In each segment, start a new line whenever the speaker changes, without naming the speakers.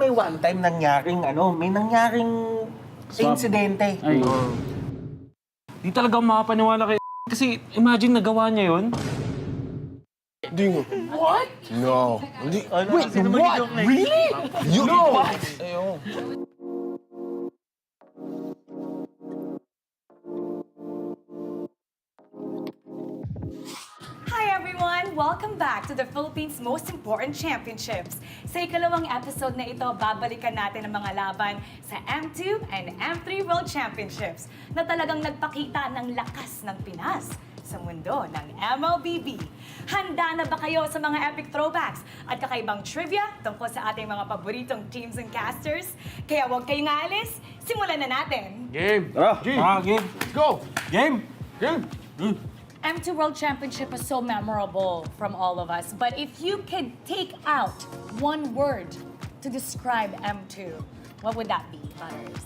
may one time nangyaring may nangyaring insidente.
Ay. Di talaga ako makapaniwala kay kasi imagine nagawa niya yun.
Hindi nga.
What?
No. Hindi.
Wait, what? Really?
You
No.
Ayun.
Hi everyone! Welcome back to the Philippines' most important championships. Sa ikalawang episode na ito, babalikan natin ang mga laban sa M2 and M3 World Championships na talagang nagpakita ng lakas ng Pinas sa mundo ng MLBB. Handa na ba kayo sa mga epic throwbacks at kakaibang trivia tungkol sa ating mga paboritong teams and casters? Kaya huwag kayong aalis, simulan na natin!
Game.
Game.
Let's go.
Game.
Game.
M2 World Championship was so memorable from all of us, but if you could take out one word to describe M2, what would that be, Butters?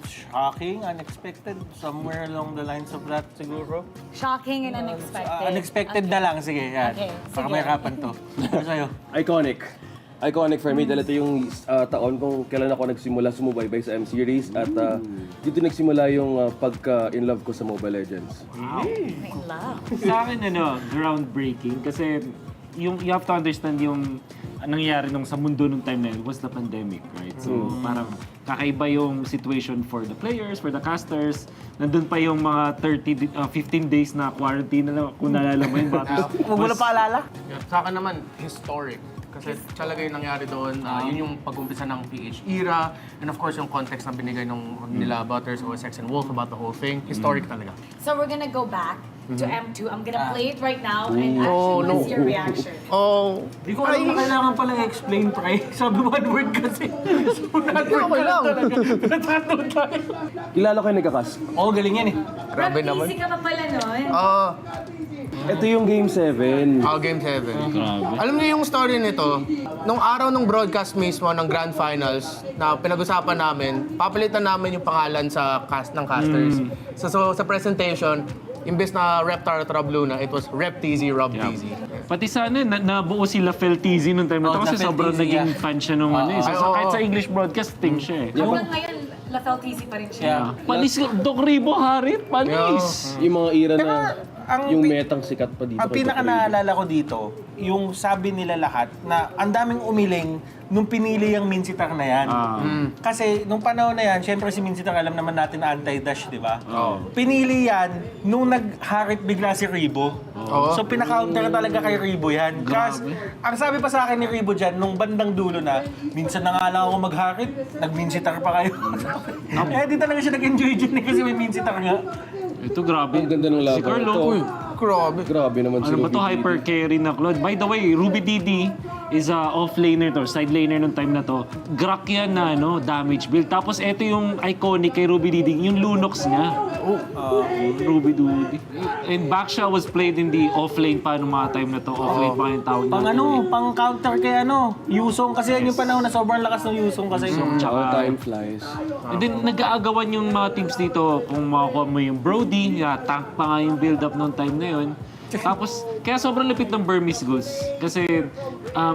Shocking, unexpected, somewhere along the lines of that siguro.
Shocking and unexpected.
Unexpected na lang, sige. Yan.
Okay,
Baka
sige.
may harapan to. Ano sa'yo?
Iconic. Iconic for me dahil ito yung taon kung kailan ako nagsimula sumubaybay sa M-Series at dito nagsimula yung pagka-in love ko sa Mobile Legends.
In love.
Sa akin groundbreaking kasi you have to understand yung nangyayari nung sa mundo nung time na yun was the pandemic, right? So parang kakaiba yung situation for the players, for the casters. Nandun pa yung mga 15 days na quarantine na kung naalala mo yun.
Huwag mo na paalala?
Sa akin naman, historic. Kasi talaga yung nangyari doon, yun yung pag-umpisa ng PH era, and of course yung context na binigay nila Butters, OSX, and Wolf about the whole thing. Historic talaga.
So we're gonna go back to M2. I'm gonna play it right now and actually what's your reaction?
Oh,
Di ko alam na kailangan pala i-explain, pre. Sabi one word kasi.
okay lang.
Kilala ko yung nagkakas.
Oo, galing yan eh.
Grabe naman.
Easy ka pa pala nun.
Ito yung Game 7.
Game 7. Alam niyo yung story nito, nung araw ng broadcast mismo ng Grand Finals na pinag-usapan namin, papalitan namin yung pangalan sa cast ng casters. So sa presentation, imbes na Rep Tara Bluna, it was Rep TZ, Rob TZ.
Pati sana nabuo sila Phil TZ nung time na to kasi
Phil
sobrang
TZ,
naging
yeah.
fan siya nung kahit sa English broadcasting siya eh.
Hanggang ngayon, Lafel TZ pa rin siya.
Panis Doc Ribo Harit, panis!
Yung mga era na
ang
yung
pi-
metang sikat pa dito.
Ang pinaka naalala ko dito, yung sabi nila lahat na ang daming umiling nung pinili yung Minsitar na yan. Kasi nung panahon na yan, syempre si Minsitar alam naman natin na anti-dash, di ba? Pinili yan nung nag-harit bigla si Ribo. So pinaka-counter talaga kay Ribo yan. Kasi ang sabi pa sa akin ni Ribo dyan, nung bandang dulo na, minsan na nga lang ako mag-harit, nag-Minsitar pa kayo. Di talaga siya nag-enjoy dyan kasi may Minsitar nga.
Ito grabe.
Ang ganda ng laban.
Si Carlo.
Ito.
Grabe.
Grabe naman si
Ano ba to?
Ruby
Hyper carry na Claude. By the way, Ruby Didi is a off-laner to, side laner nung time na to. Grak yan na damage build. Tapos ito yung iconic kay Ruby Didi, yung Lunox niya. Ruby Didi. And Baksha was played in the off-lane pa nung mga time na to. Off-lane pa yung tawag natin.
Pang counter kay Yusong kasi yan yung panahon na sobrang lakas ng Yusong kasi.
All time flies.
And then nag-aagawan yung mga teams dito kung makakuha mo yung Brody, tank pa nga yung build-up nung time na yun. Tapos, kaya sobrang lapit ng Burmese goals. Kasi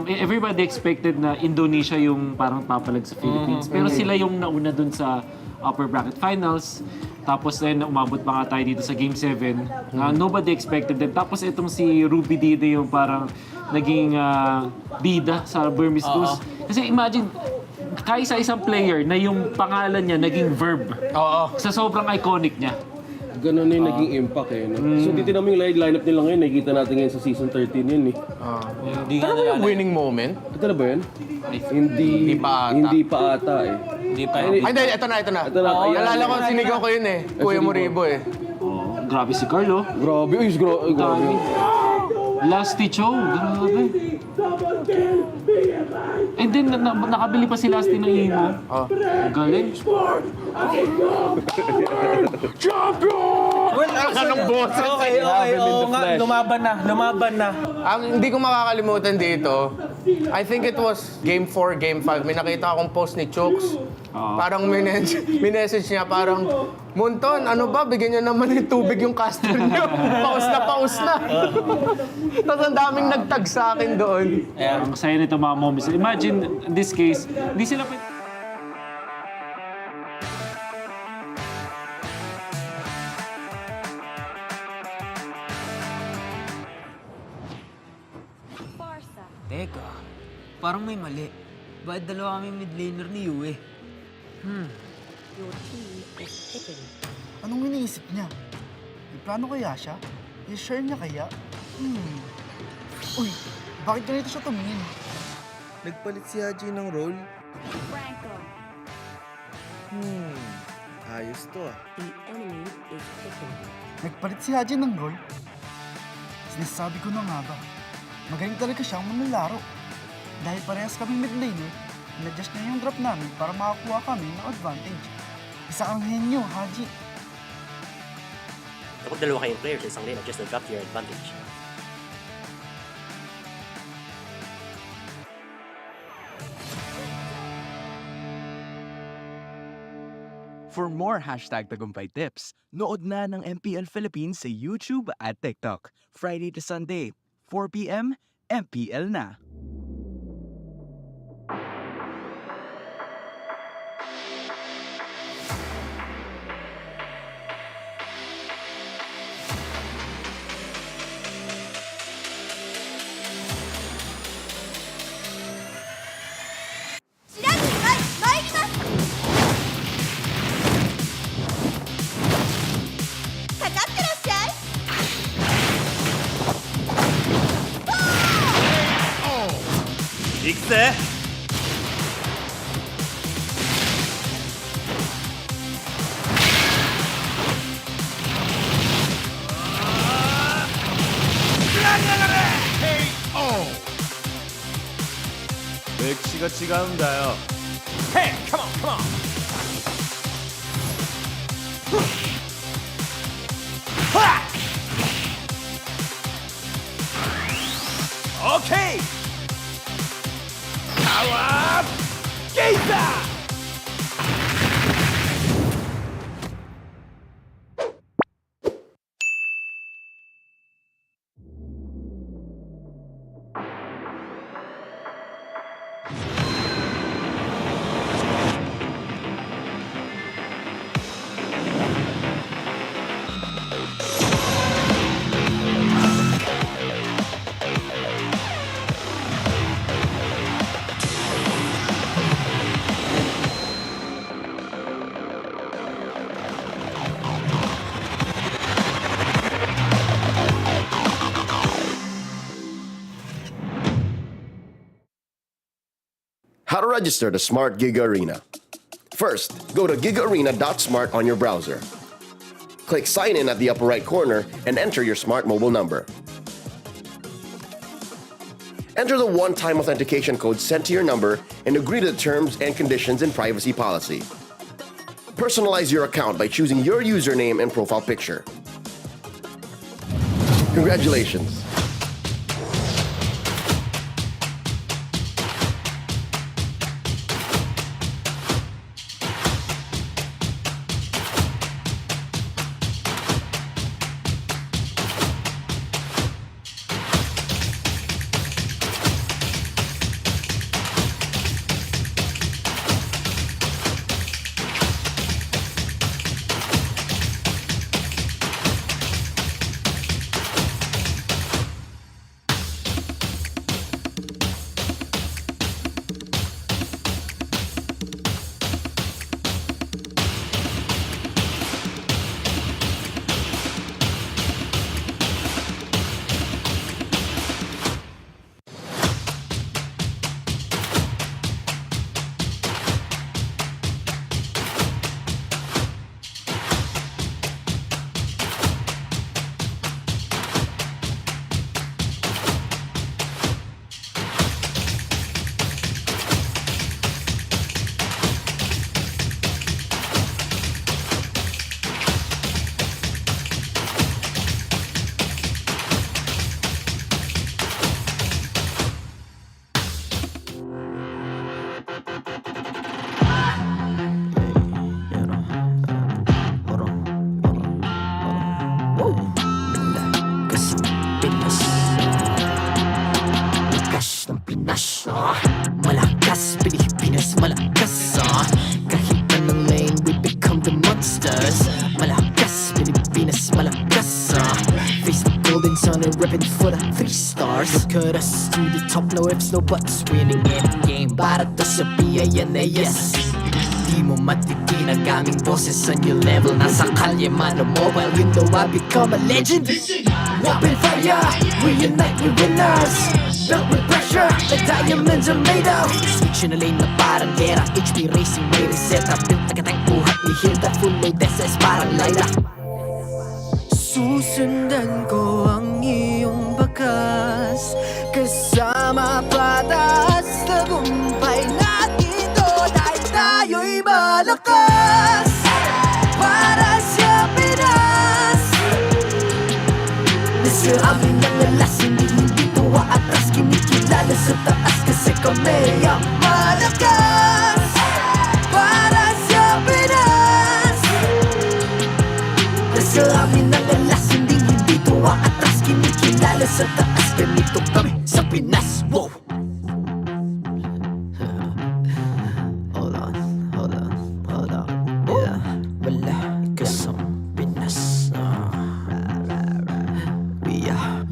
everybody expected na Indonesia yung parang papalag sa Philippines. Pero sila yung nauna dun sa upper bracket finals. Tapos then umabot pa nga tayo dito sa Game 7. Nobody expected them. Tapos itong si Ruby Didi yung parang naging bida sa Burmese goals. Kasi imagine, kaisa-isang player na yung pangalan niya naging verb. Sa sobrang iconic niya.
Ganun na yung naging impact eh. No? So dito naman yung lineup nila ngayon, nakikita natin ngayon sa season 13 yun eh.
Ano ba yung winning moment?
Ito na ba yun? Hindi
pa ata.
Hindi pa ata eh.
Hindi pa.
Ay, hindi, ito na.
Ito na.
Nalala ko, sinigaw ko yun eh. Kuya Moribo eh.
Grabe si Carlo.
Grabe, grabe.
Lasty Chow, grabe. And then, nakabili pa si Lasty ng imo. Galing.
Well,
Anong boses?
Okay, oo nga, lumaban na.
Ang hindi ko makakalimutan dito, I think it was Game 4, Game 5. May nakita akong post ni Chooks. Parang minessage niya, parang, Munton, ano ba? Bigyan niyo naman ng tubig yung caster niyo. Paus na, paus na. Tapos ang daming nagtag sa akin doon.
Ang saya nito mga moments. Imagine, in this case, hindi sila
Teka, parang may mali. Bakit dalawa kami mid laner ni Yue?
Anong iniisip niya? May plano kaya siya? I-share niya kaya? Uy, bakit ganito siya tumingin?
Nagpalit si Haji ng role?
Franco.
Ayos to ah.
Nagpalit si Haji ng role? Sinasabi ko na nga ba? Magaling talaga siyang manlalaro. Dahil parehas kami mid laner, in-adjust niya yung drop namin para makakuha kami ng advantage. Isa kang henyo, Haji.
Kapag dalawa kayong player sa isang lane, adjust the drop to your advantage.
For more #tagumpay tips, nood na ng MPL Philippines sa YouTube at TikTok. Friday to Sunday, 4 p.m. MPL na.
맥시가 지가운다요.
How to register the Smart Giga Arena. First, go to gigaarena.smart on your browser. Click Sign In at the upper right corner and enter your smart mobile number. Enter the one-time authentication code sent to your number and agree to the terms and conditions and privacy policy. Personalize your account by choosing your username and profile picture. Congratulations!
for the 3 stars. Look at us to the top, no ifs, no buts. Winning any game, para to sa PIN na yes. Di mo matitinag aming boses sa new level. Nasa kalye man o mobile, you know I become a legend. Open fire, we unite, we winners. Built with pressure, like diamonds are made of. Switch in a lane na parang gera. HP Racing may reseta. Built like a tank, buhat ni Hilda. Full load SS parang Lyra. Susundan ko ang iyong bakas. Kasama patas, tagumpay natin to. Dahil tayo'y malakas para sa Pinas. Nasa amin ang alas, hindi tuwa atras. Kinikilala sa taas kasi kami ang malakas para sa Pinas. Nasa amin ang alas, hindi tuwa atras. Kinikilala sa taas, ganito kami sa Pinas. Wow! Hold on. Yeah, wala ka sa Pinas.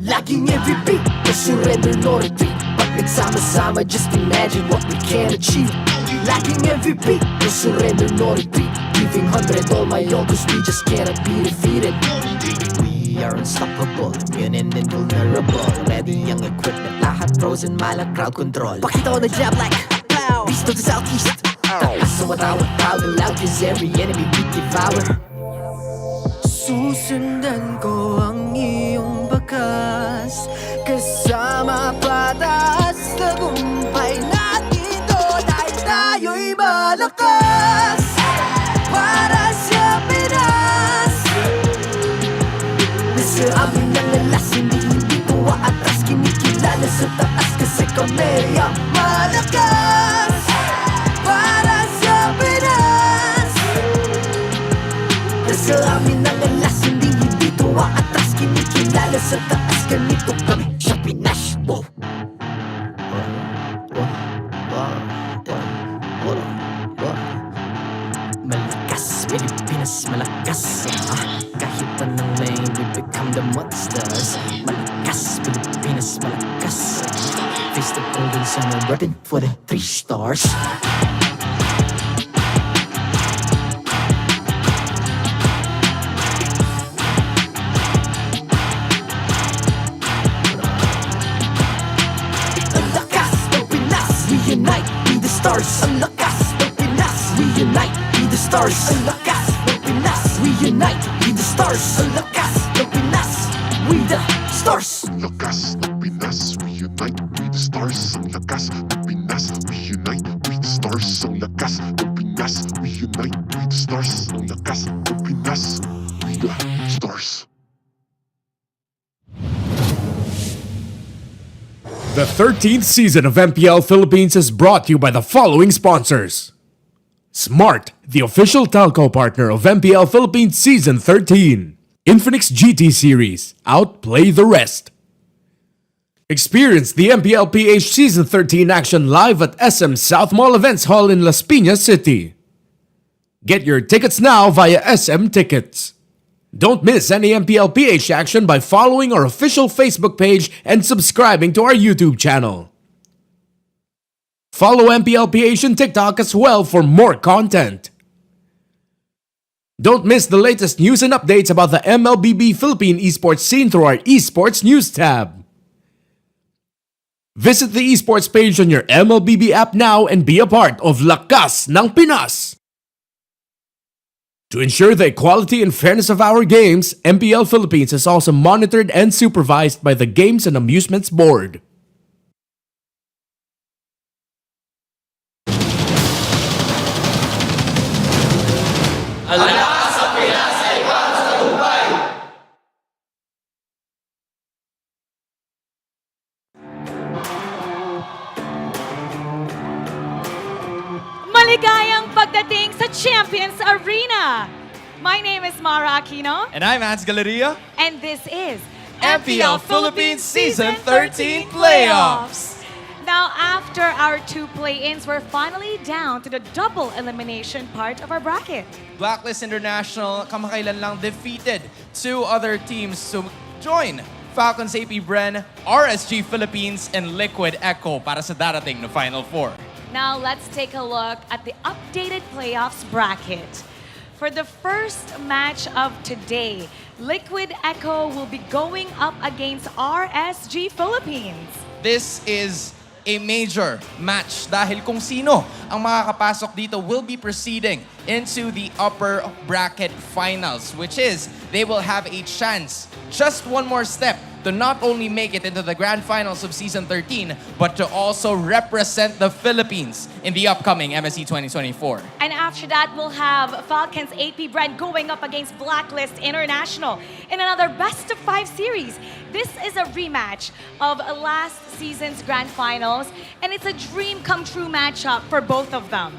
Laging MVP, no surrender, no retreat. Pag nagsama-sama, just imagine what we can achieve. Laging MVP, no surrender, no retreat. Giving 100 all my all, cause we just cannot be defeated. We are unstoppable, immune and invulnerable. Ready ang equipment, lahat frozen, malang crowd control. Pakita ko na jab like beast of the southeast. Taas sa matawa, proud and loud, cause every enemy we devour. Susundan ko ang iyong bakas. Kasama patas, tagumpay natin to. Dahil tayo'y malakas para sa Pinas. Nasa amin ang alas, hindi tuwa atras. Kinikilala sa taas kasi kami ang malakas para sa Pinas. Nasa amin ang alas, hindi tuwa atras. Kinikilala sa taas, ganito kami sa Pinas. Wow! Malakas, Pilipinas, malakas. Kahit anong lane, we become the monsters. Malakas, Pilipinas, malakas. Face the golden sun, we're repping for the 3 stars. Ang lakas ng Pinas, we unite, be the stars. Ang lakas ng Pinas, we unite, be the stars. Ang lakas ng Pinas, we unite, be the stars. Ang lakas ng Pinas, we the stars.
Ang lakas ng Pinas, we unite, we the stars. Ang lakas ng Pinas, we unite, we the stars. Ang lakas ng Pinas, we unite, we the stars. Ang lakas ng Pinas, we the stars.
The 13th season of MPL Philippines is brought to you by the following sponsors. Smart, the official telco partner of MPL Philippines Season 13. Infinix GT Series, outplay the rest. Experience the MPL PH Season 13 action live at SM South Mall Events Hall in Las Piñas City. Get your tickets now via SM Tickets. Don't miss any MPL PH action by following our official Facebook page and subscribing to our YouTube channel. Follow MPL PH on TikTok as well for more content. Don't miss the latest news and updates about the MLBB Philippine esports scene through our esports news tab. Visit the esports page on your MLBB app now and be a part of Lakas ng Pinas. To ensure the quality and fairness of our games, MPL Philippines is also monitored and supervised by the Games and Amusements Board.
Maligayang pagdating sa Champions Arena! My name is Mara Aquino.
And I'm Hans Galeria.
And this is
MPL Philippines Season 13 Playoffs.
Now, after our 2 play-ins, we're finally down to the double elimination part of our bracket.
Blacklist International kamakailan lang defeated 2 other teams to join Falcons APBREN, RSG Philippines, and Liquid Echo para sa darating na Final Four.
Now let's take a look at the updated playoffs bracket. For the first match of today, Liquid Echo will be going up against RSG Philippines.
This is a major match dahil kung sino ang makakapasok dito will be proceeding into the upper bracket finals, which is they will have a chance, just one more step, to not only make it into the grand finals of Season 13, but to also represent the Philippines in the upcoming MSC 2024.
And after that, we'll have Falcons APBREN going up against Blacklist International in another best-of-5 series. This is a rematch of last season's grand finals, and it's a dream-come-true matchup for both of them.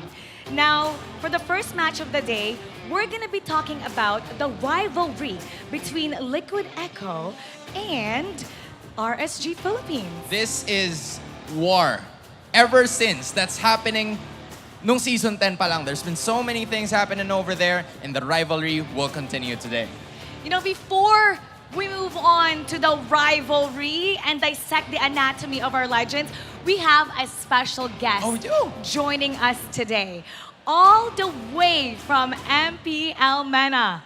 Now, for the first match of the day, we're going to be talking about the rivalry between Liquid Echo and RSG Philippines.
This is war. Ever since that's happening nung Season 10 pa lang, there's been so many things happening over there, and the rivalry will continue today.
You know, before we move on to the rivalry and dissect the anatomy of our legends, we have a special guest joining us today. All the way from MPL MENA.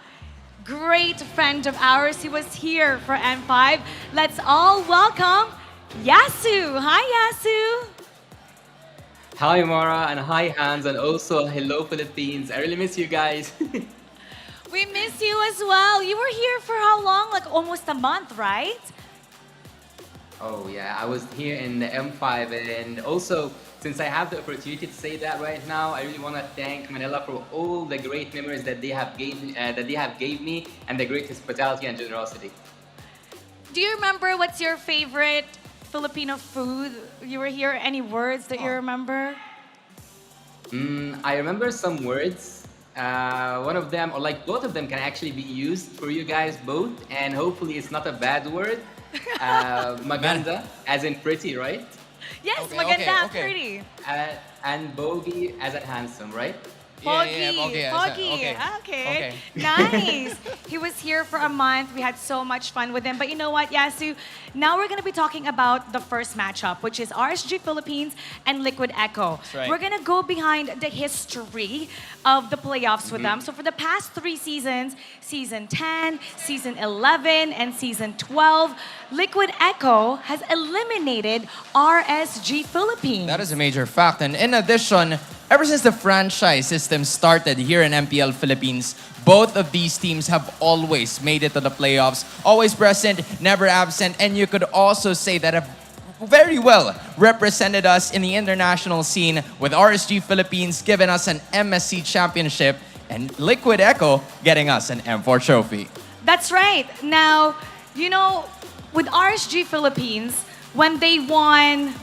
Great friend of ours. He was here for M5. Let's all welcome Yasu. Hi, Yasu.
Hi, Mara, and hi, Hans, and also hello, Philippines. I really miss you guys.
We miss you as well. You were here for how long? Like almost a month, right?
Oh, yeah, I was here in the M5, and also, since I have the opportunity to say that right now, I really want to thank Manila for all the great memories that they have gave me, and the great hospitality and generosity.
Do you remember what's your favorite Filipino food? You were here. Any words that you remember?
I remember some words. One of them, or like both of them, can actually be used for you guys both, and hopefully it's not a bad word. Maganda, as in pretty, right?
Yes, maganda, pretty.
And bogey, as in handsome, right?
Foggy. Okay. Nice. He was here for a month. We had so much fun with him. But you know what, Yasu? Now we're going to be talking about the first matchup, which is RSG Philippines and Liquid Echo.
Right.
We're going to go behind the history of the playoffs with them. So for the past 3 seasons, Season 10, Season 11, and Season 12, Liquid Echo has eliminated RSG Philippines.
That is a major fact. And in addition, ever since the franchise system started here in MPL Philippines, both of these teams have always made it to the playoffs, always present, never absent, and you could also say that have very well represented us in the international scene, with RSG Philippines giving us an MSC championship and Liquid Echo getting us an M4 trophy.
That's right. Now, you know, with RSG Philippines, when they won,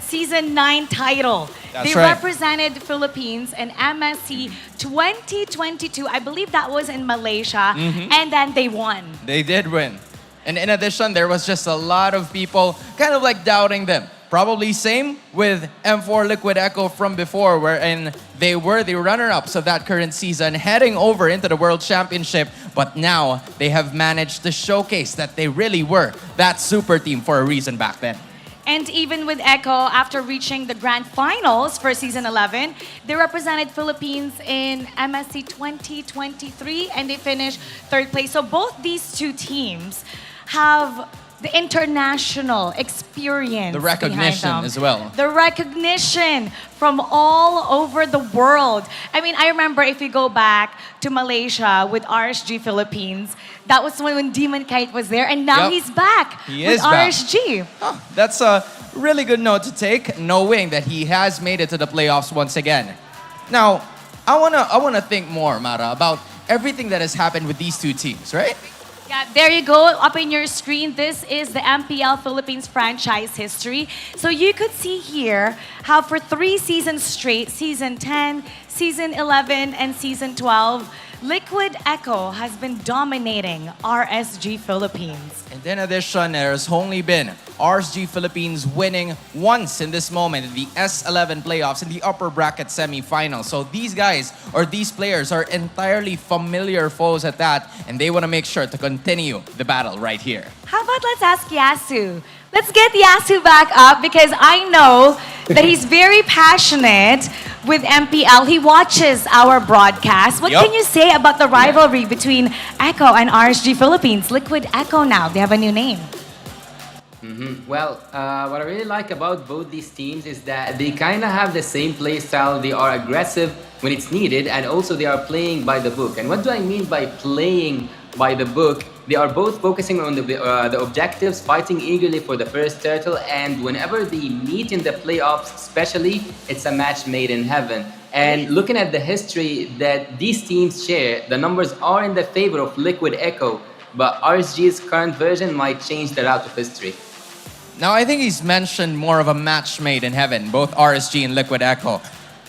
Season 9 title.
That's
they
right.
represented Philippines in MSC 2022. I believe that was in Malaysia. And then they won.
They did win. And in addition, there was just a lot of people kind of like doubting them. Probably same with M4 Liquid Echo from before, wherein they were the runner-ups of that current season, heading over into the World Championship. But now they have managed to showcase that they really were that super team for a reason back then.
And even with Echo, after reaching the grand finals for Season 11, they represented Philippines in MSC 2023 and they finished 3rd place. So both these two teams have the international experience,
The recognition
behind them.
as well.
The recognition from all over the world. I mean, I remember if you go back to Malaysia with RSG Philippines, that was when Demon Kite was there, and now
Yep.
he's back
He
with
is back.
RSG.
That's a really good note to take, knowing that he has made it to the playoffs once again. Now, I wanna think more, Mara, about everything that has happened with these two teams, right?
Yeah, there you go, up in your screen. This is the MPL Philippines franchise history. So you could see here how for 3 seasons straight, Season 10, Season 11, and Season 12, Liquid Echo has been dominating RSG Philippines.
And in addition, there's only been RSG Philippines winning once in this moment in the S11 playoffs in the upper bracket semifinals. So these guys or these players are entirely familiar foes at that, and they want to make sure to continue the battle right here.
How about let's ask Yasu? Let's get Yasu back up because I know that he's very passionate with MPL. He watches our broadcast. What can you say about the rivalry between Echo and RSG Philippines? Liquid Echo now. They have a new name.
Well, what I really like about both these teams is that they kind of have the same play style. They are aggressive when it's needed, and also they are playing by the book. And what do I mean by playing by the book? They are both focusing on the objectives, fighting eagerly for the first turtle, and whenever they meet in the playoffs, especially, it's a match made in heaven. And looking at the history that these teams share, the numbers are in the favor of Liquid Echo, but RSG's current version might change the route of history.
Now, I think he's mentioned more of a match made in heaven, both RSG and Liquid Echo.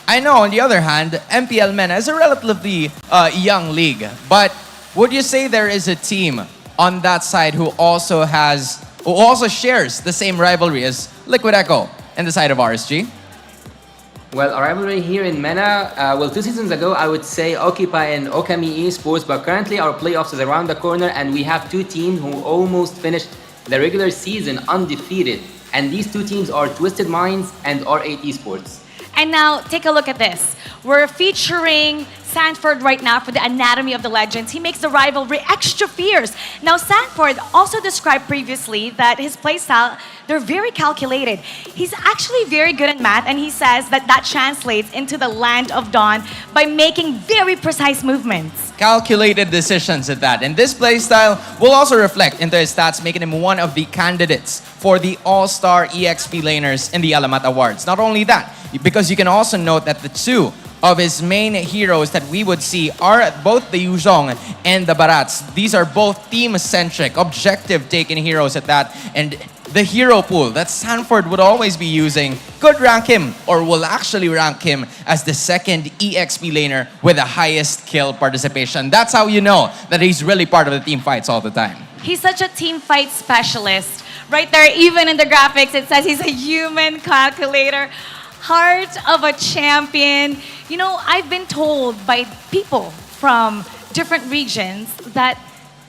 I know, on the other hand, MPL MENA is a relatively young league, but would you say there is a team on that side who also shares the same rivalry as Liquid Echo and the side of RSG?
Well, our rivalry here in MENA, 2 seasons ago, I would say Occupy and Okami Esports, but currently our playoffs is around the corner and we have two teams who almost finished the regular season undefeated. And these two teams are Twisted Minds and R8 Esports.
And now, take a look at this. We're featuring Sanford right now for the Anatomy of the Legends. He makes the rivalry extra fierce. Now, Sanford also described previously that his playstyle, they're very calculated. He's actually very good at math, and he says that that translates into the Land of Dawn by making very precise movements.
Calculated decisions at that. And this playstyle will also reflect into his stats, making him one of the candidates for the All-Star EXP laners in the Alamat Awards. Not only that, because you can also note that the two of his main heroes that we would see are both the Yuzhong and the Barats. These are both team-centric, objective-taken heroes at that. And the hero pool that Sanford would always be using could rank him, or will actually rank him, as the second EXP laner with the highest kill participation. That's how you know that he's really part of the team fights all the time.
He's such a team fight specialist. Right there, even in the graphics, it says he's a human calculator. Heart of a champion. You know, I've been told by people from different regions that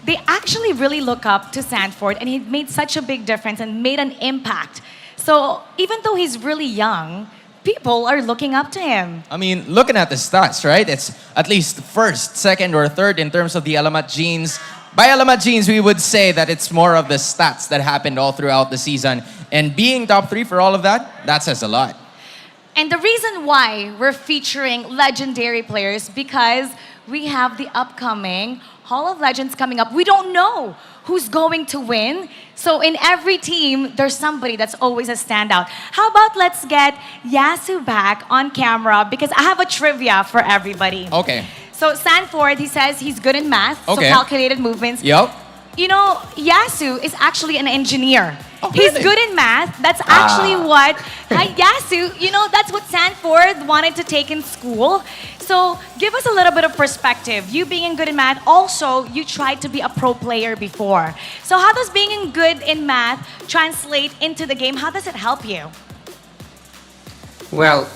they actually really look up to Sanford, and he made such a big difference and made an impact. So even though he's really young, people are looking up to him.
I mean, looking at the stats, right? It's at least first, second, or third in terms of the Alamat genes. By Alamat genes, we would say that it's more of the stats that happened all throughout the season. And being top 3 for all of that says a lot.
And the reason why we're featuring legendary players, because we have the upcoming Hall of Legends coming up. We don't know who's going to win. So in every team, there's somebody that's always a standout. How about let's get Yasu back on camera, because I have a trivia for everybody.
Okay.
So Sanford, he says he's good in math, so calculated movements.
Yep.
You know, Yasu is actually an engineer.
Oh,
He's
really?
good in math. That's actually what Yasu, you know, that's what Sanford wanted to take in school. So give us a little bit of perspective. You being good in math, also you tried to be a pro player before. So how does being good in math translate into the game? How does it help you?
Well,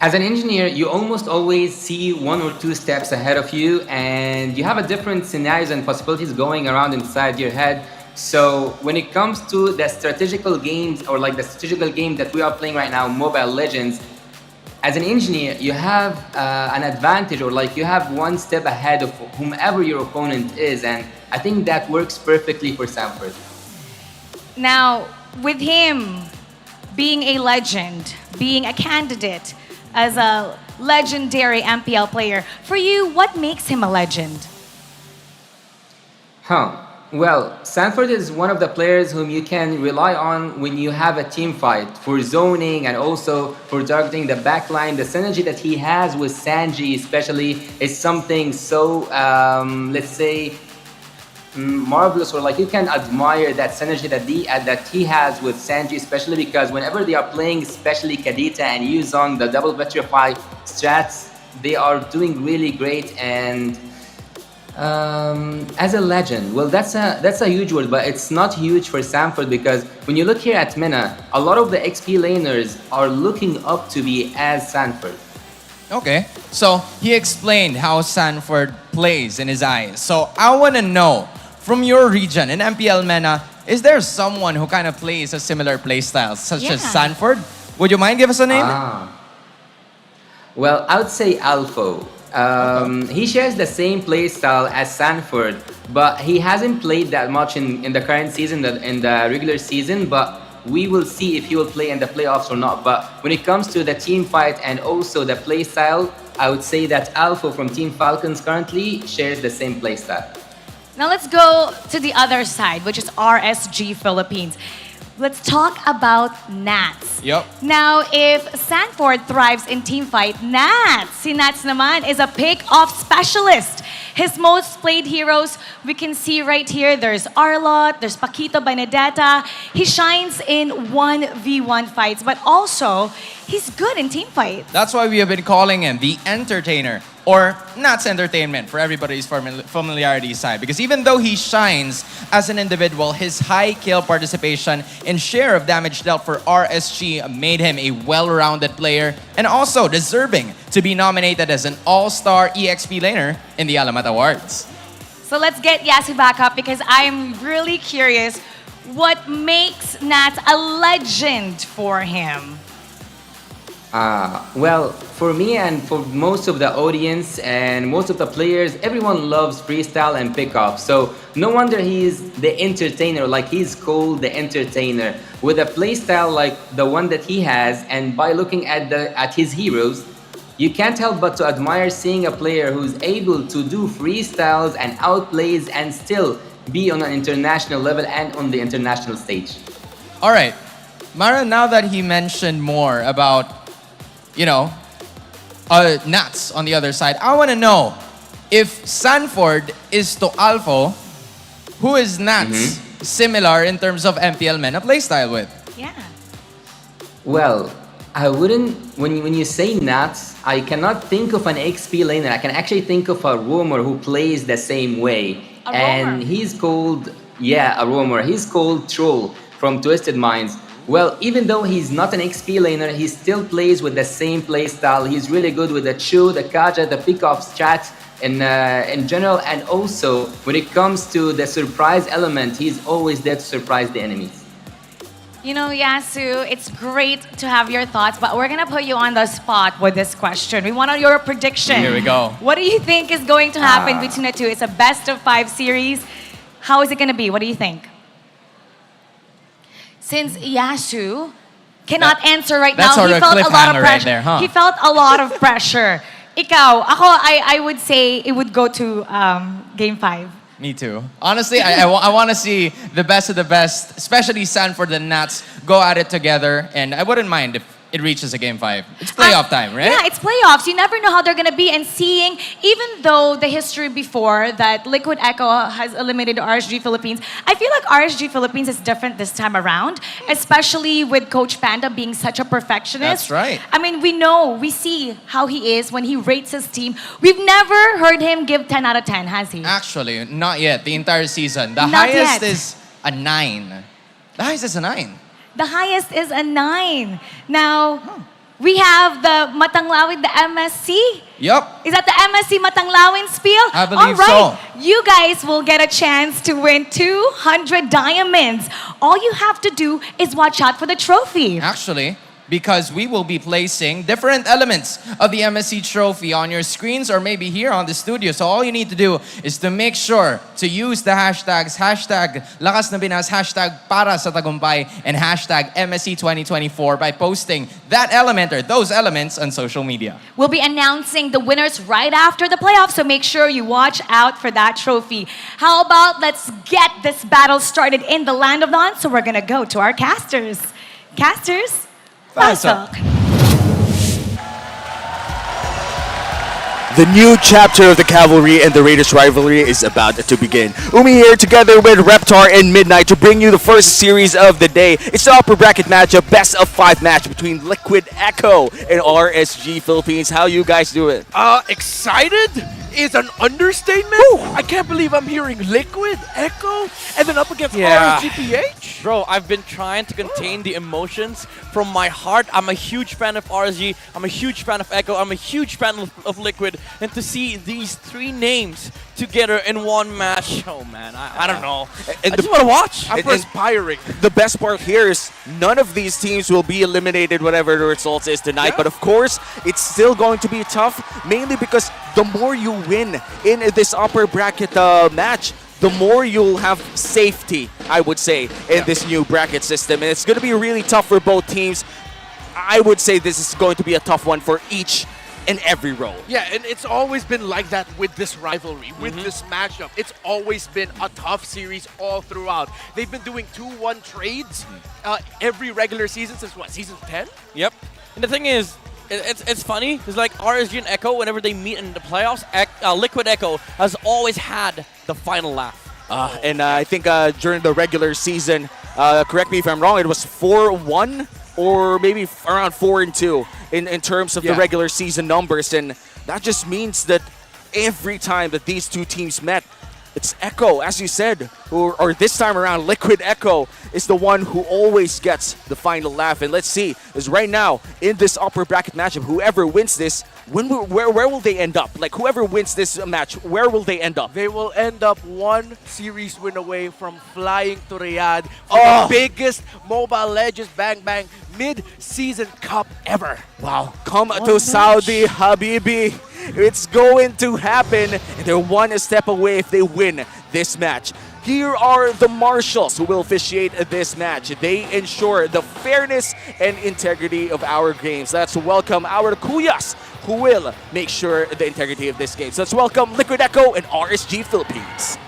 as an engineer, you almost always see 1 or 2 steps ahead of you, and you have a different scenarios and possibilities going around inside your head. So when it comes to the strategical games, or like the strategical game that we are playing right now, Mobile Legends, as an engineer, you have an advantage, or like you have 1 step ahead of whomever your opponent is, and I think that works perfectly for Sanford.
Now, with him being a legend, being a candidate as a legendary MPL player, for you, what makes him a legend?
Well, Sanford is one of the players whom you can rely on when you have a team fight, for zoning and also for targeting the backline. The synergy that he has with Sanji especially is something so, let's say, marvelous, or like you can admire that synergy that he has with Sanji, especially because whenever they are playing, especially Kadita and Yuzong, the double Petrify strats, They are doing really great, and as a legend, well, that's a huge word, but it's not huge for Sanford because when you look here at MENA, a lot of the XP laners are looking up to be as Sanford.
Okay, so he explained how Sanford plays in his eyes. So I want to know, from your region in MPL MENA, is there someone who kind of plays a similar playstyle, such as Sanford? Would you mind give us a name?
Well, I would say Alpho. He shares the same play style as Sanford, but he hasn't played that much in the current season, in the regular season, but we will see if he will play in the playoffs or not. But when it comes to the team fight and also the play style, I would say that Alpha from Team Falcons currently shares the same play style.
Now let's go to the other side, which is RSG Philippines. Let's talk about Nats.
Yep.
Now, if Sanford thrives in team fight, si Nats naman is a pick-off specialist. His most played heroes, we can see right here, there's Arlot, there's Paquito Benedetta. He shines in 1v1 fights, but also, he's good in team fight.
That's why we have been calling him the entertainer, or Nats Entertainment for everybody's familiarity side. Because even though he shines as an individual, his high kill participation and share of damage dealt for RSG made him a well-rounded player and also deserving to be nominated as an All-Star EXP laner in the Alamat Awards.
So let's get Yasu back up because I'm really curious what makes Nats a legend for him.
Well, for me and for most of the audience and most of the players, everyone loves freestyle and pickoff. So no wonder he's the entertainer, like he's called the entertainer. With a playstyle like the one that he has, and by looking at his heroes, you can't help but to admire seeing a player who's able to do freestyles and outplays and still be on an international level and on the international stage.
All right, Mara, now that he mentioned more about Nats on the other side, I want to know if Sanford is to Alpho, who is Nats similar in terms of MPL MENA playstyle with?
Yeah.
Well, I wouldn't, when you say Nats, I cannot think of an XP laner. I can actually think of a roamer who plays the same way. And he's called, a roamer. He's called Troll from Twisted Minds. Well, even though he's not an XP laner, he still plays with the same playstyle. He's really good with the Chu, the Kaja, the pick-off strat in general. And also, when it comes to the surprise element, he's always there to surprise the enemies.
You know, Yasu, it's great to have your thoughts, but we're gonna put you on the spot with this question. We want your prediction.
Here we go.
What do you think is going to happen between the two? It's a best-of-5 series. How is it gonna be? What do you think? Since Yasu cannot answer right now, he felt a lot of pressure.
Right there, huh?
He felt a lot of pressure. Ikaw, I would say it would go to Game 5.
Me too. Honestly, I want to see the best of the best, especially Sanford and Nats, go at it together. And I wouldn't mind if it reaches a Game 5. It's playoff time, right?
Yeah, it's playoffs. You never know how they're going to be. And seeing, even though the history before that Liquid Echo has eliminated RSG Philippines, I feel like RSG Philippines is different this time around, especially with Coach Panda being such a perfectionist.
That's right.
I mean, we see how he is when he rates his team. We've never heard him give 10 out of 10, has he?
Actually, not yet. The entire season. The
Not
highest
yet.
is a 9. The highest is a 9.
The highest is a 9. Now, we have the Matanglawin, the MSC.
Yup.
Is that the MSC Matanglawin spiel?
I believe
All right.
so.
You guys will get a chance to win 200 diamonds. All you have to do is watch out for the trophy.
Actually, because we will be placing different elements of the MSC trophy on your screens or maybe here on the studio. So all you need to do is to make sure to use the hashtags, hashtag Lakas na Pinas, hashtag Para sa Tagumpay, and hashtag MSC 2024 by posting that element or those elements on social media.
We'll be announcing the winners right after the playoffs, so make sure you watch out for that trophy. How about let's get this battle started in the Land of Dawn? So we're gonna go to our casters. Casters,
Pasok.
The new chapter of the Cavalry and the Raiders rivalry is about to begin. Umi here together with Reptar and Midnight to bring you the first series of the day. It's the upper bracket matchup, best of 5 match between Liquid Echo and RSG Philippines. How you guys doing?
Excited is an understatement. I can't believe I'm hearing Liquid Echo and then up against RSG PH.
Bro, I've been trying to contain the emotions from my heart. I'm a huge fan of RSG. I'm a huge fan of Echo. I'm a huge fan of Liquid. And to see these 3 names together in one match, oh man, I don't know.
And
I just want to watch.
I'm perspiring.
The best part here is none of these teams will be eliminated whatever the results is tonight. But of course, it's still going to be tough, mainly because the more you win in this upper bracket match, the more you'll have safety, I would say, in this new bracket system. And it's going to be really tough for both teams. I would say this is going to be a tough one for each and every role.
Yeah, and it's always been like that with this rivalry, with this matchup. It's always been a tough series all throughout. They've been doing 2-1 trades every regular season since what, season 10?
Yep. And the thing is, it's funny. It's like RSG and Echo, whenever they meet in the playoffs, Liquid Echo has always had the final laugh.
And I think during the regular season, correct me if I'm wrong, it was 4-1 or maybe around 4-2 in terms of the regular season numbers. And that just means that every time that these two teams met, it's Echo, as you said, or this time around, Liquid Echo is the one who always gets the final laugh. And let's see, is right now in this upper bracket matchup, whoever wins this, where will they end up? Like whoever wins this match, where will they end up?
They will end up 1 series win away from flying to Riyadh for the biggest Mobile Legends Bang Bang mid-season cup ever.
Wow, come to Saudi, Habibi. It's going to happen, and they're 1 step away if they win this match. Here are the marshals who will officiate this match. They ensure the fairness and integrity of our games. Let's welcome our Kuyas, who will make sure the integrity of this game. So let's welcome Liquid Echo and RSG Philippines.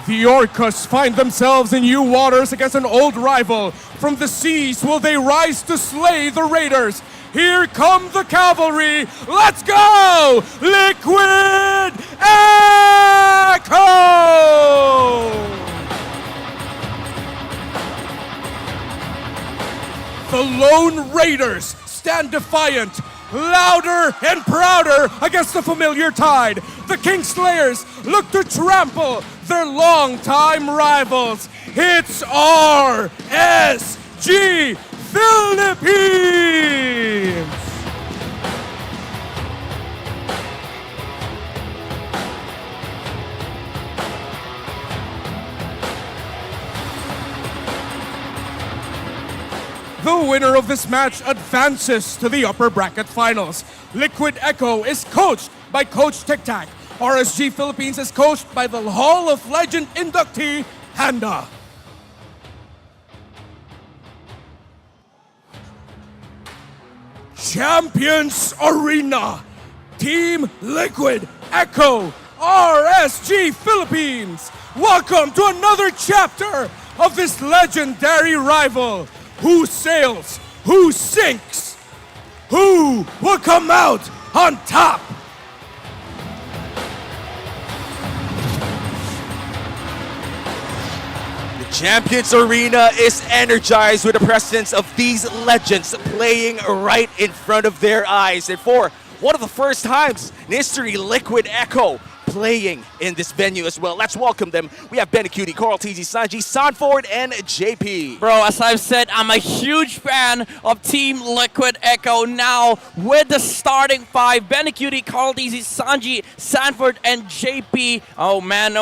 The Orcas find themselves in new waters against an old rival. From the seas will they rise to slay the Raiders. Here come the Cavalry. Let's go! Liquid Echo! The Lone Raiders stand defiant, louder and prouder against the familiar tide. The Kingslayers look to trample their longtime rivals. It's RSG Philippines! The winner of this match advances to the upper bracket finals. Liquid Echo is coached by Coach Tic Tac. RSG Philippines is coached by the Hall of Legend inductee, Handa. Champions Arena. Team Liquid Echo, RSG Philippines. Welcome to another chapter of this legendary rival. Who sails? Who sinks? Who will come out on top?
The Champions Arena is energized with the presence of these legends playing right in front of their eyes. And for one of the first times in history, Liquid Echo playing in this venue as well. Let's welcome them. We have Benacuti, Coral TZ, Sanji, Sanford, and JP.
Bro, as I've said, I'm a huge fan of Team Liquid Echo now with the starting 5. Benacuti, Carl TZ, Sanji, Sanford, and JP. Oh man,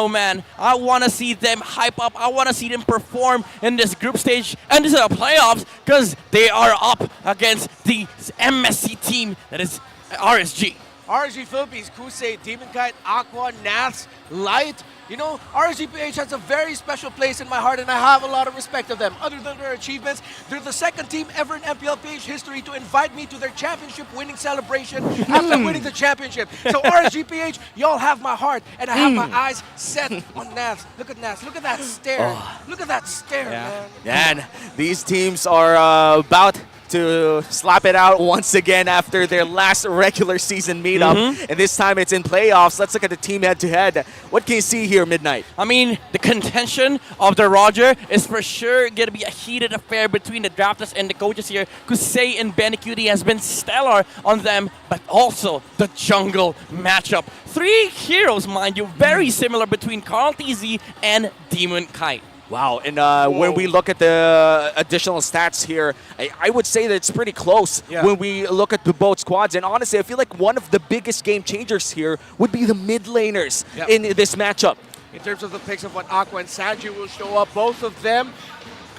I want to see them hype up. I want to see them perform in this group stage and this is the playoffs because they are up against the MSC team that is RSG.
RSG Philippines, Kusei, Demon Kite, Aqua, Nath, Light. You know, RSG PH has a very special place in my heart and I have a lot of respect of them. Other than their achievements, they're the second team ever in MPL PH history to invite me to their championship winning celebration after winning the championship. So RSG PH, y'all have my heart and I have my eyes set on Nath. Look at Nath, look at that stare. Look at that stare, man.
And these teams are about to slap it out once again after their last regular season meetup. And this time it's in playoffs. Let's look at the team head-to-head. What can you see here, Midnight?
I mean, the contention of the Roger is for sure going to be a heated affair between the drafters and the coaches here. Kusei and BLCK has been stellar on them, but also the jungle matchup. 3 heroes, mind you, very similar between Carl TZ and Demon Kite.
Wow, and when we look at the additional stats here, I would say that it's pretty close when we look at the both squads. And honestly, I feel like one of the biggest game changers here would be the mid laners in this matchup.
In terms of the picks of what Aqua and Sanji will show up, both of them,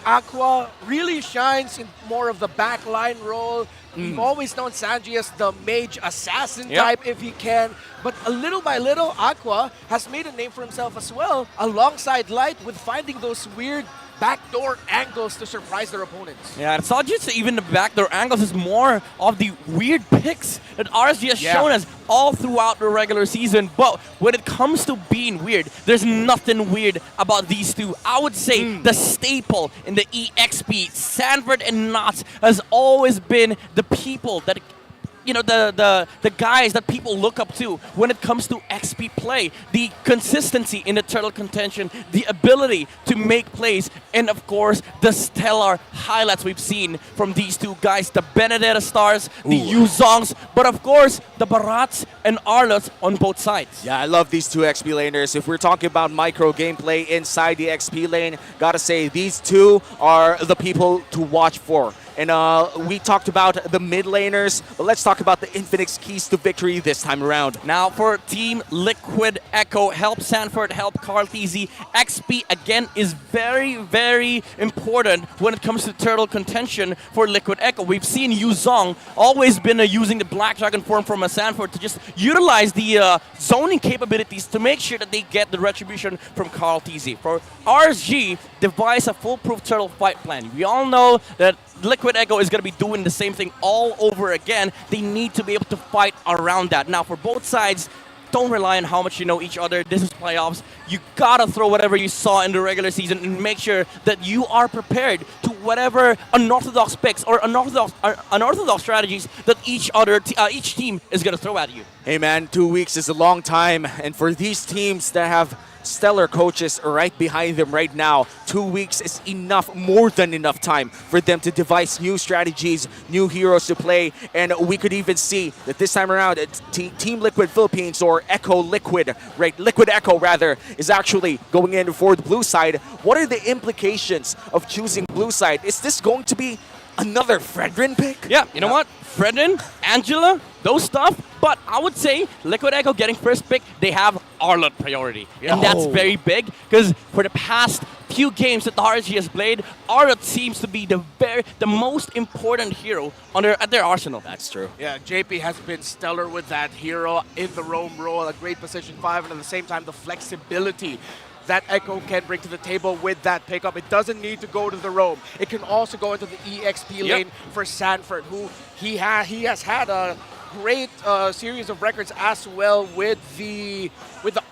Aqua really shines in more of the backline role. We've always known Sanji as the mage assassin type if he can. But little by little, Aqua has made a name for himself as well, alongside Light, with finding those weird backdoor angles to surprise their opponents.
Yeah, it's not just even the backdoor angles, it's more of the weird picks that RSG has shown us all throughout the regular season. But when it comes to being weird, there's nothing weird about these two. I would say the staple in the EXP, Sanford and Knots, has always been the people that, you know, the guys that people look up to when it comes to XP play. The consistency in the turtle contention, the ability to make plays, and of course, the stellar highlights we've seen from these two guys. The Benedetta Stars, the Yuzongs, but of course, the Barats and Arlots on both sides.
Yeah, I love these two XP laners. If we're talking about micro gameplay inside the XP lane, gotta say, these two are the people to watch for. And we talked about the mid laners, but let's talk about the Infinix keys to victory this time around.
Now for Team Liquid Echo, help Sanford, help Carl TZ. XP again is very, very important when it comes to turtle contention for Liquid Echo. We've seen Yuzong always been using the Black Dragon form from a Sanford to just utilize the zoning capabilities to make sure that they get the retribution from Carl TZ. For RSG, devise a foolproof turtle fight plan. We all know that Liquid Echo is going to be doing the same thing all over again. They need to be able to fight around that. Now, for both sides, don't rely on how much you know each other. This is playoffs. You gotta throw whatever you saw in the regular season and make sure that you are prepared to whatever unorthodox picks or unorthodox strategies that each team is gonna throw at you.
Hey man, 2 weeks is a long time, and for these teams that have stellar coaches right behind them right now, 2 weeks is enough, more than enough time for them to devise new strategies, new heroes to play, and we could even see that this time around, Team Liquid Philippines, or Echo Liquid, right, Liquid Echo rather, is actually going in for the blue side. What are the implications of choosing blue side? Is this going to be another Fredrin pick?
Yeah, you know what? Fredrin, Angela, those stuff. But I would say Liquid Echo getting first pick, they have Arlott priority. And that's very big because for the past few games that the RSG has played, Arlott seems to be the most important hero at their arsenal.
That's true.
Yeah, JP has been stellar with that hero in the roam role, a great position 5, and at the same time, the flexibility that Echo can bring to the table with that pickup. It doesn't need to go to the roam. It can also go into the EXP lane for Sanford, who he has had a great series of records as well with the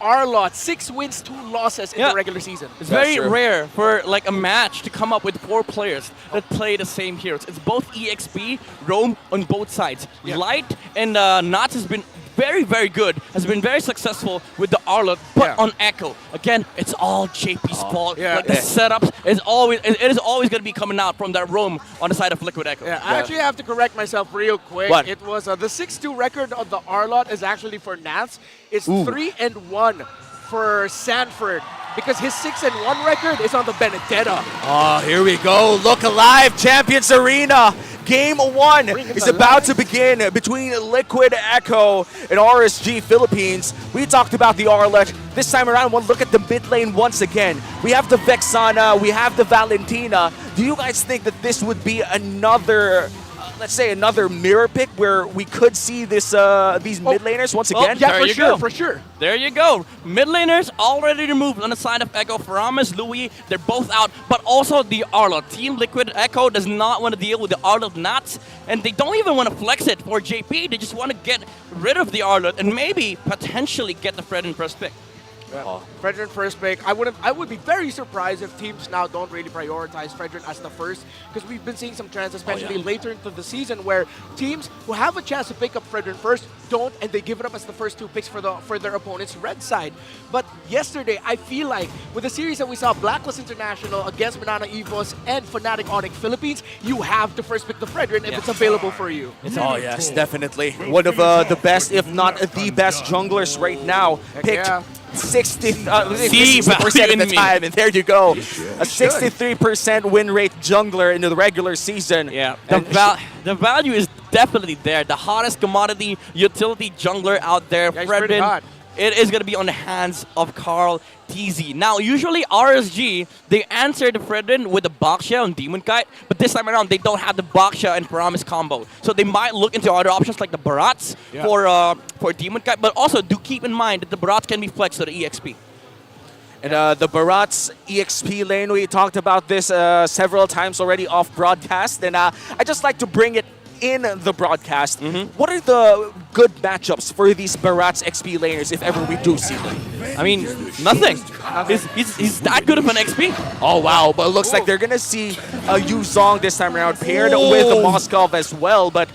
Arlott. 6 wins, 2 losses in the regular season.
It's very rare for like a match to come up with 4 players that play the same heroes. It's both EXP, roam on both sides. Light and Knots has been very, very good, has been very successful with the Arlott, but on Echo, again, it's all JP's fault. Like the setups is always, it is always going to be coming out from that roam on the side of Liquid Echo.
I actually have to correct myself real quick.
What?
It was the 6-2 record of the Arlott is actually for Nats. It's 3-1 for Sanford, because his 6-1 record is on the Benedetta.
Oh, here we go. Look alive, Champions Arena. Game 1 is about to begin between Liquid Echo and RSG Philippines. We talked about the Arlott. This time around, we'll look at the mid lane once again. We have the Vexana, we have the Valentina. Do you guys think that this would be another, let's say, another mirror pick where we could see this these mid laners once again?
Yeah, for sure.
There you go. Mid laners already removed on the side of Echo. Faramis, Louis, they're both out. But also the Arlott. Team Liquid Echo does not want to deal with the Arlott Knots. And they don't even want to flex it for JP. They just want to get rid of the Arlott and maybe potentially get the Fred in first pick.
Fredrin first pick. I would be very surprised if teams now don't really prioritize Fredrin as the first, because we've been seeing some trends, especially later into the season, where teams who have a chance to pick up Fredrin first don't, and they give it up as the first 2 picks for their opponent's red side. But yesterday, I feel like with the series that we saw, Blacklist International against Banana Evos and Fnatic Onyx Philippines, you have to first pick the Fredrin if it's available for you.
Oh yes, definitely. One of the best, if not the best junglers right now. Picked 60% at the time, and there you go. A 63% win rate jungler into the regular season.
Yeah, the value is definitely there. The hottest commodity utility jungler out there, Fredrin. It is going to be on the hands of Carl TZ. Now, usually RSG, they answer the Fredrin with the Baksha and Demon Kite, but this time around, they don't have the Baksha and Promise combo. So they might look into other options like the Barats for Demon Kite, but also do keep in mind that the Barats can be flexed to the EXP.
And the Barat's EXP lane, we talked about this several times already off broadcast, and I just like to bring it in the broadcast. What are the good matchups for these Barat's XP laners if ever we do see them?
I mean, nothing. He's that good of an XP.
Oh wow, but it looks like they're gonna see Yu Zong this time around paired with the Moskov as well, but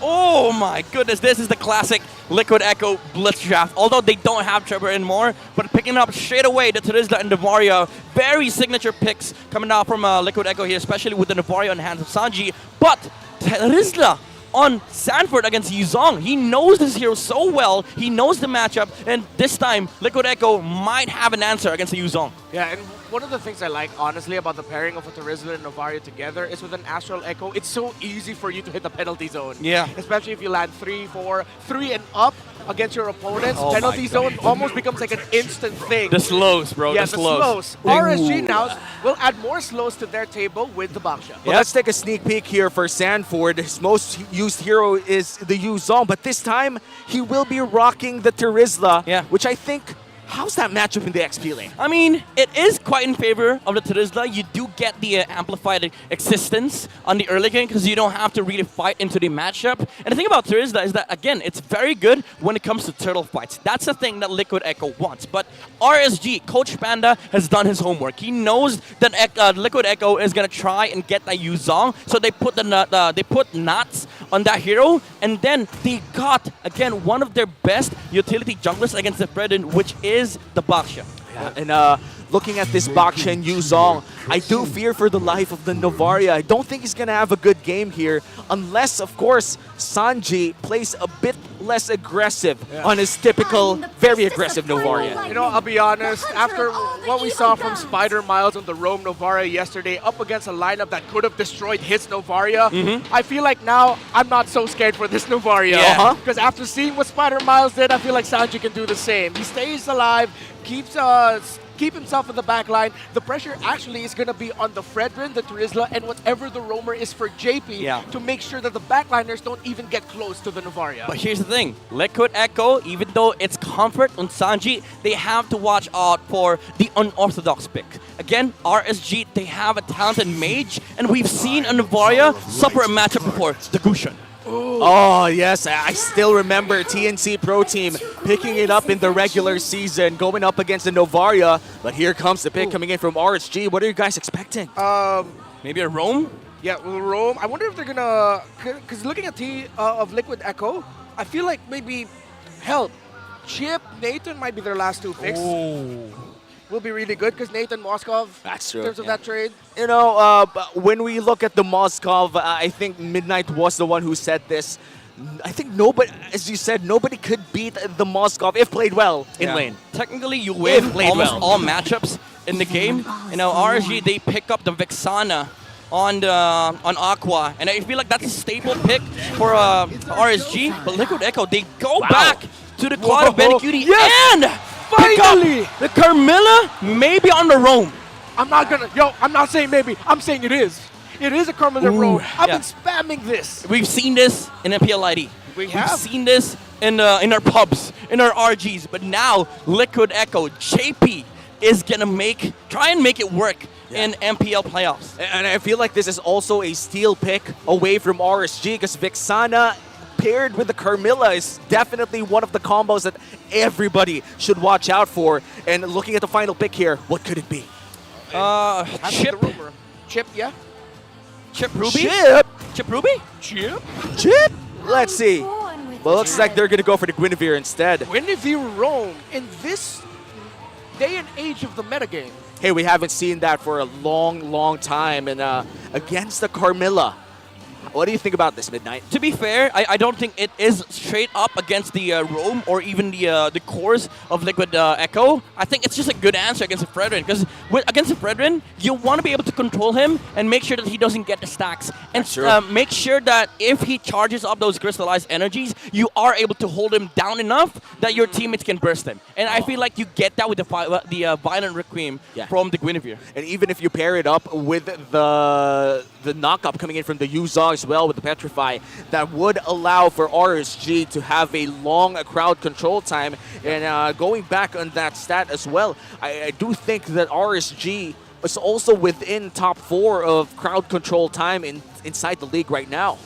oh my goodness, this is the classic Liquid Echo Blitz Draft. Although they don't have Trevor anymore, but picking up straight away the Terizla and Navaria. Very signature picks coming out from Liquid Echo here, especially with the Navaria on the hands of Sanji. But Terizla on Sanford against Yuzong. He knows this hero so well. He knows the matchup, and this time Liquid Echo might have an answer against the Yuzong.
Yeah, and one of the things I like, honestly, about the pairing of a Terizla and Novaria together is with an Astral Echo, it's so easy for you to hit the penalty zone.
Yeah.
Especially if you land 3, 4, 3 and up against your opponents.
Oh
penalty zone almost becomes like an instant thing.
The slows, bro.
Yeah,
the slows.
RSG now will add more slows to their table with the Baksha.
Well, let's take a sneak peek here for Sanford. His most used hero is the Yu Zong, but this time he will be rocking the Terizla, which I think, how's that matchup in the XP lane?
I mean, it is quite in favor of the Terizla. You do get the amplified existence on the early game because you don't have to really fight into the matchup. And the thing about Terizla is that, again, it's very good when it comes to turtle fights. That's the thing that Liquid Echo wants. But RSG, Coach Panda, has done his homework. He knows that Liquid Echo is going to try and get that Yu Zong. So they put knots on that hero, and then they got, again, one of their best utility junglers against the Fredrin, which is the Baksha.
Yeah, and looking at this Baksha and Yu Zong, I do fear for the life of the Novaria. I don't think he's going to have a good game here unless, of course, Sanji plays a bit less aggressive on his typical, very aggressive Novaria.
You know, I'll be honest, after what we saw from Spider Miles on the Roam Novaria yesterday up against a lineup that could have destroyed his Novaria, I feel like now I'm not so scared for this Novaria. Because after seeing what Spider Miles did, I feel like Sanji can do the same. He stays alive, keep himself in the back line. The pressure actually is going to be on the Fredrin, the Terizla, and whatever the roamer is for JP to make sure that the backliners don't even get close to the Novaria.
But here's the thing. Liquid Echo, even though it's comfort on Sanji, they have to watch out for the unorthodox pick. Again, RSG, they have a talented mage, and we've seen a Novaria suffer a matchup before, the Gushan.
Oh, yes. I still remember TNC Pro Team picking it up in the regular season, going up against the Novaria. But here comes the pick coming in from RSG. What are you guys expecting?
Maybe a roam?
Yeah, well, roam. I wonder if they're going to... Because looking at of Liquid Echo, I feel like maybe help. Chip, Nathan might be their last 2 picks. Will be really good because Nathan Moskov,
that's true,
in terms of that trade.
You know, when we look at the Moskov, I think Midnight was the one who said this. I think nobody, as you said, nobody could beat the Moskov if played well in lane.
Technically, you win almost all matchups in the game. You know, RSG, they pick up the Vexana on Aqua, and I feel like that's a staple pick for RSG. But Liquid Echo, they go back to the Cloud of Benecutie and
finally
the Carmilla maybe on the roam.
I'm not saying maybe, I'm saying it is. It is a Carmilla roam. I've been spamming this.
We've seen this in MPL ID. We've seen this in our pubs, in our RGs, but now Liquid Echo, JP is gonna try and make it work in MPL playoffs.
And I feel like this is also a steal pick away from RSG because Vexana paired with the Carmilla is definitely one of the combos that everybody should watch out for. And looking at the final pick here, what could it be?
Chip. Chip, yeah.
Chip Ruby?
Chip
Ruby?
Chip? Let's see. Well, looks like they're going to go for the Guinevere instead.
Guinevere Roam in this day and age of the metagame.
Hey, we haven't seen that for a long time. And against the Carmilla, what do you think about this, Midnight?
To be fair, I don't think it is straight up against the Roam or even the cores of Liquid Echo. I think it's just a good answer against the Fredrin, because against the Fredrin, you want to be able to control him and make sure that he doesn't get the stacks. And make sure that if he charges up those crystallized energies, you are able to hold him down enough that your teammates can burst him. And I feel like you get that with the Violent Requiem from the Guinevere.
And even if you pair it up with the knock-up coming in from the Yuzong as well with the Petrify, that would allow for RSG to have a long crowd control time. And going back on that stat as well, I do think that RSG is also within top 4 of crowd control time inside the league right now.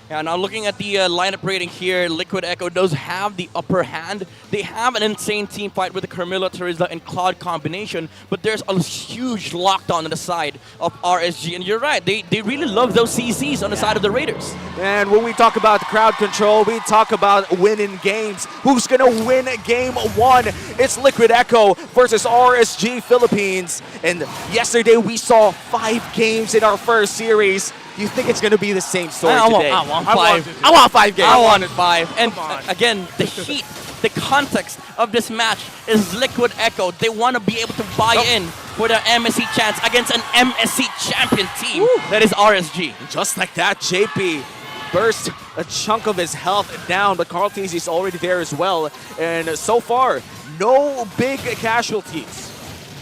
Yeah, now looking at the lineup rating here, Liquid Echo does have the upper hand. They have an insane team fight with the Carmilla, Terizla, and Cloud combination, but there's a huge lockdown on the side of RSG. And you're right, they really love those CCs on the side of the Raiders.
And when we talk about the crowd control, we talk about winning games. Who's going to win game 1? It's Liquid Echo versus RSG Philippines. And yesterday we saw 5 games in our first series. Do you think it's going to be the same story today?
I want 5.
I want 5 games.
I wanted 5. And again, the heat, the context of this match is Liquid Echo. They want to be able to buy in for their MSC chance against an MSC champion team that is RSG.
Just like that, JP burst a chunk of his health down, but Carl Teasy is already there as well. And so far, no big casualties.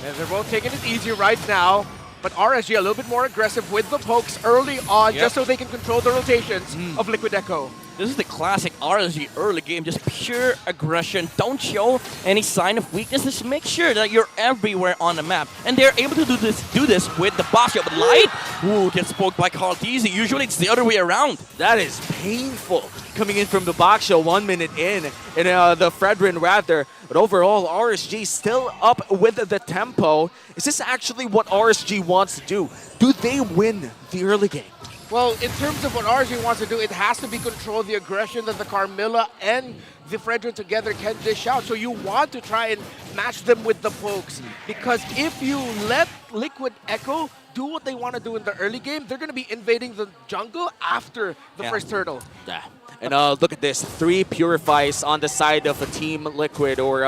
And they're both taking it easy right now. But RSG a little bit more aggressive with the pokes early on, just so they can control the rotations of Liquid Echo.
This is the classic RSG early game, just pure aggression. Don't show any sign of weakness. Just make sure that you're everywhere on the map. And they're able to do this with the boss shot. But Light, gets poked by Carl Teasy. Usually it's the other way around.
That is painful. Coming in from the box show 1 minute in the Fredrin rather. But overall, RSG still up with the tempo. Is this actually what RSG wants to do? Do they win the early game?
Well, in terms of what RSG wants to do, it has to be control the aggression that the Carmilla and the Fredrin together can dish out. So you want to try and match them with the pokes. Because if you let Liquid Echo do what they want to do in the early game, they're going to be invading the jungle after the first turtle.
Yeah. And look at this, 3 Purifies on the side of a Team Liquid or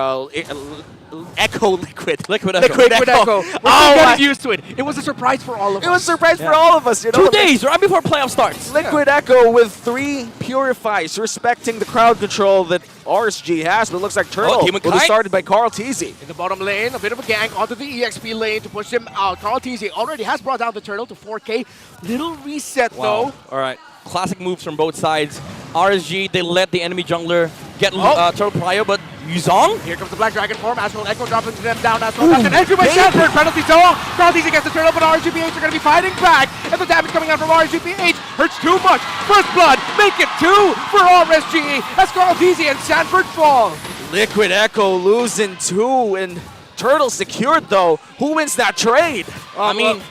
Echo Liquid.
Liquid Echo. We're getting used to it. It was a surprise for all of us.
It was a surprise for all of us. You know?
2 days right before playoff starts.
Liquid Echo with 3 Purifies, respecting the crowd control that RSG has, but it looks like Turtle will be started by Carl Teasy.
In the bottom lane, a bit of a gank onto the EXP lane to push him out. Carl Teasy already has brought down the Turtle to 4K. Little reset though.
All right. Classic moves from both sides. RSG, they let the enemy jungler get Turtle Prio, but Yuzong?
Here comes the Black Dragon form. Astral Echo dropping them down as well. That's an entry by Sanford. Penalty zone. Carl Teasy gets the Turtle, but RSGPH are going to be fighting back. And the damage coming out from RSGPH hurts too much. First blood, make it 2 for RSG as Carl Teasy and Sanford fall.
Liquid Echo losing 2, and Turtle secured though. Who wins that trade?
I mean,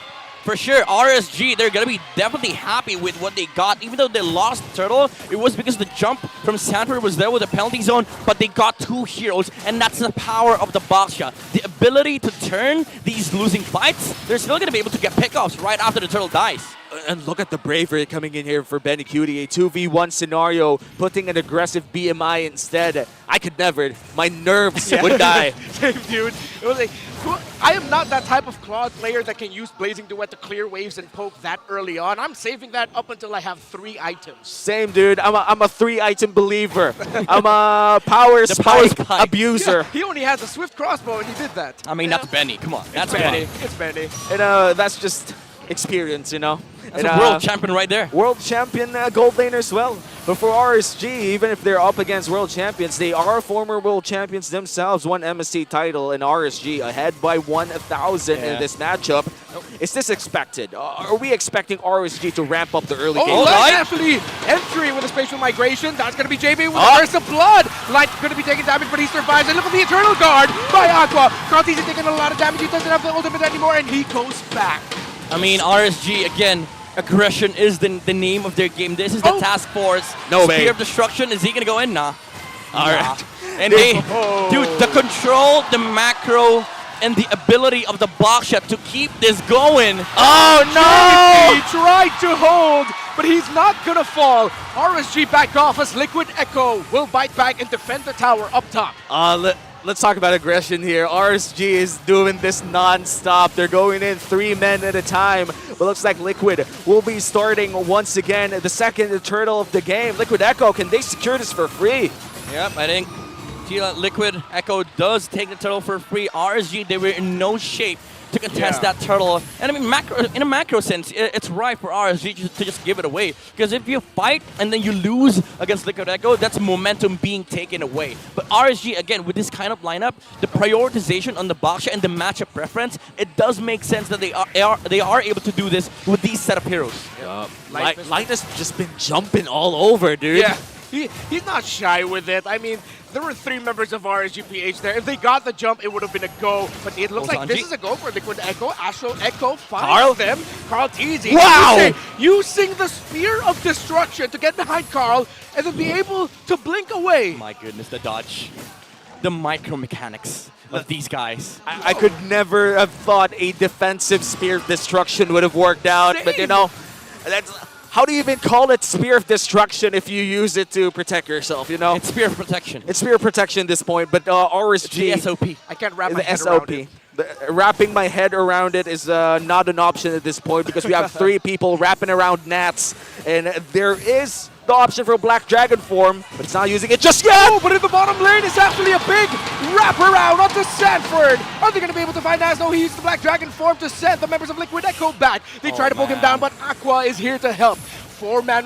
for sure, RSG, they're going to be definitely happy with what they got. Even though they lost Turtle, it was because the jump from Sanford was there with the penalty zone, but they got 2 heroes, and that's the power of the box shot. The ability to turn these losing fights, they're still going to be able to get pickoffs right after the Turtle dies.
And look at the bravery coming in here for Benny Cutie. A 2v1 scenario, putting an aggressive BMI instead. I could never. My nerves would die.
Same, dude. It was like, I am not that type of Claude player that can use Blazing Duet to clear waves and poke that early on. I'm saving that up until I have 3 items.
Same, dude. I'm a 3-item believer. I'm a power spike abuser.
Yeah, he only has a Swift Crossbow and he did that.
I mean, that's Benny. Come on. That's
Benny. It's Benny.
And that's just experience, you know?
That's a world champion right there.
World champion gold laner as well. But for RSG, even if they're up against world champions, they are former world champions themselves. One MSC title, and RSG ahead by 1,000 in this matchup. Is this expected? Are we expecting RSG to ramp up the early game?
Oh, Light actually entry with a spatial migration. That's going to be JB with a burst of blood. Light going to be taking damage, but he survives. And look at the Eternal Guard by Aqua. Karl'Tez is taking a lot of damage. He doesn't have the ultimate anymore, and he goes back.
I mean, RSG, again, aggression is the name of their game. This is the task force.
No
Spear
way.
of Destruction, is he going to go in? Nah. All right. And they, dude, the control, the macro, and the ability of the box shot to keep this going.
Oh no! He tried to hold, but he's not gonna fall. RSG back off as Liquid Echo will bite back and defend the tower up top.
Let's talk about aggression here. RSG is doing this non-stop. They're going in 3 men at a time. But looks like Liquid will be starting once again. The second turtle of the game. Liquid Echo, can they secure this for free?
Yep, I think Liquid Echo does take the turtle for free. RSG, they were in no shape to contest that turtle. And I mean, in a macro sense, it's right for RSG to just give it away. Because if you fight and then you lose against Liquid Echo, that's momentum being taken away. But RSG, again, with this kind of lineup, the prioritization on the box shot and the matchup preference, it does make sense that they are able to do this with these set of heroes.
Light has just been jumping all over, dude.
Yeah, he's not shy with it. I mean, there were 3 members of RSG PH there. If they got the jump, it would have been a go. But it looks like this is a go for Liquid Echo. Astro Echo finds them. Karl'Tez.
Wow!
Using the Spear of Destruction to get behind Karl and then be able to blink away.
My goodness, the dodge. The micro mechanics of these guys.
I could never have thought a defensive Spear of Destruction would have worked out. But you know, how do you even call it Spear of Destruction if you use it to protect yourself, you know?
It's Spear of Protection.
It's Spear of Protection at this point, but RSG...
It's the SOP.
I can't wrap my
the
head
SOP.
around it.
Wrapping my head around it is not an option at this point because we have 3 people wrapping around Nats, and there is the option for Black Dragon form, but it's not using it just yet!
Oh, but in the bottom lane, it's actually a big wraparound onto Sanford. Are they going to be able to find Nas? No, he used the Black Dragon form to send the members of Liquid Echo back. They try to poke him down, but Aqua is here to help. 4-man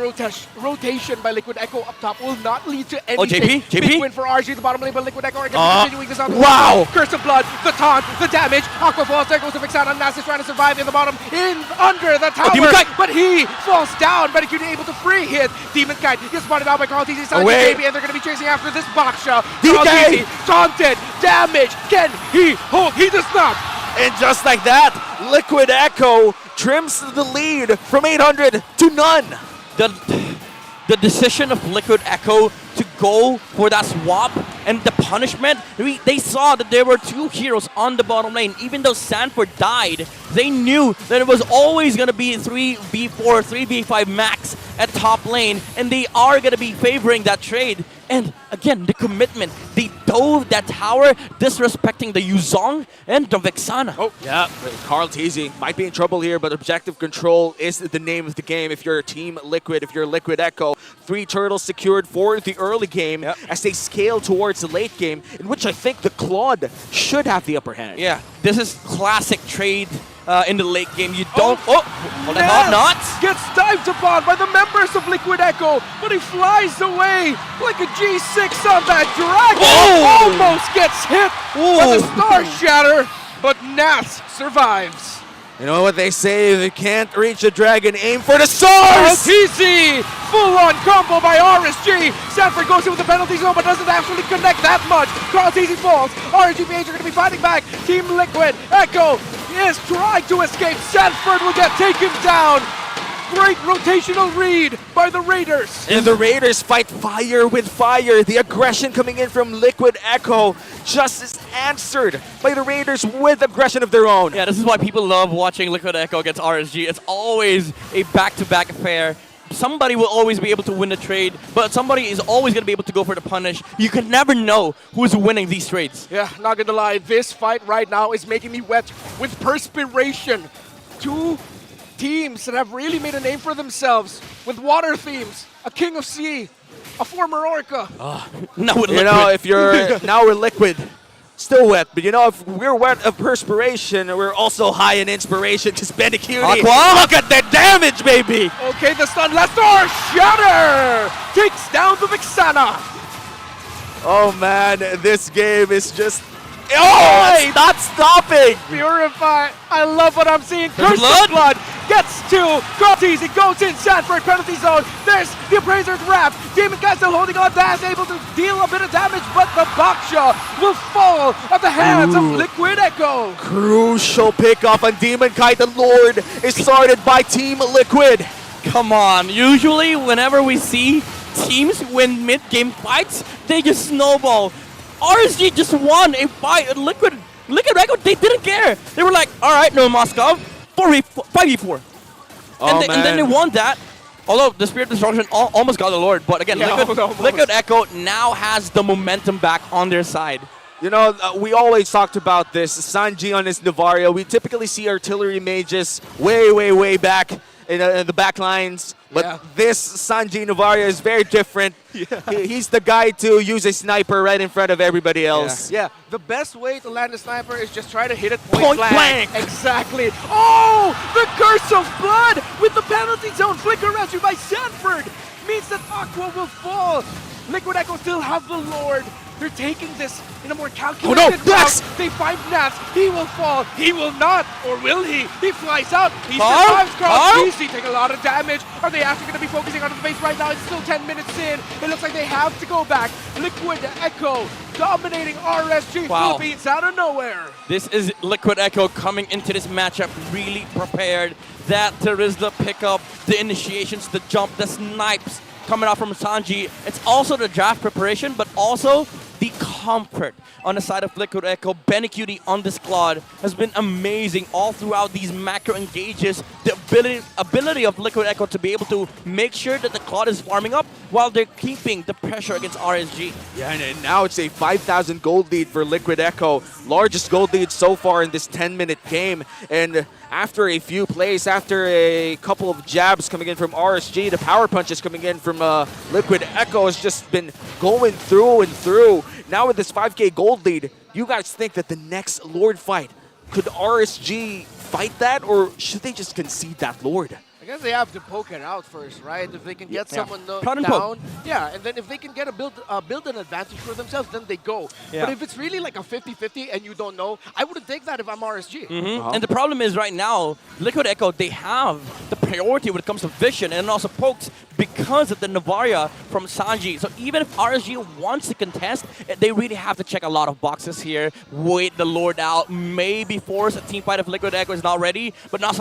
rotation by Liquid Echo up top will not lead to anything.
JP?
Big win for RSG, the bottom lane, but Liquid Echo are going to continuing this on the
wow!
Curse of Blood, the taunt, the damage. Aqua falls, there goes to Vixana. Nas is trying to survive in the bottom, under the tower. But he falls down. Benekute able to free hit. Demon Kite gets spotted out by Karl'Tez. And they're going to be chasing after this box shot. Karl'Tez taunted, damage. Can he hold? He does not.
And just like that, Liquid Echo trims the lead from 800 to none.
The decision of Liquid Echo to go for that swap and the punishment, they saw that there were 2 heroes on the bottom lane. Even though Sanford died, they knew that it was always going to be 3v4, 3v5 max at top lane, and they are going to be favoring that trade. And again, the commitment. They dove that tower, disrespecting the Yuzong and the Vexana.
Oh, yeah. Karl'Tez might be in trouble here, but objective control is the name of the game. If you're Team Liquid, if you're Liquid Echo, 3 turtles secured for the early game as they scale towards the late game, in which I think the Claude should have the upper hand.
Yeah, this is classic trade in the late game. You don't... Hold on, not.
Gets dived upon by the members of Liquid Echo, but he flies away like a G6 on that dragon. Almost gets hit by the Star Shatter, but Nas survives.
You know what they say, if you can't reach a dragon, aim for the stars!
TC! Full-on combo by RSG. Sanford goes in with the penalty zone, but doesn't actually connect that much. Karl'Tez falls. RSG PH are going to be fighting back. Team Liquid Echo is trying to escape. Sanford will get taken down. Great rotational read by the Raiders.
And the Raiders fight fire with fire. The aggression coming in from Liquid Echo just is answered by the Raiders with aggression of their own.
Yeah, this is why people love watching Liquid Echo against RSG. It's always a back-to-back affair. Somebody will always be able to win the trade, but somebody is always going to be able to go for the punish. You can never know who's winning these trades.
Yeah, not going to lie. This fight right now is making me wet with perspiration. 2 teams that have really made a name for themselves with water themes, a King of Sea, a former Orca.
Now with Liquid.
You know, if you're now with Liquid, Still wet, but you know, if we're wet of perspiration, we're also high in inspiration because Benecutie,
Aqua!
look at the damage, baby!
Okay, the stun last door. Shatter takes down the Vixana.
Oh man, this game is just... Oh, it's not stopping!
Purify. I love what I'm seeing.
There's
Curse of blood gets to Grotties. It goes in Sanford penalty zone. There's the Appraiser's wrap. Demon Guy still holding on. That's able to deal a bit of damage, but the Baksha will fall at the hands of Liquid Echo.
Crucial pickoff on Demon Kite. The Lord is started by Team Liquid.
Come on. Usually, whenever we see teams win mid-game fights, they just snowball. RSG just won a fight. Liquid Echo, they didn't care. They were like, all right, no Moscow, 5v4. And then they won that. Although the Spirit Destruction almost got the Lord. But again, Liquid Echo now has the momentum back on their side.
You know, we always talked about this. Sanji on his Navario. We typically see artillery mages way back in the back lines. But this Sanji Navario is very different. He's the guy to use a sniper right in front of everybody else.
Yeah, the best way to land a sniper is just try to hit it point blank. Exactly. Oh, the Curse of Blood with the penalty zone flicker rescue by Sanford means that Aqua will fall. Liquid Echo still have the Lord. They're taking this in a more calculated route. They find Nats. He will fall. He will not. Or will he? He flies out. He survives. Carl Easy take a lot of damage. Are they actually going to be focusing on the base right now? It's still 10 minutes in. It looks like they have to go back. Liquid Echo dominating RSG Philippines out of nowhere.
This is Liquid Echo coming into this matchup really prepared. That there is the pickup, the initiations, the jump, the snipes coming out from Sanji. It's also the draft preparation, but also the comfort on the side of Liquid Echo. Benecutie on this squad has been amazing all throughout these macro engages. The ability of Liquid Echo to be able to make sure that the Claude is farming up while they're keeping the pressure against RSG.
Yeah, and now it's a 5,000 gold lead for Liquid Echo. Largest gold lead so far in this 10-minute game. And after a few plays, after a couple of jabs coming in from RSG, the power punches coming in from Liquid Echo has just been going through and through. Now with this 5K gold lead, you guys think that the next Lord fight, could RSG fight that, or should they just concede that Lord?
I guess they have to poke it out first, right? If they can get someone
Prod and
down,
poke.
and then if they can get build an advantage for themselves, then they go. But if it's really like a 50-50 and you don't know, I wouldn't take that if I'm RSG.
And the problem is right now, Liquid Echo, they have the priority when it comes to vision and also pokes because of the Navaria from Sanji. So even if RSG wants to contest, they really have to check a lot of boxes here, wait the Lord out, maybe force a team fight if Liquid Echo is not ready, but that's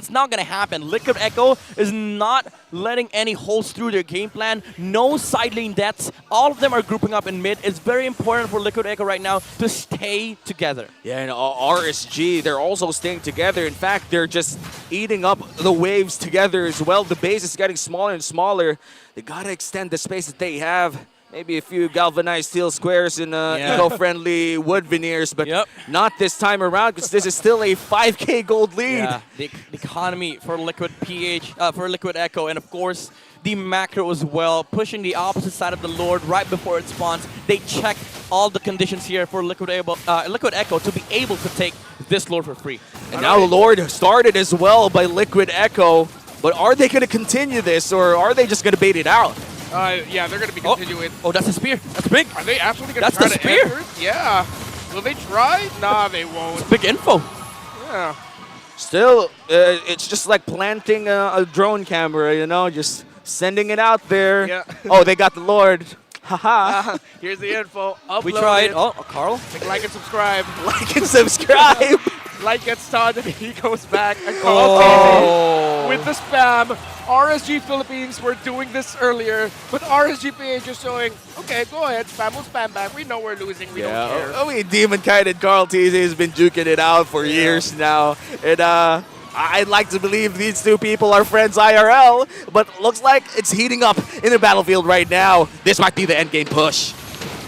not going to happen. Liquid Echo is not letting any holes through their game plan. No side lane deaths. All of them are grouping up in mid. It's very important for Liquid Echo right now to stay together.
Yeah, and RSG, they're also staying together. In fact, they're just eating up the waves together as well. The base is getting smaller and smaller. They gotta extend the space that they have. Maybe a few galvanized steel squares and eco-friendly wood veneers, but not this time around because this is still a 5K gold lead.
Yeah, the economy for Liquid PH, for Liquid Echo, and of course the macro as well, pushing the opposite side of the Lord right before it spawns. They check all the conditions here for Liquid Echo to be able to take this Lord for free.
And now the Lord started as well by Liquid Echo, but are they going to continue this or are they just going to bait it out?
Yeah, they're going to be continuing.
Oh, that's a spear. That's big.
Are they actually going to try to enter it? Yeah. Will they try? Nah, they won't.
It's big info.
Yeah.
Still, it's just like planting a drone camera, you know, just sending it out there.
Yeah.
Oh, they got the Lord. Haha.
Here's the info. Upload
We tried.
it.
Oh, Carl.
Like and subscribe.
Like and subscribe.
Like gets done, he goes back and calls with the spam. RSG Philippines were doing this earlier, but RSG PH is showing, okay, go ahead, spam, we'll spam back. We know we're losing, we don't care.
I mean, Demon Kite and Carl TZ has been duking it out for years now. And I'd like to believe these two people are friends IRL, but looks like it's heating up in the battlefield right now. This might be the endgame push.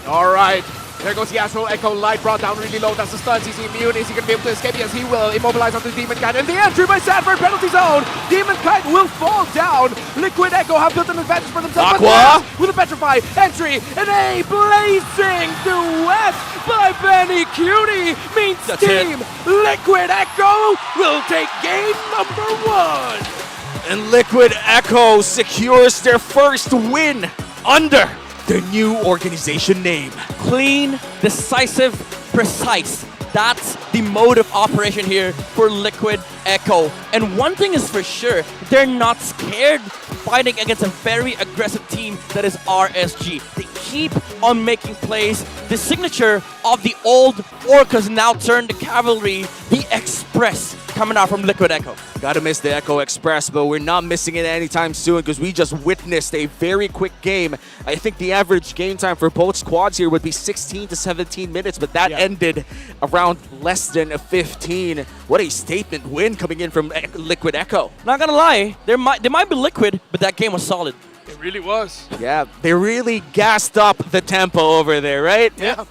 All right. There goes the Astro Echo Light brought down really low. That's the stuns. He's immune. Is he going to be able to escape? Yes, he will. Immobilize onto Demon Kite. And the entry by Sanford, penalty zone. Demon Kite will fall down. Liquid Echo have built an advantage for themselves.
Aqua
with a Petrify entry. And a blazing duet by Benny Cutie means Team Liquid Echo will take game number 1.
And Liquid Echo secures their first win under their new organization name.
Clean, decisive, precise. That's the mode of operation here for Liquid Echo. And one thing is for sure, they're not scared fighting against a very aggressive team that is RSG. They keep on making plays. The signature of the old Orcas now turned to Cavalry, the Express, coming out from Liquid Echo.
Gotta miss the Echo Express, but we're not missing it anytime soon because we just witnessed a very quick game. I think the average game time for both squads here would be 16 to 17 minutes, but that ended around less than 15. What a statement win coming in from Liquid Echo.
Not gonna lie, they might be liquid, but that game was solid.
It really was.
Yeah, they really gassed up the tempo over there, right?
Yeah.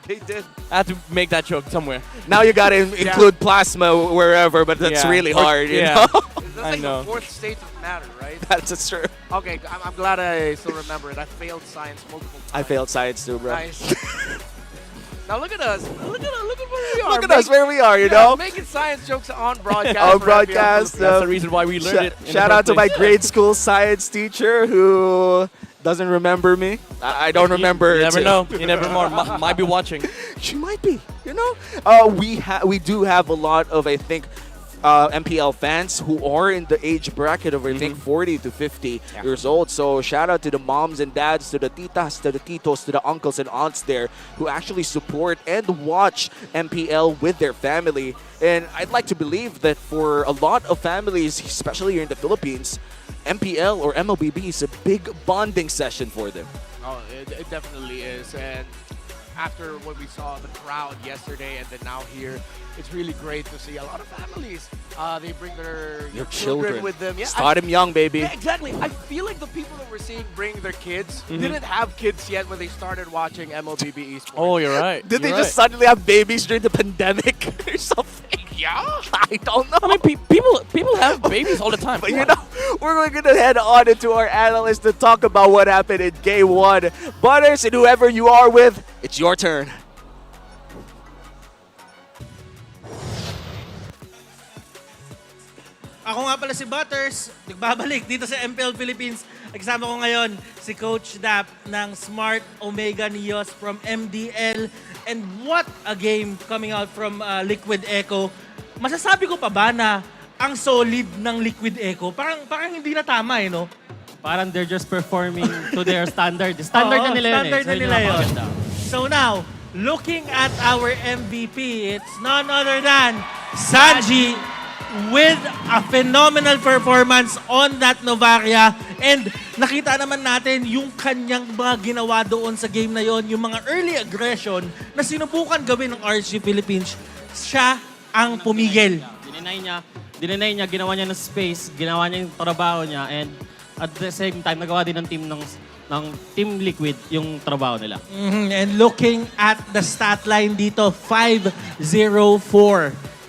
They did.
I had to make that joke somewhere.
Now you gotta include Plasma wherever, but that's really hard, you know?
That's like the fourth state of matter, right?
That's true.
Okay, I'm glad I still remember it. I failed science multiple times.
I failed science too, bro.
Nice. Now look at us. Look at where we are.
Look at us where we are, you know?
Making science jokes on broadcast.
On broadcast.
That's the reason why we learned it.
Shout out to my grade school science teacher who doesn't remember me. I don't remember.
You never know. You never know. Might be watching.
She might be, you know? We do have a lot of, I think, MPL fans who are in the age bracket of, I think, 40 to 50 years old. So shout out to the moms and dads, to the titas, to the titos, to the uncles and aunts there who actually support and watch MPL with their family. And I'd like to believe that for a lot of families, especially here in the Philippines, MPL or MLBB is a big bonding session for them.
Oh, it definitely is. And after what we saw the crowd yesterday and then now here, it's really great to see a lot of families. They bring their children with them. Yeah,
Start them young, baby.
Yeah, exactly. I feel like the people that we're seeing bring their kids didn't have kids yet when they started watching MLBB esports.
Oh, you're right.
Did they just suddenly have babies during the pandemic or something?
Yeah.
I don't know.
I mean, people have babies all the time.
But you know, we're going to head on into our analyst to talk about what happened in Game 1. Butters and whoever you are with, it's your turn.
Ako nga pala si Butters, nagbabalik dito sa MPL Philippines. Kasama ko ngayon si Coach Dap ng Smart Omega Neos from MDL. And what a game coming out from Liquid Echo. Masasabi ko pa ba na ang solid ng Liquid Echo? Parang hindi na tama no?
Parang they're just performing to their standard. Standard na nila yun
standard na nila yun. So now, looking at our MVP, it's none other than Sanji with a phenomenal performance on that Novaria. And nakita naman natin yung kanyang mga ginawa doon sa game na yon, yung mga early aggression na sinubukan gawin ng RSG Philippines, siya ang pumigil.
Dinenay niya, ginawa niya ng space, ginawa niya yung trabaho niya, and at the same time, nagawa din ng Team Liquid yung trabaho nila.
And looking at the stat line dito, 5-0-4.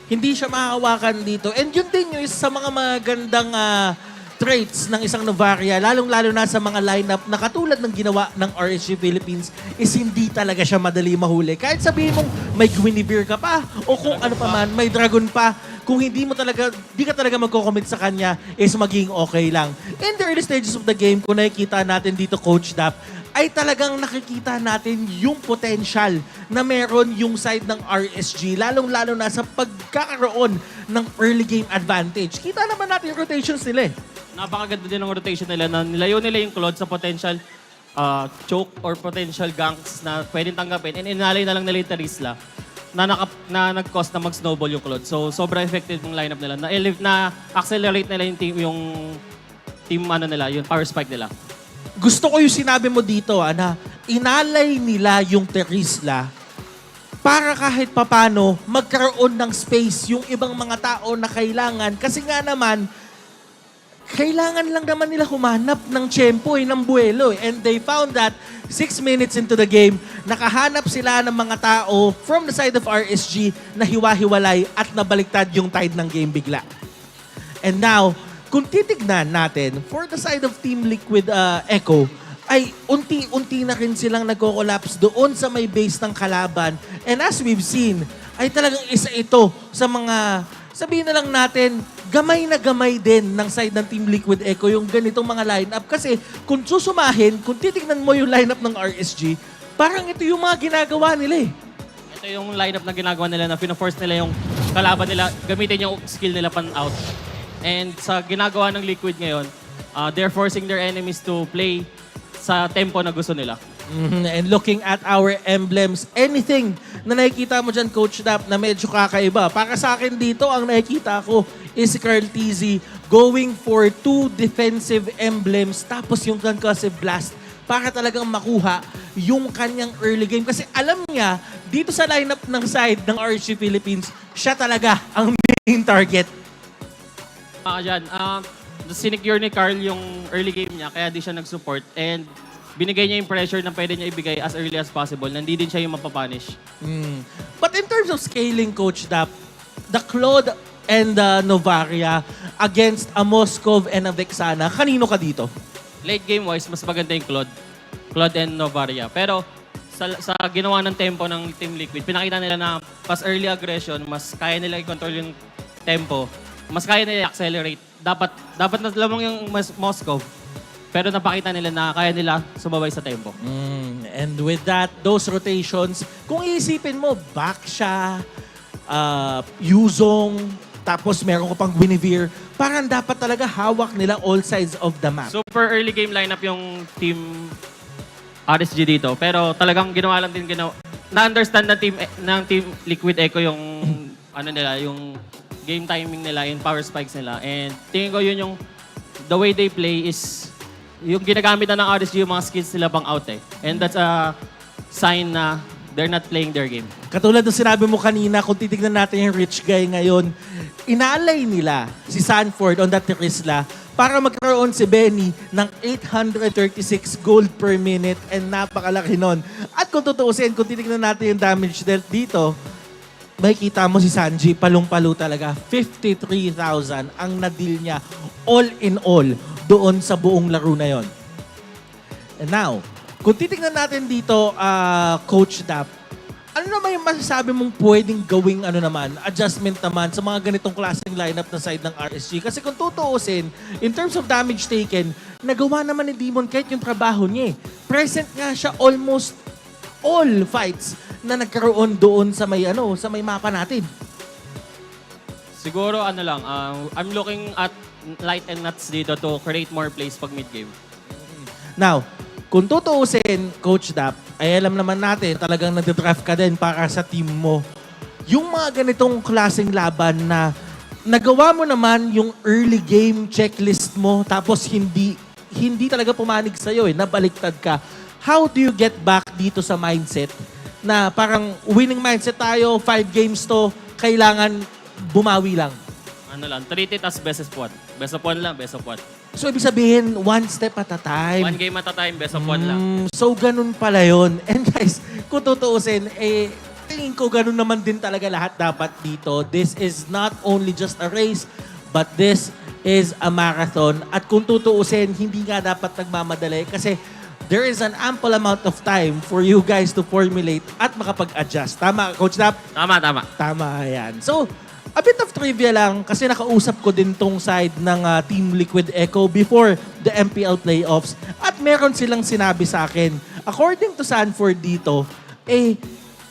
Hindi siya makahawakan dito. And yun din yung isa sa mga magandang traits ng isang Novaria, lalong-lalo na sa mga lineup na katulad ng ginawa ng RSG Philippines, is hindi talaga siya madali mahuli. Kahit sabihin mong may Guinevere ka pa, o kung ano pa man, may Dragon pa, kung hindi ka talaga magko-commit sa kanya, is maging okay lang. In the early stages of the game, kung nakikita natin dito, Coach Dap, ay talagang nakikita natin yung potential na meron yung side ng RSG, lalong-lalo na sa pagkakaroon ng early game advantage. Kita naman natin yung rotations nila eh.
Napakaganda din ng rotation nila na nilayo nila yung Claude sa potential choke or potential ganks na pwedeng tanggapin, and inalay na lang nila yung Tarisla na nag-cause na mag-snowball yung Claude. So, sobrang effective yung lineup nila. Na-accelerate nila yung team yung power spike nila.
Gusto ko yung sinabi mo dito, na inalay nila yung Terisla para kahit papano magkaroon ng space yung ibang mga tao na kailangan. Kasi nga naman,
kailangan lang naman nila humanap ng tiyempo, ng buwelo. And they found that 6 minutes into the game, nakahanap sila ng mga tao from the side of RSG na hiwa-hiwalay at nabaliktad yung tide ng game bigla. And now, kung titignan natin, for the side of Team Liquid Echo, ay unti-unti na rin silang nagko-collapse doon sa may base ng kalaban. And as we've seen, ay talagang isa ito sa mga, sabihin na lang natin, gamay na gamay din ng side ng Team Liquid Echo yung ganitong mga lineup. Kasi kung susumahin, kung titignan mo yung lineup ng RSG, parang ito yung mga ginagawa nila eh.
Ito yung lineup na ginagawa nila na pina-force nila yung kalaban nila, gamitin yung skill nila pan-out. And sa ginagawa ng Liquid ngayon, they're forcing their enemies to play sa tempo na gusto nila.
And looking at our emblems, anything na nakikita mo dyan, Coach Dap, na medyo kakaiba. Para sa akin dito, ang nakikita ko is si Carl TZ going for 2 defensive emblems tapos yung concussive blast para talagang makuha yung kanyang early game. Kasi alam niya, dito sa lineup ng side ng RSG Philippines, siya talaga ang main target.
Sinecure ni Carl yung early game niya, kaya di siya nag-support. And binigay niya yung pressure na pwede niya ibigay as early as possible. Nandi din siya yung mapapunish.
But in terms of scaling, Coach Dap, the Claude and the Novaria against a Moskov and a Vexana, kanino ka dito?
Late game-wise, mas maganda yung Claude and Novaria. Pero sa ginawa ng tempo ng Team Liquid, pinakita nila na pas early aggression, mas kaya nila i-control yung tempo, mas kaya nila i-accelerate. Dapat na lamang yung Moskov. Pero napakita nila na kaya nila sumabay sa tempo.
And with that, those rotations, kung iisipin mo, back siya, Yuzong, tapos meron ko pang Guinevere, parang dapat talaga hawak nila all sides of the map.
Super early game lineup yung Team RSG dito. Pero talagang ginawa lang din na-understand ng team Liquid Echo yung ano nila, yung game timing nila, yung power spikes nila. And tingin ko yun yung the way they play is yung ginagamit na ng RSG yung mga skills nila pang out eh. And that's a sign na they're not playing their game.
Katulad ng sinabi mo kanina, kung titignan natin yung rich guy ngayon, inaalay nila si Sanford on that Trisla para magkaroon si Benny ng 836 gold per minute and napakalaki nun. At kung tutuusin, kung titignan natin yung damage dealt dito, makikita mo si Sanji, palong-palo talaga. 53,000 ang na-deal niya all in all doon sa buong laro na yon. And now, kung titignan natin dito, Coach Dap, ano naman yung masasabi mong pwedeng gawing adjustment naman sa mga ganitong klaseng lineup na side ng RSG? Kasi kung tutuusin, in terms of damage taken, nagawa naman ni Demon kahit yung trabaho niya eh. Present nga siya almost all fights na nagkaroon doon sa may mapa natin.
Siguro I'm looking at light and nuts dito to create more plays pag mid-game.
Now, kung tutuusin, Coach Dap, ay alam naman natin, talagang nag-draft ka din para sa team mo. Yung mga ganitong klaseng laban na nagawa mo naman yung early game checklist mo, tapos hindi talaga pumanig sa'yo nabaliktad ka. How do you get back dito sa mindset na parang winning mindset tayo, 5 games to, kailangan bumawi lang?
Treat it as best of one. Best of one lang, best of one.
So, ibig sabihin, one step at a time.
One game at a time, best of one lang.
So, ganun pala yun. And guys, kung tutuusin, tingin ko ganun naman din talaga lahat dapat dito. This is not only just a race, but this is a marathon. At kung tutuusin, hindi nga dapat nagmamadali kasi there is an ample amount of time for you guys to formulate at makapag-adjust. Tama, Coach Dap?
Tama.
Tama, yan. So, a bit of trivia lang kasi nakausap ko din tong side ng Team Liquid Echo before the MPL Playoffs at meron silang sinabi sa akin. According to Sanford dito,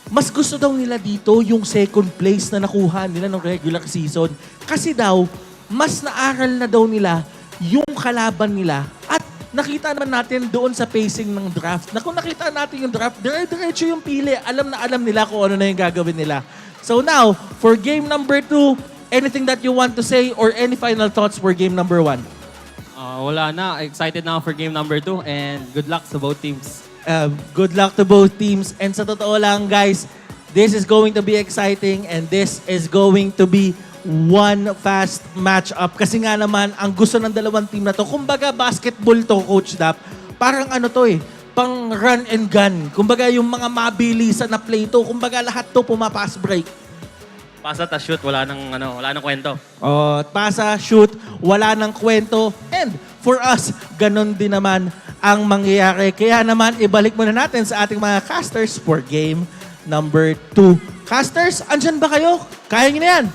mas gusto daw nila dito yung second place na nakuha nila ng regular season kasi daw, mas naaral na daw nila yung kalaban nila at nakita naman natin doon sa pacing ng draft na kung nakita natin yung draft, dire-diretso yung pili. Alam na alam nila kung ano na yung gagawin nila. So now, for game number 2, anything that you want to say or any final thoughts for game number 1?
Wala na. Excited na ako for game number 2 and good luck sa both teams.
Good luck to both teams. And sa totoo lang, guys, this is going to be exciting and this is going to be one fast matchup. Kasi nga naman, ang gusto ng dalawang team na to, kumbaga basketball to, Coach Dap, parang ano to pang run and gun. Kumbaga yung mga mabilisan na play to, kumbaga lahat to pumapass break.
Pasa ta shoot, wala nang kwento.
Pasa, shoot, wala nang kwento. And for us, ganon din naman ang mangyayari. Kaya naman, ibalik muna natin sa ating mga casters for game number 2. Casters, andyan ba kayo? Kaya nyo na yan.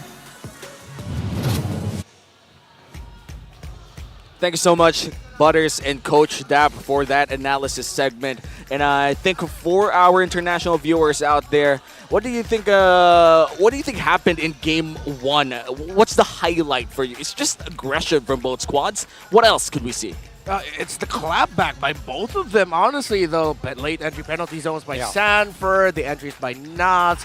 Thank you so much, Butters and Coach Dap, for that analysis segment. And I think for our international viewers out there, what do you think happened in Game 1? What's the highlight for you? It's just aggression from both squads. What else could we see?
It's the clapback by both of them, honestly, though. Late entry penalty zones by Sanford, the entries by Nats.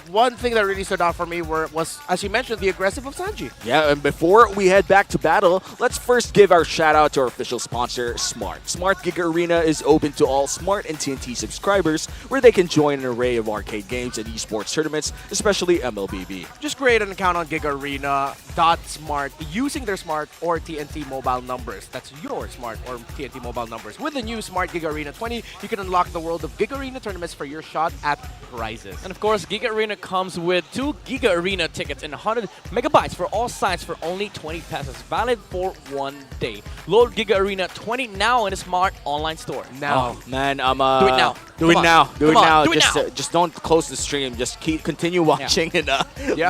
One thing that really stood out for me was, as you mentioned, the aggressive of Sanji.
Yeah, and before we head back to battle, let's first give our shout out to our official sponsor, Smart. Smart Giga Arena is open to all Smart and TNT subscribers, where they can join an array of arcade games and esports tournaments, especially MLBB.
Just create an account on gigarena.smart using their Smart or TNT mobile numbers. That's your Smart or TNT mobile numbers. With the new Smart Giga Arena 20, you can unlock the world of Giga Arena tournaments for your shot at prizes.
And of course, Giga Arena comes with 2 Giga Arena tickets and 100 megabytes for all sites for only 20 pesos, valid for 1 day. Load Giga Arena 20 now in the Smart online store.
Now.
Oh, man,
do it now.
Do it now. Do it now.
Do it now.
Just don't close the stream. Just continue watching and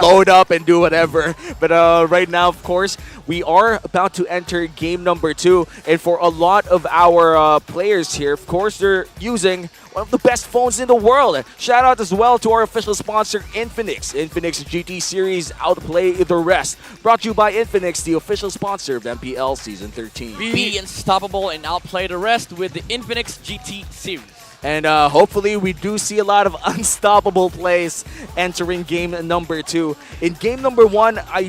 load up and do whatever. But right now, of course, we are about to enter game number 2. And for a lot of our players here, of course, they're using one of the best phones in the world. Shout out as well to our official sponsor, Infinix. Infinix GT Series, outplay the rest. Brought to you by Infinix, the official sponsor of MPL Season 13.
Be unstoppable and outplay the rest with the Infinix GT Series.
And hopefully we do see a lot of unstoppable plays entering game number 2. In game number 1, I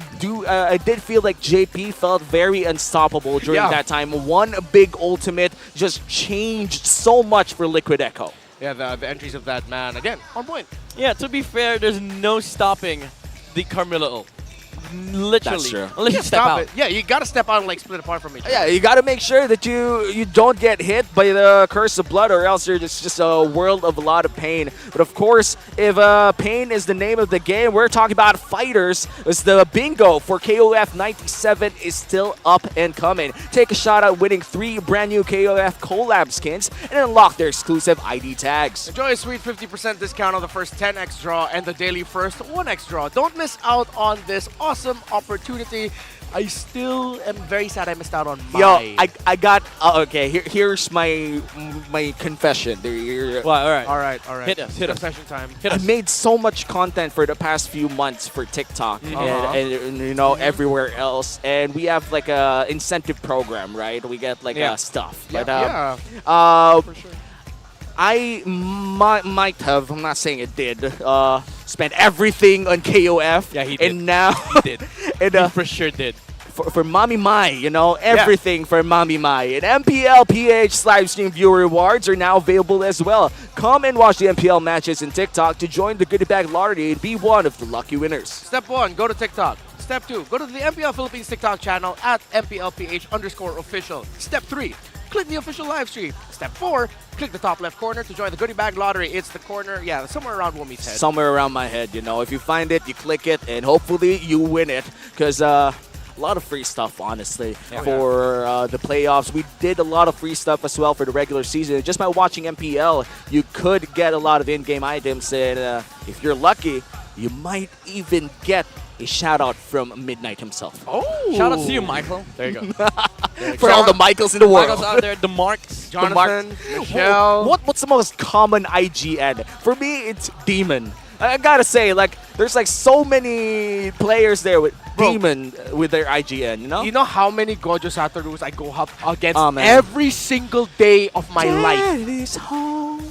did feel like JP felt very unstoppable during that time. One big ultimate just changed so much for Liquid Echo.
Yeah, the entries of that man, again, on point.
Yeah, to be fair, there's no stopping the Carmilla ult. Literally.
That's true.
Unless you step out.
Yeah, you gotta step out and like split apart from each other.
Yeah, you gotta make sure that you don't get hit by the curse of blood, or else it's just a world of a lot of pain. But of course, if pain is the name of the game, we're talking about fighters. It's the bingo for KOF 97 is still up and coming. Take a shot at winning 3 brand new KOF collab skins and unlock their exclusive ID tags.
Enjoy a sweet 50% discount on the first 10x draw and the daily first 1x draw. Don't miss out on this awesome opportunity. I still am very sad I missed out on my...
Yo, I got... okay, here's my confession.
Well, all
right.
Hit us.
Confession time.
I made so much content for the past few months for TikTok and you know, everywhere else. And we have like a incentive program, right? We get like stuff.
Yeah,
but,
for sure.
I might have, I'm not saying it did, spent everything on KOF.
Yeah, he did.
And now...
He did.
And,
he for sure did.
For Mommy Mai, you know, everything for Mommy Mai. And MPL PH live stream viewer rewards are now available as well. Come and watch the MPL matches in TikTok to join the goodie bag lottery and be one of the lucky winners.
Step 1, go to TikTok. Step 2, go to the MPL Philippines TikTok channel at MPLPH_official. Step 3, click the official live stream. Step 4, click the top left corner to join the goodie bag lottery. It's the corner, somewhere around Wumi's head.
Somewhere around my head, you know. If you find it, you click it, and hopefully you win it. Because a lot of free stuff, honestly, for the playoffs. We did a lot of free stuff as well for the regular season. Just by watching MPL, you could get a lot of in-game items, and if you're lucky, you might even get a shout-out from Midnight himself.
Oh!
Shout out to you, Michael.
There you go.
For all the Michaels in the world.
Michaels out there, the Marks.
Jonathan, Michelle.
What's the most common IGN? For me, it's Demon. I gotta say, like, there's like so many players there with Demon with their IGN, you know?
You know how many Gojo Satoru's I go up against every single day of my life?
Is home.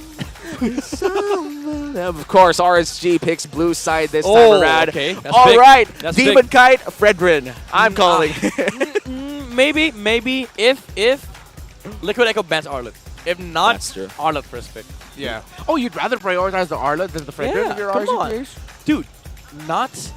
Of course, RSG picks blue side this time around.
Okay.
All right,
That's
Demon
big.
Kite, Fredrin. I'm calling.
Maybe if Liquid Echo bans Arlet. If not,
That's true.
Arlet first pick.
Yeah. Oh, you'd rather prioritize the Arlet than the Fredrin of your
come on.
RSG?
Dude, Nuts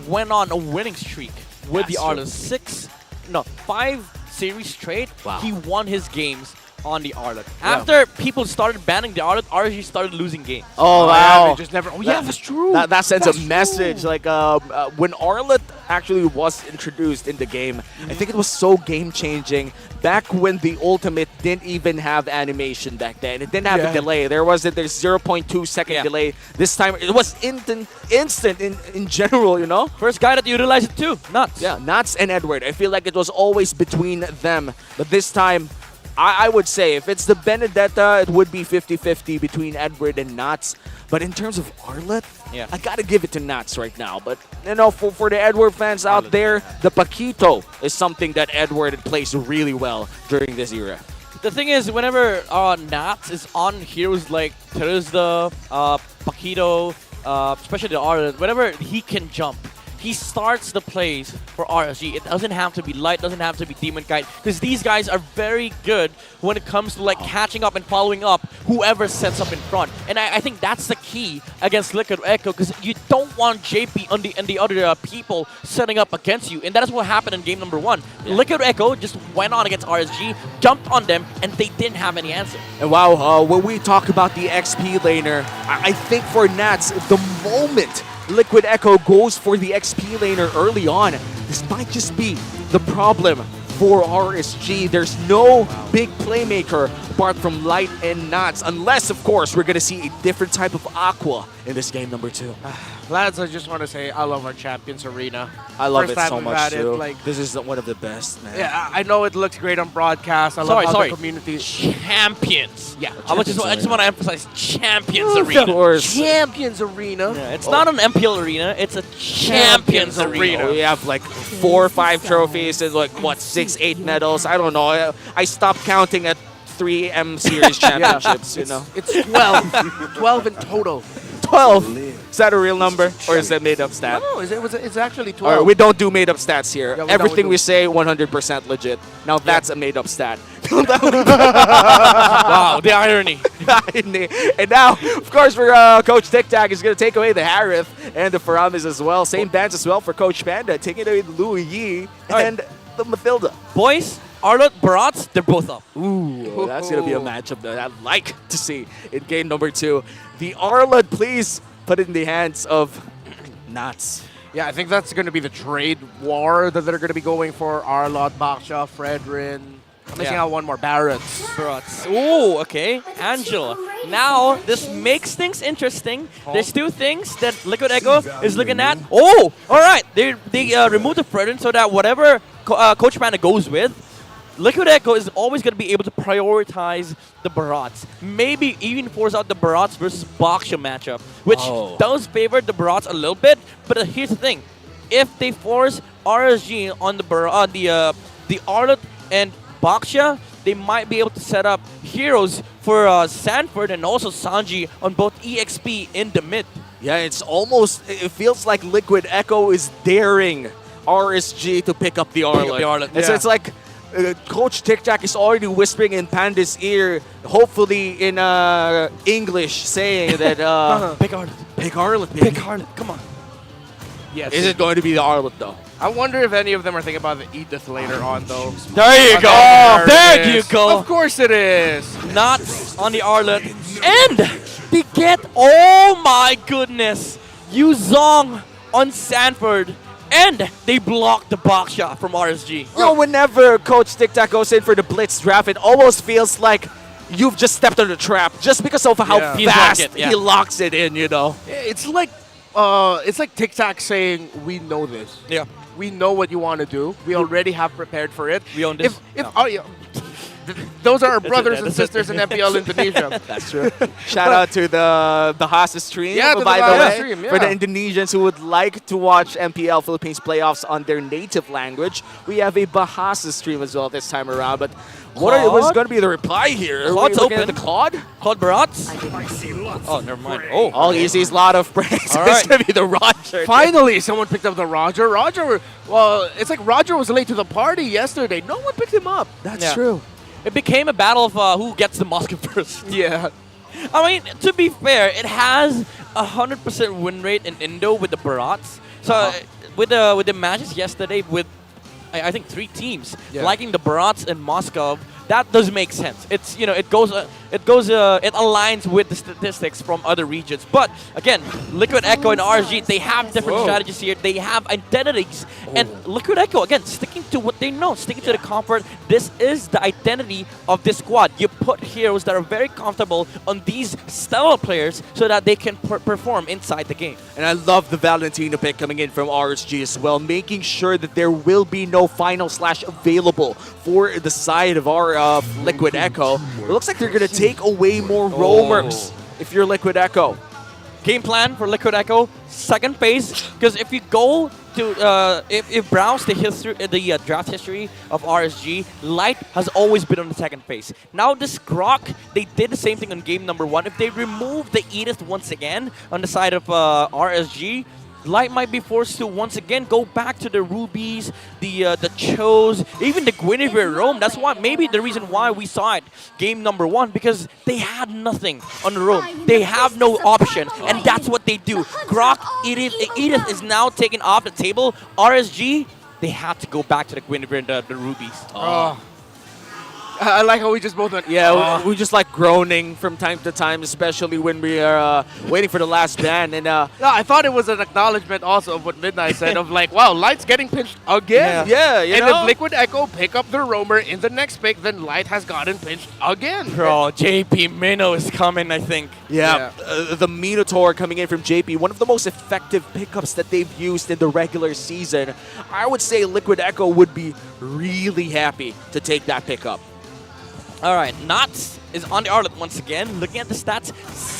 went on a winning streak with the
That's true.
Arlet. 5 series straight.
Wow.
He won his games on the Arlet.
Yeah.
After people started banning the Arlet, RSG started losing games.
Oh,
yeah,
wow.
they just never. Oh, yeah, that's true.
That sends
That's
a message. Like when Arlet actually was introduced in the game, I think it was so game changing. Back when the Ultimate didn't even have animation back then, it didn't have a delay. There's 0.2 second delay. This time it was instant in general. You know.
First guy that utilized it too, Nuts.
Yeah, Nuts and Edward. I feel like it was always between them, but this time. I would say if it's the Benedetta, it would be 50-50 between Edward and Nuts. But in terms of Arlet, I gotta give it to Nuts right now. But you know, for the Edward fans out there, the Paquito is something that Edward plays really well during this era.
The thing is, whenever Nats is on heroes like Terizda, Paquito, especially the Arlet, whenever he can jump, he starts the plays for RSG. It doesn't have to be Light, doesn't have to be Demon Kite, because these guys are very good when it comes to like catching up and following up whoever sets up in front. And I think that's the key against Liquid Echo, because you don't want JP and the other people setting up against you. And that is what happened in game number 1. Liquid Echo just went on against RSG, jumped on them, and they didn't have any answer.
And wow, when we talk about the XP laner, I think for Nats, the moment Liquid Echo goes for the XP laner early on, this might just be the problem for RSG. There's no big playmaker apart from Light and Nuts, unless, of course, we're going to see a different type of Aqua in this game number 2.
Lads, I just want to say I love our Champions Arena.
I love
First
it
time
so
we've
much,
had it,
too.
like,
This is one of the best, man.
yeah, I know it looks great on broadcast. I love how the community...
Champions.
Yeah,
I just want to emphasize Champions
Of
Arena.
course. Champions Arena.
Yeah, it's not an MPL arena, it's a Champions Arena.
We have like 4 or 5 trophies and like, what, 6, 8 medals? I don't know. I stopped counting at 3 M Series championships, you know.
It's 12. 12 in total.
12? Is that a real number? Or is that made up stat?
No, it's actually 12.
All right, we don't do made up stats here.
Yeah,
Everything we say, 100% legit. Now that's a made up stat.
Wow, the irony.
And now, of course, for Coach Tic Tac is going to take away the Harith and the Faramis as well. Same bands as well for Coach Panda, taking away the Louis Yi and the Mathilda.
Boys, Arlet, Barats, they're both up.
Ooh, that's going to be a matchup that I'd like to see in game number 2. The Arlet, please put it in the hands of Nuts.
Yeah, I think that's going to be the trade war that they're going to be going for. Arlot, Baksha, Fredrin. I'm missing out one more. Barats.
Ooh, okay. Angela. Now, this makes things interesting. There's 2 things that Liquid Echo is looking at. Oh, all right. They removed the Fredrin so that whatever Coach Panda goes with, Liquid Echo is always going to be able to prioritize the Barats. Maybe even force out the Barats versus Baksha matchup, which does favor the Barats a little bit. But here's the thing. If they force RSG on the Arlet and Baksha, they might be able to set up heroes for Sanford and also Sanji on both EXP in the mid.
Yeah, it's almost, it feels like Liquid Echo is daring RSG to pick up the Arlet. It's like Coach Tic Tac is already whispering in Panda's ear, hopefully in English, saying that
pick Arlet.
Pick Arlet, baby.
Pick Arlet, come on.
Yes.
Is it going to be the Arlet, though?
I wonder if any of them are thinking about the Edith later on, though.
There you go. There you go.
Of course it is.
Not on the Arlet. And they get, oh my goodness, Yuzong on Sanford. And they block the box shot from RSG.
You know, whenever Coach Tic Tac goes in for the Blitz draft, it almost feels like you've just stepped on the trap just because of how fast he locks it in, you know.
It's like Tic Tac saying, we know this.
Yeah.
We know what you want to do. We already have prepared for it.
We own this.
Those are our brothers and sisters in MPL Indonesia.
That's true. Shout out to the Bahasa stream,
Yeah, to the
by the
Bahasa
way,
stream,
for the
yeah.
Indonesians who would like to watch MPL Philippines playoffs on their native language. We have a Bahasa stream as well this time around. But what's going to be the reply here?
Claude's
Are we looking
open.
at the Claude?
Claude Barats? Oh, never mind. Oh,
all he sees a lot of praise.
All
It's
right.
going to be the Roger.
Finally, someone picked up the Roger. Well, it's like Roger was late to the party yesterday. No one picked him up.
That's true.
It became a battle of who gets the musket first.
Yeah.
I mean, to be fair, it has 100% win rate in Indo with the Barats. So with the matches yesterday with I think 3 teams liking the Barats and Moscow, that does make sense. It's it aligns with the statistics from other regions. But again, Liquid Echo and RSG, they have different strategies here. They have identities, and Liquid Echo again sticking to what they know, sticking to the comfort. This is the identity of this squad. You put heroes that are very comfortable on these stellar players so that they can perform inside the game.
And I love the Valentino pick coming in from RSG as well, making sure that there will be no final slash available for the side of our Liquid Echo. It looks like they're going to take away more roamers if you're Liquid Echo.
Game plan for Liquid Echo, second phase, because if you go to if browse the history, the draft history of RSG, Light has always been on the second phase. Now this Grok, they did the same thing on game number 1. If they remove the Edith once again on the side of RSG, Light might be forced to once again go back to the Rubies, the Chos, even the Guinevere Roam. That's why maybe the reason why we saw it game number 1, because they had nothing on the Roam. They have no option, and that's what they do. Grok, Edith is now taken off the table. RSG, they have to go back to the Guinevere and the Rubies.
I like how we just both went.
Yeah, we just like groaning from time to time, especially when we are waiting for the last ban. And
no, I thought it was an acknowledgement also of what Midnight said of like, wow, Light's getting pinched again.
Yeah, you
and
know?
if Liquid Echo pick up the roamer in the next pick, then Light has gotten pinched again.
Bro, JP Minnow is coming, I think.
Yeah, the Minotaur coming in from JP, one of the most effective pickups that they've used in the regular season. I would say Liquid Echo would be really happy to take that pickup.
All right, Knots is on the Arlet once again. Looking at the stats,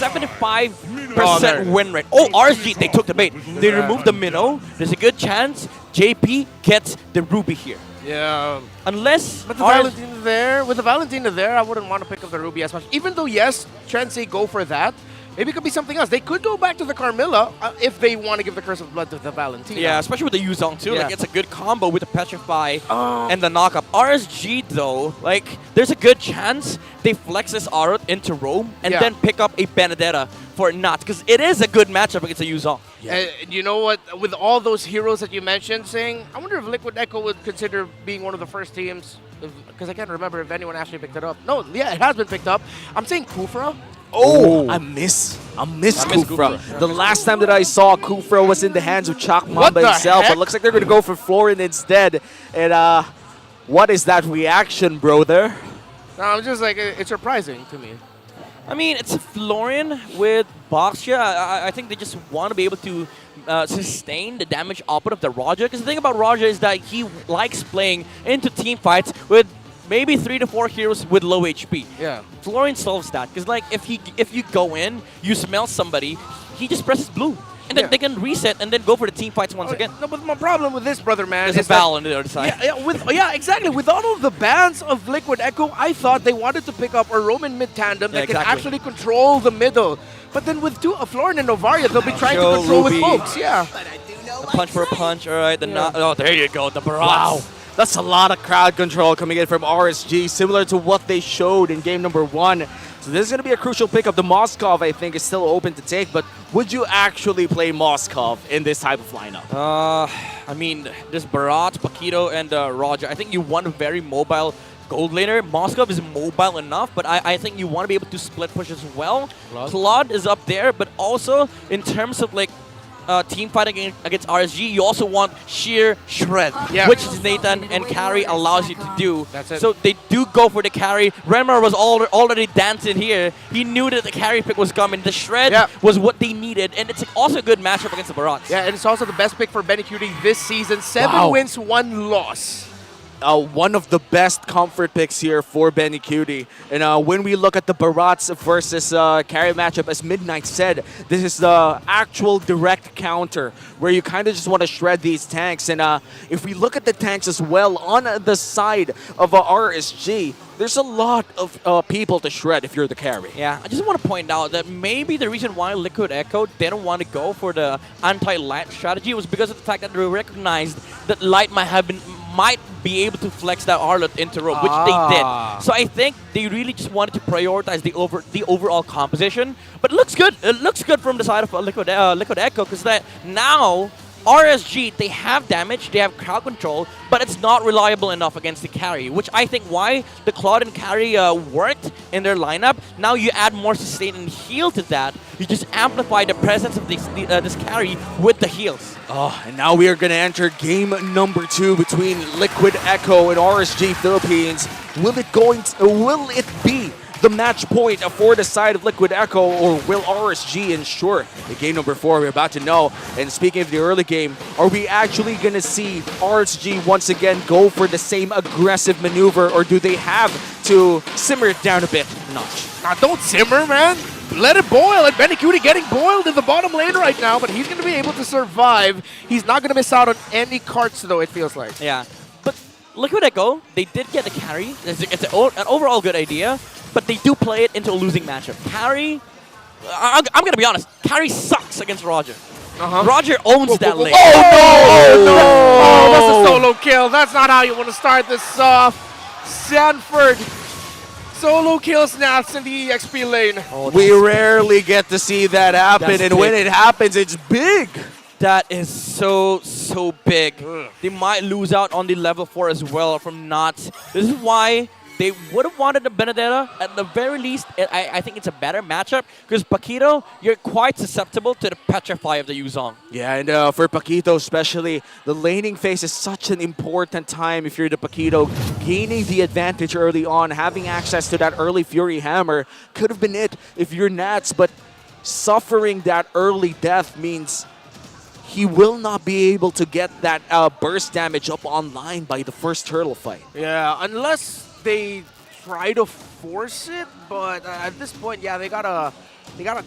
75% win rate. Oh, RSG, they took the bait. They removed the Minnow. There's a good chance JP gets the Ruby here.
Yeah.
Unless...
But with the Valentina there, I wouldn't want to pick up the Ruby as much. Even though, yes, trends say go for that, maybe it could be something else. They could go back to the Carmilla if they want to give the Curse of Blood to the Valentina.
Yeah, especially with the Yuzong too.
Yeah.
Like, it's a good combo with the Petrify and the Knockup. RSG though, like, there's a good chance they flex this Arut into Rome and then pick up a Benedetta for Not, because it is a good matchup against a Yuzong.
Yeah. You know what? With all those heroes that you mentioned, saying, I wonder if Liquid Echo would consider being one of the first teams, because I can't remember if anyone actually picked it up. No, yeah, it has been picked up. I'm saying Kufra.
Oh, I miss Kufra. The last time that I saw Kufra was in the hands of Chak Mamba himself. But looks like they're going to go for Florin instead. And what is that reaction, brother?
No, I'm just like, it's surprising to me.
I mean, it's a Florin with Boxia. I think they just want to be able to sustain the damage output of the Roger. Because the thing about Roger is that he likes playing into team fights with maybe 3 to 4 heroes with low HP.
Yeah.
Florin solves that. Because like if you go in, you smell somebody, he just presses blue. And then they can reset and then go for the team fights once again.
No, but my problem with this, brother, man,
There's a Val on the other side.
Yeah, exactly. With all of the bans of Liquid Echo, I thought they wanted to pick up a Roman mid-tandem that can actually control the middle. But then with Florin and Novaria, they'll be trying to control with folks. Yeah.
A punch for a punch. All right. Oh, there you go. The barrage.
Wow. That's a lot of crowd control coming in from RSG, similar to what they showed in game number 1. So this is going to be a crucial pickup. The Moskov, I think, is still open to take, but would you actually play Moskov in this type of lineup?
I mean, there's Barat, Paquito, and Roger. I think you want a very mobile gold laner. Moskov is mobile enough, but I think you want to be able to split push as well. Claude is up there, but also in terms of like team fighting against RSG, you also want sheer shred, which Nathan and carry allows you to do.
That's it.
So they do go for the carry. Remar was already dancing here. He knew that the carry pick was coming. The shred was what they needed, and it's also a good matchup against the Barats.
Yeah, and it's also the best pick for Benny Cutie this season. 7 wins, 1 loss.
One of the best comfort picks here for Benny Cutie. And when we look at the Barats versus carry matchup, as Midnight said, this is the actual direct counter where you kind of just want to shred these tanks. And if we look at the tanks as well on the side of RSG, there's a lot of people to shred if you're the carry.
Yeah, I just want to point out that maybe the reason why Liquid Echo didn't want to go for the anti-light strategy was because of the fact that they recognized that light might be able to flex that Harlot into roam, which they did. So I think they really just wanted to prioritize the overall composition. But it looks good. It looks good from the side of Liquid Echo, because that now RSG, they have damage, they have crowd control, but it's not reliable enough against the carry, which I think why the Claude and carry worked in their lineup. Now you add more sustain and heal to that. You just amplify the presence of this carry with the heals.
Oh, and now we are going to enter game number 2 between Liquid Echo and RSG Philippines. Will it be the match point for the side of Liquid Echo, or will RSG ensure the game number 4? We're about to know. And speaking of the early game, are we actually going to see RSG once again go for the same aggressive maneuver, or do they have to simmer it down a bit notch?
Now, don't simmer, man. Let it boil. And BLCK getting boiled in the bottom lane right now, but he's going to be able to survive. He's not going to miss out on any carts, though, it feels like.
Yeah, but Liquid Echo, they did get the carry. It's an overall good idea, but they do play it into a losing matchup. Carry, I'm going to be honest, Carry sucks against Roger. Roger owns that lane.
Oh, no! Oh, that's a solo kill. That's not how you want to start this off. Sanford solo kills Nats in the XP lane.
We rarely get to see that happen, and when it happens, it's big.
That is so big. They might lose out on the level 4 as well from Knots. This is why they would have wanted the Benedetta. At the very least, I think it's a better matchup, because Paquito, you're quite susceptible to the Petrify of the Yuzong.
Yeah, and for Paquito especially, the laning phase is such an important time if you're the Paquito. Gaining the advantage early on, having access to that early Fury Hammer could have been it if you're Nats, but suffering that early death means he will not be able to get that burst damage up online by the first turtle fight.
Yeah, unless they try to force it, but at this point, yeah, they gotta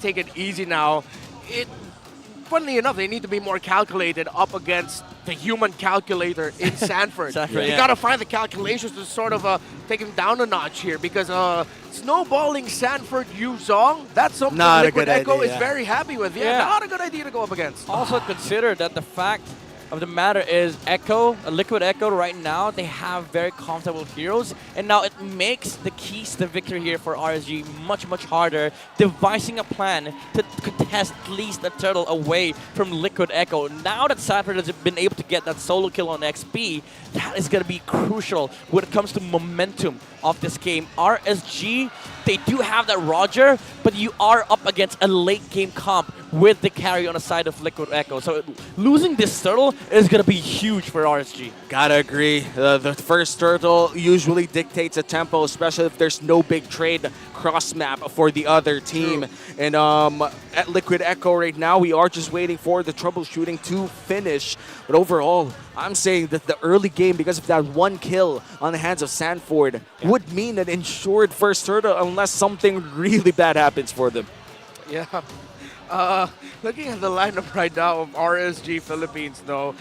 take it easy now. Funnily enough, they need to be more calculated up against the human calculator in Sanford. You gotta find the calculations to sort of take him down a notch here, because snowballing Sanford Yuzong, that's something Liquid Echo is very happy with. Yeah, not a good idea to go up against.
Also consider that the fact of the matter is Liquid Echo right now, they have very comfortable heroes, and now it makes the keys to victory here for RSG much harder, devising a plan to contest at least a turtle away from Liquid Echo. Now that Sanford has been able to get that solo kill on XP, that is going to be crucial when it comes to momentum of this game. RSG, they do have that Roger, but you are up against a late game comp with the carry on the side of Liquid Echo. So losing this turtle is going to be huge for RSG.
Gotta agree. The first turtle usually dictates a tempo, especially if there's no big trade cross map for the other team. And at Liquid Echo right now, we are just waiting for the troubleshooting to finish. But overall, I'm saying that the early game, because of that one kill on the hands of Sanford, would mean an ensured first turtle unless something really bad happens for them.
Yeah. Looking at the lineup right now of RSG Philippines, though,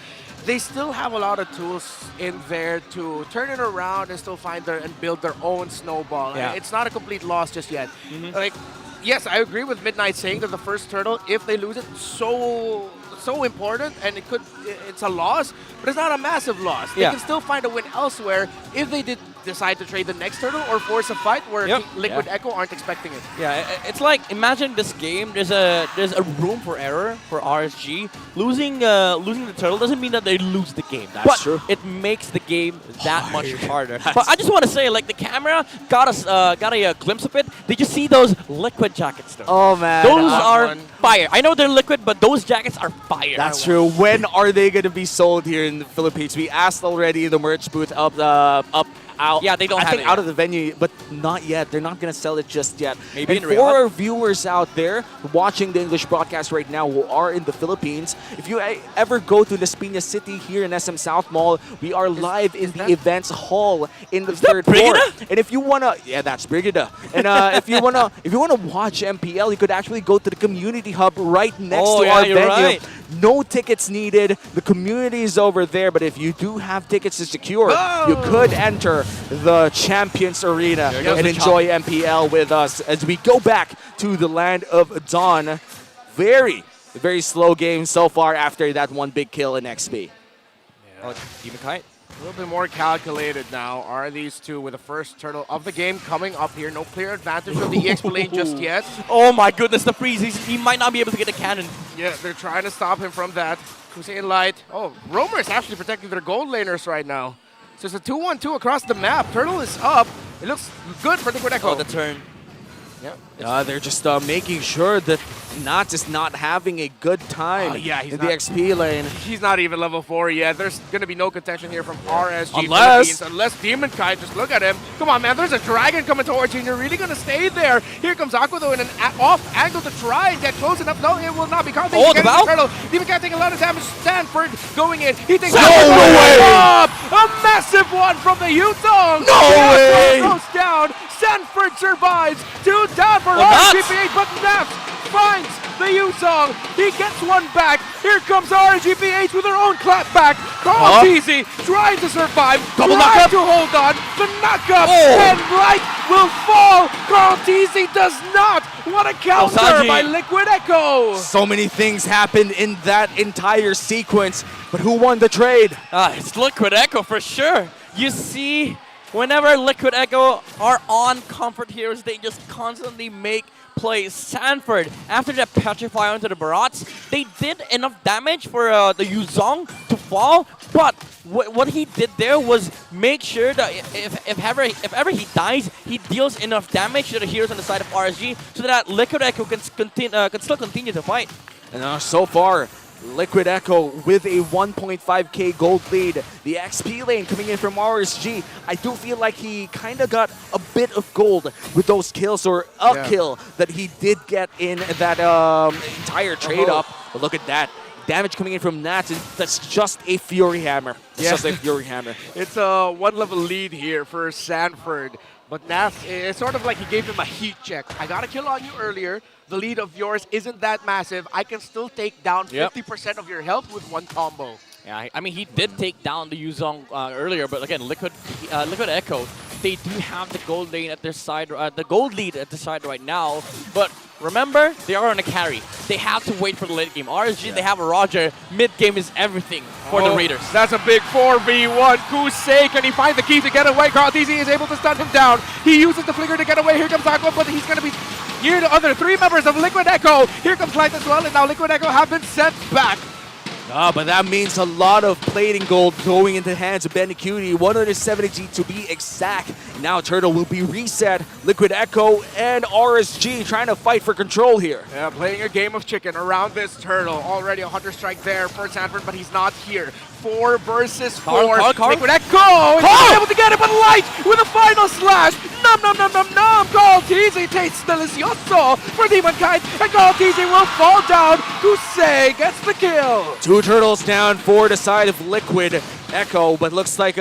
they still have a lot of tools in there to turn it around and still find and build their own snowball.
Yeah.
It's not a complete loss just yet. Like, yes, I agree with Midnight saying that the first turtle, if they lose it, so important, and it's a loss, but it's not a massive loss. They can still find a win elsewhere if they did decide to trade the next turtle or force a fight where Liquid Echo aren't expecting it.
Yeah, it's like, imagine this game, there's a room for error for RSG. Losing the turtle doesn't mean that they lose the game. That's true. It makes the game that much harder. But I just want to say, like, the camera got a glimpse of it. Did you see those liquid jackets though?
Oh man.
Those are fire. I know they're liquid, but those jackets are fire.
That's true. When are they going to be sold here in the Philippines? We asked already in the merch booth out.
Yeah, they don't
I
have
think
it
out
yet.
of the venue, but not yet. They're not going to sell it just yet.
Maybe
and
in
for
Riyadh.
our viewers out there watching the English broadcast right now who are in the Philippines, if you ever go to Las Piñas City here in SM South Mall, we are live in the events hall in the third floor. And if you wanna, that's Brigida. And if you wanna watch MPL, you could actually go to the community hub right next to our venue.
Right.
No tickets needed. The community is over there, but if you do have tickets to secure, you could enter the Champions Arena and enjoy MPL with us as we go back to the land of Dawn. Very slow game so far after that one big kill in XP.
Oh, Demon Kite?
A little bit more calculated now are these two with the first turtle of the game coming up here. No clear advantage of the EX lane just yet.
Oh my goodness, the freeze. He might not be able to get a cannon.
Yeah, they're trying to stop him from that. Hussein Light. Oh, Romer is actually protecting their gold laners right now. So it's a 2-1-2 across the map. Turtle is up. It looks good for Liquid Echo.
Oh, the turn.
Yeah.
They're just making sure that Nats is not having a good time
he's
in
not.
the XP lane.
He's not even level 4 yet. There's going to be no contention here from RSG
Unless-
Philippines. Unless Demon Kite, just look at him. Come on, man. There's a dragon coming towards you, and you're really going to stay there. Here comes Aqua, though, in an off angle to try and get close enough. No, it will not be caught.
Oh, the Valk?
Demon Kite taking a lot of damage. Stanford going in. He takes
No way!
A massive one from the Yutong.
No way!
Goes down. Stanford survives. 2 down for
Nats!
RSG PH, but Nats finds the Yutong. He gets one back. Here comes RSG PH with their own clapback. Carl Teasy trying to survive.
Double
trying
knockup.
to hold on. The knockup.
Oh.
And Light will fall. Carl Teasy does not. What a counter
Sanji.
by Liquid Echo.
So many things happened in that entire sequence, but who won the trade?
It's Liquid Echo for sure. You see, whenever Liquid Echo are on Comfort Heroes, they just constantly make plays. Sanford, after that Petrify onto the Barats, they did enough damage for the Yuzong to fall, but what he did there was make sure that if ever he dies, he deals enough damage to the heroes on the side of RSG so that Liquid Echo can still continue to fight.
And so far, Liquid Echo with a 1.5k gold lead. The XP lane coming in from RSG. I do feel like he kind of got a bit of gold with those kills, or a kill that he did get in that entire trade-up. But look at that. Damage coming in from Nats, and that's just a Fury Hammer. It's just a Fury Hammer.
It's a 1-level lead here for Sanford. But Nats, it's sort of like he gave him a heat check. I got a kill on you earlier. The lead of yours isn't that massive. I can still take down 50% of your health with one combo.
Yeah, I mean, he did take down the Yuzong earlier, but again, Liquid Echo, they do have the gold lane at their side, the gold lead at the side right now. But remember, they are on a carry. They have to wait for the late game. RSG, they have a Roger. Mid game is everything for the Raiders.
That's a big 4v1. Kusei, can he find the key to get away? Carl DZ is able to stun him down. He uses the flicker to get away. Here comes Aqua, but he's going to be near the other 3 members of Liquid Echo. Here comes Light as well, and now Liquid Echo have been sent back.
But that means a lot of plating gold going into the hands of Benicudi. 170G to be exact. Now Turtle will be reset. Liquid Echo and RSG trying to fight for control here.
Yeah, playing a game of chicken around this Turtle. Already a Hunter Strike there for Sanford, but he's not here. 4 versus 4. Liquid Echo is able to get it, but Light with a final slash. Nom nom nom nom nom. Carl Teasy tastes delicioso for Demon Kite, and Carl Teasy will fall down. Kusei gets the kill.
2 Turtles down for the side of Liquid Echo, but looks like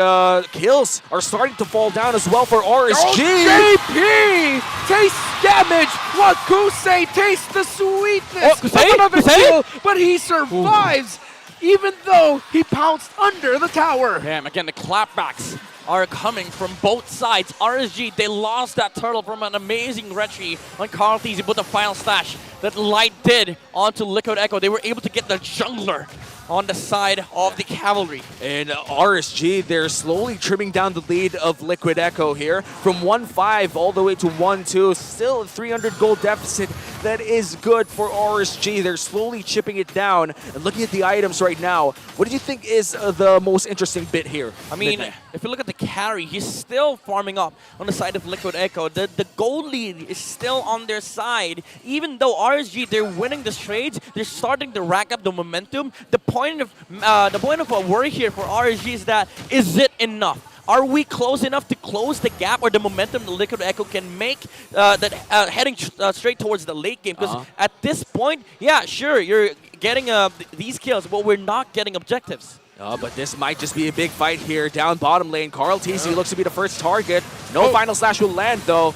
kills are starting to fall down as well for RSG.
JP tastes damage while Kusei tastes the sweetness of another kill, but he survives even though he pounced under the tower.
Damn, again, the clapbacks are coming from both sides. RSG, they lost that turtle from an amazing retry on Carl Thezy, but the final slash that Light did onto Liquid Echo, they were able to get the jungler on the side of the cavalry.
And RSG, they're slowly trimming down the lead of Liquid Echo here from 1-5 all the way to 1-2. Still a 300 gold deficit. That is good for RSG. They're slowly chipping it down. And looking at the items right now, what do you think is the most interesting bit here?
I mean, if you look at the carry, he's still farming up on the side of Liquid Echo. The gold lead is still on their side. Even though RSG, they're winning the trades, they're starting to rack up the momentum. The point of a worry here for RSG is that, is it enough? Are we close enough to close the gap or the momentum the Liquid Echo can make heading straight towards the late game? Because at this point, yeah, sure, you're getting these kills, but we're not getting objectives.
But this might just be a big fight here down bottom lane. Carl TC looks to be the first target. No final slash will land though.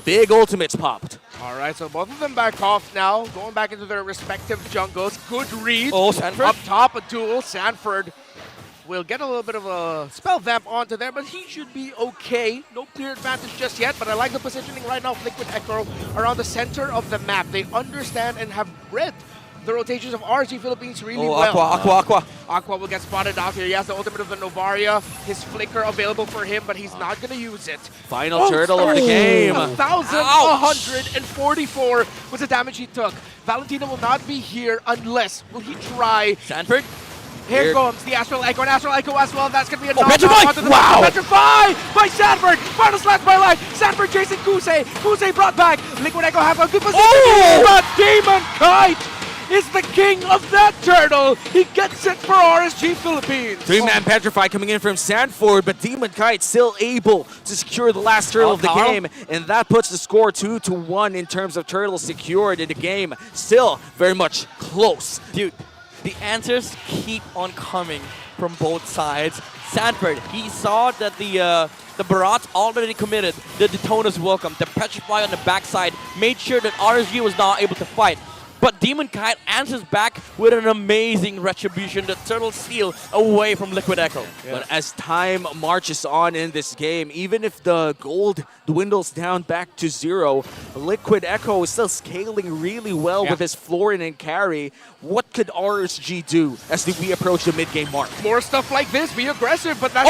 Big ultimates popped.
All right, so both of them back off now, going back into their respective jungles. Good read.
Oh, Sanford?
Up top, a duel. Sanford will get a little bit of a spell vamp onto there, but he should be okay. No clear advantage just yet, but I like the positioning right now of Liquid Echo around the center of the map. They understand and have read
the rotations of RSG Philippines really well. Aqua will get spotted out here. He has the ultimate of the Novaria. His flicker available for him, but he's not going to use it.
Final turtle of the game.
1,144 was the damage he took. Valentina will not be here unless, will he try?
Sanford?
Here comes the Astral Echo, and Astral Echo as well. That's going to be a
Petrify!
Wow! Petrify by Sanford! Final slash by Light! Sanford chasing Kusei! Kusei brought back! Liquid Echo have a good position! But Demon Kite is the king of that turtle! He gets it for RSG Philippines!
Three-man Petrify coming in from Sanford, but Demon Kite still able to secure the last turtle of the game, and that puts the score 2-1 in terms of turtles secured in the game. Still very much close.
Dude, the answers keep on coming from both sides. Sanford, he saw that the Barat's already committed. The Detona's welcome. The Petrify on the backside made sure that RSG was not able to fight. But Demon Kite answers back with an amazing retribution. The turtle steal away from Liquid Echo.
But as time marches on in this game, even if the gold dwindles down back to 0, Liquid Echo is still scaling really well with his Florin and carry. What could RSG do as we approach the mid-game mark?
More stuff like this, be aggressive, but that's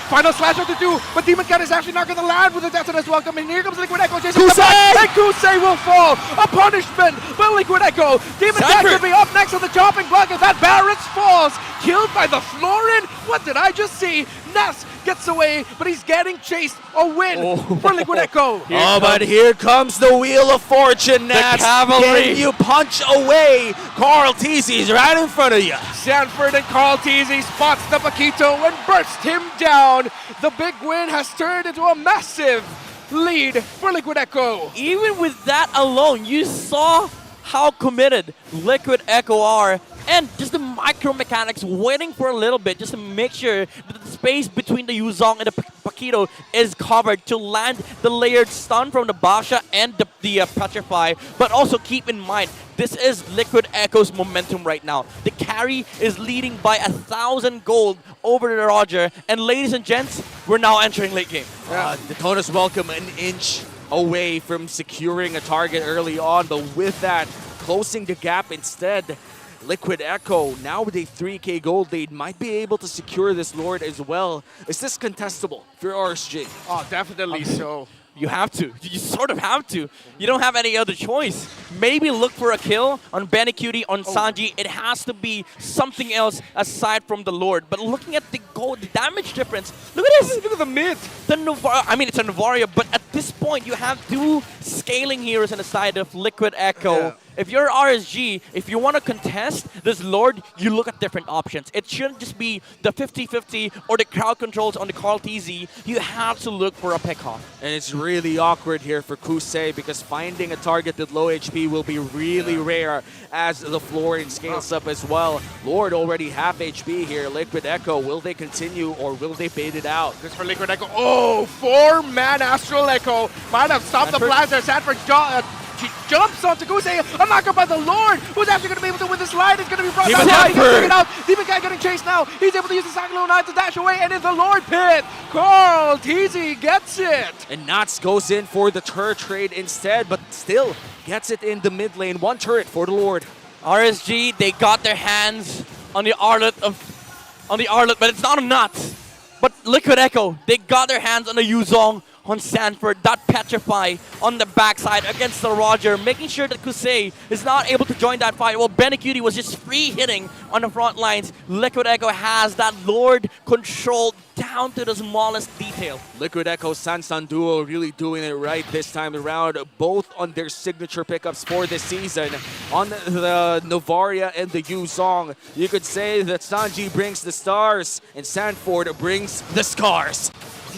final slash of the 2, but Demon Kite is actually not going to land with the Detona's welcome, and here comes Liquid Echo chasing the back, and Kusei will fall! A punishment by Liquid Echo! Demon Kite will be up next on the chopping block as that Barrett falls! Killed by the Florin? What did I just see? Ness gets away, but he's getting chased. A win for Liquid Echo.
But here comes the Wheel of Fortune, Nats.
The cavalry.
Can you punch away? Carl Teesy's right in front of you.
Sanford and Carl Teasy spots the Paquito and burst him down. The big win has turned into a massive lead for Liquid Echo.
Even with that alone, you saw how committed Liquid Echo are, and just the micro mechanics waiting for a little bit just to make sure that the space between the Yuzong and the Paquito is covered to land the layered stun from the Basha and the Petrify. But also keep in mind, this is Liquid Echo's momentum right now. The carry is leading by 1,000 gold over the Roger, and ladies and gents, we're now entering late game.
Detona's welcome an inch away from securing a target early on, but with that, closing the gap instead. Liquid Echo, now with a 3k gold lead, might be able to secure this Lord as well. Is this contestable for RSG?
Oh, definitely so.
You have to. You sort of have to. You don't have any other choice. Maybe look for a kill on Benecutie, on Sanji. It has to be something else aside from the Lord. But looking at the gold, the damage difference, look at this.
Look at the mid.
The Novaria, I mean, it's a Novaria, but at this point, you have 2 scaling heroes on the side of Liquid Echo.
Yeah.
If you're RSG, if you want to contest this Lord, you look at different options. It shouldn't just be the 50-50 or the crowd controls on the Carl TZ. You have to look for a pick-off.
And it's really awkward here for Kusei because finding a target with low HP will be really rare as the Florin scales up as well. Lord already half HP here. Liquid Echo, will they continue or will they bait it out?
This for Liquid Echo. Oh, 4-man Astral Echo. Might have stopped the blaster. Sanford jumps onto Kusei. A knockup by the Lord, who's actually going to be able to win this slide. It's going to be brought down. He can it out. Demon Guy getting chased now. He's able to use the Cyclone Knight to dash away, and in the Lord pit, Carl TZ gets it.
And Nats goes in for the turret trade instead, but still gets it in the mid lane. 1 turret for the Lord.
RSG, they got their hands on the Arlet, but it's not a Nuts. But Liquid Echo, they got their hands on the Yuzong, on Sanford, that Petrify on the backside against the Roger, making sure that Kusei is not able to join that fight. Well, Benecutie was just free hitting on the front lines. Liquid Echo has that Lord controlled down to the smallest detail.
Liquid Echo Sansan duo really doing it right this time around, both on their signature pickups for this season. On the Novaria and the Yuzong, you could say that Sanji brings the stars and Sanford brings the scars.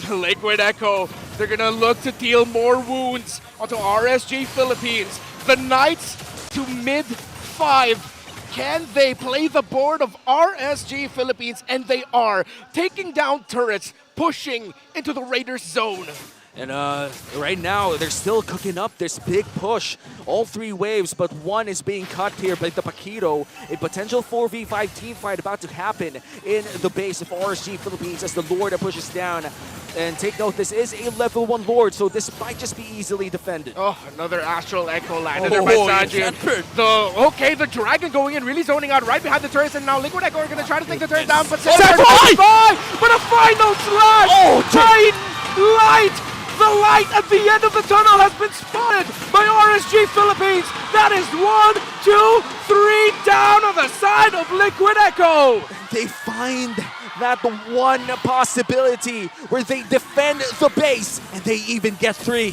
Liquid Echo, they're gonna look to deal more wounds onto RSG Philippines. The Knights to mid-5. Can they play the board of RSG Philippines? And they are, taking down turrets, pushing into the Raiders zone.
And right now, they're still cooking up this big push. All 3 waves, but 1 is being cut here by the Paquito. A potential 4v5 team fight about to happen in the base of RSG Philippines as the Lord pushes down. And take note, this is a level 1 Lord, so this might just be easily defended.
Oh, another Astral Echo landed there by Sanji. The Dragon going in, really zoning out right behind the turrets, and now Liquid Echo are going to try to take the turret down, but Sanford but a final slash! Giant light! The light at the end of the tunnel has been spotted by RSG Philippines. That is 1, 2, 3 down on the side of Liquid Echo.
They find that the one possibility where they defend the base, and they even get 3.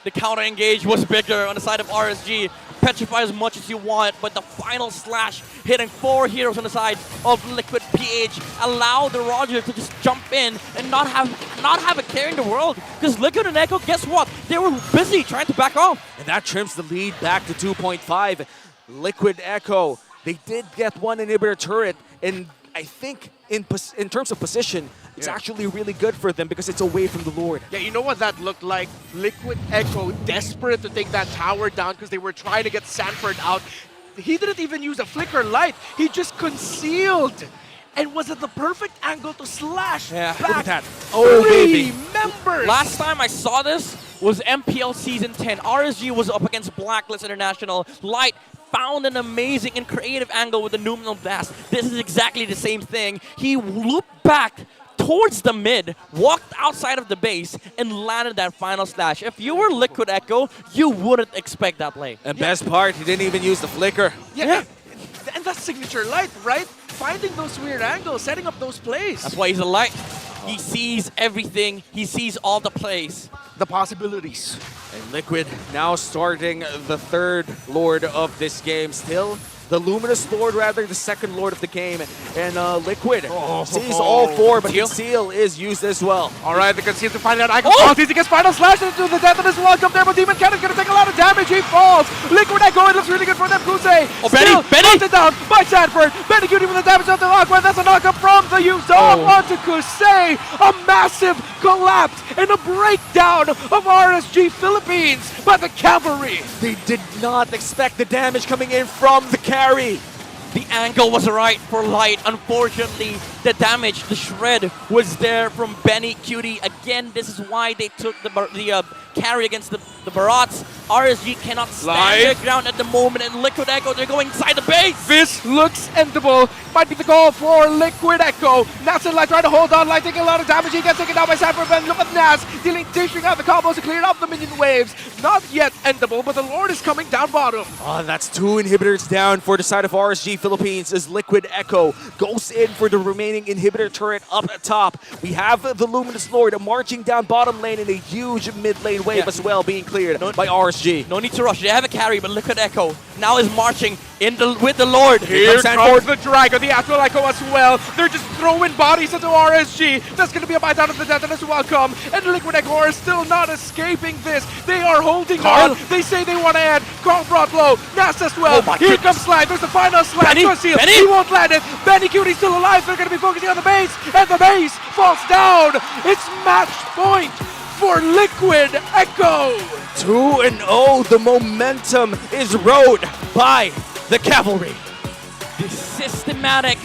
The counter engage was bigger on the side of RSG. Petrify as much as you want, but the final slash hitting 4 heroes on the side of Liquid PH allowed the Roger to just jump in and not have a care in the world. Because Liquid and Echo, guess what? They were busy trying to back off.
And that trims the lead back to 2.5. Liquid Echo, they did get 1 inhibitor turret, and I think in terms of position, it's actually really good for them because it's away from the Lord.
Yeah, you know what that looked like? Liquid Echo desperate to take that tower down because they were trying to get Sanford out. He didn't even use a flicker light. He just concealed and was at the perfect angle to slash back.
Look at that.
Oh,
3
baby.
members.
Last time I saw this was MPL Season 10. RSG was up against Blacklist International. Light found an amazing and creative angle with the Numinal Blast. This is exactly the same thing. He looped back towards the mid, walked outside of the base, and landed that final slash. If you were Liquid Echo, you wouldn't expect that play.
And best part, he didn't even use the flicker.
Yeah. And that's signature light, right? Finding those weird angles, setting up those plays.
That's why he's a light. He sees everything. He sees all the plays.
The possibilities.
And Liquid now starting the 3rd Lord of this game. Still the Luminous Lord, rather, the 2nd Lord of the game. And Liquid sees all 4, but Conceal is used as well.
All right, the Conceal to find out Icon falls. He gets final slash into the death of this welcome there, but Demon Cannon's going to take a lot of damage. He falls. Liquid Echo, it looks really good for them. Kusei still hunted down by Sanford. Benny Cutie with the damage onto Aqua. That's a knockup from the Yuzong onto Kusei. A massive collapse and a breakdown of RSG Philippines by the cavalry.
They did not expect the damage coming in from the carry.
The angle was right for Light. Unfortunately, the damage, the shred was there from Benny Cutie. Again, this is why they took the carry against the Barats. RSG cannot stand their ground at the moment, and Liquid Echo, they're going inside the base.
This looks endable. Might be the goal for Liquid Echo. Nas and Light trying to hold on. Light taking a lot of damage. He gets taken down by Sanford. Then look at Nas dishing out the combos to clear up the minion waves. Not yet endable, but the Lord is coming down bottom.
Oh, that's 2 inhibitors down for the side of RSG Philippines as Liquid Echo goes in for the remaining inhibitor turret up top. We have the Luminous Lord marching down bottom lane in a huge mid lane wave as well, being cleared by RSG.
No need to rush. They have a carry, but Liquid Echo now is marching with the Lord.
Here comes the Dragon, the Astral Echo as well. They're just throwing bodies into RSG. That's going to be a bite out of the death, and as welcome. And Liquid Echo are still not escaping this. They are holding on. They say they want to end. Carl brought low. Nas as well. Here comes Slide. There's the final slash. He won't land it. Benny Cutie's still alive. They're going to be focusing on the base, and the base falls down. It's match point for Liquid Echo.
2-0. The momentum is rode by the cavalry.
The systematic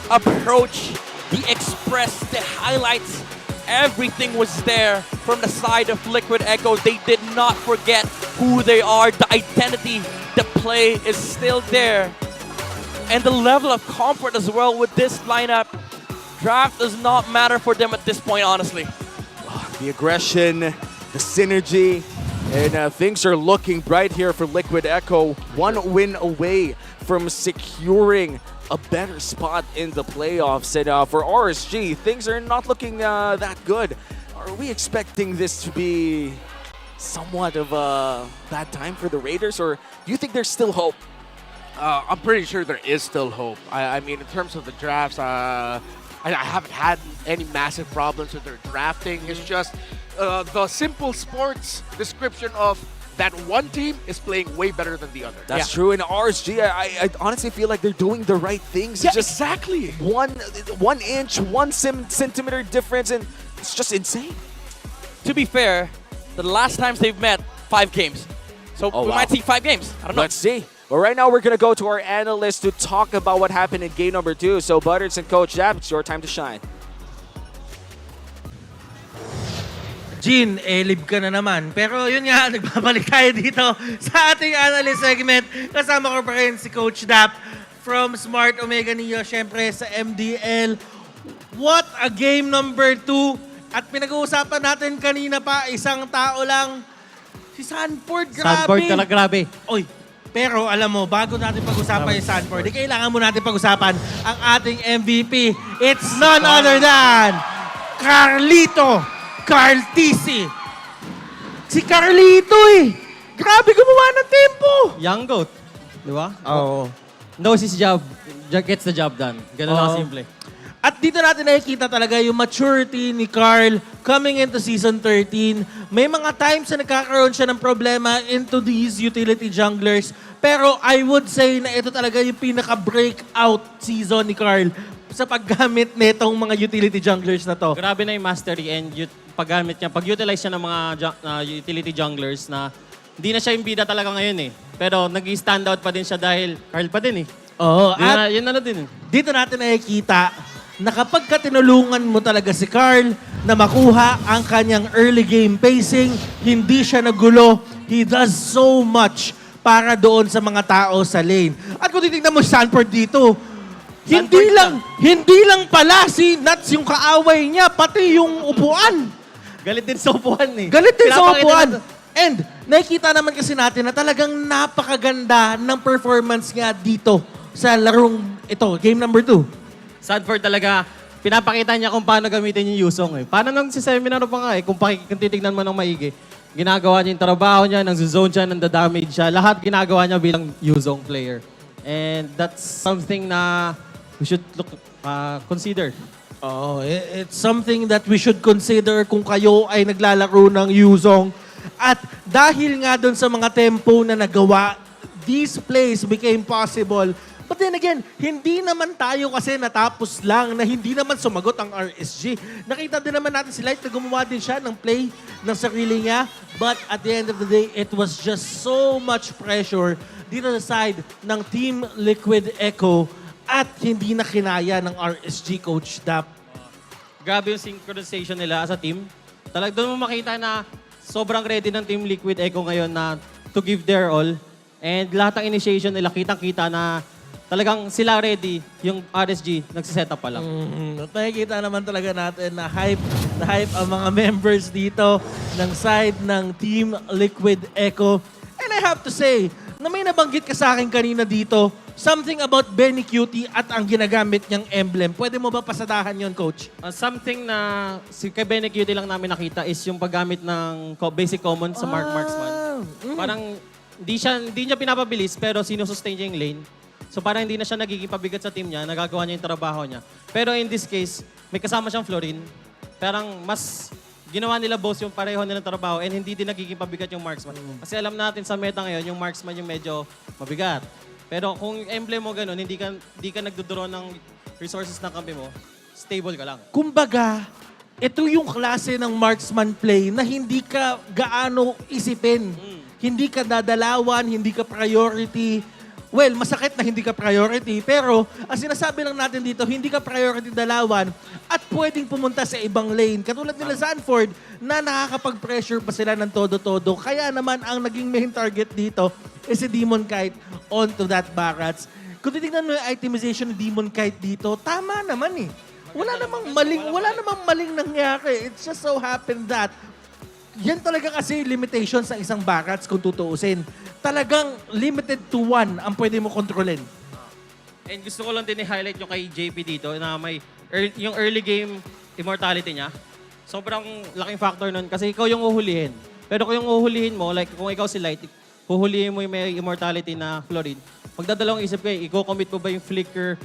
approach, the express, the highlights, everything was there from the side of Liquid Echo. They did not forget who they are. The identity, the play is still there. And the level of comfort as well with this lineup. Draft does not matter for them at this point, honestly.
The aggression, the synergy, and things are looking bright here for Liquid Echo. 1 win away from securing a better spot in the playoffs. And for RSG, things are not looking that good. Are we expecting this to be somewhat of a bad time for the Raiders, or do you think there's still hope?
I'm pretty sure there is still hope. I mean, in terms of the drafts, I haven't had any massive problems with their drafting. It's just the simple sports description of that one team is playing way better than the other.
That's true. In RSG, I honestly feel like they're doing the right things.
Yeah,
just
exactly.
1 inch, 1 centimeter difference, and it's just insane.
To be fair, the last times they've met, 5 games. So we might see 5 games. I don't know.
Let's see. Well, right now we're going to go to our analyst to talk about what happened in game number 2. So Butters and Coach Jab, it's your time to shine.
Jean, live ka na naman. Pero yun nga, nagbabalik tayo dito sa ating analyst segment. Kasama ko pa rin si Coach Dap from Smart Omega Neo, syempre sa MDL. What a game number 2. At pinag-uusapan natin kanina pa, isang tao lang, si Sanford, grabe.
Sanford talaga grabe.
Oy, pero alam mo, bago natin pag-usapan yung Sanford, kailangan mo natin pag-usapan ang ating MVP. It's none other than Carlito Cartisi. Si Carlito grabe gumawa ng tempo.
Young GOAT. Di ba?
Oo.
Knows his job. Gets the job done. Ganun lang simple.
At dito natin nakikita talaga yung maturity ni Carl coming into Season 13. May mga times na nagkakaroon siya ng problema into these utility junglers. Pero I would say na ito talaga yung pinaka-breakout season ni Carl sa paggamit nitong mga utility junglers na to.
Grabe na yung mastery and paggamit niya. Pag-utilize siya ng mga utility junglers na hindi na siya yung bida talaga ngayon Pero nag-stand out pa din siya dahil Carl pa din
Oo.
Yun na din.
Dito natin nakikita na kapag tinulungan mo talaga si Carl na makuha ang kanyang early game pacing, hindi siya nagulo. He does so much para doon sa mga tao sa lane. At kung titignan mo si Sanford dito, hindi lang pala si Nuts yung kaaway niya, pati yung upuan.
Galit din sa upuan
Galit din sa upuan. And nakikita naman kasi natin na talagang napakaganda ng performance niya dito sa larong ito, game number 2.
Sanford talaga, pinapakita niya kung paano gamitin yung Yusong Paano nang si seminar pa nga kung titignan mo ng maigi. Ginagawa niya yung trabaho niya, nang zone siya, nang damage siya. Lahat ginagawa niya bilang Yusong player. And that's something na we should consider.
Oh, it's something that we should consider kung kayo ay naglalaro ng Yuzong. At dahil nga doon sa mga tempo na nagawa, these plays became possible. But then again, hindi naman tayo kasi natapos lang na hindi naman sumagot ang RSG. Nakita din naman natin si Light na gumawa din siya ng play ng sarili niya. But at the end of the day, it was just so much pressure dito sa side ng Team Liquid Echo at hindi na kinaya ng RSG Coach Dap.
Grabe yung synchronization nila as a team. Talagang doon mo makita na sobrang ready ng Team Liquid Echo ngayon na to give their all. And lahat ng initiation nila, kitang-kita na talagang sila ready, yung RSG, nagsiset up pa lang.
At nakikita naman talaga natin na hype ang mga members dito ng side ng Team Liquid Echo. And I have to say, na may nabanggit ka sa akin kanina dito, something about Benny Cutie at ang ginagamit niyang emblem. Pwede mo ba pasadahan yon, Coach?
Something na kay Benny Cutie lang namin nakita is yung paggamit ng basic common sa Marksman. Parang hindi niya pinapabilis pero sinusustain niya yung lane. So parang hindi na siya nagiging pabigat sa team niya, nagagawa niya yung trabaho niya. Pero in this case, may kasama siyang Florin. Parang mas ginawa nila both yung pareho nilang trabaho and hindi din nagiging pabigat yung Marksman. Kasi alam natin sa meta ngayon, yung Marksman yung medyo mabigat. Pero kung emblem mo ganun, hindi ka nagdodoro ng resources ng kampi mo, stable ka lang.
Kumbaga, ito yung klase ng marksman play na hindi ka gaano isipin. Hindi ka dadalawan, hindi ka priority. Well, masakit na hindi ka priority, pero ang sinasabi lang natin dito, hindi ka priority dalawan at pwedeng pumunta sa ibang lane. Katulad nila Sanford na nakakapag-pressure pa sila ng todo-todo. Kaya naman ang naging main target dito is si Demon Kite onto that Barrats. Kung titignan mo yung itemization ni Demon Kite dito, tama naman Wala namang maling nangyari. It just so happened that yan talaga kasi limitation sa isang Barrats kung tutuusin. Talagang limited to one ang pwede mo kontrolin.
And gusto ko lang din i-highlight yung kay JP dito na may yung early game immortality niya. Sobrang laking factor nun kasi ikaw yung uhulihin. Pero kung yung uhulihin mo, like kung ikaw si Light, huhulihin mo yung may immortality na Florid, magdadalawang isip kayo, i-commit mo ba yung flicker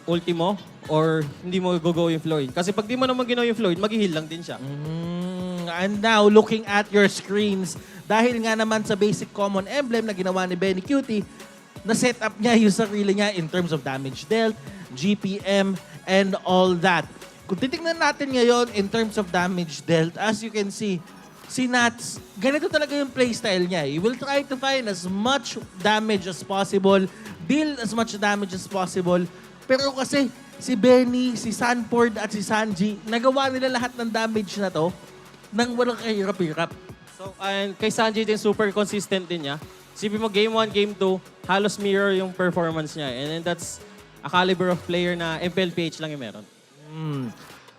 ulti mo or hindi mo go yung Florid? Kasi pag di mo naman ginawa yung Florid, mag-heal lang din siya.
And now, looking at your screens, dahil nga naman sa basic common emblem na ginawa ni Benny Cutie, na-set up niya yung sarili niya in terms of damage dealt, GPM, and all that. Kung titignan natin ngayon in terms of damage dealt, as you can see, si Nats, ganito talaga yung playstyle niya. He will try to find as much damage as possible, deal as much damage as possible, pero kasi si Benny, si Sanford, at si Sanji, nagawa nila lahat ng damage na to nang walang kahirap-hirap.
So, and kay Sanji din, super consistent din niya. Sipin mo, game 1, game 2, halos mirror yung performance niya. And then that's a caliber of player na MPL PH lang yung meron.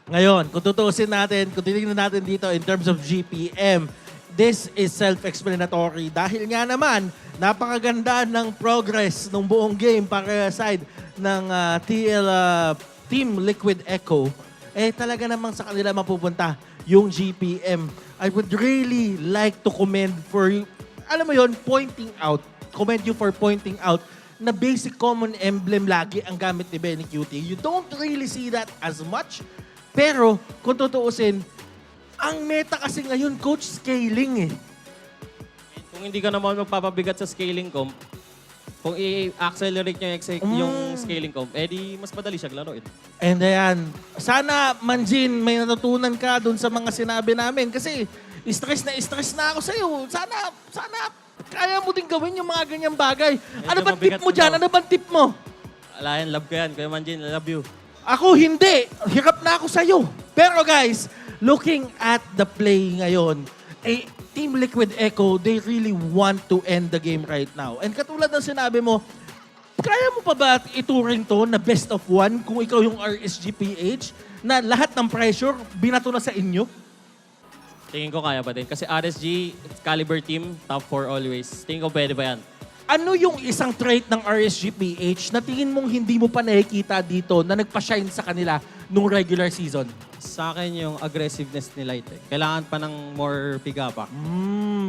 Ngayon, kung tutuusin natin, kung titignan natin dito in terms of GPM, this is self-explanatory. Dahil nga naman, napakaganda ng progress ng buong game para side ng Team Liquid Echo. Talaga namang sa kanila mapupunta yung GPM. I would really like to commend for, alam mo yon, commend you for pointing out na basic common emblem lagi ang gamit ni Benny Cutie. You don't really see that as much. Pero, kung tutuusin, ang meta kasi ngayon, coach, scaling
Kung hindi ka naman magpapabigat sa scaling comp, kung i-accelerate nyo yung scaling comp, di mas madali siya laruin.
And ayan, sana, Manjin, may natutunan ka dun sa mga sinabi namin. Kasi, stress na ako sa'yo. Sana, kaya mo din gawin yung mga ganyang bagay. Ano bang tip mo dyan? Ano bang tip mo?
Wala yan, love ko yan. Kuya Manjin, I love you.
Ako hindi. Hirap na ako sa'yo. Pero guys, looking at the play ngayon, Team Liquid Echo, they really want to end the game right now. And katulad ng sinabi mo, kaya mo pa ba ituring to na best of one kung ikaw yung RSG PH na lahat ng pressure binato na sa inyo?
Tingin ko kaya pa din. Kasi RSG, caliber team, top 4 always. Tingin ko pwede ba yan?
Ano yung isang trait ng RSG PH na tingin mong hindi mo pa nakikita dito na nagpa-shine sa kanila nung regular season?
Sa akin yung aggressiveness nila ito. Kailangan pa ng more pick-up.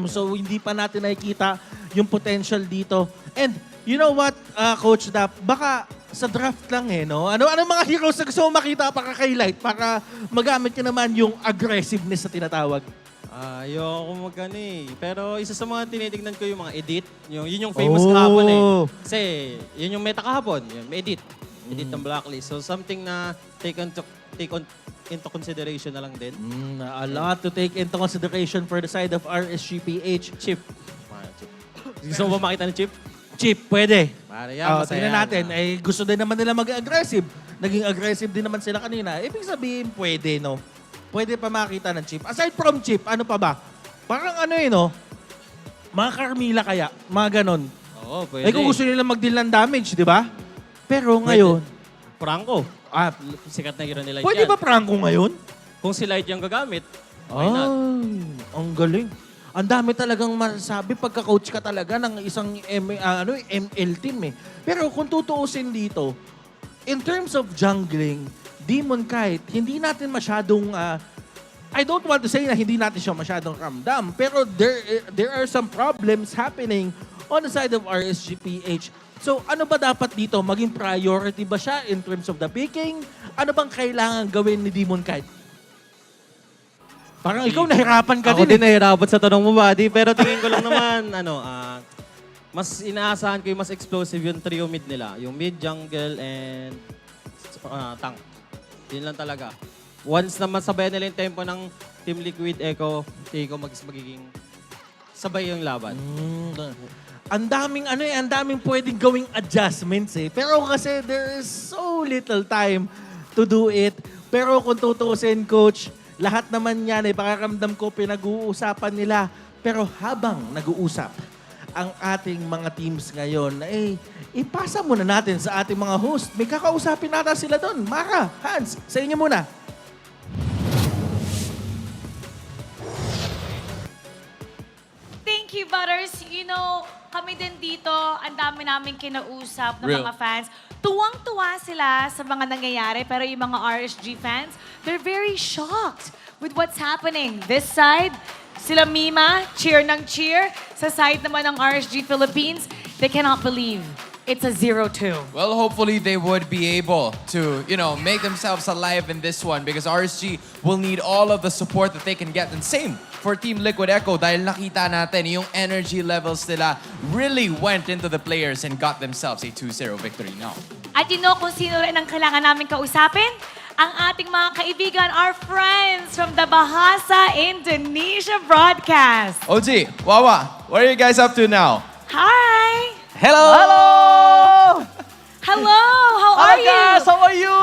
So hindi pa natin nakikita yung potential dito. And you know what, Coach Dap, baka sa draft lang no? Ano mga heroes na gusto mo makita para highlight para magamit ka naman yung aggressiveness na tinatawag?
Ayoko magano Pero isa sa mga tinitignan ko yung mga edit. Yun yung famous kahapon Kasi yun yung meta kahapon. Yun, edit. Edit ng blacklist. So something na take into consideration na lang din.
A lot to take into consideration for the side of RSG PH.
Chip. Gusto mo ba makita ng chip?
Chip, pwede.
Tingnan
natin. Gusto din naman nila mag-aggressive. Naging aggressive din naman sila kanina. Ibig sabihin, pwede, no? Pwede pa makita ng chip. Aside from chip, ano pa ba? Parang mga Carmilla kaya, mga ganon.
Oo, pwede.
Kung gusto nila mag-deal ng damage, di ba? Pero ngayon,
Franco. Sikat na hero nila.
Pwede ba Franco ngayon?
Kung si Light yung gagamit, why not?
Ang galing. Ang dami talagang masasabi pagka-coach ka talaga ng isang ML team Pero kung tutuusin dito, in terms of jungling, Demon Kite, hindi natin masyadong, I don't want to say na hindi natin siya masyadong ramdam, pero there are some problems happening on the side of RSG PH. So ano ba dapat dito? Maging priority ba siya in terms of the picking? Ano bang kailangan gawin ni Demon Kite? Parang ikaw nahirapan ka
Ako
din.
din nahirapan sa tanong mo, buddy. Pero tingin ko lang naman, mas inaasahan ko yung mas explosive yung trio mid nila. Yung mid, jungle, and tank. Yun lang talaga. Once na masabay nila yung tempo ng Team Liquid Echo, tingin ko magiging sabay yung laban.
Ang daming pwedeng gawing adjustments Pero kasi there is so little time to do it. Pero kung tutuusin, Coach, lahat naman yan pakaramdam ko pinag-uusapan nila. Pero habang nag-uusap ang ating mga teams ngayon, ipasa muna natin sa ating mga host. May kakausapin nata sila doon. Mara, Hans, sa inyo muna.
Thank you, Butters. You know, kami din dito, ang dami namin kinausap ng mga fans. Tuwang-tuwa sila sa mga nangyayari, pero yung mga RSG fans, they're very shocked with what's happening. This side, sila Mima, cheer ng cheer. Sa side naman ng RSG Philippines, they cannot believe it's a 0-2.
Well, hopefully they would be able to, make themselves alive in this one because RSG will need all of the support that they can get. And same for Team Liquid Echo dahil nakita natin yung energy levels nila really went into the players and got themselves a 2-0 victory now.
At kung sino rin ang kailangan namin kausapin? Ang ating mga kaibigan, our friends from the Bahasa Indonesia broadcast.
OG, Wawa, what are you guys up to now?
Hi!
Hello!
Hello! How are you?
Guys, how are you?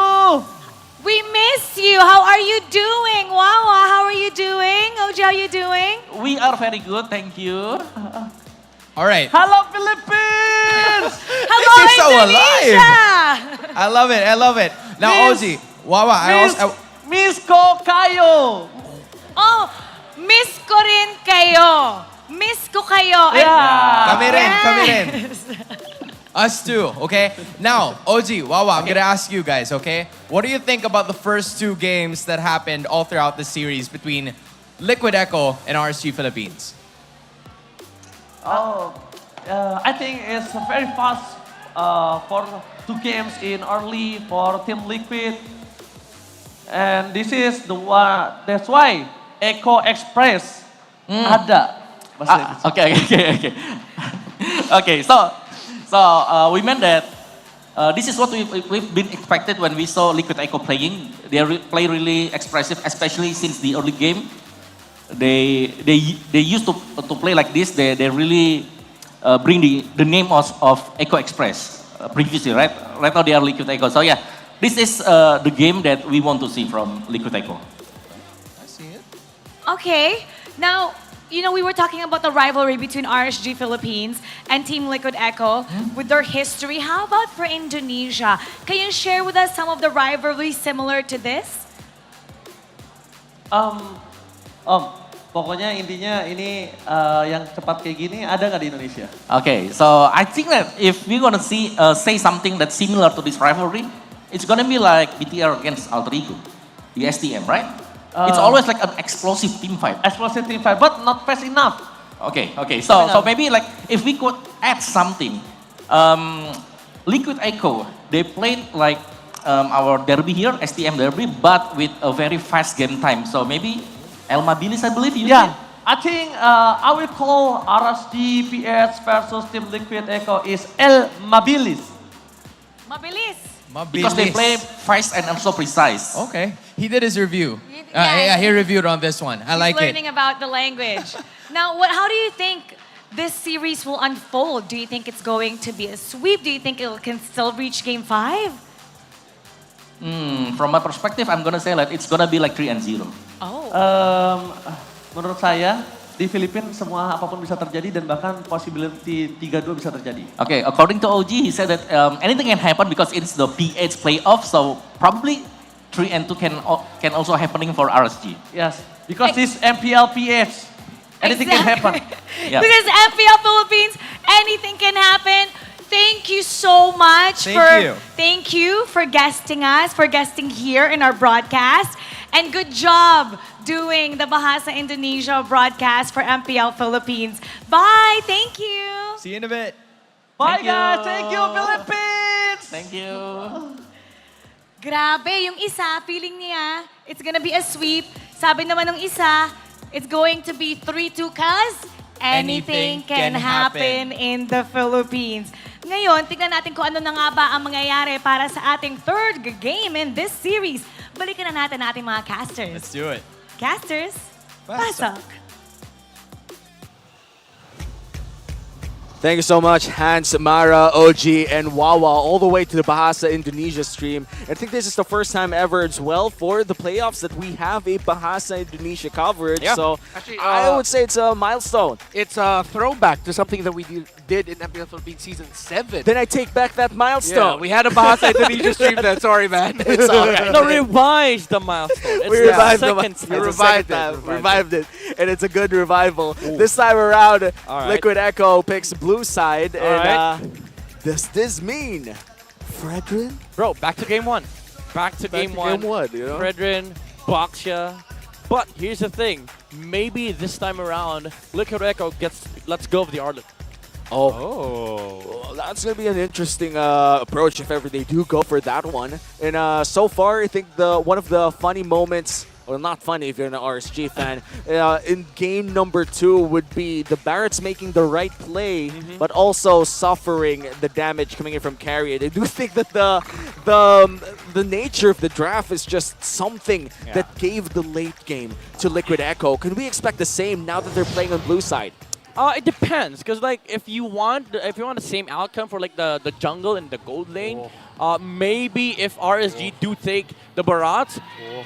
We We miss you. How are you doing? Wawa, how are you doing? OG, how are you doing?
We are very good, thank you.
All right.
Hello, Philippines!
Hello,
This is so
Indonesia!
alive. I love it. I love it. Now, Ozzy, Wawa,
Miss ko kayo!
Oh, miss ko rin kayo. Miss ko kayo.
Kami rin, kami rin.
Yes.
Us too, okay? Now, Oji, Wawa, I'm gonna ask you guys, okay? What do you think about the first two games that happened all throughout the series between Liquid Echo and RSG Philippines?
I think it's very fast for two games in early for Team Liquid. And this is the one, that's why Echo Express ada.
Okay. Okay, so we meant that this is what we've been expected when we saw Liquid Echo playing. They play really expressive, especially since the early game. They used to play like this. They really bring the name of Echo Express previously, right? Right now they are Liquid Echo. So yeah, this is the game that we want to see from Liquid Echo.
I see it.
Okay, now, you know, we were talking about the rivalry between RSG Philippines and Team Liquid Echo with their history. How about for Indonesia? Can you share with us some of the rivalries similar to this?
Pokoknya intinya ini yang cepat kayak gini ada nggak di Indonesia?
Okay, so I think that if we're gonna say something that's similar to this rivalry, it's gonna be like BTR against Alter Ego, the STM, right? It's always like an explosive team fight.
Explosive team fight, but not fast enough.
Okay. So maybe like if we could add something, Liquid Echo, they played like our derby here, STM derby, but with a very fast game time. So maybe El Mabilis, I believe you said?
I think I will call RSG PH versus Team Liquid Echo is El Mabilis.
Mabilis.
Because they play fast and also precise.
Okay. He did his review. Yeah, he reviewed on this one. I like it.
Learning about the language. Now, how do you think this series will unfold? Do you think it's going to be a sweep? Do you think it can still reach Game 5?
From my perspective, I'm gonna say that it's gonna be like 3-0.
Oh.
Menurut saya, di Filipina semua apapun bisa terjadi dan bahkan possibility 3-2 bisa terjadi.
Okay, according to OG, he said that anything can happen because it's the PH Playoffs, so probably 3-2 can also happening for RSG.
Yes, because this MPL PH, anything can happen.
Yeah.
This is MPL Philippines. Anything can happen. Thank you so much thank you for guesting us, for guesting here in our broadcast. And good job doing the Bahasa Indonesia broadcast for MPL Philippines. Bye. Thank you.
See you in a bit.
Bye guys. Thank you, Philippines.
Thank you.
Grabe, yung isa, feeling niya, it's gonna be a sweep. Sabi naman ng isa, it's going to be 3-2 cause anything can happen in the Philippines. Ngayon, tignan natin kung ano na nga ba ang mangyayari para sa ating third game in this series. Balikan na natin ating mga casters.
Let's do it.
Casters, pasok.
Thank you so much, Hans, Mara, OG, and Wawa, all the way to the Bahasa Indonesia stream. I think this is the first time ever as well for the playoffs that we have a Bahasa Indonesia coverage.
Yeah.
So
Actually,
I would say it's a milestone.
It's a throwback to something that we did in MPL Philippines Season 7.
Then I take back that milestone.
Yeah, we had a Bahasa Indonesia stream then. Sorry, man.
It's all right.
No, revise the milestone. It's
We revived
the
the
second
revived it, and it's a good revival. This time around,
right.
Liquid Echo picks blue side, and
right.
does this mean Fredrin?
Bro, back to game 1. Back to game one.
You know?
Fredrin, Boxia. But here's the thing. Maybe this time around, Liquid Echo lets go of the Arlet.
Well, that's going to be an interesting approach if ever they do go for that one. And so far, I think one of the funny moments, well, not funny if you're an RSG fan, in game number 2 would be the Barretts making the right play, but also suffering the damage coming in from carry. I do think that the nature of the draft is just something that gave the late game to Liquid Echo. Can we expect the same now that they're playing on blue side?
It depends, because like if you want the same outcome for like the jungle and the gold lane,
maybe if RSG do take the Barats,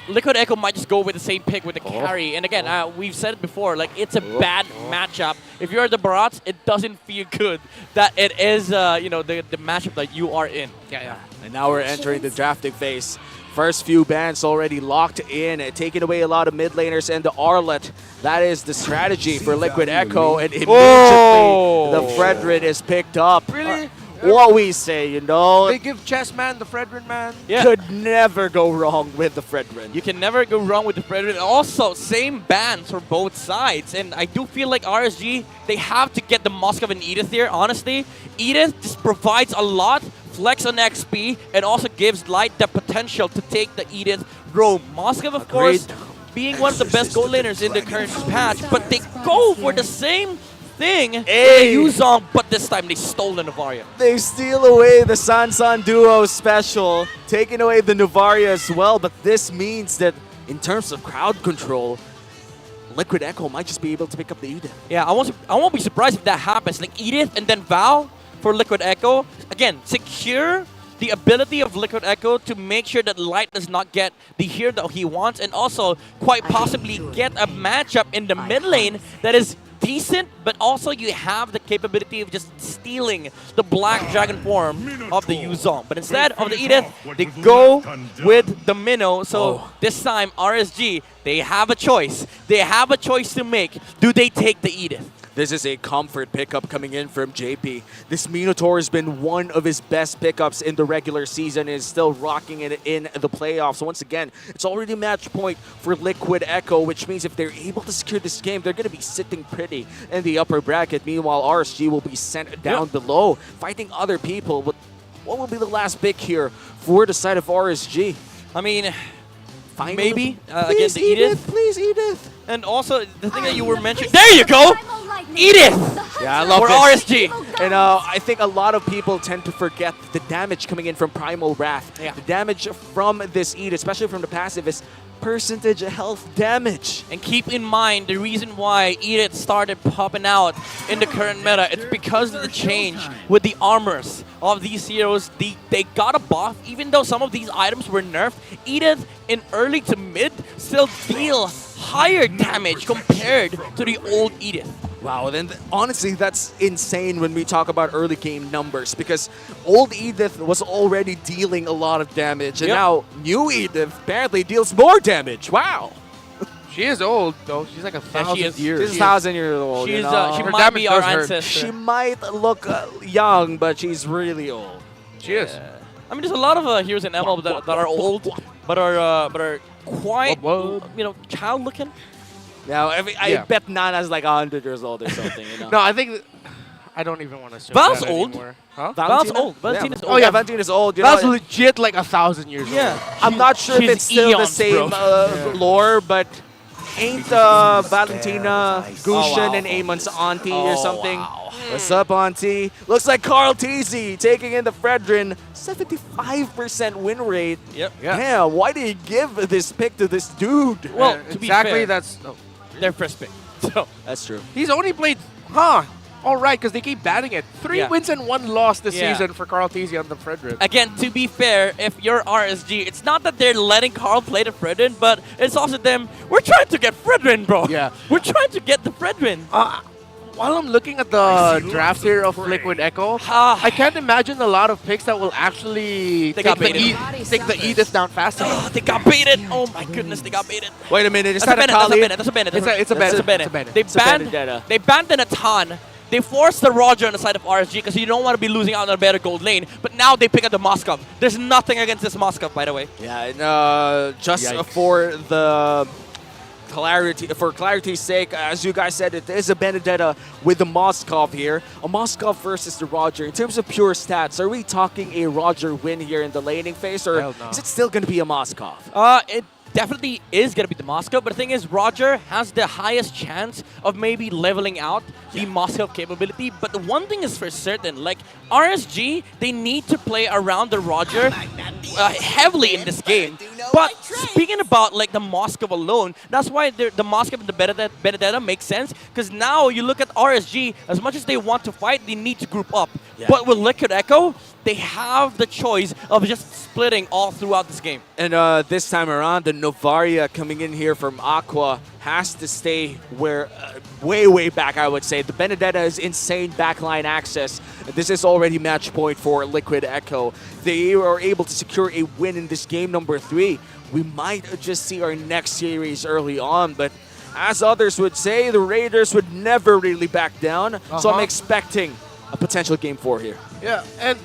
Liquid Echo might just go with the same pick with the carry. And again, we've said it before, like it's a bad matchup. If you're the Barats, it doesn't feel good that it is, you know, the matchup that you are in.
And now we're entering the drafting phase. First few bans already locked in, taking away a lot of mid laners and the Arlet. That is the strategy for Liquid Echo, and immediately the Fredrin is picked up.
Really?
What we say, you know?
They give Chessman the Fredrin, man.
Could never go wrong with the Fredrin.
You can never go wrong with the Fredrin. Also, same bans for both sides. And I do feel like RSG, they have to get the Moskov and Edith here, honestly. Edith just provides a lot, flex on XP, and also gives Light the potential to take the Edith roam. Moskov, of course, being one of the best goal laners in the current patch, but they go for the same thing with the Yuzong, but this time they stole the Novaria.
They steal away the Sansan duo special, taking away the Novaria as well, but this means that in terms of crowd control, Liquid Echo might just be able to pick up the Edith.
Yeah, I won't be surprised if that happens. Like Edith and then Val for Liquid Echo. Again, secure the ability of Liquid Echo to make sure that Light does not get the hero that he wants, and also quite possibly get a matchup in the mid lane that is decent, but also you have the capability of just stealing the Black Dragon form of the Yuzong. But instead of the Edith, they go with the Minnow. So this time, RSG, they have a choice. They have a choice to make. Do they take the Edith?
This is a comfort pickup coming in from JP. This Minotaur has been one of his best pickups in the regular season and is still rocking it in the playoffs. Once again, it's already match point for Liquid Echo, which means if they're able to secure this game, they're going to be sitting pretty in the upper bracket. Meanwhile, RSG will be sent down below, fighting other people. But what will be the last pick here for the side of RSG?
I mean,
finally,
maybe
please,
against the Edith.
Please, Edith.
And also, the thing that you were mentioning, there you go! Edith!
Yeah, I love
for
this.
RSG.
And I think a lot of people tend to forget the damage coming in from Primal Wrath. The damage from this Edith, especially from the passive, is percentage health damage.
And keep in mind, the reason why Edith started popping out in the current meta, it's because of the change with the armors of these heroes. They got a buff, even though some of these items were nerfed. Edith in early to mid still deal higher damage compared to the old Edith.
Wow, then honestly, that's insane when we talk about early game numbers, because old Edith was already dealing a lot of damage, and now new Edith apparently deals more damage. Wow.
She is old, though. She's like 1,000 years.
She's 1,000 years old.
She's,
you know?
she might be our ancestor.
She might look young, but she's really old.
She is.
I mean, there's a lot of heroes in ML that are old, but are quite, you know, child looking.
Now, I bet Nana's like 100 years old or something. You know?
No, I think I don't even want to say
Val's
that
old.
anymore. Huh?
Val's old. Valentina's old.
Oh yeah, Valentina's old. You
Val's
know,
legit like 1,000 years old.
I'm not sure if it's still the same lore, but ain't Valentina Gushin and Amon's auntie or something? Wow. What's up, auntie? Looks like Carl Teasy taking in the Fredrin. 75% win rate.
Yep.
Yeah, why did you give this pick to this dude?
Well, to be fair,
that's
their first pick. So
that's true.
He's only played, all right, because they keep batting it. 3 wins and 1 loss this season for Carl Teasy on the Fredrin.
Again, to be fair, if you're RSG, it's not that they're letting Carl play the Fredrin, but it's also them, we're trying to get Fredrin, bro.
Yeah.
We're trying to get the Fredrin.
While I'm looking at the draft here of Liquid Echo, I can't imagine a lot of picks that will actually take the Edith down faster.
They got baited. Oh my goodness, they got baited.
Wait a minute, is
That's
that
a
Kali?
Bennett. That's a Bennett.
It's a Bennett.
They banned an Atan. They forced the Roger on the side of RSG because you don't want to be losing out on a better gold lane. But now they pick up the Moskov. There's nothing against this Moskov, by the way.
Yeah, and just for the clarity's sake, as you guys said, it is a Benedetta with the Moskov here. A Moskov versus the Roger. In terms of pure stats, are we talking a Roger win here in the laning phase, or is it still going to be a Moskov?
It definitely is going to be the Moskov, but the thing is, Roger has the highest chance of maybe leveling out the Moskov capability. But the one thing is for certain, like RSG, they need to play around the Roger heavily in this game. But speaking about like the Moskov alone, that's why the Moskov and the Benedetta make sense, because now you look at RSG, as much as they want to fight, they need to group up. But with Liquid Echo, they have the choice of just splitting all throughout this game.
And this time around, the Novaria coming in here from Aqua has to stay where way back, I would say. The Benedetta is insane backline access. This is already match point for Liquid Echo. They are able to secure a win in this game number 3. We might just see our next series early on, but as others would say, the Raiders would never really back down. So I'm expecting a potential game 4 here.
Yeah, and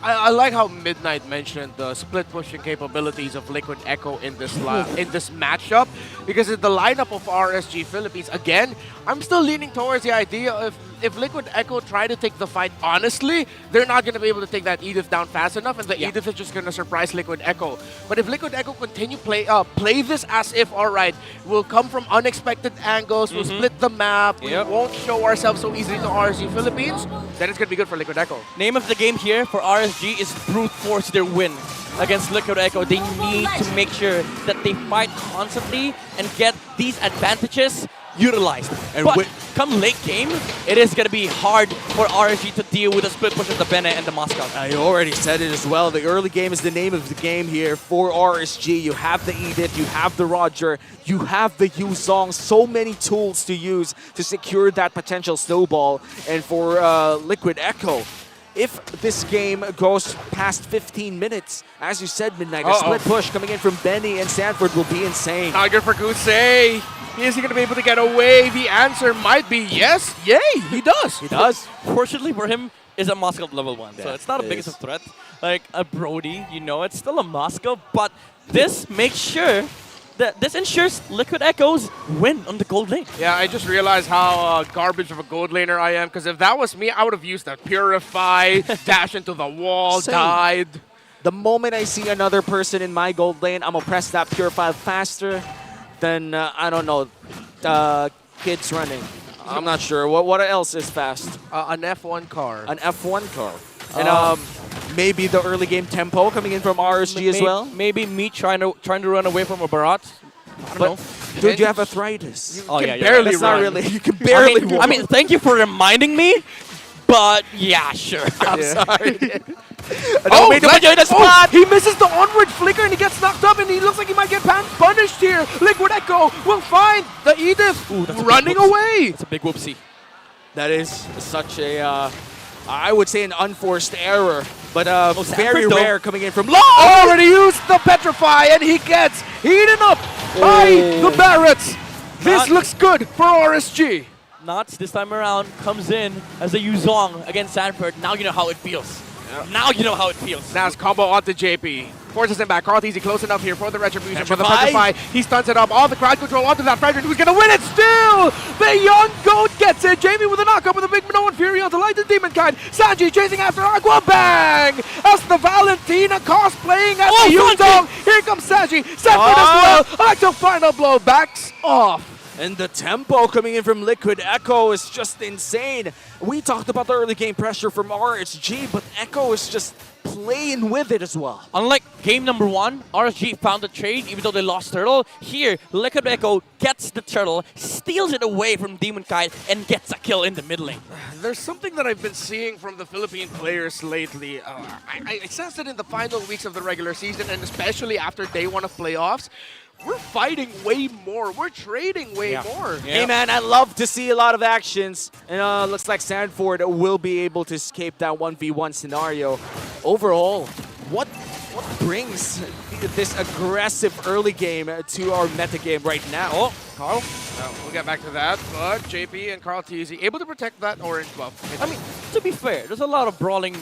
I like how Midnight mentioned the split pushing capabilities of Liquid Echo in this matchup, because in the lineup of RSG Philippines, again, I'm still leaning towards the idea of if Liquid Echo try to take the fight honestly, they're not going to be able to take that Edith down fast enough, and the Edith is just going to surprise Liquid Echo. But if Liquid Echo continue play this as if, alright, we'll come from unexpected angles, we'll split the map, we won't show ourselves so easily to RSG Philippines, then it's going to be good for Liquid Echo.
Name of the game here for RSG is brute force their win against Liquid Echo. They need to make sure that they fight constantly and get these advantages utilized. And but come late game, it is going to be hard for RSG to deal with the split push of the Bene and the Moscow.
I already said it as well. The early game is the name of the game here for RSG. You have the Edith, you have the Roger, you have the Yuzong. So many tools to use to secure that potential snowball. And for Liquid Echo, if this game goes past 15 minutes, as you said, Midnight, a split push coming in from Benny and Sanford will be insane.
Not good for Kusei. Is he going to be able to get away? The answer might be yes. Yay, he does.
He does.
Fortunately for him, is a Moscow level 1. So it's not a biggest of threat. Like a Brody, you know, it's still a Moscow, but this makes sure that this ensures Liquid Echoes win on the gold lane.
Yeah, I just realized how garbage of a gold laner I am, because if that was me, I would have used that Purify, dash into the wall, died.
The moment I see another person in my gold lane, I'm going to press that Purify faster than, I don't know, kids running. I'm not sure. What else is fast?
An F1 car.
An F1 car. And maybe the early game tempo coming in from RSG as well.
Maybe me trying to run away from a Barat. I don't know.
Dude, you have arthritis.
Oh yeah,
barely
that's
run.
not really.
You can barely
I mean, thank you for reminding me, but yeah, sure.
I'm sorry.
He misses the onward flicker and he gets knocked up, and he looks like he might get punished here. Liquid Echo will find the Edith running away.
It's a big whoopsie.
That is such a, I would say, an unforced error, but very rare coming in from low.
Already used the Petrify, and he gets eaten up by the Barretts. This looks good for RSG.
Nuts this time around comes in as a Yuzong against Sanford. Now you know how it feels. Now you know how it feels.
Now it's combo onto JP. Forces him back. Carl easy close enough here for the Retribution. For the Petrify. He stunts it up. All the crowd control onto that Frederick, who's going to win it still. The young GOAT gets it. Jamie with a knockup with a big Minoan Fury onto Light the Demon Kind. Sanji chasing after Aqua. Bang! As the Valentina cosplaying as the Yuzong. Here comes Sanji. Sanford as well. Actual final blow. Backs off.
And the tempo coming in from Liquid Echo is just insane. We talked about the early game pressure from RSG, but Echo is just playing with it as well.
Unlike game number 1, RSG found the trade even though they lost Turtle. Here, Liquid Echo gets the Turtle, steals it away from Demon Kite, and gets a kill in the mid lane.
There's something that I've been seeing from the Philippine players lately. I sensed it in the final weeks of the regular season, and especially after day 1 of playoffs. We're fighting way more. We're trading way more.
Hey man, I love to see a lot of actions. And looks like Sanford will be able to escape that 1v1 scenario. Overall, what brings this aggressive early game to our meta game right now?
Oh, Carl. We'll get back to that. But JP and Carl TZ able to protect that orange buff.
I mean, to be fair, there's a lot of brawling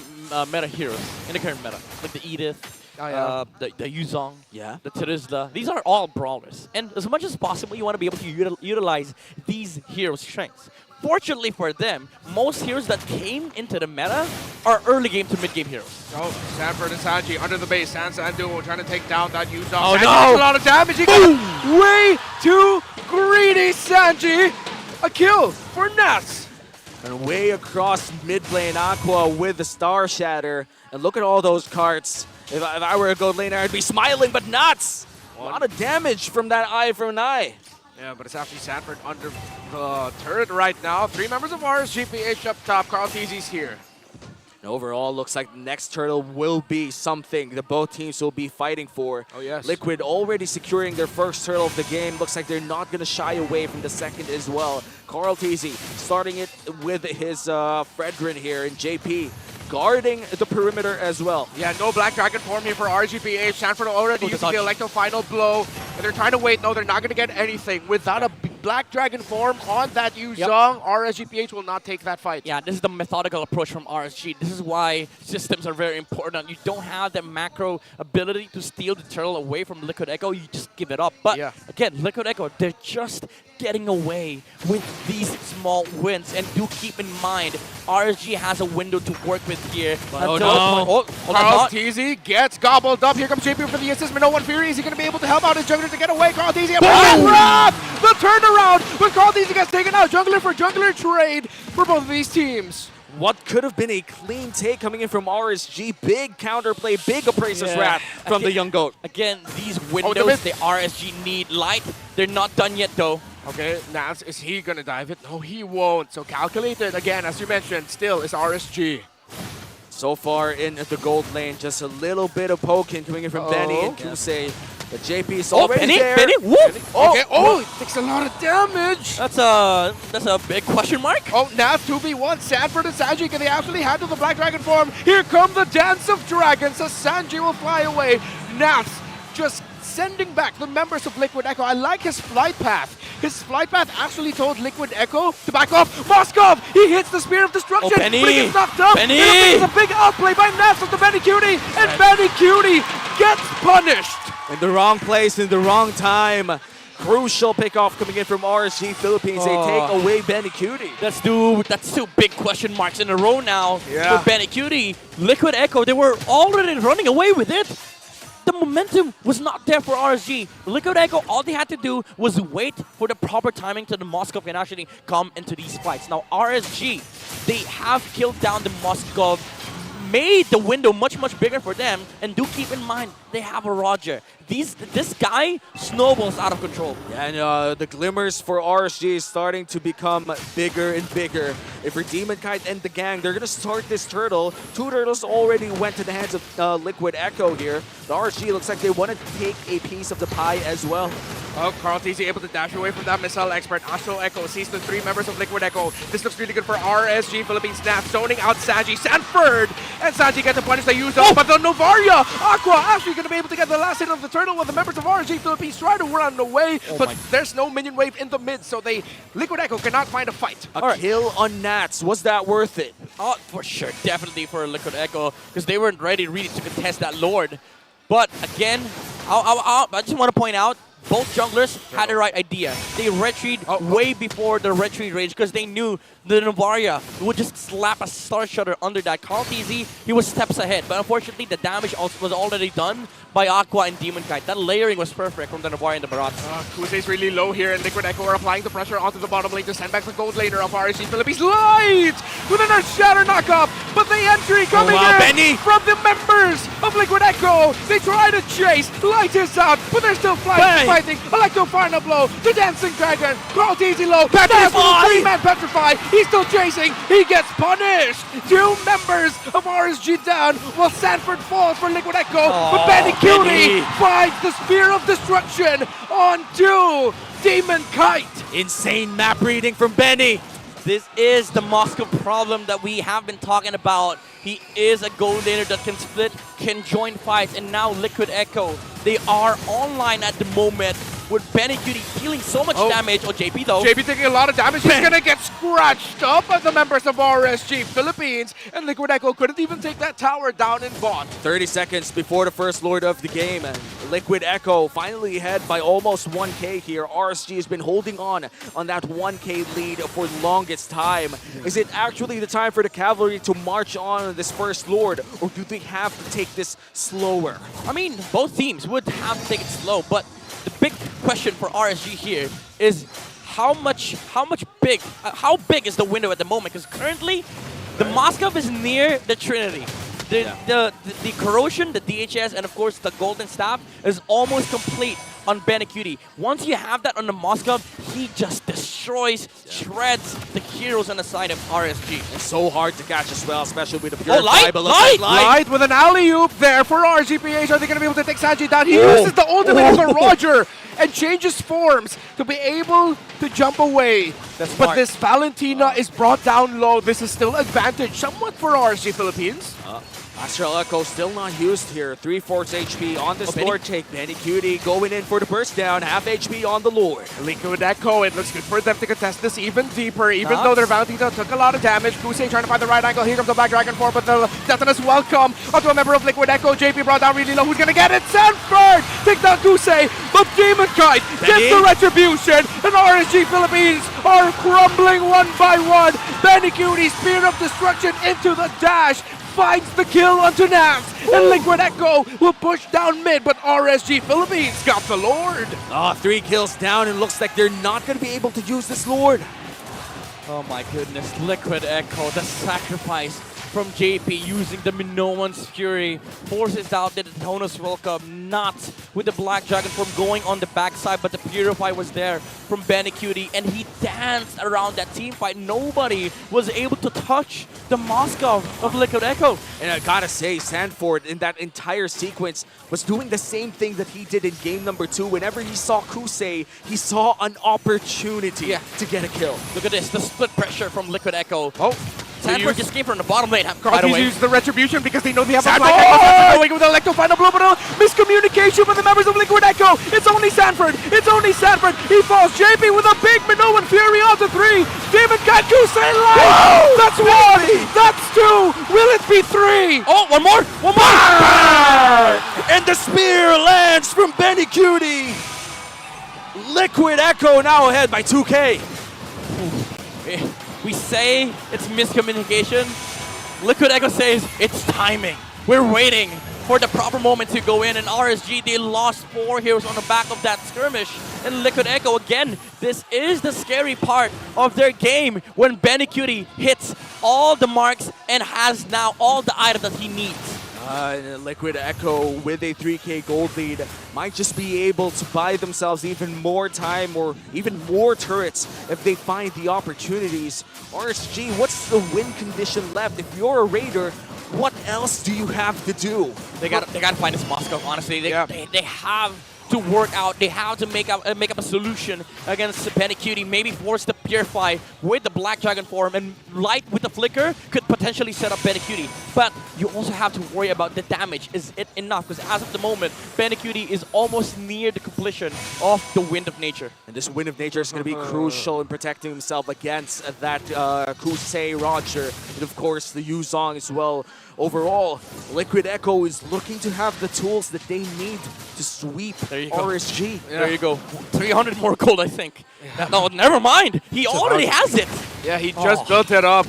meta heroes in the current meta. Like the Edith. The Yuzong, the Terizla. These are all brawlers. And as much as possible, you want to be able to utilize these heroes' strengths. Fortunately for them, most heroes that came into the meta are early game to mid game heroes.
Oh, Sanford and Sanji under the base. Sansa and Duo trying to take down that Yuzong.
Oh,
Sanji
no!
does a lot of damage. He got way too greedy, Sanji. A kill for Nats.
And way across mid lane, Aqua with the Star Shatter. And look at all those carts. If I were a gold laner, I'd be smiling, but not. A lot of damage from that eye from Nye.
Yeah, but it's actually Sanford under the turret right now. 3 members of RSG PH up top. Carl TZ's here.
Overall, looks like the next turtle will be something that both teams will be fighting for.
Oh, yes.
Liquid already securing their first turtle of the game. Looks like they're not going to shy away from the second as well. Carl TZ starting it with his Fredrin here, and JP guarding the perimeter as well.
Yeah, no Black Dragon form here for RSGPH. Sanford already used the electro final blow, and they're trying to wait. No, they're not going to get anything. Without a Black Dragon form on that Yuzong, RSGPH will not take that fight.
Yeah, this is the methodical approach from RSG. This is why systems are very important. You don't have the macro ability to steal the turtle away from Liquid Echo. You just give it up. But again, Liquid Echo, they're just getting away with these small wins. And do keep in mind, RSG has a window to work with here.
Oh, no. Carl TZ gets gobbled up. Here comes JP for the assist. No one Fury. Is he going to be able to help out his jungler to get away? Carl TZ. The turnaround, but Carl TZ gets taken out. Jungler for jungler trade for both of these teams.
What could have been a clean take coming in from RSG. Big counterplay, big Appraiser's Wrath from the young goat.
Again, these windows, the RSG need light. They're not done yet, though.
Okay, Nats, is he going to dive it? No, he won't. So calculated, again, as you mentioned, still is RSG.
So far in the gold lane, just a little bit of poking coming in from Benny and Kusei. But JP is already there.
Benny, whoop!
Oh, it takes a lot of damage.
That's a big question mark.
Oh, now 2v1. Sanford and Sanji, can they actually handle the Black Dragon form? Here come the Dance of Dragons, as Sanji will fly away. Nats just sending back the members of Liquid Echo. I like his flight path. His flight path actually told Liquid Echo to back off. Moskov, he hits the Spear of Destruction, but he gets knocked up.
Benny!
It's a big outplay by Nats of the Benny Cutie, and Benny Cutie gets punished.
In the wrong place, in the wrong time. Crucial pickoff coming in from RSG Philippines. They take away Benny Cutie.
That's two big question marks in a row now for Benny Cutie. Liquid Echo, they were already running away with it. The momentum was not there for RSG. Liquid Echo, all they had to do was wait for the proper timing so the Moskov can actually come into these fights. Now RSG, they have killed down the Moskov, made the window much bigger for them, and do keep in mind they have a Roger. This guy snowballs out of control.
Yeah, and the glimmers for RSG is starting to become bigger and bigger. If for Demon Kite and the gang, they're gonna start this turtle. 2 turtles already went to the hands of Liquid Echo here. The RSG looks like they want to take a piece of the pie as well.
Oh, Carl TZ able to dash away from that missile expert. Astro Echo sees the 3 members of Liquid Echo. This looks really good for RSG Philippines. Snap zoning out Sanji. Sanford! And Sanji gets the punish they used up, but the Novaria! Aqua actually going to be able to get the last hit of the turtle when the members of RSG Philippines try to run away, but there's no minion wave in the mid, so Liquid Echo cannot find a fight.
A kill on Nats. Was that worth it?
Oh, for sure. Definitely for Liquid Echo, because they weren't ready really to contest that Lord. But again, I just want to point out, both junglers had the right idea. They retreat way before the retreat range because they knew the Novaria would just slap a Star Shudder under that. Carl TZ, he was steps ahead, but unfortunately the damage was already done by Aqua and Demon Kite. That layering was perfect from the Novaria and the Barats.
Kusei's really low here, and Liquid Echo are applying the pressure onto the bottom lane to send back the gold laner of RSG Philippines. Light! With an Earth Shatter knockup, but the entry coming in
Benny.
from the members of Liquid Echo. They try to chase. Light is out, but they're still fighting. Electro Final Blow, the Dancing Dragon. Carl TZ low. Petrify! 3-man Petrify. He's still chasing. He gets punished. 2 members of RSG down while Sanford falls for Liquid Echo. But Benny Cutie finds the Spear of Destruction onto Demon Kite.
Insane map reading from Benny.
This is the Moscow problem that we have been talking about. He is a gold laner that can split, can join fights, and now Liquid Echo, they are online at the moment with Benny Cutie dealing so much damage. JP though.
JP taking a lot of damage. He's gonna get scratched up by the members of RSG Philippines, and Liquid Echo couldn't even take that tower down in bot.
30 seconds before the first Lord of the game, and Liquid Echo finally ahead by almost 1k here. RSG has been holding on that 1k lead for the longest time. Is it actually the time for the Cavalry to march on this first Lord, or do they have to take this slower?
I mean, both teams would have to take it slow, but the big question for RSG here is how big is the window at the moment? Because currently, the Moskov is near the Trinity. The Corrosion, the DHS, and of course the Golden Staff is almost complete on Benny Cutie. Once you have that on the Moskov, he just destroys destroys, shreds the heroes on the side of RSG.
It's so hard to catch as well, especially with the
Oh,
Purify.
Light!
Light with an alley-oop there for RSGPH. Are they going to be able to take Sanji down? He uses the ultimate of the Roger and changes forms to be able to jump away. But this Valentina is brought down low. This is still advantage somewhat for RSG Philippines.
Astral Echo still not used here. 3/4 HP on this Lord take. Benny Cutie going in for the burst down. Half HP on the Lord.
Liquid Echo, it looks good for them to contest this even deeper, even though their Valentina took a lot of damage. Kusei trying to find the right angle. Here comes the Black Dragon form, but the Detonus welcome onto a member of Liquid Echo. JP brought down really low. Who's gonna get it? Sanford! Take down Kusei, but Demon Kite gets the retribution, and RSG Philippines are crumbling one by one. Benny Cutie, Spear of Destruction into the dash. Finds the kill onto Nams, and Liquid Echo will push down mid, but RSG Philippines got the Lord.
3 kills down, and looks like they're not going to be able to use this Lord.
Oh my goodness, Liquid Echo, the sacrifice from JP using the Minoan's Fury forces out the Detonus welcome, not with the Black Dragon form going on the backside, but the Purify was there from Benny Cutie, and he danced around that team fight. Nobody was able to touch the Moscow of Liquid Echo.
And I gotta say, Sanford in that entire sequence was doing the same thing that he did in game number 2. Whenever he saw Kusei, he saw an opportunity to get a kill.
Look at this, the split pressure from Liquid Echo.
Sanford
just came from the bottom lane.
Crosby's used the retribution because they know they have a flag. Going with the Electro final blow, but miscommunication with the members of Liquid Echo. It's only Sanford. It's only Sanford. He falls. JP with a big Minoan Fury onto 3. Demon Cat Kusei live. That's 1. That's 2. Will it be 3?
Oh, one more. One more.
And the spear lands from Benny Cutie. Liquid Echo now ahead by 2K.
We say it's miscommunication. Liquid Echo says it's timing. We're waiting for the proper moment to go in, and RSG, they lost 4 heroes on the back of that skirmish. And Liquid Echo, again, this is the scary part of their game when Benny Cutie hits all the marks and has now all the items that he needs.
Liquid Echo with a 3K gold lead might just be able to buy themselves even more time or even more turrets if they find the opportunities. RSG, what's the win condition left? If you're a Raider, what else do you have to do?
They got to find this Moscow, honestly. They have to work out. They have to make up a solution against Benny Cutie. Maybe force the Purify with the Black Dragon form, and Light with the Flicker could potentially set up Benny Cutie. But you also have to worry about the damage. Is it enough? Because as of the moment, Benny Cutie is almost near the completion of the Wind of Nature.
And this Wind of Nature is going to be crucial in protecting himself against that Kusei Roger, and of course the Yuzong as well. Overall, Liquid Echo is looking to have the tools that they need to sweep RSG.
There you go. 300 more gold, I think. No, never mind. He already has it.
Yeah, he just built it up.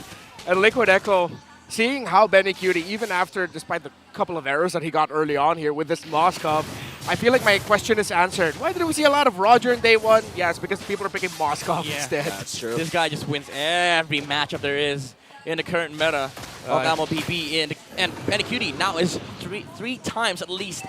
And Liquid Echo, seeing how Benny Cutie, even after, despite the couple of errors that he got early on here with this Moskov, I feel like my question is answered. Why did we see a lot of Roger in day 1? Yes, because people are picking Moskov instead.
That's true.
This guy just wins every matchup there is in the current meta of MLPP, and Benny Cutie now is three times at least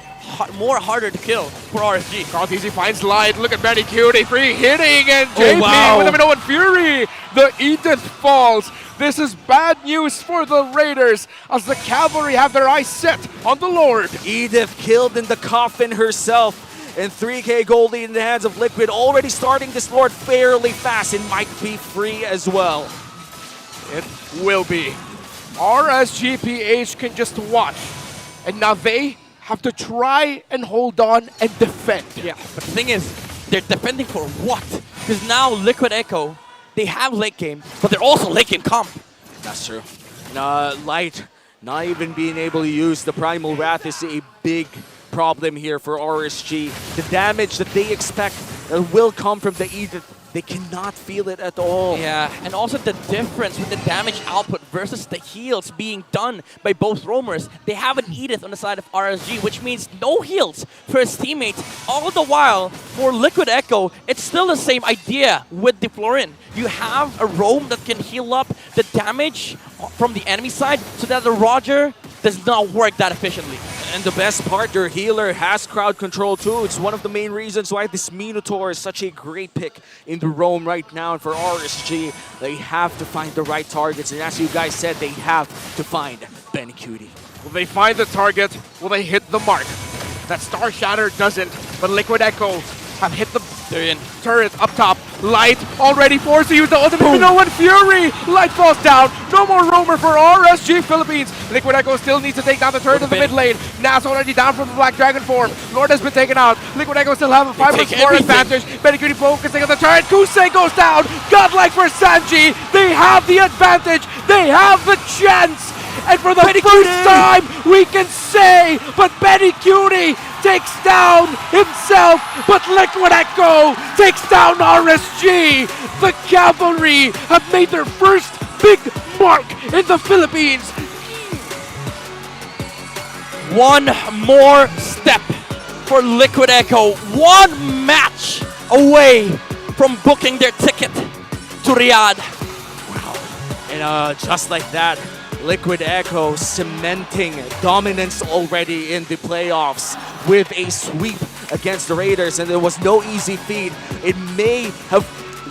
more harder to kill for RSG.
Cartesi finds Light. Look at Benny Cutie free hitting, and JP with a Minoan Fury. The Edith falls. This is bad news for the Raiders as the Cavalry have their eyes set on the Lord.
Edith killed in the coffin herself. And 3K gold lead in the hands of Liquid, already starting this Lord fairly fast and might be free as well.
It will be. RSGPH can just watch. And now they have to try and hold on and defend.
Yeah, but the thing is, they're defending for what? Because now Liquid Echo, they have late game, but they're also late game comp.
That's true. Light not even being able to use the Primal Wrath is a big problem here for RSG. The damage that they expect will come from the Edith. They cannot feel it at all.
Yeah, and also the difference with the damage output versus the heals being done by both roamers. They have an Edith on the side of RSG, which means no heals for his teammates. All the while, for Liquid Echo, it's still the same idea with the Florin. You have a roam that can heal up the damage from the enemy side so that the Roger does not work that efficiently.
And the best part, your healer has crowd control too. It's one of the main reasons why this Minotaur is such a great pick in the roam right now. And for RSG, they have to find the right targets. And as you guys said, they have to find Benny Cutie.
Will they find the target? Will they hit the mark? That Star Shatter doesn't, but Liquid Echo have hit the turret up top. Light already forced to use the ultimate. Boom. No one Fury! Light falls down. No more roamer for RSG Philippines. Liquid Echo still needs to take down the turret in the mid lane. Nas already down from the Black Dragon form. Lord has been taken out. Liquid Echo still have a 5+4 advantage. Benny focusing on the turret. Kusei goes down. Godlike for Sanji. They have the advantage. They have the chance. And for the first time, we can say, but Benny Cutie takes down himself, but Liquid Echo takes down RSG. The Cavalry have made their first big mark in the Philippines.
One more step for Liquid Echo. One match away from booking their ticket to Riyadh.
And just like that, Liquid Echo cementing dominance already in the playoffs with a sweep against the Raiders, and it was no easy feat. It may have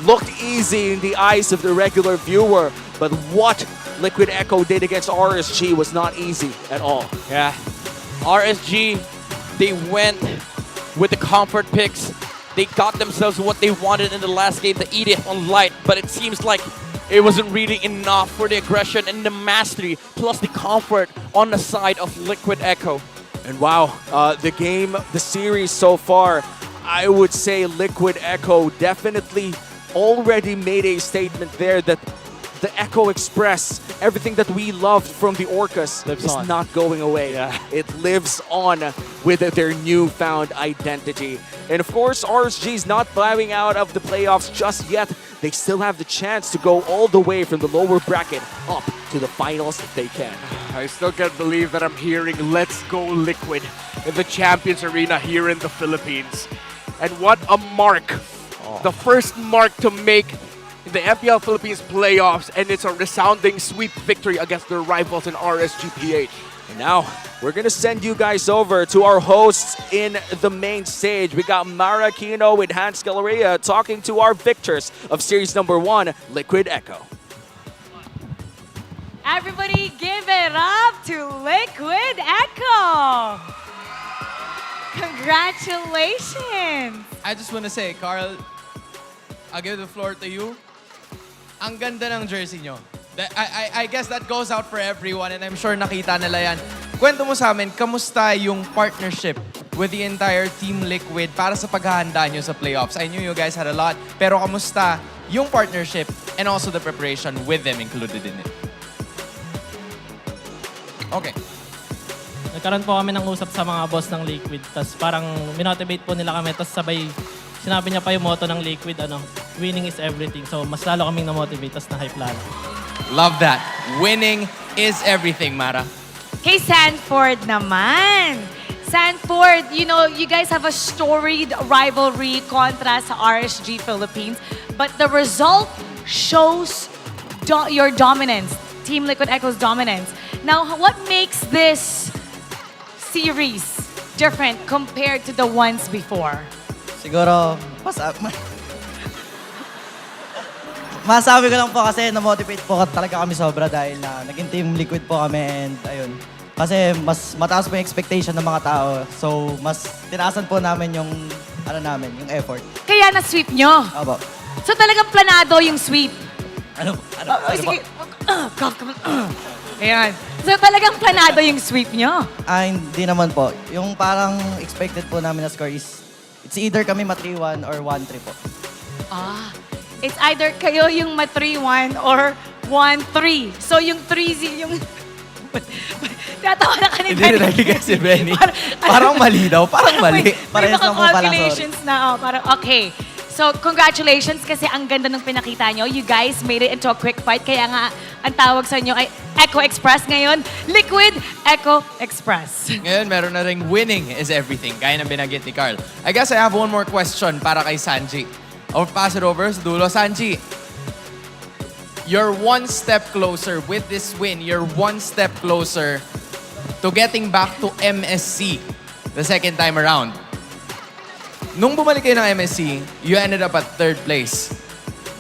looked easy in the eyes of the regular viewer, but what Liquid Echo did against RSG was not easy at all.
Yeah, RSG, they went with the comfort picks. They got themselves what they wanted in the last game, the Edith on Light, but it seems like it wasn't really enough for the aggression and the mastery, plus the comfort on the side of Liquid Echo.
And wow, the series so far, I would say Liquid Echo definitely already made a statement there that the Echo Express, everything that we loved from the Orcas is not going away.
Yeah.
It lives on with their newfound identity. And of course, RSG is not bowing out of the playoffs just yet. They still have the chance to go all the way from the lower bracket up to the finals if they can.
I still can't believe that I'm hearing "Let's Go Liquid" in the Champions Arena here in the Philippines. And what a mark. The first mark to make in the MPL Philippines playoffs, and it's a resounding sweep victory against their rivals in RSG PH.
And now, we're going to send you guys over to our hosts in the main stage. We got Mara Kino with Hans Galleria talking to our victors of Series number 1, Liquid Echo.
Everybody give it up to Liquid Echo! Congratulations!
I just want to say, Carl, I'll give the floor to you. Ang ganda ng jersey nyo. I guess that goes out for everyone, and I'm sure nakita nila yan. Kwento mo sa amin, kamusta yung partnership with the entire Team Liquid para sa paghahanda nyo sa playoffs? I knew you guys had a lot, pero kamusta yung partnership and also the preparation with them included in it? Okay.
Nagkaroon po kami ng usap sa mga boss ng Liquid, tapos parang minotivate po nila kami, tapos sabay sinabi niya pa yung motto ng Liquid, winning is everything. So mas lalo kaming na-motivate, tapos na-hype lalo.
Love that. Winning is everything, Mara.
Kay Sanford naman. Sanford, you know, you guys have a storied rivalry kontra sa RSG Philippines, but the result shows your dominance, Team Liquid Echo's dominance. Now, what makes this series different compared to the ones before?
Siguro, masabi ko lang po kasi na-motivate po talaga kami sobra dahil na naging Team Liquid po kami and ayun. Kasi mas mataas po yung expectation ng mga tao. So, mas tinaasan po namin yung, yung effort.
Kaya na-sweep nyo?
Opo.
So talagang planado yung sweep?
Ano
sige. Ayan. So talagang planado yung sweep nyo?
Hindi naman po. Yung parang expected po namin na score is, it's either kami ma-3-1 or 1-3 po.
It's either kayo yung ma-3-1 or 1-3. So yung 3-0, yung... Tatawa na kanina.
Hindi na kasi Benny. Parang mali daw. Parang mali.
Parehas lang po pala, calculations na. Parang, okay. So, congratulations kasi ang ganda ng pinakita nyo. You guys made it into a quick fight. Kaya nga, ang tawag sa inyo ay Echo Express ngayon. Liquid Echo Express.
Ngayon, meron na ring winning is everything. Gaya ng binanggit ni Carl. I guess I have one more question para kay Sanji. I'll pass it over sa dulo. Sanji, you're one step closer with this win. You're one step closer to getting back to MSC the second time around. Nung bumalik kayo ng MSC, you ended up at 3rd place.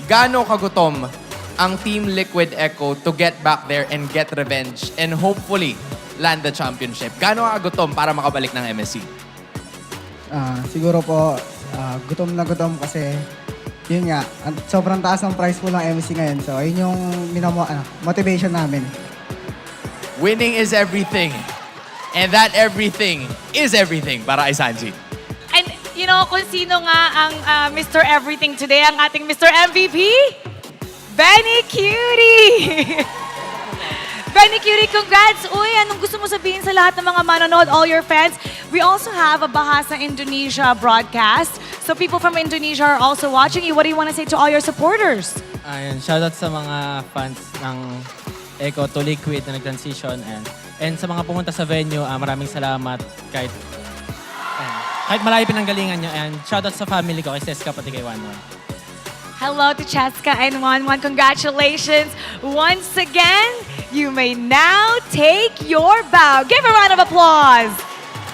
Gaano kagutom ang Team Liquid Echo to get back there and get revenge and hopefully land the championship? Gaano kagutom para makabalik ng MSC?
Siguro po, gutom na gutom kasi yun nga, sobrang taas ng price po ng MSC ngayon. So, yun yung motivation namin.
Winning is everything. And that everything is everything para kay Sanji.
And you know kung sino nga ang Mr. Everything today, ang ating Mr. MVP? Benny Cutie! Benny Cutie, congrats! Uy, anong gusto mo sabihin sa lahat ng mga manonood, all your fans? We also have a Bahasa Indonesia broadcast. So people from Indonesia are also watching you. What do you want to say to all your supporters?
Ayun, shoutout sa mga fans ng Echo to Liquid na nag-transition. And sa mga pumunta sa venue, maraming salamat kahit malayo pinanggalingan nyo. And shoutout sa family ko, kay Seska pati kay Wanwan.
Hello to Cheska and Wanwan. Congratulations once again. You may now take your bow. Give a round of applause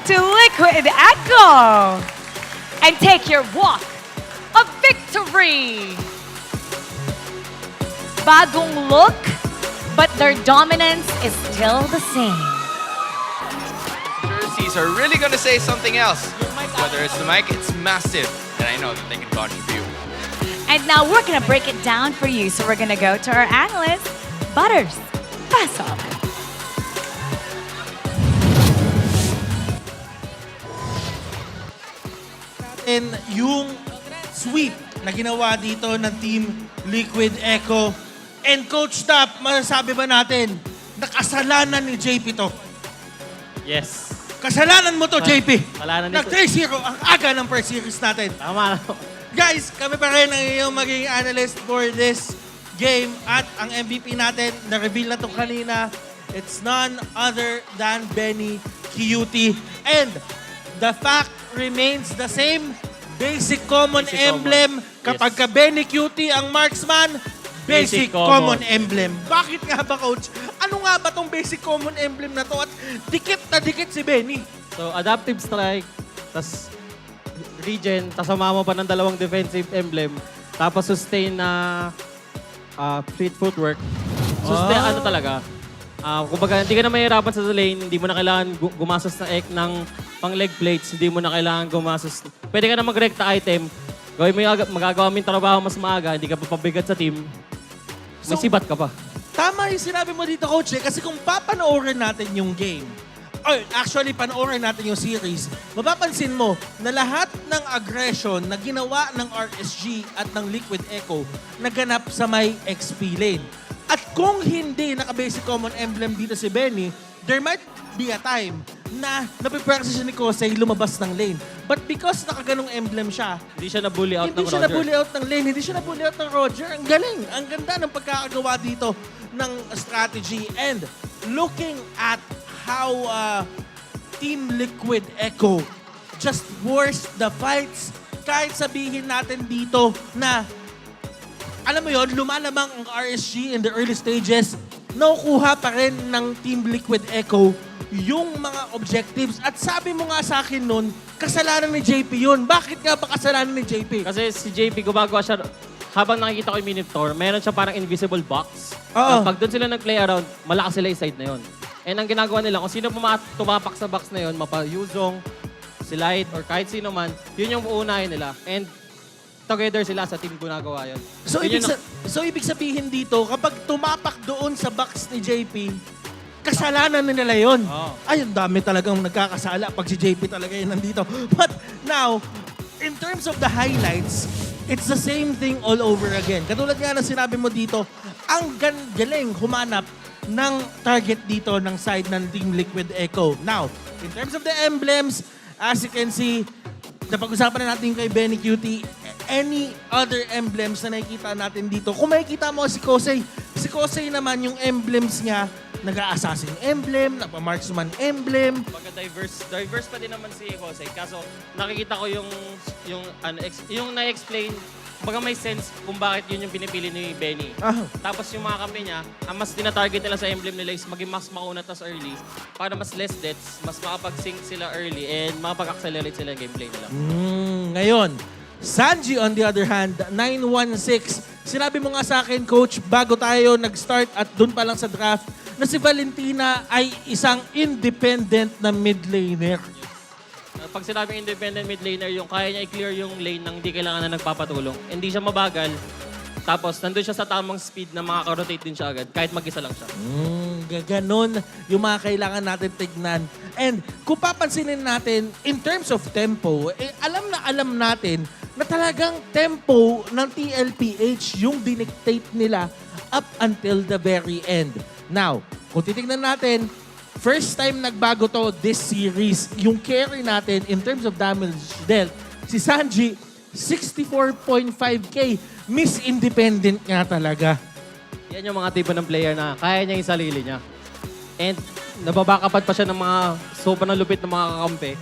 to Liquid Echo. And take your walk of victory. Bagong look, but their dominance is still the same.
Jerseys are really gonna say something else. Whether it's the mic, it's massive. And I know that they can contribute.
And now we're gonna break it down for you. So we're gonna go to our analyst, Butters. Pass up.
And yung sweep na ginawa dito ng Team Liquid Echo. And Coach Tap, masasabi ba natin, nakasalanan ni JP to?
Yes.
Kasalanan mo to, JP.
Kasalanan nito.
Nag-3-0 ang aga ng first series natin.
Tama.
Guys, kami pa rin ang iyong maging analyst for this game. At ang MVP natin, na-reveal na to kanina, it's none other than Benny Cutie. And the fact remains the same. Basic common emblem. Kapag ka Benny Cutie ang marksman, basic common emblem. Bakit nga ba, Coach? Ano nga ba tong basic common emblem na to? At dikit na dikit si Benny.
So, adaptive strike, tas regen, tas sumama pa ng dalawang defensive emblem, tapos sustain na fleet footwork. Sustain, ano talaga? Kumbaga, hindi ka na mahirapan sa lane, hindi mo na kailangan gumastos ng pang leg plates, hindi mo na kailangan gumastos. Pwede ka na mag-recta item, gawin mo magagawa mo yung trabaho mas maaga, hindi ka pa pabigat sa team, may sibat ka pa.
Tama yung sinabi mo dito, Coach, kasi kung papanoorin natin yung game, or actually panoorin natin yung series, mapapansin mo na lahat ng aggression na ginawa ng RSG at ng Liquid Echo naganap sa may XP lane. At kung hindi naka-basic common emblem dito si Benny, there might be a time na napipractice siya ni Kosei lumabas ng lane. But because nakaganong emblem siya,
hindi siya na-bully out ng Roger.
Hindi siya na-bully out ng lane, hindi siya na-bully out ng Roger. Ang galing, ang ganda ng pagkakagawa dito ng strategy. And looking at how Team Liquid Echo just forced the fights, kahit sabihin natin dito na alam mo yon, lumalamang ang RSG in the early stages, nakukuha pa rin ng Team Liquid Echo yung mga objectives. At sabi mo nga sa akin nun, kasalanan ni JP yun. Bakit nga ba kasalanan ni JP?
Kasi si JP gumagawa siya, habang nakikita ko yung Minotaur, meron siya parang invisible box.
Oo.
Pag doon sila nag-play around, malakas sila yung side na yun. And ang ginagawa nila, kung sino tumapak sa box na yun, mapa-Yuzong, si Light, or kahit sino man, yun yung uunahin nila. And together sila sa team ginagawa yun.
So, ibig sabihin dito, kapag tumapak doon sa box ni JP, kasalanan na nila yun.
Oh.
Ay, ang dami talagang nagkakasala pag si JP talaga yun nandito. But now, in terms of the highlights, it's the same thing all over again. Katulad nga na sinabi mo dito, ang galing humanap ng target dito ng side ng Team Liquid Echo. Now, in terms of the emblems, as you can see, napag-usapan na natin kay Benny Cutie, any other emblems na nakikita natin dito. Kung makikita mo si Kosei naman yung emblems niya, nag-a-assassin emblem, nagpa-marksman emblem.
Diverse pa din naman si Kosei. Kaso nakikita ko yung na-explain kumbaga may sense kung bakit yun yung pinipili ni Benny. Tapos yung mga kampi niya, ang mas tinatarget nila sa emblem nila is maging mas mauna tas early para mas less deaths, mas makapag-sync sila early and makapag-accelerate sila yung gameplay nila.
Ngayon, Sanji on the other hand, 9-1-6. Sinabi mo nga sa akin, Coach, bago tayo nag-start at dun pa lang sa draft, na si Valentina ay isang independent na mid laner.
Pag sinabing independent mid laner, yung kaya niya i-clear yung lane nang hindi kailangan na nagpapatulong. Hindi siya mabagal. Tapos, nandun siya sa tamang speed na makaka-rotate din siya agad, kahit mag-isa lang siya.
Ganon yung mga kailangan natin tignan. And kung papansinin natin, in terms of tempo, alam natin na talagang tempo ng TLPH yung dinictate nila up until the very end. Now, kung titignan natin, first time nagbago to this series, yung carry natin in terms of damage dealt, si Sanji, 64.5k. Miss Independent nga talaga.
Yan yung mga tipo ng player na kaya niya yung sarili niya. And nababakapat pa siya ng mga sobrang lupit ng mga kakampi.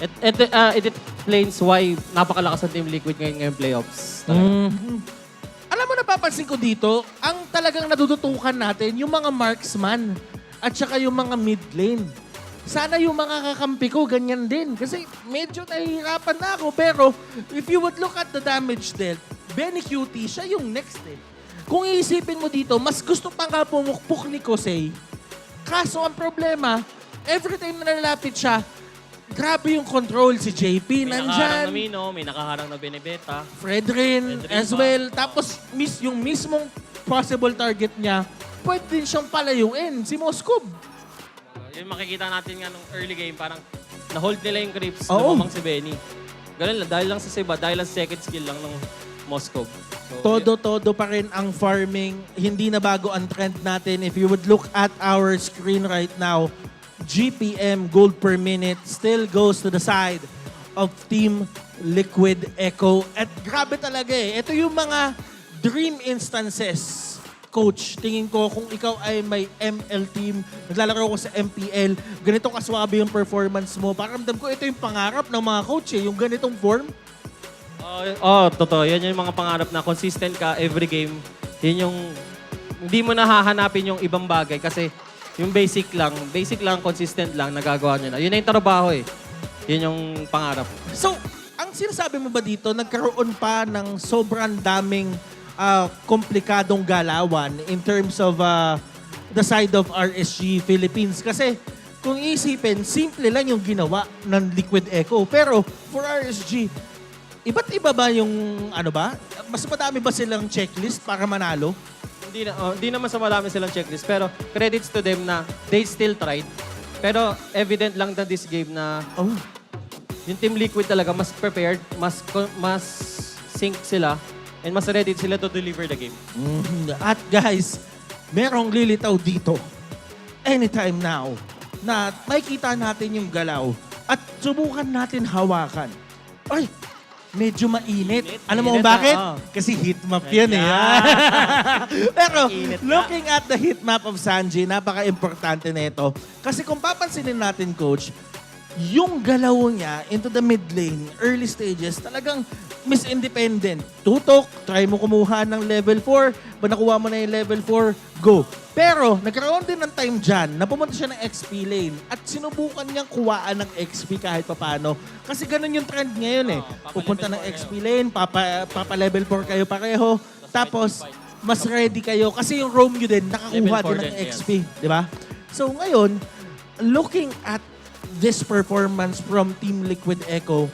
It explains why napakalakas ng Team Liquid ngayong playoffs.
Alam mo, napapansin ko dito, ang talagang natututukan natin, yung mga marksman at saka yung mga mid lane. Sana yung mga kakampi ko, ganyan din. Kasi medyo nahihirapan na ako. Pero if you would look at the damage dealt, Benny Cutie, siya yung next eh. Kung iisipin mo dito, mas gusto pa nga pumukpok ni Kosei. Kaso ang problema, every time na nalalapit siya, grabe yung control. Si JP
May
nandyan.
nakaharang na Mino, may nakaharang na Benebeta.
Fredrin as well. Tapos yung mismong possible target niya, pwede din siyang palayuin. Si Moskov.
Yung makikita natin nga nung early game, parang na-hold nila yung creeps,
Oo.
lumamang si Benny. Ganun lang, dahil lang sa Siba, dahil lang second skill lang ng Moscow.
Todo pa rin ang farming. Hindi na bago ang trend natin. If you would look at our screen right now, GPM, gold per minute, still goes to the side of Team Liquid Echo. At grabe talaga eh. Ito yung mga dream instances. Coach, tingin ko kung ikaw ay may ML team, naglalaro ko sa MPL, ganito kaswabe yung performance mo. Pakiramdam ko ito yung pangarap ng mga coach eh, yung ganitong form.
Totoo. Yan yung mga pangarap na consistent ka every game. Yun yung, hindi mo nahahanapin yung ibang bagay kasi yung basic lang, consistent lang, nagagawa nyo na. Yun na yung trabaho eh. Yun yung pangarap.
So, ang sinasabi mo ba dito, nagkaroon pa ng sobrang daming komplikadong galawan in terms of the side of RSG Philippines? Kasi kung isipin, simple lang yung ginawa ng Liquid Echo. Pero for RSG, iba't iba ba yung mas madami ba silang checklist para manalo?
Hindi naman sa marami silang checklist, pero credits to them na they still tried. Pero evident lang na this game na yung Team Liquid talaga mas prepared, mas sync sila, and mas ready sila to deliver the game.
At guys, merong lilitaw dito anytime now na makikita natin yung galaw at subukan natin hawakan. Ay, medyo mainit. Alam mo kung bakit? Kasi heat map yan eh. Pero looking at the heat map of Sanji, napaka-importante na ito. Kasi kung papansinin natin, Coach, yung galaw niya into the mid lane, early stages, talagang Miss Independent. Tutok, try mo kumuha ng level 4. Ba nakuha mo na yung level 4, go. Pero nagkaroon din ng time dyan na pumunta siya ng XP lane at sinubukan niyang kuwaan ng XP kahit papano. Kasi ganun yung trend ngayon eh. Pupunta ng XP lane, papa-level 4 kayo pareho. Tapos, mas ready kayo. Kasi yung roam nyo din, nakakuha din ng XP. Di ba? So ngayon, looking at this performance from Team Liquid Echo,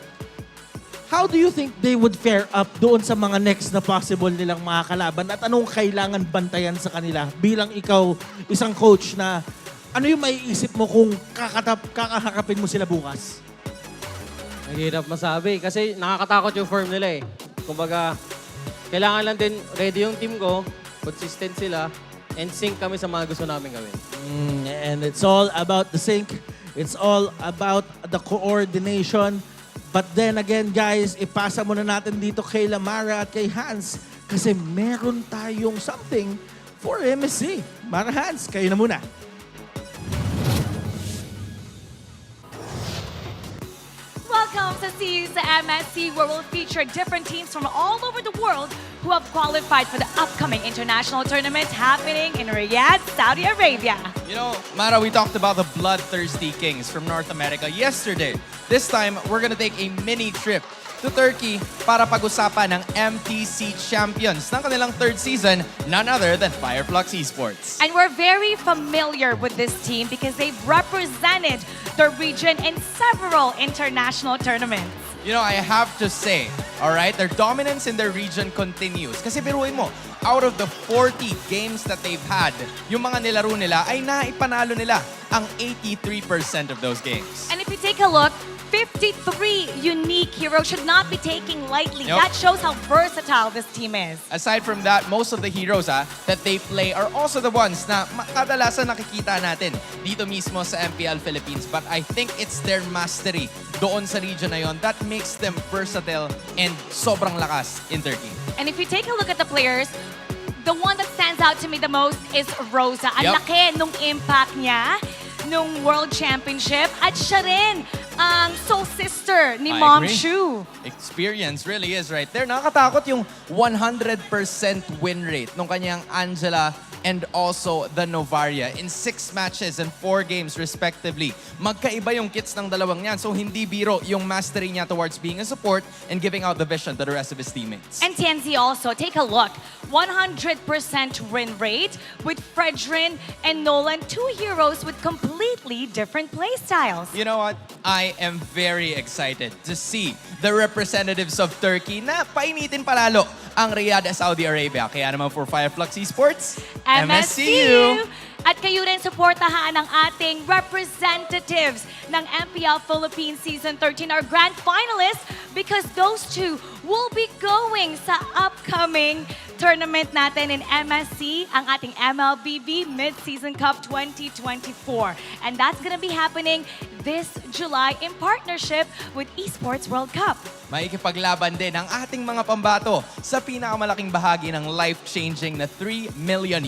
how do you think they would fare up doon sa mga next na possible nilang mga kalaban at anong kailangan bantayan sa kanila bilang ikaw, isang coach na ano yung maiisip mo kung kakaharapin mo sila bukas?
Mahirap masabi kasi nakakatakot yung form nila eh. Kumbaga, kailangan lang din ready yung team ko, consistent sila, and sync kami sa mga gusto namin gawin.
And it's all about the sync. It's all about the coordination. But then again, guys, ipasa muna natin dito kay Lamara at kay Hans kasi meron tayong something for MSC. Mara, Hans, kayo na muna.
Welcome sa see you sa MSC, where we'll feature different teams from all over the world who have qualified for the upcoming international tournament happening in Riyadh, Saudi Arabia.
You know, Mara, we talked about the bloodthirsty Kings from North America yesterday. This time, we're gonna take a mini trip to Turkey para pag-usapan ng MTC champions ng kanilang third season, none other than Fireflux Esports.
And we're very familiar with this team because they've represented the region in several international tournaments.
You know, I have to say, all right, their dominance in their region continues. Kasi biruin mo, out of the 40 games that they've had, yung mga nilaro nila ay naipanalo nila ang 83% of those games.
And if you take a look, 53 unique heroes should not be taken lightly.
Yep.
That shows how versatile this team is.
Aside from that, most of the heroes that they play are also the ones na kadalasan nakikita natin dito mismo sa MPL Philippines. But I think it's their mastery doon sa region na yon that makes them versatile and sobrang lakas in Turkey.
And if you take a look at the players, the one that stands out to me the most is Rosa. Ang laki nung impact niya nung World Championship at siya rin ang soul sister ni Mom Shu.
Experience really is right there. Nakakatakot yung 100% win rate nung kanyang Angela and also the Novaria in 6 matches and 4 games respectively. Magkaiba yung kits ng dalawang yan. So hindi biro yung mastery niya towards being a support and giving out the vision to the rest of his teammates.
And TNZ also, take a look. 100% win rate with Fredrin and Nolan, 2 heroes with completely different playstyles.
You know what? I am very excited to see the representatives of Turkey na painitin palalo ang Riyadh, Saudi Arabia. Kaya naman for Fireflux Esports, MSCU!
At kayo rin supportahan ang ating representatives ng MPL Philippines Season 13, our grand finalists, because those two will be going sa upcoming tournament natin in MSC, ang ating MLBB Mid-Season Cup 2024. And that's gonna be happening this July in partnership with Esports World Cup.
Maikipaglaban din ang ating mga pambato sa pinakamalaking bahagi ng life-changing na $3 million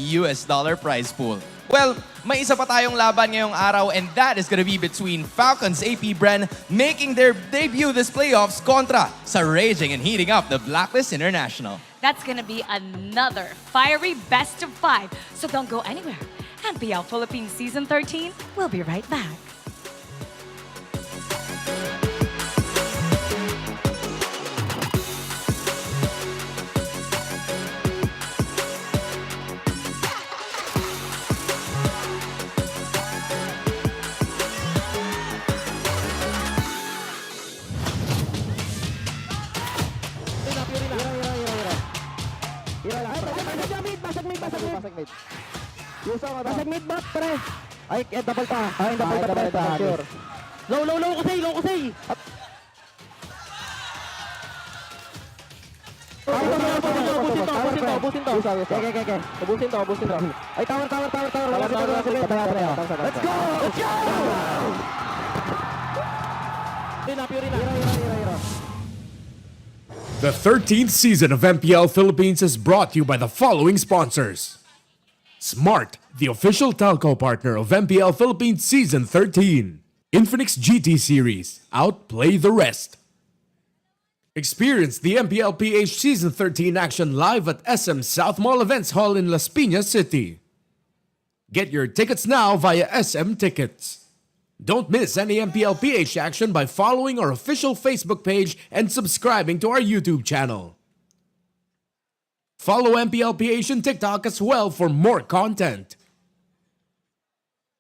prize pool. Well, may isa pa tayong laban ngayong araw and that is gonna be between Falcons APBREN making their debut this playoffs kontra sa raging and heating up the Blacklist International.
That's gonna be another fiery best of 5. So don't go anywhere. MPL Philippines Season 13, we'll be right back.
Basag mid bot, pre. Ay, double pa. Ay, double pa. Sure. Low kasi. Busin to. Okay. Busin to. Ay, tower. Let's go!
The 13th season of MPL Philippines is brought to you by the following sponsors. Smart, the official telco partner of MPL Philippines Season 13. Infinix GT Series, outplay the rest. Experience the MPL PH Season 13 action live at SM South Mall Events Hall in Las Piñas City. Get your tickets now via SM Tickets. Don't miss any MPL PH action by following our official Facebook page and subscribing to our YouTube channel. Follow MPL PH on TikTok as well for more content.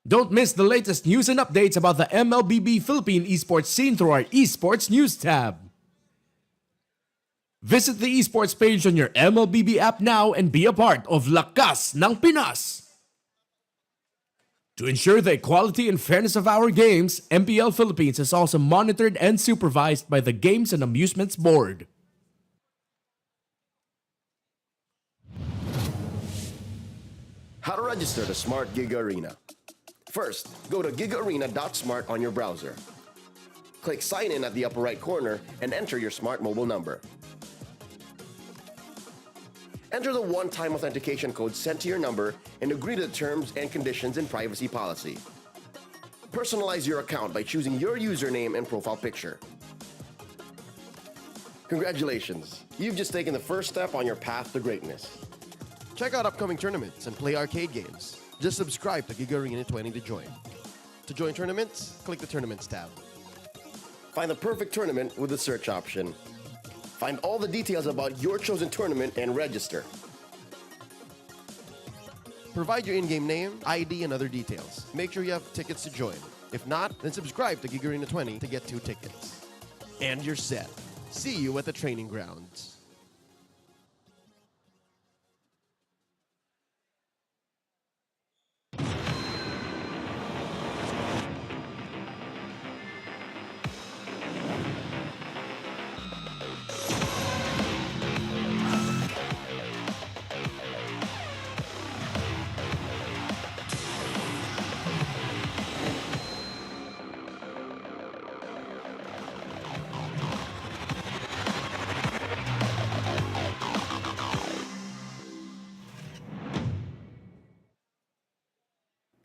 Don't miss the latest news and updates about the MLBB Philippine esports scene through our esports news tab. Visit the esports page on your MLBB app now and be a part of Lakas ng Pinas. To ensure the equality and fairness of our games, MPL Philippines is also monitored and supervised by the Games and Amusements Board.
How to register to Smart Gig Arena. First, go to gigarena.smart on your browser. Click Sign In at the upper right corner and enter your smart mobile number. Enter the one-time authentication code sent to your number and agree to the terms and conditions and privacy policy. Personalize your account by choosing your username and profile picture. Congratulations! You've just taken the first step on your path to greatness. Check out upcoming tournaments and play arcade games. Just subscribe to Giga Arena 20 to join. To join tournaments, click the Tournaments tab. Find the perfect tournament with the search option. Find all the details about your chosen tournament and register. Provide your in-game name, ID, and other details. Make sure you have tickets to join. If not, then subscribe to Giga Arena 20 to get 2 tickets. And you're set. See you at the training grounds.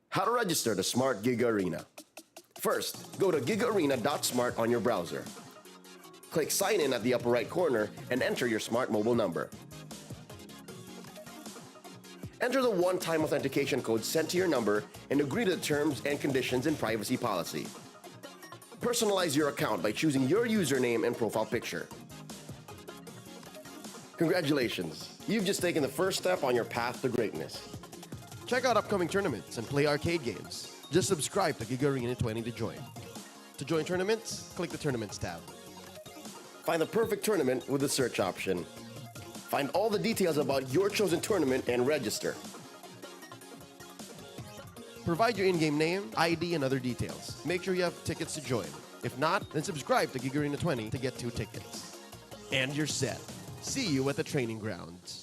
How to register to Smart Giga Arena. First, go to gigaarena.smart on your browser. Click Sign In at the upper right corner and enter your smart mobile number. Enter the one-time authentication code sent to your number and agree to the terms and conditions and privacy policy. Personalize your account by choosing your username and profile picture. Congratulations! You've just taken the first step on your path to greatness. Check out upcoming tournaments and play arcade games. Just subscribe to Giga Arena 20 to join. To join tournaments, click the Tournaments tab. Find the perfect tournament with the search option. Find all the details about your chosen tournament and register. Provide your in-game name, ID, and other details. Make sure you have tickets to join. If not, then subscribe to Giga Arena 20 to get 2 tickets. And you're set. See you at the training grounds.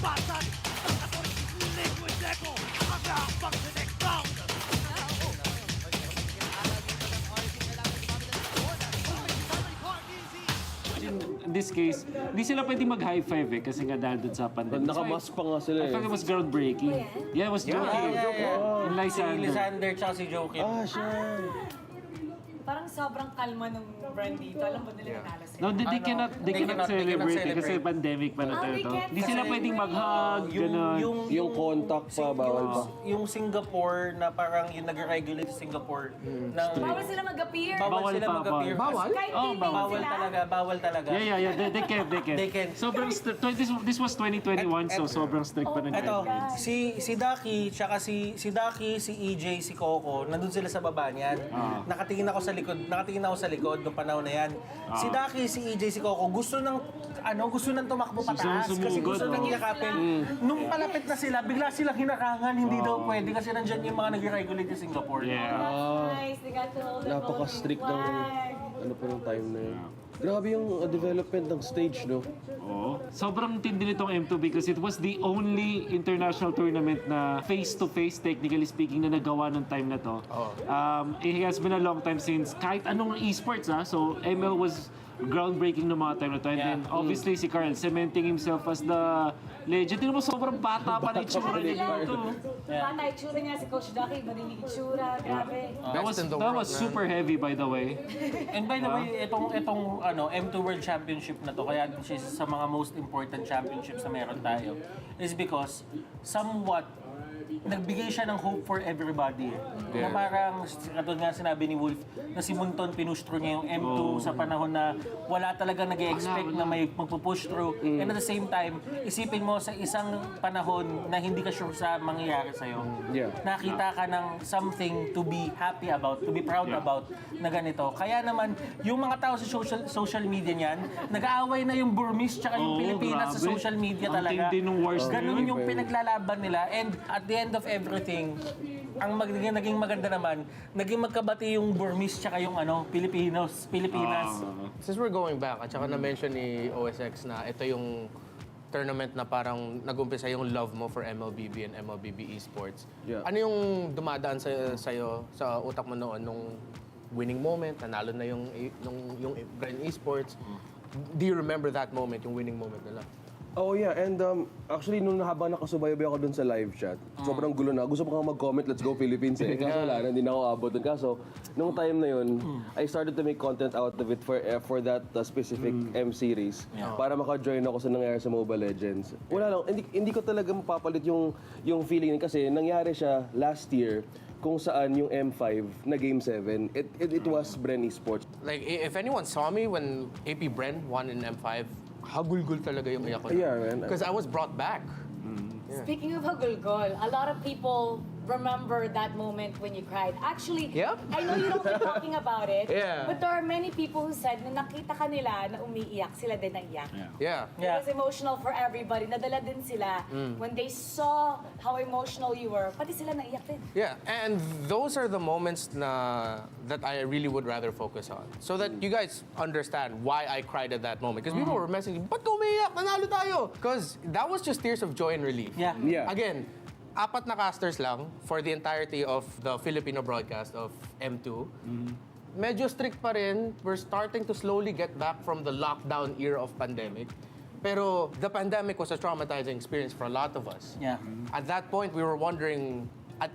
In this case, hindi sila pwedeng mag-high five kasi nga dahil dun sa pandemic.
Nakamask pa nga sila
I thought it was groundbreaking. Yeah, it was Joakim. And
Si Lysander tsaka si Joakim.
Parang sobrang kalma ng brand dito. Alam mo nila nanalo sila.
No, they cannot celebrate kasi pandemic pa na tayo. Hindi sila pwedeng mag-hug, gano'n.
Yung contact pa, bawal pa.
Yung Singapore na parang yung nag-regulate sa Singapore.
Bawal sila mag-appear.
Bawal sila mag-appear.
Kahit teammate
Bawal
sila.
talaga, bawal talaga.
Yeah. They can. Sobrang this was 2021, so sobrang strict pa ng
Ito,
guidelines.
si Daki, tsaka si EJ, si Coco, nandun sila sa baba niyan. Nakatingin ako sa likod nung panahon na yan. Si Daki, si EJ, si Coco, gusto nang tumakbo pataas kasi gusto nang yakapin. Nung palapit na sila, bigla silang hinakangan, hindi daw pwede kasi nandyan yung mga nag-regulate sa Singapore.
Nice, they got to hold the
Napaka-strict ng pa ng time na yun. Grabe yung development ng stage, no?
Oo. Sobrang tindi nitong M2 because it was the only international tournament na face-to-face, technically speaking, na nagawa ng time na to. It has been a long time since kahit anong esports, so ML was groundbreaking ng mga time na to. And then, obviously, si Carl cementing himself as the legend. Tignan mo, sobrang bata pa na itsura niya ito.
Bata itsura niya si Coach Ducky, iba din yung itsura. Grabe.
That was super heavy, by the way.
And by the way, itong M2 World Championship na to, kaya siya sa mga most important championships na meron tayo, is because somewhat nagbigay siya ng hope for everybody. Na parang, katulad nga sinabi ni Wolf, na si Munton pinush through niya yung M2 sa panahon na wala talaga nag-expect na may magpupush through. And at the same time, isipin mo sa isang panahon na hindi ka sure sa mangyayari sa'yo. Nakita ka ng something to be happy about, to be proud about na ganito. Kaya naman, yung mga tao sa social media niyan, nag-aaway na yung Burmese tsaka yung Pilipinas sa social media talaga.
Ang tindi nung wars na
Ganun
yun.
yung pinaglalaban nila. And at the end of everything, ang naging maganda naman, naging magkabati yung Burmese tsaka yung Pilipinas.
Since we're going back, at saka na-mention ni OSX na ito yung tournament na parang nag-umpisa yung love mo for MLBB and MLBB esports. Ano yung dumadaan sa'yo sa utak mo noon nung winning moment, nanalo na yung Bren esports? Do you remember that moment, yung winning moment nila?
Oh yeah, and actually nung habang nakasubaybay ako dun sa live chat, sobrang gulo na. Gusto ko nga mag-comment, let's go Philippines eh. Kaso wala na, hindi na ako abot dun. Kaso, nung time na yun, I started to make content out of it for that specific M series. Para maka-join ako sa nangyari sa Mobile Legends. Wala lang, hindi ko talaga mapapalit yung feeling kasi nangyari siya last year kung saan yung M5 na Game 7, it was Bren Esports.
Like, if anyone saw me when APBREN won in M5, hagulgul talaga yung iyak ko.
Yeah, man.
Because I was brought back.
Speaking of hagulgol, a lot of people remember that moment when you cried. Actually, I know you don't keep talking about it, but there are many people who said na nakita ka nila na umiiyak, sila din naiyak. It was emotional for everybody. Nadala din sila when they saw how emotional you were. Pati sila naiyak din.
Yeah, and those are the moments that I really would rather focus on. So that you guys understand why I cried at that moment. Because people were messaging, ba't ka umiiyak? Nanalo tayo! Because that was just tears of joy and relief. Again, 4 na casters lang for the entirety of the Filipino broadcast of M2. Medyo strict pa rin. We're starting to slowly get back from the lockdown era of pandemic. Pero the pandemic was a traumatizing experience for a lot of us. At that point, we were wondering, at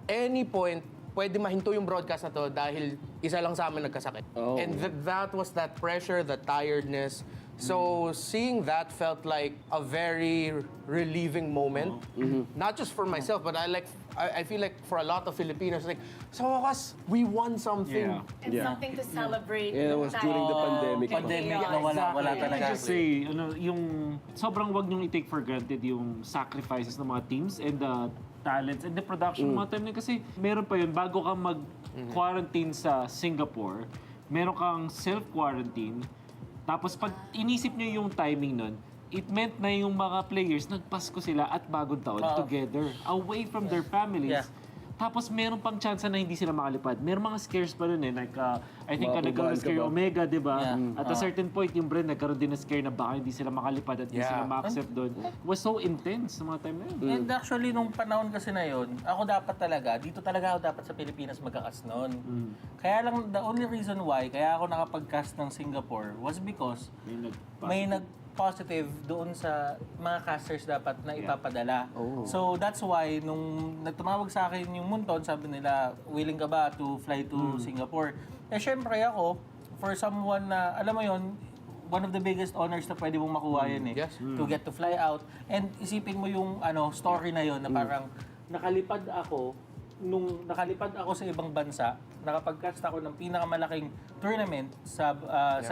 any point, pwede mahinto yung broadcast na to dahil isa lang sa amin nagkasakit. And that was that pressure, that tiredness. So seeing that felt like a very relieving moment. Not just for myself, but I feel like for a lot of Filipinos, like, sa wakas, we won something.
And something to celebrate.
Yeah, it was during the pandemic.
Pandemic na wala talaga.
Just say, yung sobrang wag niyong i-take for granted yung sacrifices ng mga teams and the talents and the production mga time na kasi meron pa yun bago ka mag-quarantine sa Singapore, meron kang self-quarantine. Tapos pag inisip niyo yung timing nun, it meant na yung mga players nagpasko sila at bagong taon together, away from their families. Tapos meron pang chance na hindi sila makalipad. Meron mga scares pa nun eh. Like, I think nagkaroon ng scare yung Omega, di ba? At a certain point, yung Bren nagkaroon din ng scare na baka hindi sila makalipad at hindi sila ma-accept doon. It was so intense sa mga time na yun.
And actually, nung panahon kasi na yun, ako dapat talaga, dito talaga ako dapat sa Pilipinas magka-cast noon. Kaya lang, the only reason why, kaya ako nakapag-cast ng Singapore was because may positive doon sa mga casters dapat na ipapadala. So that's why nung nagtumawag sa akin yung Munton, sabi nila, willing ka ba to fly to Singapore? Eh syempre ako, for someone na, alam mo yon, one of the biggest honors na pwede mong makuha yan eh. To get to fly out. And isipin mo yung story na yon na parang nakalipad ako sa ibang bansa, nakapag-cast ako ng pinakamalaking tournament sa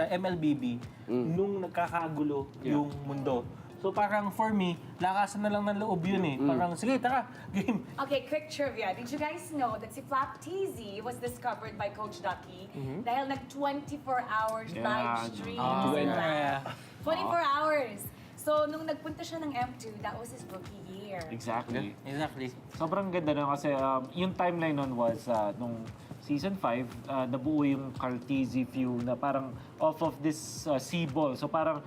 MLBB nung nagkakagulo yung mundo. So parang for me, lakasan na lang ng loob yun eh. Parang, sige, tara, game.
Okay, quick trivia. Did you guys know that si Flap TZ was discovered by Coach Ducky dahil nag-24 hours live stream? 24 hours. So, nung nagpunta siya ng M2, that was his rookie year.
Exactly.
Exactly.
Sobrang ganda na kasi yung timeline nun was nung Season 5, nabuo yung Cartesi view na parang off of this C-ball. So parang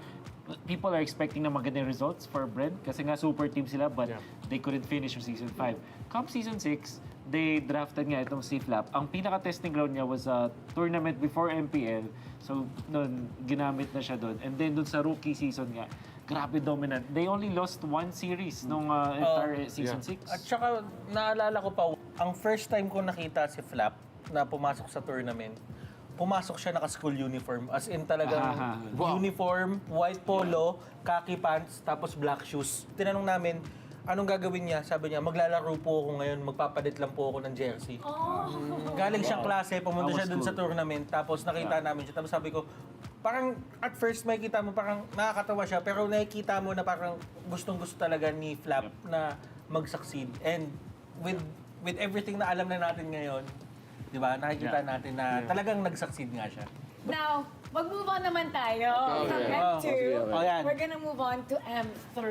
people are expecting na magandang results for Bren kasi nga super team sila but they couldn't finish yung Season 5. Come Season 6, they drafted nga itong C-Flap. Ang pinaka-testing ground niya was a tournament before MPL. So, noon, ginamit na siya doon. And then doon sa rookie season nga, grabe dominant. They only lost one series nung entire Season 6.
At saka, naalala ko pa, ang first time ko nakita si Flap na pumasok sa tournament, pumasok siya naka-school uniform. As in talagang uniform, white polo, khaki pants, tapos black shoes. Tinanong namin, anong gagawin niya? Sabi niya, maglalaro po ako ngayon, magpapalit lang po ako ng jersey. Galing siyang klase, pumunta siya dun sa tournament, tapos nakita namin siya. Tapos sabi ko, parang at first makikita mo, parang nakakatawa siya, pero nakikita mo na parang gustong-gusto talaga ni Flap na mag-succeed. And with everything na alam na natin ngayon, di ba, nakikita natin na talagang nag-succeed nga siya.
Now, mag-move on naman tayo from M2. We're gonna move on to M3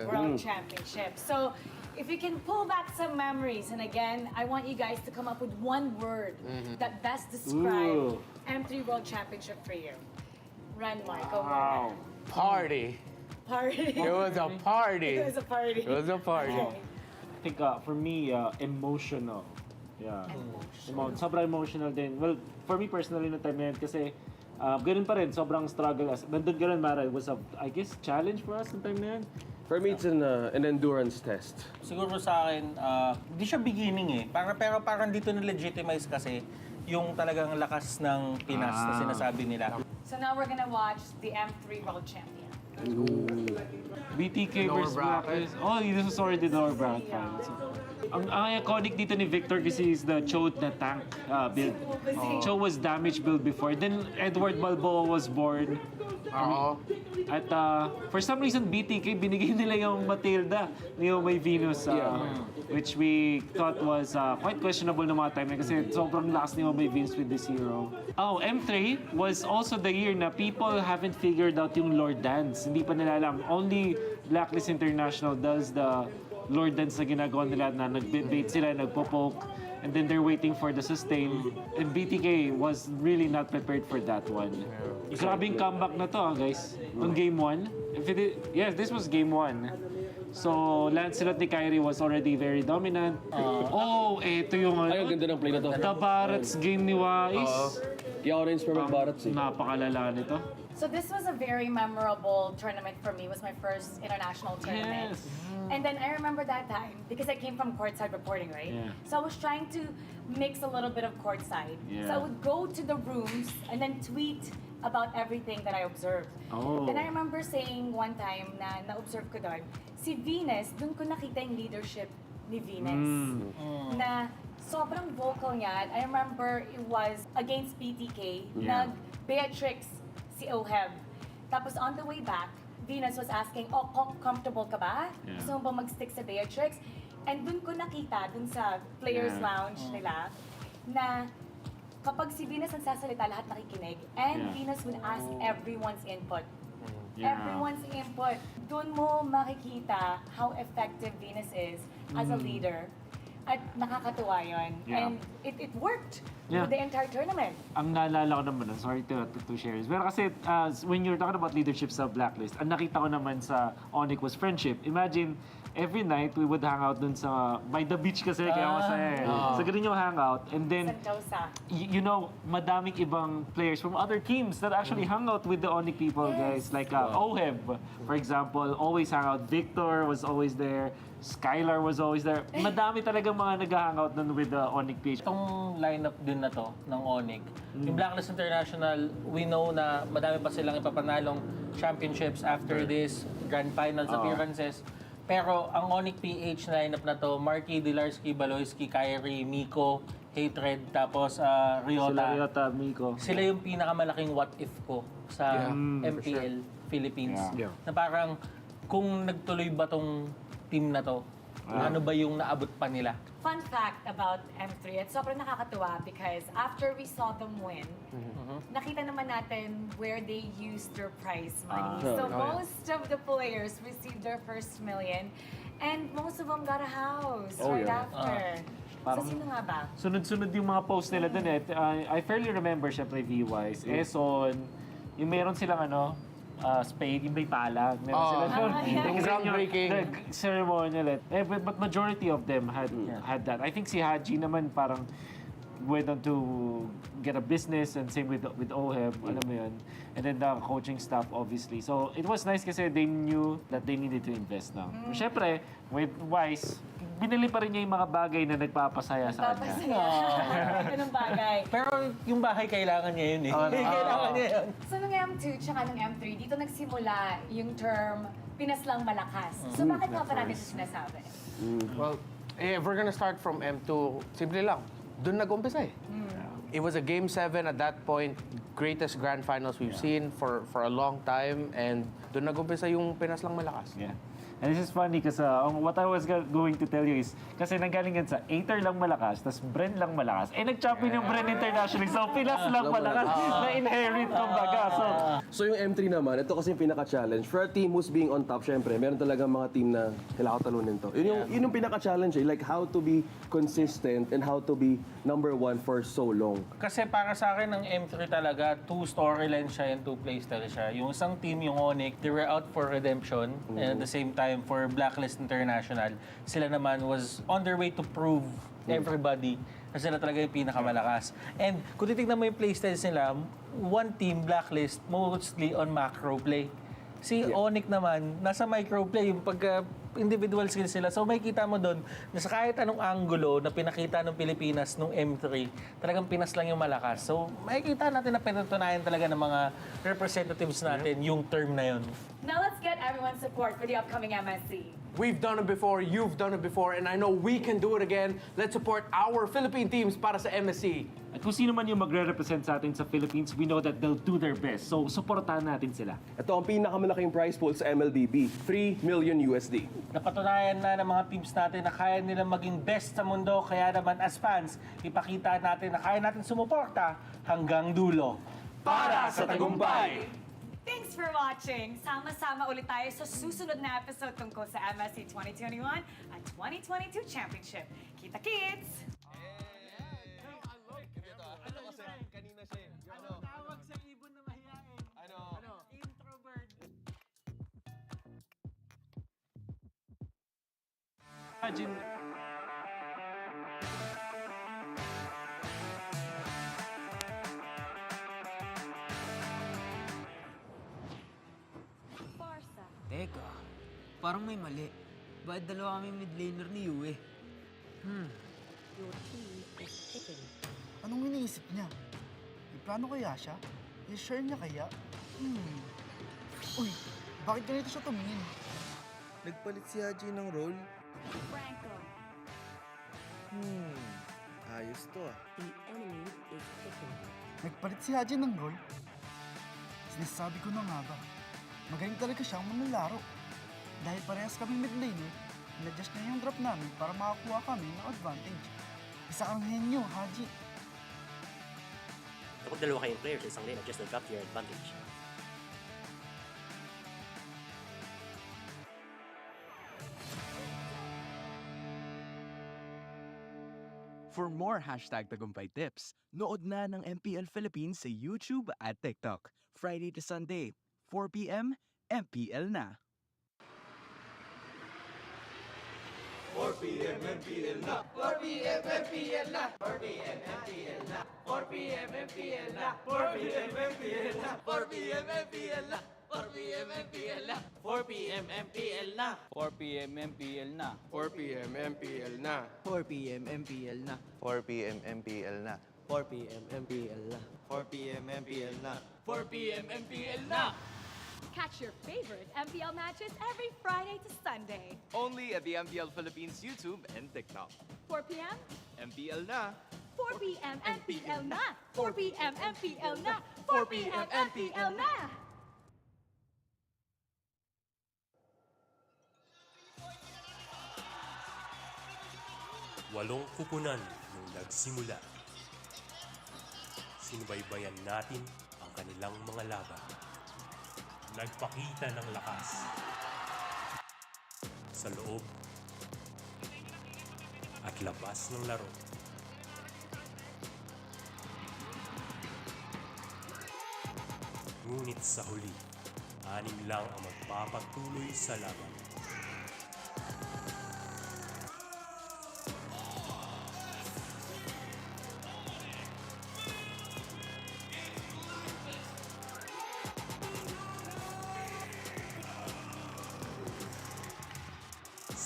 World Championship. So, if you can pull back some memories, and again, I want you guys to come up with one word that best describe M3 World Championship for you. Ranmar, go ahead.
Party.
Party.
It was a party.
It was a party.
It was a party.
Okay.
I think for me, emotional. Yeah. Sobrang emotional din. Well, for me personally na time na yun kasi ganun pa rin, sobrang struggle. Nandun ganun, Mara, it was I guess, challenge for us na time na yun.
For me, it's an endurance test.
Siguro sa akin, hindi siya beginning eh. Pero parang dito na-legitimize kasi yung talagang lakas ng Pinas na sinasabi nila.
So now we're gonna watch the M3 World Champion.
BTK versus Blacklist. Oh, this was already the lower bracket finals. Ang iconic dito ni Victor kasi is the Cho na tank build. Cho was damage build before. Then Edward Balboa was born. At for some reason, BTK, binigay nila yung Matilda, yung may Venus, which we thought was quite questionable na mga time na kasi sobrang lakas ni may Venus with this hero. Oh, M3 was also the year na people haven't figured out yung Lord Dance. Hindi pa nila alam. Only Blacklist International does the Lord Dance na ginagawa nila na nag-bait sila, nagpo-poke, and then they're waiting for the sustain. And BTK was really not prepared for that one. Grabing comeback na to, guys. On game 1. Yes, this was game 1. So, Lancelot ni Kyrie was already very dominant. Ito yung
Ay, ang ganda ng play na to.
The Barrett's game ni Wais.
Kaya ako na-inspire mag-Barrett's eh.
Napakalala nito.
So this was a very memorable tournament for me. It was my first international tournament. And then I remember that time, because I came from courtside reporting, right?
Yeah.
So I was trying to mix a little bit of courtside. So I would go to the rooms and then tweet about everything that I observed. Then I remember saying one time na na-observe ko doon, si Venus, doon ko nakita yung leadership ni Venus. Na sobrang vocal niya. I remember it was against PTK, nag-Beatrix si Oheb. Tapos on the way back, Venus was asking, comfortable ka ba? Gusto mo ba mag-stick sa Beatrix? And dun ko nakita, dun sa players lounge nila, na kapag si Venus ang sasalita, lahat nakikinig. And Venus would ask everyone's input. Everyone's input. Dun mo makikita how effective Venus is as a leader. At nakakatuwa yun.
Yeah.
And it worked
Yeah.
with the entire tournament.
Ang naalala ko naman, sorry to share this, pero kasi when you're talking about leadership sa Blacklist, ang nakita ko naman sa Onyx was friendship. Imagine, every night we would hang out dun by the beach kasi, kaya masaya eh. So ganun yung hangout. And then,
Sentosa.
you know, madaming ibang players from other teams that actually hang out with the Onyx people, guys. Like Oheb, for example, always hang out. Victor was always there. Skylar was always there. Madami talaga mga nag-hangout nun with the Onyx PH.
Itong lineup din na to ng Onyx, yung Blacklist International, we know na madami pa silang ipapanalong championships after this, grand finals appearances. Pero ang Onyx PH lineup na to, Marky, Dilarski, Baloyski, Kyrie, Miko, Hatred, tapos Riota,
Miko.
Sila yung pinakamalaking what if ko sa MPL Philippines.
Yeah.
Na parang kung nagtuloy ba tong team na to, ano ba yung naabot pa nila?
Fun fact about M3, at sobrang nakakatuwa because after we saw them win, nakita naman natin where they used their prize money. So most of the players received their first million and most of them got a house right after. So sino nga ba?
Sunod-sunod yung mga post nila dun eh. I fairly remember, syempre, V-Wise, Eson, yung meron silang spade, yung may palag. Meron sila doon.
Yung groundbreaking.
Ceremonial. But majority of them had that. I think si Haji naman parang went on to get a business and same with Oheb, alam mo yun. And then the coaching staff, obviously. So it was nice kasi they knew that they needed to invest now. Siyempre, with Wise, binili pa rin niya yung mga bagay na nagpapasaya sa kanya.
Nagpapasaya. Ganun bagay.
Pero yung bahay kailangan niya yun eh. Kailangan niya yun.
So nung M2 tsaka nung M3, dito nagsimula yung term Pinas lang malakas. So bakit nga pa natin ito sinasabi?
Well, if we're gonna start from M2, simple lang. Doon nag-umpisa eh. It was a Game 7 at that point, greatest grand finals we've seen for a long time, and doon nag-umpisa yung Pinas lang malakas.
Yeah. And this is funny kasi what I was going to tell you is, kasi nanggaling yan sa Aether lang malakas, tas Bren lang malakas. Eh, nag-champion yung Bren internationally, so Pinas lang malakas. Na-inherit kumbaga.
So yung M3 naman, ito kasi yung pinaka-challenge. For a team who's being on top, syempre, meron talagang mga team na kailangan talunin to. Yun yung pinaka-challenge eh, like how to be consistent and how to be number one for so long.
Kasi para sa akin, ng M3 talaga, 2 storylines siya and 2 playstyle siya. Yung isang team, yung Onyx, they were out for redemption and at the same time, for Blacklist International, sila naman was on their way to prove everybody na sila talaga yung pinakamalakas. And kung titignan mo yung playstyles nila, one team, Blacklist, mostly on macro play. Si Onyx naman, nasa micro play, yung pagka individual skills sila. So makikita mo doon na sa kahit anong angulo na pinakita ng Pilipinas nung M3, talagang Pinas lang yung malakas. So makikita natin na pinatunayan talaga ng mga representatives natin yung term na yun.
Now let's get everyone's support for the upcoming MSC.
We've done it before, you've done it before, and I know we can do it again. Let's support our Philippine teams para sa MSC.
At kung sino man yung magre-represent sa atin sa Philippines, we know that they'll do their best. So, supportahan natin sila.
Ito ang pinakamalaking prize pool sa MLBB, 3 million USD.
Napatunayan na ng mga teams natin na kaya nilang maging best sa mundo. Kaya naman as fans, ipakita natin na kaya natin sumuporta hanggang dulo.
Para sa tagumpay!
Thanks for watching! Sama-sama ulit tayo sa susunod na episode tungkol sa MSC 2021 at 2022 Championship. Kita-kits!
Kanina siya
Ano tawag sa ibon na mahihain? Ano? Introvert.
Imagine,
Teka, parang may mali. Bakit dalawa kami mid laner ni Yue?
Anong iniisip niya? May plano kaya siya? I-share niya kaya? Uy, bakit ganito siya tumingin?
Nagpalit si Haji ng role?
Franco.
Ayos to ah.
Nagpalit si Haji ng role? Sinasabi ko na nga ba? Magaling talaga siyang manlalaro. Dahil parehas kami mid laner, in-adjust niya yung drop namin para makakuha kami ng advantage. Isa kang henyo, Haji.
Kapag dalawa kayong players sa isang lane, adjust the drop to your advantage.
For more #tagumpay tips, nood na ng MPL Philippines sa YouTube at TikTok. Friday to Sunday, 4 p.m., MPL na.
4 p.m. MPL na. 4 p.m. MPL na. 4 p.m. MPL na. 4 p.m. MPL na. 4 p.m. MPL na. 4 p.m. MPL na. 4 p.m. MPL na. 4 p.m. MPL na.
4 p.m. MPL na.
4 p.m. MPL na.
4 p.m. MPL na.
4 p.m. MPL na.
4 p.m. MPL na.
4 p.m. MPL na.
4 p.m. MPL na.
Catch your favorite MPL matches every Friday to Sunday.
Only at the MPL Philippines YouTube and TikTok.
4 p.m.
MPL na.
4 p.m. MPL na. 4 p.m. MPL na. 4 p.m. MPL na.
Walong kupunan nung nagsimula. Sinubaybayan natin ang kanilang mga laban. Nagpakita ng lakas sa loob at labas ng laro. Ngunit sa huli, 6 lang ang magpapatuloy sa laban.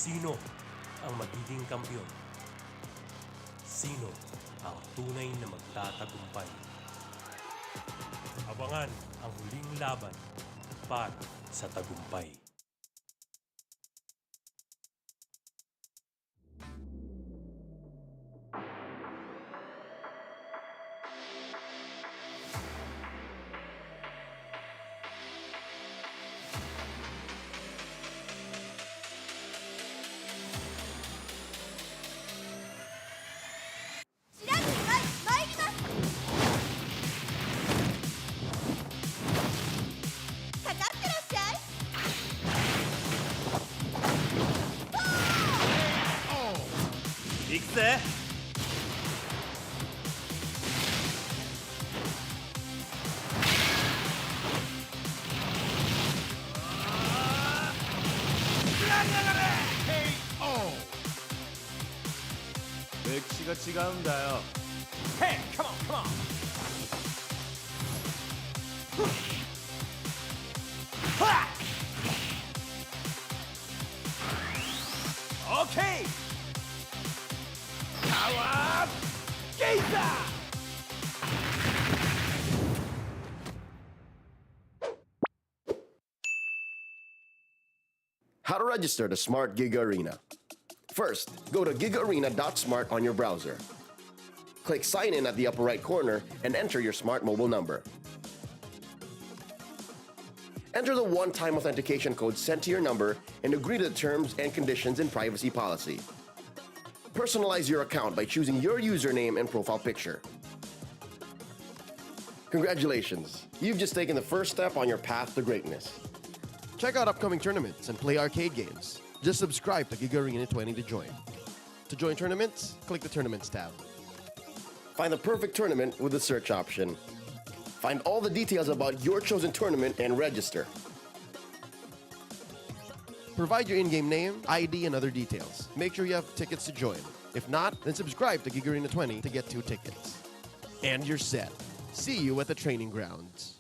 Sino ang magiging kampiyon? Sino ang tunay na magtatagumpay? Abangan ang huling laban para sa tagumpay.
맥시가 지가운다요.
Hey, come on, come on. Okay. Power Gator.
How to register to Smart Giga Arena. First, go to gigaarena.smart on your browser. Click Sign In at the upper right corner and enter your smart mobile number. Enter the one-time authentication code sent to your number and agree to the terms and conditions and privacy policy. Personalize your account by choosing your username and profile picture. Congratulations! You've just taken the first step on your path to greatness. Check out upcoming tournaments and play arcade games. Just subscribe to Giga Arena 20 to join. To join tournaments, click the Tournaments tab. Find the perfect tournament with the search option. Find all the details about your chosen tournament and register. Provide your in-game name, ID, and other details. Make sure you have tickets to join. If not, then subscribe to Giga Arena 20 to get 2 tickets. And you're set. See you at the training grounds.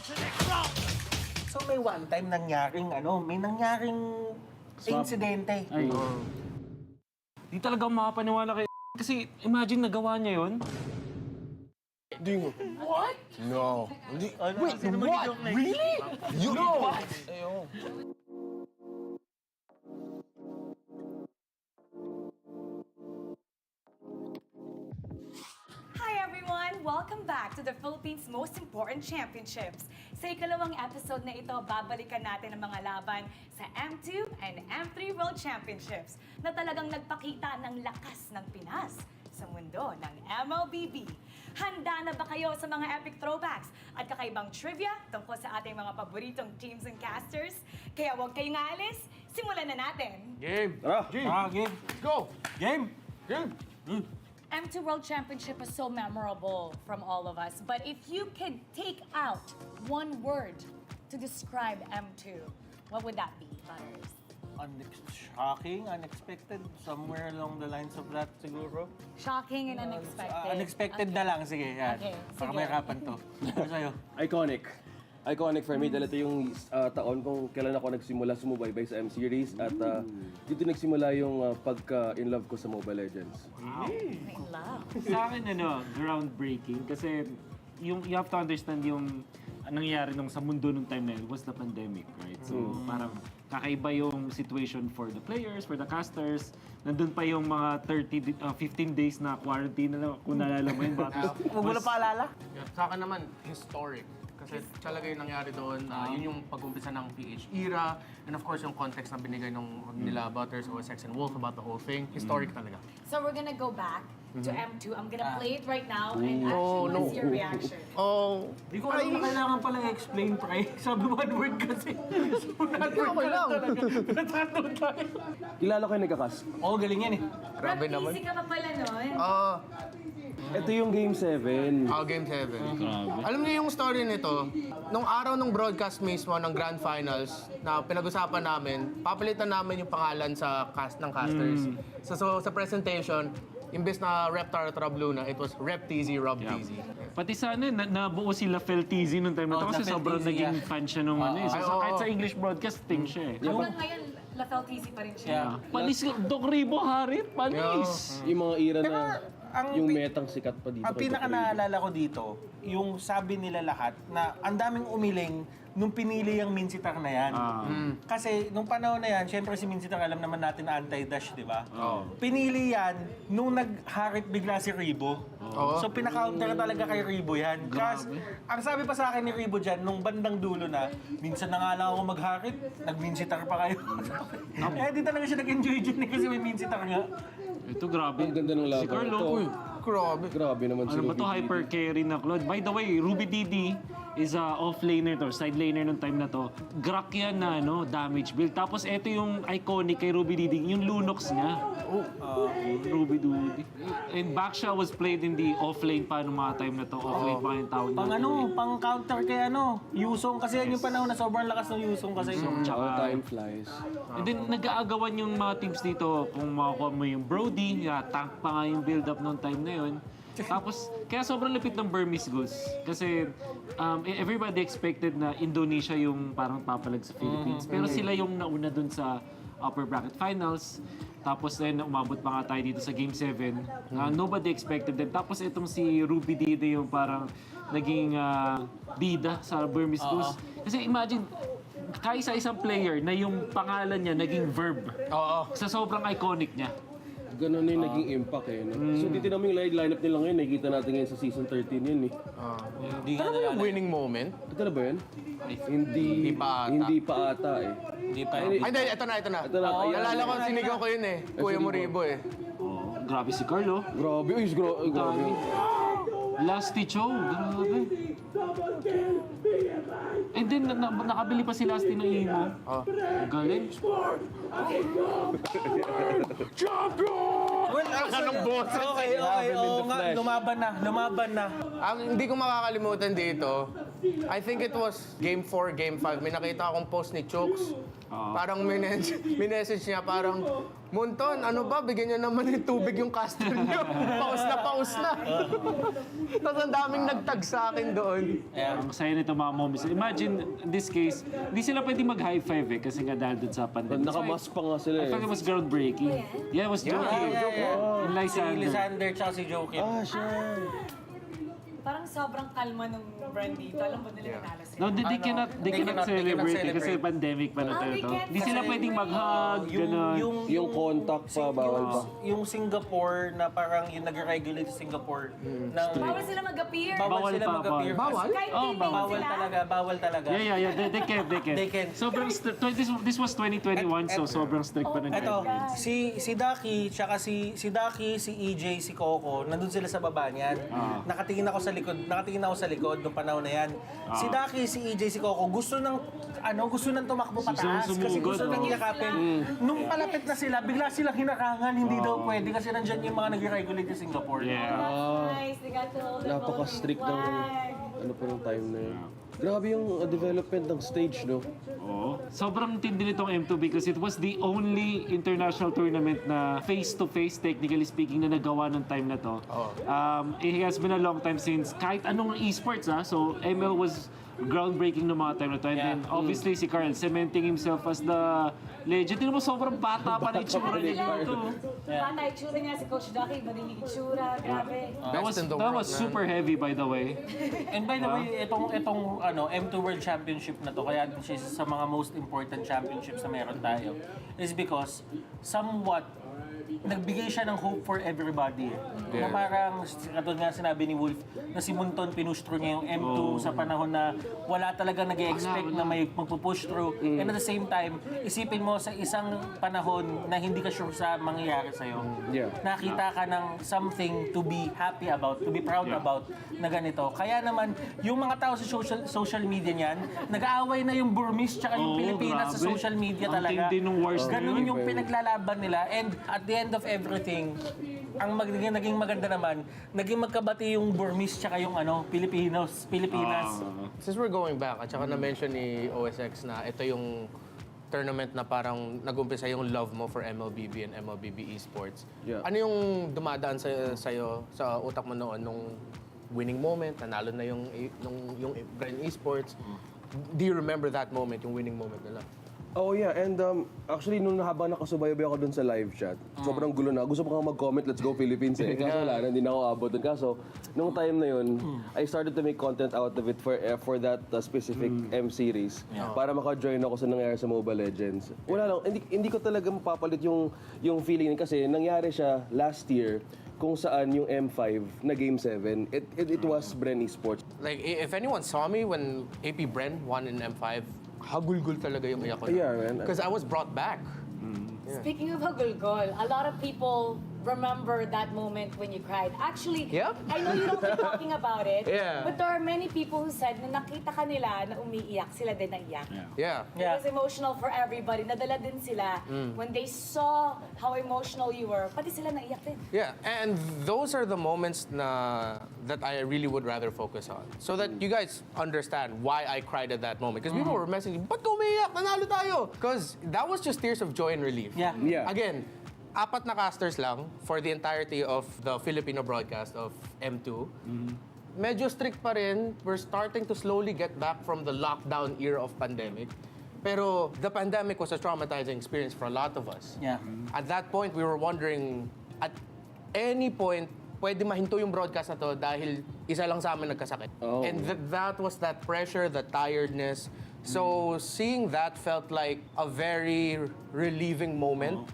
So may one time nangyaring may nangyaring insidente.
Ay. Di talaga ako makapaniwala kay kasi imagine nagawa niya yun.
What? No. Wait, what? Really? You know?
Hi everyone! Welcome back to the Philippines' most important championships. Sa ikalawang episode na ito, babalikan natin ang mga laban sa M2 and M3 World Championships na talagang nagpakita ng lakas ng Pinas sa mundo ng MLBB. Handa na ba kayo sa mga epic throwbacks at kakaibang trivia tungkol sa ating mga paboritong teams and casters? Kaya huwag kayong aalis, simulan na natin!
Game!
Game!
Let's go!
Game!
Game!
M2 World Championship is so memorable from all of us, but if you could take out one word to describe M2, what would that be, Butters?
Shocking, unexpected, somewhere along the lines of that siguro.
Shocking and unexpected.
Unexpected na lang, sige. Yan.
Okay,
Para
sige.
may harapan to. Ano sa'yo?
Iconic. Iconic for me dahil ito yung taon kung kailan ako nagsimula sumubaybay sa M-Series at dito nagsimula yung pagka-in love ko sa Mobile Legends.
In love.
Sa akin, groundbreaking. Kasi you have to understand yung nangyayari nung sa mundo nung time na yun was the pandemic, right? So, parang kakaiba yung situation for the players, for the casters. Nandun pa yung mga 15 days na quarantine na kung naalala mo yun.
Huwag mo na paalala?
Sa akin naman, historic. Kasi talaga yung nangyari doon, yun yung pag-umpisa ng PH era, and of course yung context na binigay nila Butters, OSX, and Wolf about the whole thing. Historic talaga.
So we're gonna go back to M2. I'm gonna play it right now and actually let's see your reaction.
Oh,
Di ko alam na kailangan palang explain, pre. Sabi one word kasi. So,
okay lang.
Natatoon tayo.
Kilala ko yung nagkakas.
Oo, galing yan eh.
Grabe naman.
Easy ka pa pala nun.
Ito yung Game 7.
Game 7. Alam niyo yung story nito, nung araw ng broadcast mismo ng Grand Finals na pinag-usapan namin, papalitan namin yung pangalan sa cast ng casters. So sa presentation, imbes na Rep Tart Rob Luna, it was Rep TZ Rob TZ.
Pati sana, nabuo sila Feltizi nung time na to kasi sobrang naging fan siya nung So, kahit sa English broadcasting siya eh.
Hanggang ngayon, LaFeltezi pa rin siya.
Panis, Doc Ribo Harit, panis!
Yung mga era na yung metang sikat pa dito.
Ang pinaka naalala ko dito, yung sabi nila lahat na ang daming umiling nung pinili yung Minsitar na yan. Kasi nung panahon na yan, syempre si Minsitar alam naman natin na anti-dash, di ba? Pinili yan nung nag-harit bigla si Ribo. So pinaka-counter talaga kay Ribo yan. Kasi ang sabi pa sa akin ni Ribo dyan, nung bandang dulo na, minsan na nga lang ako mag-harit, nag-Minsitar pa kayo. Di talaga siya nag-enjoy dyan kasi may Minsitar nga.
Ito, grabe.
Ang ganda ng laban.
Si Carlo.
Grabe naman si
Ano ba
Ruby
to, hyper carry na Claude? By the way, Ruby Didi is a off-laner to, side laner nung time na to. Grak yan na damage build. Tapos ito yung iconic kay Ruby Didi, yung Lunox niya. Ruby Didi. And Baksha was played in the off-lane pa nung mga time na to. Off-lane pa yung tawag natin.
Pang counter kay Yusong kasi yan yung panahon na sobrang lakas ng Yusong kasi.
All time flies.
And then nag-aagawan yung mga teams dito kung makakuha mo yung Brody, tank pa nga yung build-up nung time na yun. Tapos, kaya sobrang lupit ng Burmese Goose. Kasi everybody expected na Indonesia yung parang papalag sa Philippines. Pero sila yung nauna dun sa upper bracket finals. Tapos then, umabot pa nga tayo dito sa Game 7. Nobody expected them. Tapos itong si Ruby Dide yung parang naging bida sa Burmese Goose. Kasi imagine, kaisa-isang player na yung pangalan niya naging verb. Sa sobrang iconic niya.
Ganun na yung naging impact eh. No? So, titignan mo yung lineup nila ngayon, nakikita natin ngayon sa season 13 yun eh.
Ano ba yung winning moment?
Ito na ba yun? Hindi pa ata eh.
Hindi pa.
Ay, hindi, ito na. Nalala ko, sinigaw ko yun eh. Kuya Moribo eh.
Grabe si Carlo.
Grabe.
Lasty Chow, grabe. And then, nakabili pa si Lasty ng imo. Galing.
Well,
Anong boses?
Okay, oo nga, lumaban na.
Ang hindi ko makakalimutan dito, I think it was Game 4, Game 5. May nakita akong post ni Chooks. Parang minessage niya, parang Monton, ano ba? Bigyan niyo naman ng tubig yung caster niyo. Paus na, paus na. Tapos ang daming nagtag sa akin doon.
Ang saya nito mga moments. Imagine, in this case, hindi sila pwede mag-high five kasi nga dahil dun sa pandemic.
Nakamask pa nga sila
I thought it was groundbreaking. Yeah, it was Joakim. And
Si
Lysander.
Lysander tsaka si Joakim.
Parang sobrang kalma nung brand dito. Alam ba nila nanalo sila?
No, they cannot celebrate kasi pandemic pa na
they
to.
can't
Hindi sila pwedeng mag-hug, gano'n.
Yung contact pa, bawal pa.
Yung Singapore na parang yung nag-regulate sa Singapore.
Bawal sila mag-appear.
Bawal sila mag-appear.
Bawal?
Kahit
Oh,
teammate
Bawal
sila.
talaga, bawal talaga.
Yeah. They can. Sobrang this was 2021, so sobrang strict pa ng
Ito,
guidelines.
si Daki, tsaka si Daki, si EJ, si Coco, nandun sila sa baba niyan. Nakatingin ako sa likod nung panahon na yan. Si Daki, si EJ, si Coco, gusto nang tumakbo pataas kasi gusto nang yakapin. Nung palapit na sila, bigla silang hinarangan, hindi daw pwede kasi nandyan yung mga nag-regulate sa Singapore.
Nice, they got to hold their
Napaka-strict ng ano pa ng time na yun. Grabe yung development ng stage, no?
Oo. Sobrang tindi nitong M2 because it was the only international tournament na face-to-face, technically speaking, na nagawa ng time na to. It has been a long time since kahit anong esports, so ML was groundbreaking ng mga time na to. And then, obviously, si Carl cementing himself as the legend. Tingnan mo, sobrang bata pa na itsura niya dito.
Bata itsura niya si Coach Ducky, madinig itsura, grabe.
That was super heavy, by the way.
And by the way, itong M2 World Championship na to, kaya din siya isa sa mga most important championships na meron tayo, is because somewhat nagbigay siya ng hope for everybody. Na parang, katulad nga sinabi ni Wolf, na si Munton pinustro niya yung M2 sa panahon na wala talaga nag-expect na may magpupush through. And at the same time, isipin mo sa isang panahon na hindi ka sure sa mangyayari sa'yo. Nakita ka ng something to be happy about, to be proud about na ganito. Kaya naman, yung mga tao sa social media niyan, nag-aaway na yung Burmese tsaka yung Pilipinas sa social media talaga. Ganun yung pinaglalaban nila. And at the end of everything, ang naging maganda naman, naging magkabati yung Burmese tsaka yung Pilipinas.
Since we're going back, at saka na-mention ni OSX na ito yung tournament na parang nag-umpisa yung love mo for MLBB and MLBB esports. Ano yung dumadaan sa'yo sa utak mo noon nung winning moment, nanalo na yung BREN esports? Do you remember that moment, yung winning moment nila?
Oh yeah, and actually nung habang nakasubaybay ako dun sa live chat, sobrang gulo na. Gusto ko mag-comment, let's go Philippines eh. Kaso wala na, hindi na ako abot dun. Kaso, nung time na yun, I started to make content out of it for that specific M series. Para maka-join ako sa nangyari sa Mobile Legends. Wala lang, hindi ko talaga mapapalit yung feeling kasi nangyari siya last year kung saan yung M5 na Game 7, it was BREN Esports.
Like, if anyone saw me when APBREN won in M5, hagulgul talaga yung iyak ko.
Yeah, man.
Because I was brought back.
Speaking of hagulgol, a lot of people remember that moment when you cried. Actually, I know you don't keep talking about it, but there are many people who said na nakita ka nila na umiiyak, sila din naiyak. It was emotional for everybody. Nadala din sila when they saw how emotional you were. Pati sila naiyak din.
Yeah, and those are the moments that I really would rather focus on. So that you guys understand why I cried at that moment. Because people were messaging, ba't ka umiiyak? Nanalo tayo! Because that was just tears of joy and relief. Again, 4 na casters lang for the entirety of the Filipino broadcast of M2. Medyo strict pa rin. We're starting to slowly get back from the lockdown era of pandemic. Pero the pandemic was a traumatizing experience for a lot of us. At that point, we were wondering, at any point, pwede mahinto yung broadcast na to dahil isa lang sa amin nagkasakit. And that was that pressure, the tiredness. So seeing that felt like a very relieving moment.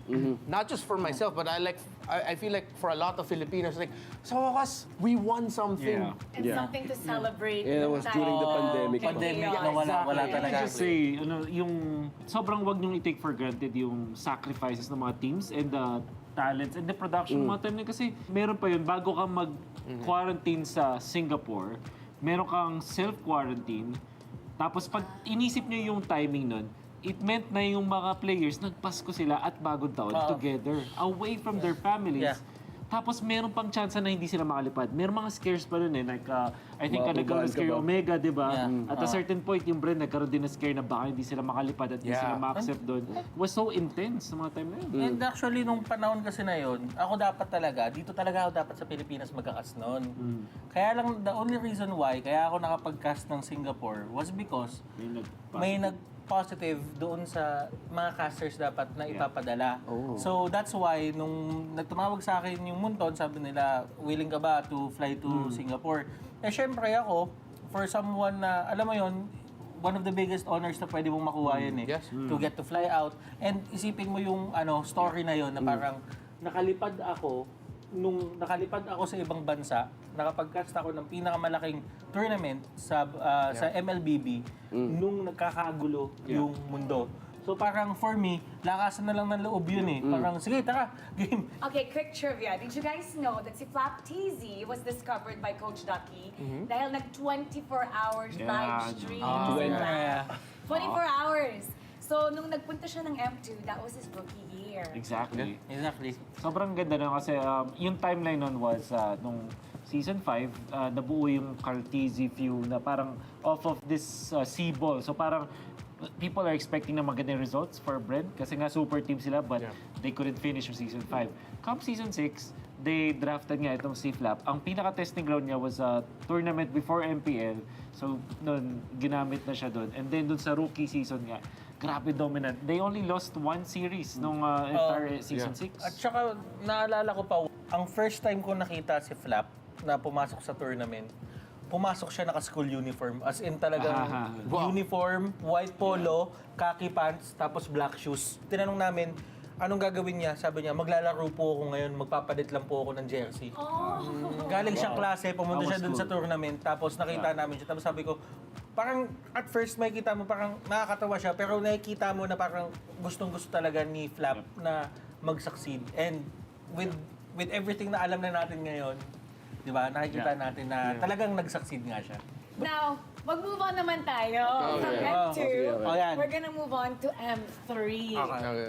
Not just for myself, but I feel like for a lot of Filipinos, like, sa wakas, we won something.
And something to celebrate.
Yeah, it was during the pandemic.
Pandemic na wala talaga.
I just say, yung sobrang wag niyong i-take for granted yung sacrifices ng mga teams and the talents and the production ng mga time na kasi meron pa yun, bago kang mag-quarantine sa Singapore, meron kang self-quarantine. Tapos pag inisip niyo yung timing nun, it meant na yung mga players nagpasko sila at bagong taon together, away from their families. Tapos meron pang chance na hindi sila makalipad. Meron mga scares pa nun eh. Like, I think nagkaroon ng scare
ba?
Omega, di ba?
Yeah.
At a certain point, yung Bren nagkaroon din ng scare na baka hindi sila makalipad at hindi sila ma-accept doon. It was so intense sa mga time na yun.
And actually, nung panahon kasi na yun, ako dapat talaga, dito talaga ako dapat sa Pilipinas magkakas noon. Kaya lang, the only reason why, kaya ako nakapag-cast ng Singapore was because may nag-positive doon sa mga casters dapat na ipapadala. So that's why, nung nagtumawag sa akin yung Munton, sabi nila, willing ka ba to fly to Singapore? Eh syempre ako, for someone na, alam mo yon, one of the biggest honors na pwede mong makuha yan eh. To get to fly out. And isipin mo yung story na yon na parang nakalipad ako sa ibang bansa, nakapag-cast ako ng pinakamalaking tournament sa MLBB nung nagkakagulo yung mundo. So parang for me, lakasan na lang ng loob yun eh. Parang, sige, tara, game.
Okay, quick trivia. Did you guys know that si Flap TZ was discovered by Coach Ducky dahil nag-24 hours live stream? 24 hours. So, nung nagpunta siya ng M2, that was his rookie year.
Exactly.
Exactly.
Sobrang ganda nun kasi yung timeline nun was nung Season 5, nabuo yung Cartesi view na parang off of this C-ball. So parang people are expecting na magandang results for Bren kasi nga super team sila but they couldn't finish yung Season 5. Come Season 6, they drafted nga itong C-Flap. Ang pinaka-testing ground niya was a tournament before MPL. So, nun, ginamit na siya doon. And then doon sa rookie season nga, grabe dominant. They only lost one series nung entire Season 6.
At saka, naalala ko pa, ang first time ko nakita si Flap na pumasok sa tournament, pumasok siya naka-school uniform. As in talagang uniform, white polo, khaki pants, tapos black shoes. Tinanong namin, anong gagawin niya? Sabi niya, maglalaro po ako ngayon, magpapadit lang po ako ng jersey. Galing siyang klase, pumunta siya dun sa tournament, tapos nakita namin siya. Tapos sabi ko, parang at first may kita mo, parang nakakatawa siya, pero nakikita mo na parang gustong-gusto talaga ni Flap na mag-succeed. And with everything na alam na natin ngayon, di ba, nakikita natin na talagang nag-succeed nga siya.
Now, mag-move on naman tayo from M2. We're gonna move on to M3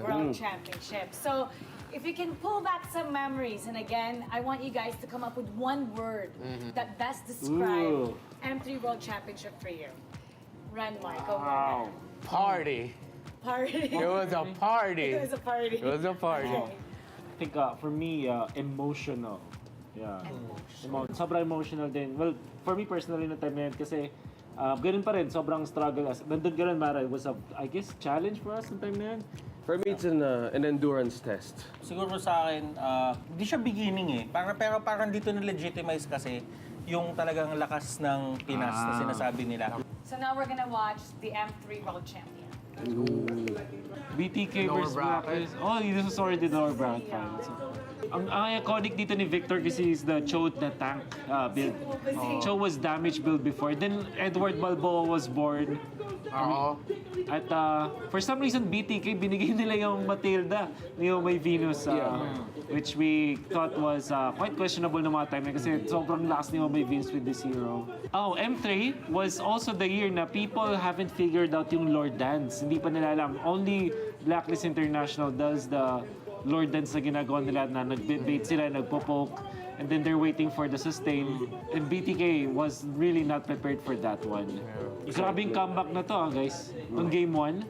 World Championship. So, if you can pull back some memories, and again, I want you guys to come up with one word that best describes M3 World Championship for you. Ren, Marco.
Wow. Party.
Party.
It was a party.
It was a party.
It was a party.
Okay.
I think for me, emotional. Yeah. Sobrang emotional din. Well, for me personally na time na yan kasi ganun pa rin, sobrang struggle. Nandun ganun, Mara, it was I guess, challenge for us na time na yan.
For me, it's an endurance test.
Siguro sa akin, di siya beginning eh. Pero parang dito na-legitimize kasi yung talagang lakas ng Pinas na sinasabi nila.
So now we're gonna watch the M3 World Champion.
BTK versus Blacklist. Oh, this was already the lower bracket finals. Ang iconic dito ni Victor kasi is the Cho na tank build. Cho was damage build before. Then Edward Balboa was born. At for some reason, BTK, binigay nila yung Matilda, yung may Venus, which we thought was quite questionable na mga time kasi sobrang lakas ni may Venus with this hero. Oh, M3 was also the year na people haven't figured out yung Lord Dance. Hindi pa nila alam. Only Blacklist International does the Lord Dance na ginagawa nila na nag-bait sila, nagpo-poke, and then they're waiting for the sustain. And BTK was really not prepared for that one. Grabing comeback na to, guys. On game 1.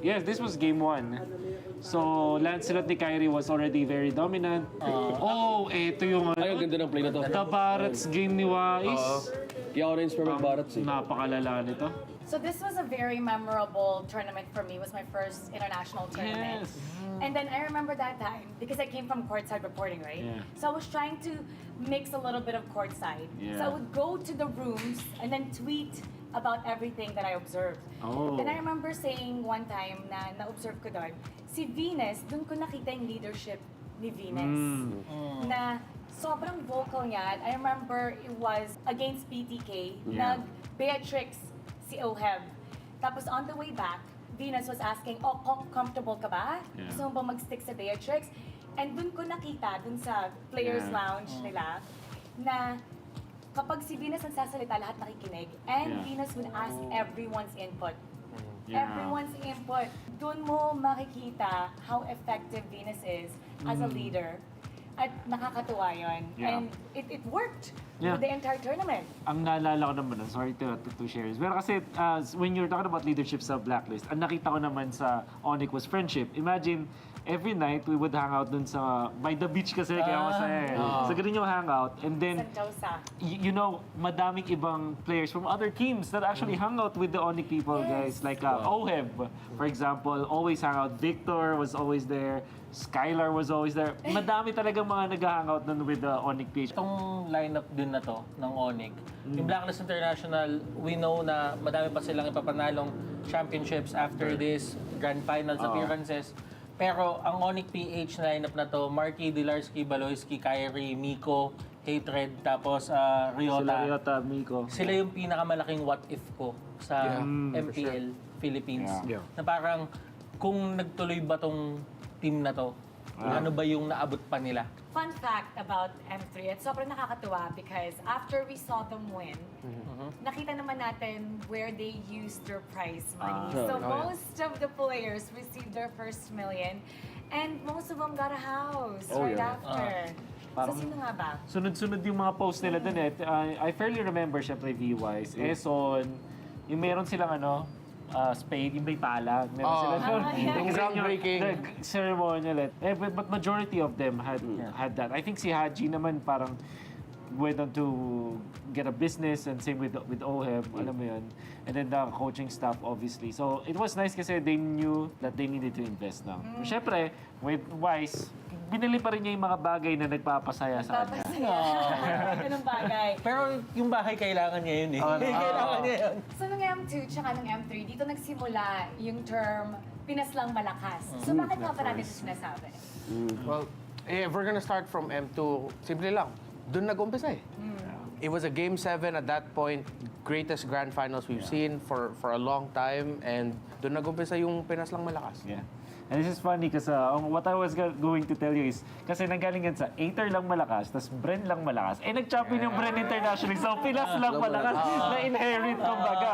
Yes, this was game 1. So, Lancelot ni Kyrie was already very dominant. Ito yung
Ay, ang ganda ng play na to.
Tabarats game ni Wais.
Kaya ako na-inspire mag-Barats eh.
Napakalala nito.
So this was a very memorable tournament for me. It was my first international tournament. And then I remember that time, because I came from courtside reporting, right? So I was trying to mix a little bit of courtside. So I would go to the rooms and then tweet about everything that I observed. Then I remember saying one time na na-observe ko doon, si Venus, doon ko nakita yung leadership ni Venus. Na sobrang vocal niya. I remember it was against PTK. Nag-Beatrix si Oheb. Tapos on the way back, Venus was asking, comfortable ka ba? Gusto mo ba mag-stick sa Beatrix? And dun ko nakita, dun sa players lounge nila, na kapag si Venus ang sasalita, lahat nakikinig. And Venus would ask everyone's input. Everyone's input. Dun mo makikita how effective Venus is as a leader. At nakakatuwa yun.
Yeah.
And it worked
Yeah.
with the entire tournament.
Ang naalala ko naman, sorry to share this, pero kasi when you're talking about leadership sa Blacklist, ang nakita ko naman sa Onyx was friendship. Imagine, every night we would hang out dun by the beach kasi, kaya masaya eh. So ganun yung hangout. And then,
Sentosa.
you know, madaming ibang players from other teams that actually hang out with the Onyx people, guys. Like Oheb, for example, always hang out. Victor was always there. Skylar was always there. Madami talaga mga nag-hangout nun with the Onyx PH.
Itong lineup din na to ng Onyx, yung Blacklist International, we know na madami pa silang ipapanalong championships after this, grand finals appearances. Pero ang Onyx PH na lineup na to, Marky, Dilarski, Baloyski, Kyrie, Miko, Hatred, tapos Ryota.
Sila Ryota, Miko.
Sila yung pinakamalaking what if ko sa MPL Philippines.
Yeah.
Na parang kung nagtuloy ba tong team na to, ano ba yung naabot pa nila?
Fun fact about M3, at sobrang nakakatuwa because after we saw them win, nakita naman natin where they used their prize money. So most of the players received their first million and most of them got a house right after. So sino nga ba?
Sunod-sunod yung mga post nila dun eh. I fairly remember, syempre, V-Wise, Eson, yung meron silang spade, yung may pala. Meron sila doon.
Yung groundbreaking.
Ceremonial. But majority of them had that. I think si Haji naman parang went on to get a business and same with Oheb, alam mo yun. And then the coaching staff, obviously. So it was nice kasi they knew that they needed to invest now. Syempre, with Wise, binili pa rin niya yung mga bagay na nagpapasaya sa kanya.
Ganun bagay.
Pero yung bahay kailangan niya yun eh. Kailangan niya yun.
So nung M2 tsaka nung M3, dito nagsimula yung term Pinas lang malakas. So bakit nga ba natin ito sinasabi?
Well, if we're gonna start from M2, simple lang. Doon nag-umpisa eh. It was a Game 7 at that point, greatest grand finals we've seen for a long time, and doon nag-umpisa yung Pinas lang malakas.
Yeah. And this is funny kasi what I was going to tell you is, kasi nanggaling yan sa Aether lang malakas, tas Bren lang malakas. Eh, nag-champion yung Bren internationally, so Pinas lang malakas na inherit kumbaga.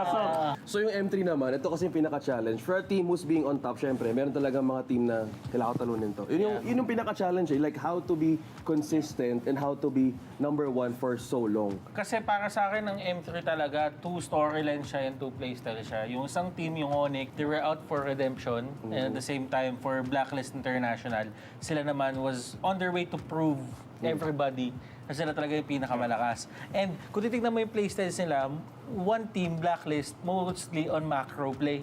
So yung M3 naman, ito kasi yung pinaka-challenge. For a team who's being on top, syempre, meron talagang mga team na kailangan talunin to. Yun yung pinaka-challenge eh, like how to be consistent and how to be number one for so long.
Kasi para sa akin, ng M3 talaga, 2 storylines siya and 2 playstyle siya. Yung isang team, yung Onyx, they were out for redemption and at the same time, for Blacklist International, sila naman was on their way to prove everybody na sila talaga yung pinakamalakas. And kung titignan mo yung playstyles nila, one team, Blacklist, mostly on macro play.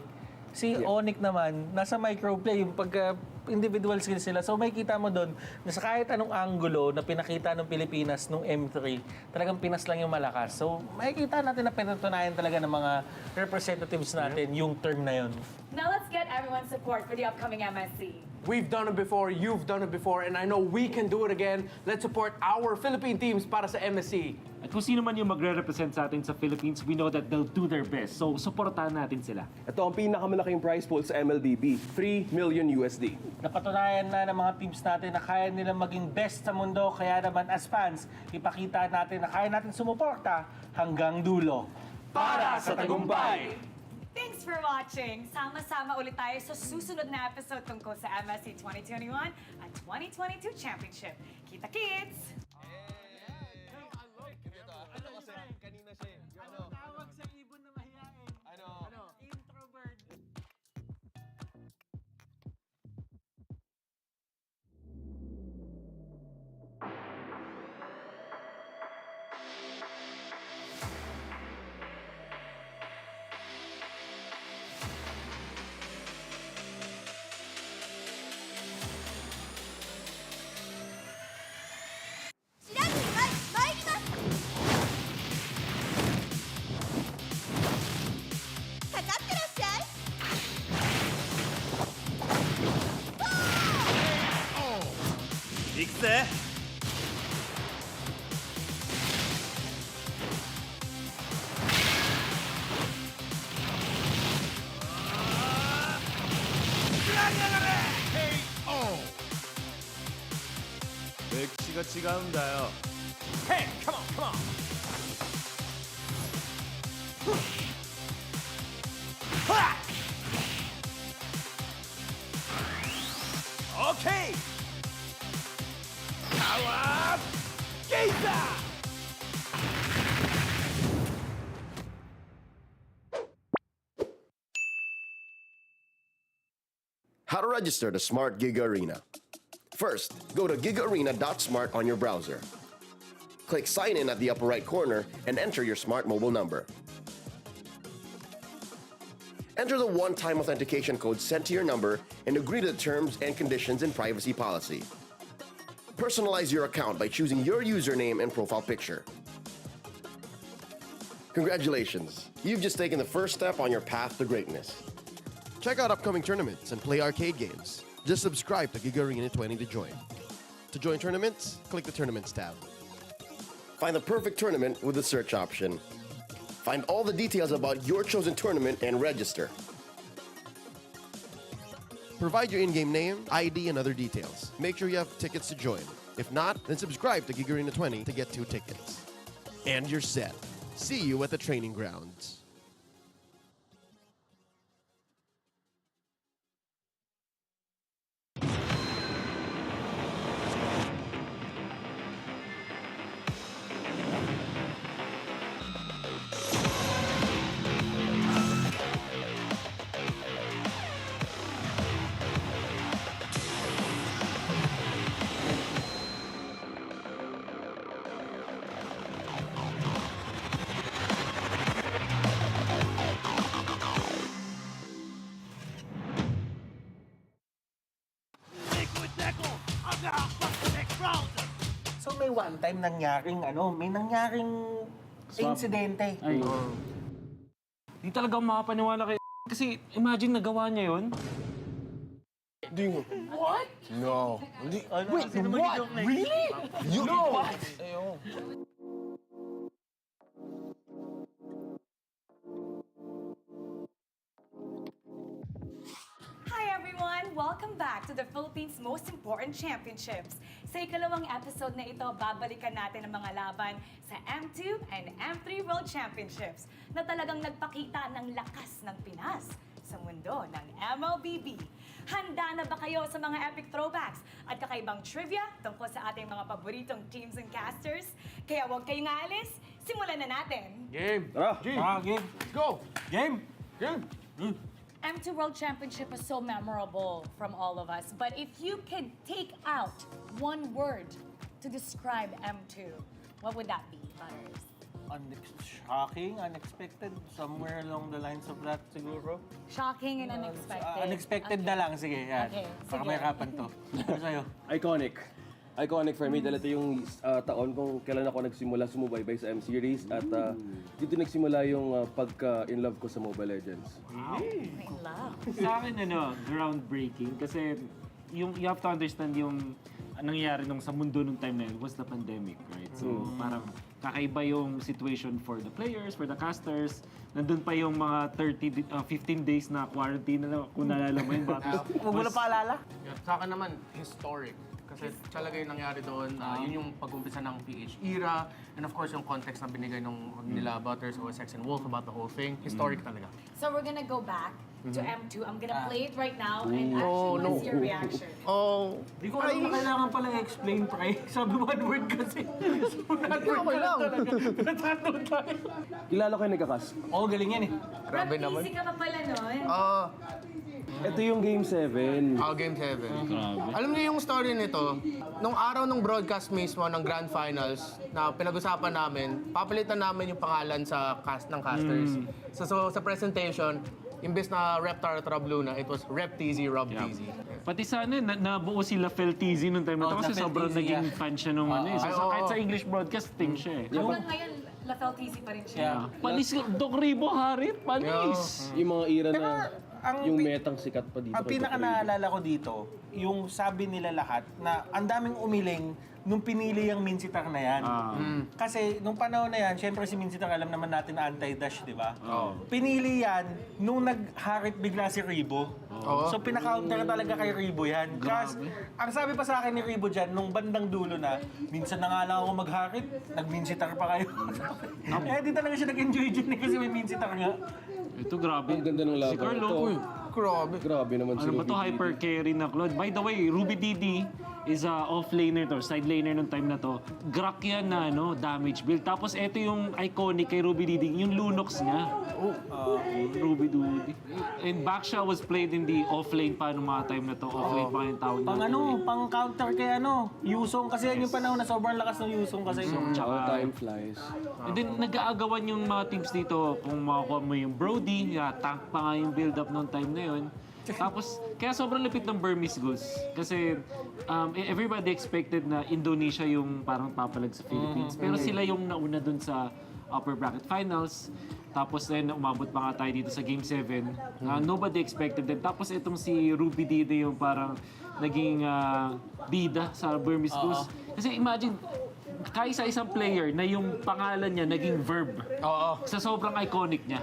Si Onyx naman, nasa micro play, yung pagka individual skills sila. So makikita mo doon na sa kahit anong angulo na pinakita ng Pilipinas nung M3, talagang Pinas lang yung malakas. So makikita natin na pinatunayan talaga ng mga representatives natin yung term na yun.
Now let's get everyone's support for the upcoming MSC.
We've done it before, you've done it before, and I know we can do it again. Let's support our Philippine teams para sa MSC.
At kung sino man yung magre-represent sa atin sa Philippines, we know that they'll do their best. So, supportahan natin sila.
Ito ang pinakamalaking prize pool sa MLBB, 3 million USD.
Napatunayan na ng mga teams natin na kaya nilang maging best sa mundo, kaya naman as fans, ipakita natin na kaya natin sumuporta hanggang dulo.
Para sa tagumpay!
Thanks for watching! Sama-sama ulit tayo sa susunod na episode tungkol sa MSC 2021 at 2022 Championship. Kita-kits!
Kanina siya.
Tawag sa ibon na mahihain. Introvert.
맥시가違うんだよ.
Hey, come on, come on. Okay. Power.
How to register the Smart Gig Arena. First, go to gigarena.smart on your browser. Click Sign In at the upper right corner and enter your smart mobile number. Enter the one-time authentication code sent to your number and agree to the terms and conditions and privacy policy. Personalize your account by choosing your username and profile picture. Congratulations, you've just taken the first step on your path to greatness. Check out upcoming tournaments and play arcade games. Just subscribe to Gig Arena 20 to join. To join tournaments, click the Tournaments tab. Find the perfect tournament with the search option. Find all the details about your chosen tournament and register. Provide your in-game name, ID, and other details. Make sure you have tickets to join. If not, then subscribe to Gig Arena 20 to get 2 tickets. And you're set. See you at the training grounds.
So may one time nangyaring insidente.
Ay. Di talaga ako makapaniwala kay kasi imagine nagawa niya yun.
Hindi mo.
What?
No. Hindi.
Wait, what?
Really? You know. What?
Hi everyone! Welcome back to the Philippines' most important championships. Sa ikalawang episode na ito, babalikan natin ang mga laban sa M2 and M3 World Championships na talagang nagpakita ng lakas ng Pinas sa mundo ng MLBB. Handa na ba kayo sa mga epic throwbacks at kakaibang trivia tungkol sa ating mga paboritong teams and casters? Kaya huwag kayong aalis, simulan na natin!
Game!
Tara! Game!
Let's go!
Game!
Game!
M2 World Championship was so memorable from all of us. But if you could take out one word to describe M2, what would that be, Butters?
Shocking, unexpected, somewhere along the lines of that siguro.
Shocking and unexpected.
Unexpected na lang, sige. Yan.
Okay,
Baka
sige.
may harapan to. Ano sa'yo?
Iconic. Iconic for me dahil ito yung taon kung kailan ako nagsimula sumubaybay sa M-Series at dito nagsimula yung pagka-in love ko sa Mobile Legends.
In love.
Sa akin, groundbreaking kasi you have to understand yung nangyayari sa mundo nung time na yun was the pandemic, right? So, parang kakaiba yung situation for the players, for the casters. Nandun pa yung mga 15 days na quarantine na kung naalala mo yun.
Huwag mo na paalala?
Sa akin naman, historic. Kasi talaga yung nangyari doon, yun yung pag-umpisa ng PH era, and of course yung context na binigay nila Butters, OSX, and Wolf about the whole thing. Historic talaga.
So we're gonna go back to M2. I'm gonna play it right now and actually what's your reaction?
Di ko alam na kailangan pala i-explain, pre. Sabi one word kasi.
Okay lang.
Kilala ko yung nagkakas.
Oo, galing yan eh.
Grabe naman.
Easy ka pa pala nun.
Ito yung Game 7.
Game 7. Alam niyo yung story nito, nung araw ng broadcast mismo ng Grand Finals na pinag-usapan namin, papalitan namin yung pangalan sa cast ng casters. So sa presentation, imbes na Rep Tara Bluna, it was Rep TZ, Rob TZ.
Pati sana nabuo sila Fel TZ nung time na to kasi
na Fel
sobrang
TZ,
naging fan siya nung So kahit sa English broadcasting siya eh.
Hanggang ngayon, Lafel TZ pa rin siya.
Panis, Doc Ribo, Harit, panis!
Yung mga era na yung
ang
metang sikat pa dito.
Ang pinaka naalala ko dito, yung sabi nila lahat na ang daming umiling nung pinili yung Minsitar na yan. Kasi nung panahon na yan, syempre si Minsitar alam naman natin na anti-dash, di ba? Pinili yan nung nag-harit bigla si Ribo. So pinaka-counter talaga kay Ribo yan. Kasi ang sabi pa sa akin ni Ribo dyan, nung bandang dulo na, minsan na nga lang ako mag-harit, nag-Minsitar pa kayo. Di talaga siya nag-enjoy dyan kasi may Minsitar nga.
Ito grabe.
Ang ganda ng laban.
Si Carlo,
Grabe.
Grabe naman si
ano ba to,
Ruby
hyper carry na Claude. By the way, Ruby Didi, is off-laner to, side laner nung time na to. Grak yan na damage build. Tapos ito yung iconic kay Ruby Diding, yung Lunox niya. Ruby Diding. And Baksha was played in the off-lane pa nung mga time na to. Off-lane pa yung tawag
Pang pang counter kay Yusong kasi yan yung panahon na sobrang lakas ng Yusong kasi.
All time flies.
And then nag-aagawan yung mga teams dito kung makakuha mo yung Brody, tank pa nga yung build-up nung time na yun. Tapos, kaya sobrang lupit ng Burmese goals. Kasi everybody expected na Indonesia yung parang papalag sa Philippines. Pero sila yung nauna dun sa upper bracket finals. Tapos then, umabot pa nga tayo dito sa Game 7. Nobody expected them. Tapos itong si Ruby Dide yung parang naging bida sa Burmese goals. Kasi imagine, kaisa-isang player na yung pangalan niya naging verb. Sa sobrang iconic niya.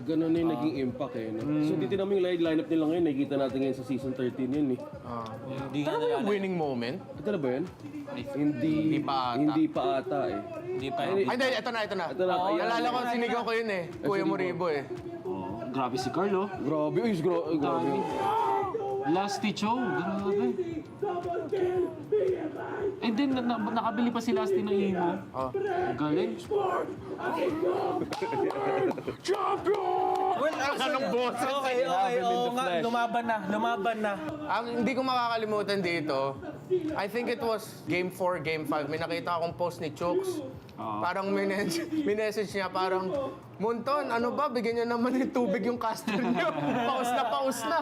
Ganun na yung naging impact eh. No? So, dito namin yung lineup nila ngayon, nakikita natin ngayon sa season 13 yun eh.
Ito na ba yung winning moment?
Ito na ba yun? Hindi pa ata eh.
Hindi, ito na. Nalala ko, sinigaw ko yun eh. Kuya Moribo eh.
Grabe si Carlo.
Grabe.
Lasty Cho, grabe. And then, nakabili pa si Lasty ng imo. Galing.
Champion! Anong boss?
Okay. Oo nga, lumaban na.
Ang hindi ko makakalimutan dito, I think it was Game 4, Game 5. May nakita akong post ni Chooks. Parang minessage niya, parang, Munton, ano ba? Bigyan niyo naman ng tubig yung caster niyo. Paus na.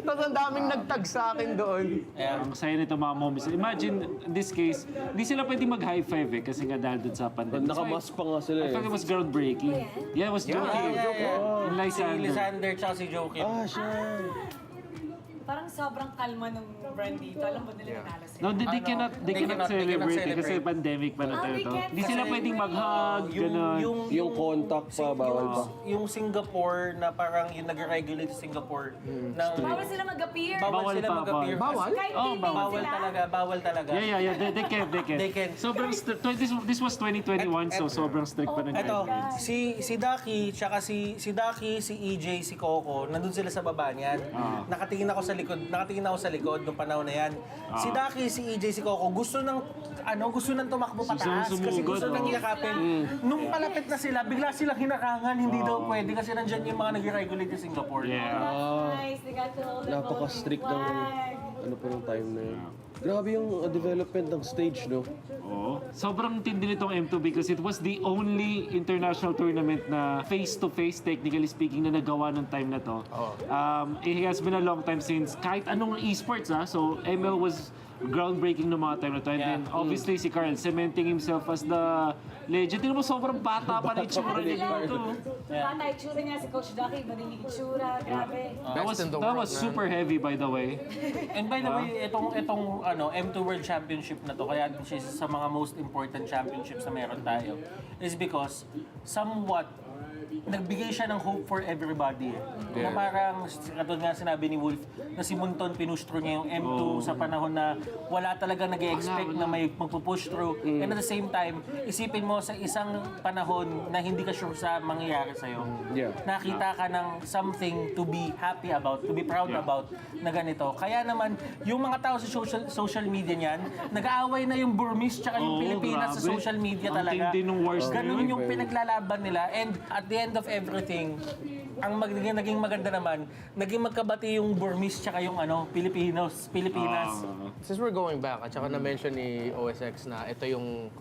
Tapos ang daming nagtag sa akin doon.
Ang saya nito mga moments. Imagine, in this case, hindi sila pwedeng mag-high five eh, kasi nga dahil dun sa pandemic.
Nakamask pa nga sila eh.
I thought it was groundbreaking. Yeah, it was Joking. And
Si Lysander tsaka si Joking.
Parang sobrang kalma ng brand dito. Alam ba nila nanalo sila?
No, they cannot celebrate kasi pandemic pa na tayo to. Hindi sila pwedeng mag-hug, gano'n.
Yung contact pa, bawal pa.
Yung Singapore na parang yung nag-regulate sa Singapore.
Bawal sila mag-appear.
Bawal sila mag-appear.
Kahit teammate
Bawal talaga.
Yeah, they can. Sobrang this was 2021, so sobrang strict pa ng
Ito, si Daki, tsaka si EJ, si Coco, nandun sila sa baba niyan. Nakatingin ako sa likod nung panahon na yan. Si Daki, si EJ, si Coco, gusto nang tumakbo pataas kasi gusto nang yakapin. Nung palapit na sila, bigla silang hinakangan, hindi daw pwede kasi nandyan yung mga nag-regulate sa Singapore.
Nice, they got to hold the
Napaka-strict ng ng time na yun. Grabe yung development ng stage, no?
Sobrang tindi nitong M2 because it was the only international tournament na face-to-face, technically speaking, na nagawa ng time na to. It has been a long time since kahit anong esports, so ML was groundbreaking ng mga time na to. And then, obviously, si Carl cementing himself as the legend. Tingnan mo, sobrang bata pa na itsura niya dito.
Bata itsura niya, si Coach Ducky, iba din yung itsura, grabe.
That was super heavy, by the way.
And by the way, itong M2 World Championship na to, kaya siya sa mga most important championships na meron tayo, is because somewhat nagbigay siya ng hope for everybody. Na parang, katulad nga sinabi ni Wolf, na si Munton pinush through niya yung M2 sa panahon na wala talagang nag-expect na may magpupush through. And at the same time, isipin mo sa isang panahon na hindi ka sure sa mangyayari sa'yo. Nakita ka ng something to be happy about, to be proud about na ganito. Kaya naman, yung mga tao sa social media niyan, nag-aaway na yung Burmese tsaka yung Pilipinas sa social media talaga.
Ang tindi nung wars na
Ganun
yun.
yung pinaglalaban nila. And at the end of everything, ang naging maganda naman, naging magkabati yung Burmese tsaka yung Pilipinas.
Since we're going back, at saka na-mention ni OSX na ito yung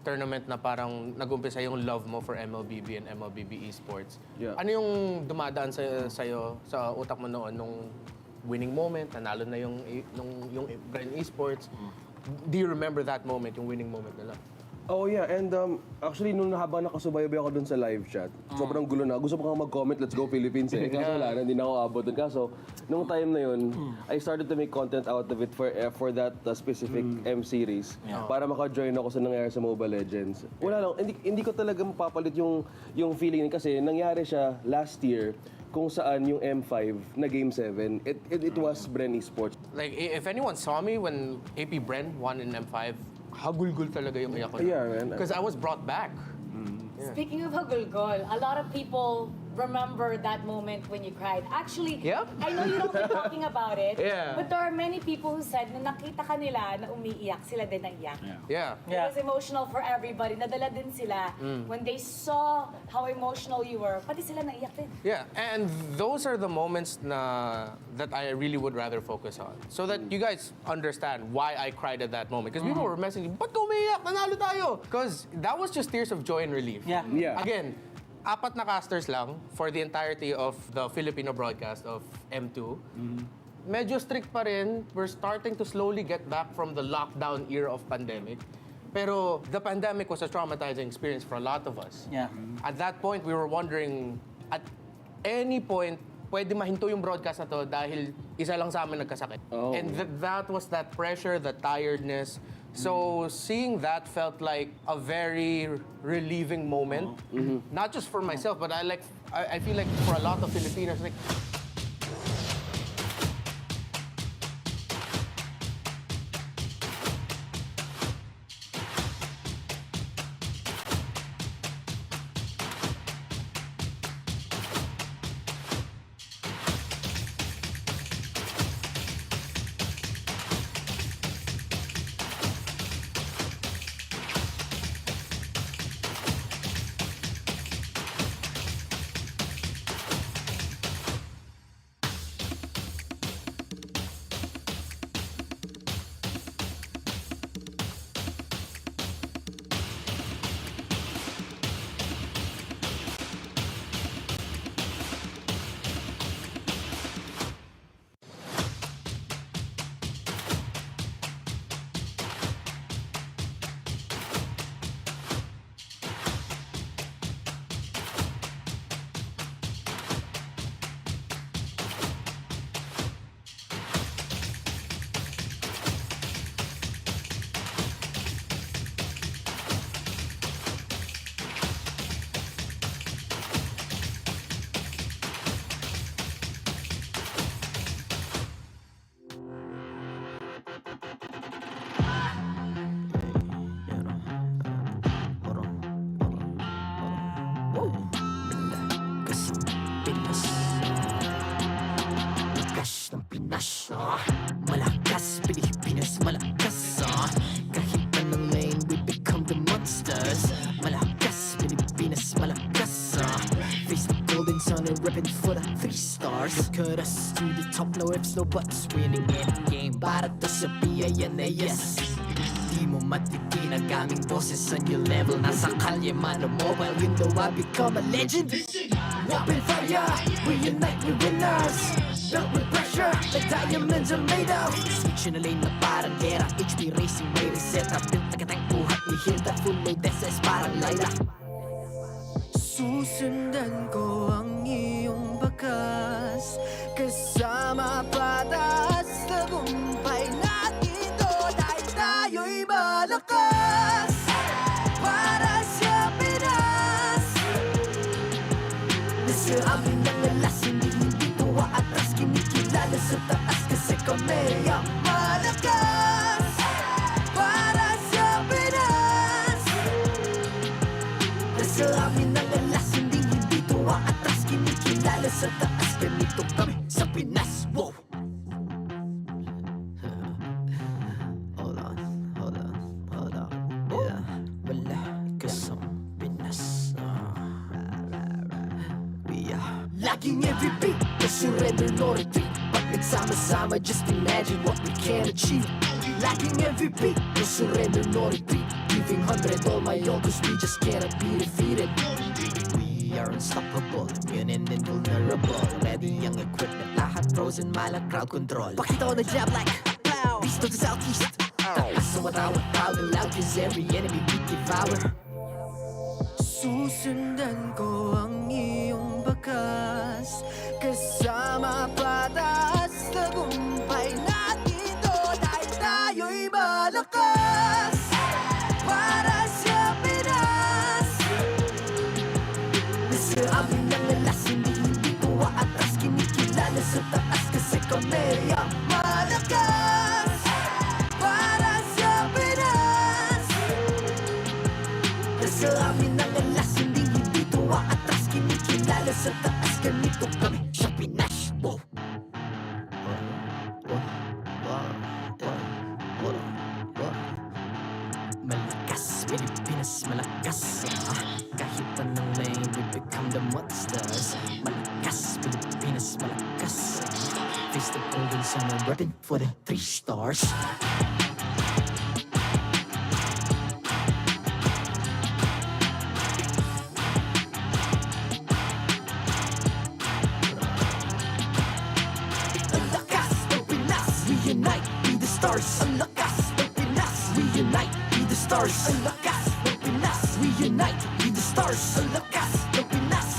tournament na parang nag-umpisa yung love mo for MLBB and MLBB esports. Ano yung dumadaan sa'yo sa utak mo noon nung winning moment, nanalo na yung BREN esports? Do you remember that moment, yung winning moment nila?
Oh yeah, and actually nung habang nakasubaybay ako dun sa live chat, sobrang gulo na. Gusto ko nga mag-comment, let's go Philippines eh. Kaso wala na, hindi na ako abot dun. Kaso, nung time na yun, I started to make content out of it for that specific M series. Para maka-join ako sa nangyari sa Mobile Legends. Wala lang, hindi ko talaga mapapalit yung feeling kasi nangyari siya last year kung saan yung M5 na Game 7, it was BREN Esports.
Like, if anyone saw me when APBREN won in M5, hagulgul talaga yung iyak ko.
Yeah, man.
Because I was brought back.
Speaking of hagulgol, a lot of people remember that moment when you cried. Actually,
Yep.
I know you don't like talking about it,
Yeah.
but there are many people who said na nakita ka nila na umiiyak, sila din naiyak.
Yeah.
It was emotional for everybody. Nadala din sila when they saw how emotional you were. Pati sila naiyak din.
Yeah, and those are the moments that I really would rather focus on. So that you guys understand why I cried at that moment. Because people were messaging, ba't ka umiiyak? Nanalo tayo! Because that was just tears of joy and relief.
Yeah.
Again, 4 na casters lang for the entirety of the Filipino broadcast of M2. Medyo strict pa rin. We're starting to slowly get back from the lockdown era of pandemic. Pero the pandemic was a traumatizing experience for a lot of us.
Yeah.
At that point, we were wondering, at any point, pwede mahinto yung broadcast na to dahil isa lang sa amin nagkasakit. And that was that pressure, the tiredness. So seeing that felt like a very relieving moment. Not just for myself, but I feel like for a lot of Filipinos, like,
Malakas, Pilipinas, malakas Kahit anong lane, we become the monsters Malakas, Pilipinas, malakas Face the golden sun and ribbon for the 3 stars Look at us to the top, no ifs, no buts Winning any game, para to sa PINAS Di mo matikin ang aming boses on your level Nasa kalye man o mobile window, I become a legend Open fire, we unite, we winners Built with pressure, like diamonds are made of Switch in a lane na parang gera HP Racing, may reset up Built like a tank, buhat ni Hilda Full load SS, parang Laila Susundan ko ang iyong bakas Kasama patas Tagumpay natin to Dahil tayo'y malakas Para sa Pinas Nasa amin ang alas Hindi to atras Kinikilala sa taas Kasi kami ang malakas Para sa Pinas Nasa amin ang alas Hindi to atras Kinikilala sa taas Ganito kami sa Pinas Wow! Hold on Yeah, wala kasang Pinas Laging every beat, no surrender, no retreat Pag nagsama-sama, just imagine what we can achieve Laging every beat, no surrender, no retreat Giving 100 all my all, cause we just cannot be defeated We are unstoppable, immune and invulnerable Ready ang equipment, lahat frozen, malang crowd control Pakita ko na jab like, pow! Beast of the southeast Taas sa watawat, proud and loud Cause every enemy we devour Susundan ko ang iyong bakas Kasama patas Tagumpay natin to Dahil tayo'y malakas Para sa Pinas Nasa amin ang alas Hindi to atras Kinikilala sa taas Kasi kami ang malakas Para sa Pinas Nasa amin ang alas Hindi to atras Kinikilala sa taas
Pilipinas malakas. Kahit anong lane, we become the monsters. Malakas, Pilipinas malakas. Face the golden sun, I'm repping for the 3 stars. Reunite, be the stars. Ang lakas ng Pinas. Reunite, be the stars. Ang lakas ng Pinas. Reunite, be the stars. Ang lakas ng Pinas.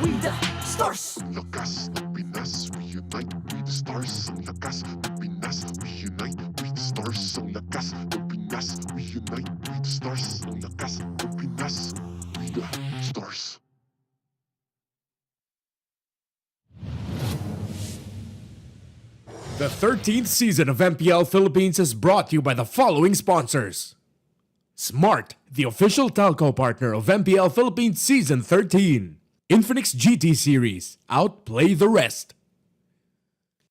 We the stars. Ang lakas ng Pinas. Reunite, be the stars. Ang lakas ng Pinas. Reunite, be the stars. Ang lakas ng Pinas. Reunite, be the stars. Ang lakas ng Pinas. We the stars.
The 13th season of MPL Philippines is brought to you by the following sponsors. Smart, the official telco partner of MPL Philippines Season 13. Infinix GT Series, outplay the rest.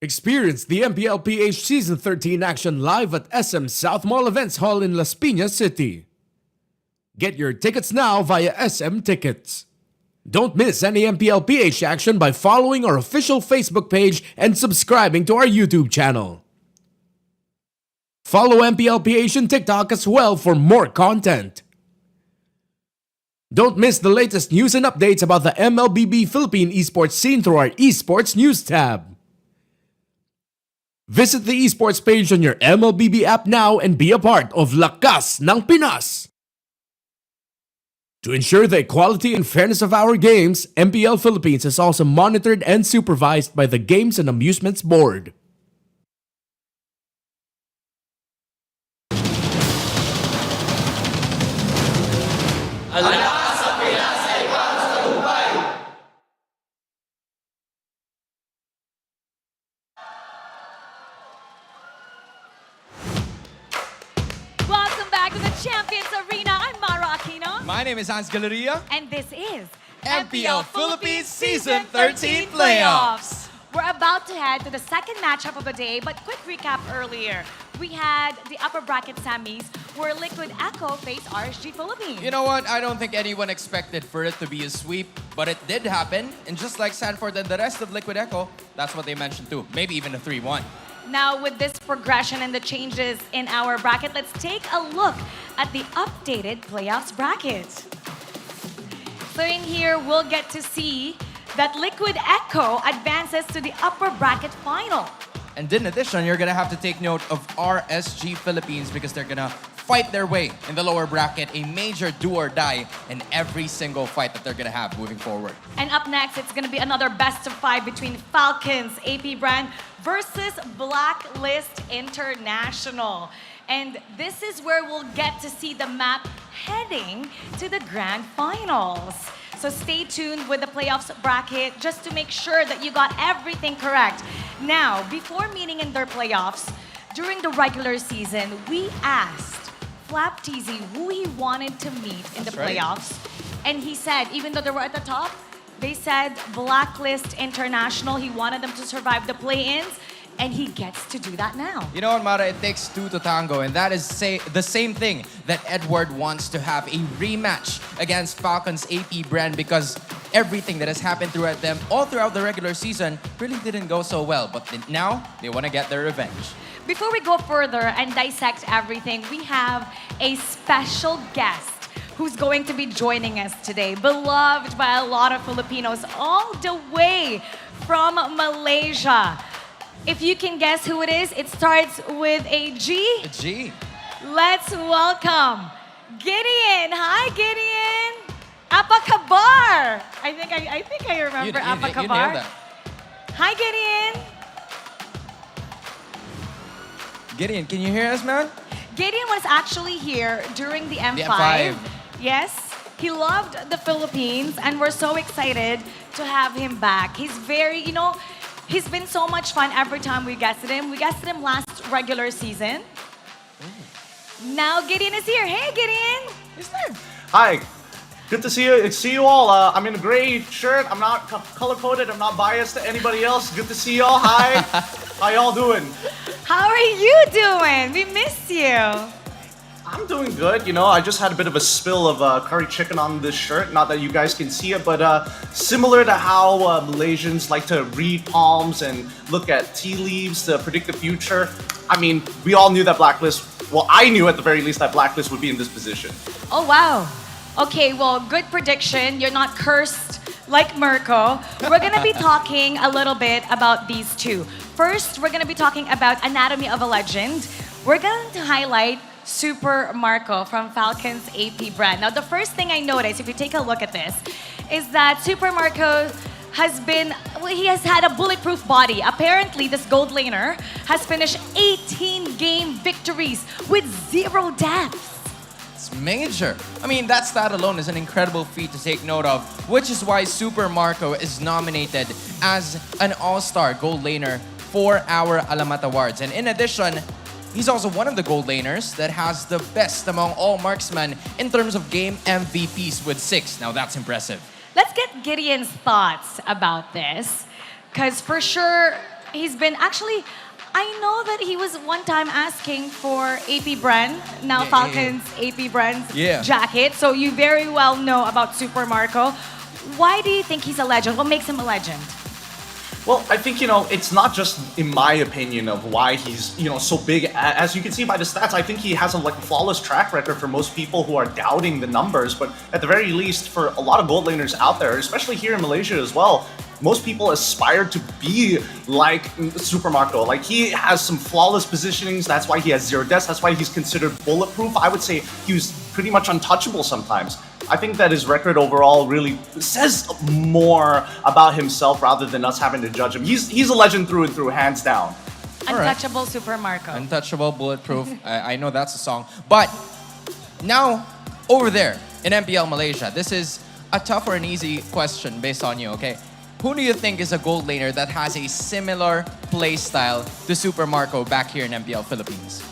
Experience the MPL PH Season 13 action live at SM South Mall Events Hall in Las Piñas City. Get your tickets now via SM Tickets. Don't miss any MPL PH action by following our official Facebook page and subscribing to our YouTube channel. Follow MPL PH on TikTok as well for more content. Don't miss the latest news and updates about the MLBB Philippine esports scene through our esports news tab. Visit the esports page on your MLBB app now and be a part of Lakas ng Pinas. To ensure the equality and fairness of our games, MPL Philippines is also monitored and supervised by the Games and Amusements Board.
Welcome back to the Champions Arena. I'm Mara Aquino.
My name is Hans Galleria.
And this is
MPL Philippines Season 13 Playoffs.
We're about to head to the second matchup of the day, but quick recap earlier. We had the upper bracket semis where Liquid Echo faced RSG Philippines.
You know what? I don't think anyone expected for it to be a sweep, but it did happen. And just like Sanford and the rest of Liquid Echo, that's what they mentioned too. Maybe even a 3-1.
Now, with this progression and the changes in our bracket, let's take a look at the updated playoffs bracket. So in here, we'll get to see that Liquid Echo advances to the upper bracket final.
And in addition, you're gonna have to take note of RSG Philippines because they're gonna fight their way in the lower bracket, a major do or die in every single fight that they're gonna have moving forward.
And up next, it's gonna be another best of 5 between Falcons APBREN versus Blacklist International. And this is where we'll get to see the map heading to the grand finals. So stay tuned with the playoffs bracket just to make sure that you got everything correct. Now, before meeting in their playoffs, during the regular season, we asked Flap TZ who he wanted to meet in the playoffs. And he said, even though they were at the top, they said Blacklist International. He wanted them to survive the play-ins. And he gets to do that now.
You know what, Mara? It takes 2 to tango, and that is the same thing that Edward wants to have a rematch against Falcons APBREN because everything that has happened throughout them all throughout the regular season really didn't go so well. But now they want to get their revenge.
Before we go further and dissect everything, we have a special guest who's going to be joining us today, beloved by a lot of Filipinos all the way from Malaysia. If you can guess who it is, it starts with a G.
A G.
Let's welcome Gideon. Hi, Gideon. Apakabar. I think I remember Apakabar.
You nailed that.
Hi, Gideon.
Gideon, can you hear us, man?
Gideon was actually here during the M5.
The M5.
Yes. He loved the Philippines, and we're so excited to have him back. He's very, he's been so much fun every time we guested him. We guested him last regular season. Now Gideon is here. Hey, Gideon.
He's there.
Hi. Good to see you. See you all. I'm in a gray shirt. I'm not color-coded. I'm not biased to anybody else. Good to see y'all. Hi. How y'all doing?
How are you doing? We miss you.
I'm doing good. You know, I just had a bit of a spill of curry chicken on this shirt. Not that you guys can see it, but similar to how Malaysians like to read palms and look at tea leaves to predict the future. I mean, we all knew that Blacklist. Well, I knew at the very least that Blacklist would be in this position.
Oh, wow. Okay, well, good prediction. You're not cursed like Mirko. We're gonna be talking a little bit about these two. First, we're gonna be talking about Anatomy of a Legend. We're going to highlight Super Marco from Falcons APBREN. Now, the first thing I noticed, if you take a look at this, is that Super Marco he has had a bulletproof body. Apparently, this gold laner has finished 18 game victories with 0 deaths.
It's major. I mean, that stat alone is an incredible feat to take note of, which is why Super Marco is nominated as an all-star gold laner for our Alamat Awards. And in addition, he's also one of the gold laners that has the best among all marksmen in terms of game MVPs with 6. Now, that's impressive.
Let's get Gideon's thoughts about this, because for sure, he's been actually... I know that he was one time asking for APBREN, now Falcons APBREN's jacket, so you very well know about Super Marco. Why do you think he's a legend? What makes him a legend?
Well, I think, you know, it's not just in my opinion of why he's, you know, so big. As you can see by the stats, I think he has a flawless track record for most people who are doubting the numbers. But at the very least, for a lot of gold laners out there, especially here in Malaysia as well, most people aspire to be like Super Marco. Like, he has some flawless positionings. That's why he has 0 deaths. That's why he's considered bulletproof. I would say he was pretty much untouchable sometimes. I think that his record overall really says more about himself rather than us having to judge him. He's a legend through and through, hands down.
Untouchable Super Marco.
Untouchable, bulletproof. I know that's a song. But now, over there in MPL Malaysia, this is a tough or an easy question based on you, okay? Who do you think is a gold laner that has a similar play style to Super Marco back here in MPL Philippines?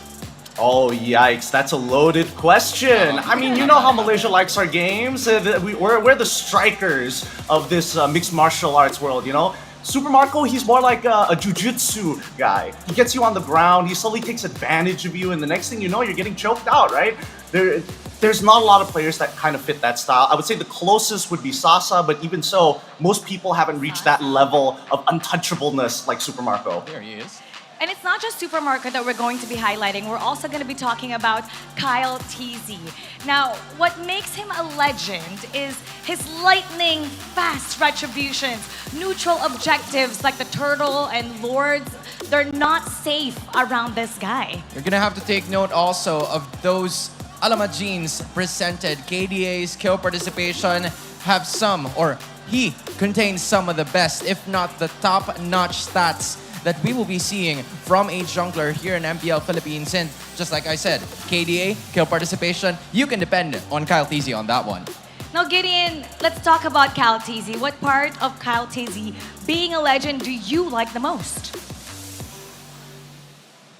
Oh, yikes. That's a loaded question. I mean, you know how Malaysia likes our games. We're the strikers of this mixed martial arts world, you know? Super Marco, he's more like a jiu-jitsu guy. He gets you on the ground, he slowly takes advantage of you, and the next thing you know, you're getting choked out, right? There's not a lot of players that kind of fit that style. I would say the closest would be Sasa, but even so, most people haven't reached that level of untouchableness like Super Marco.
There he is.
And it's not just Super Marco that we're going to be highlighting. We're also going to be talking about Kyle TZ. Now, what makes him a legend is his lightning fast retributions, neutral objectives like the Turtle and Lords. They're not safe around this guy.
You're gonna have to take note also of those Alamat genes presented. KDA's kill participation have some, or he contains some of the best, if not the top-notch stats that we will be seeing from a jungler here in MPL Philippines. And just like I said, KDA, kill participation, you can depend on Kyle TZ on that one.
Now, Gideon, let's talk about Kyle TZ. What part of Kyle TZ being a legend do you like the most?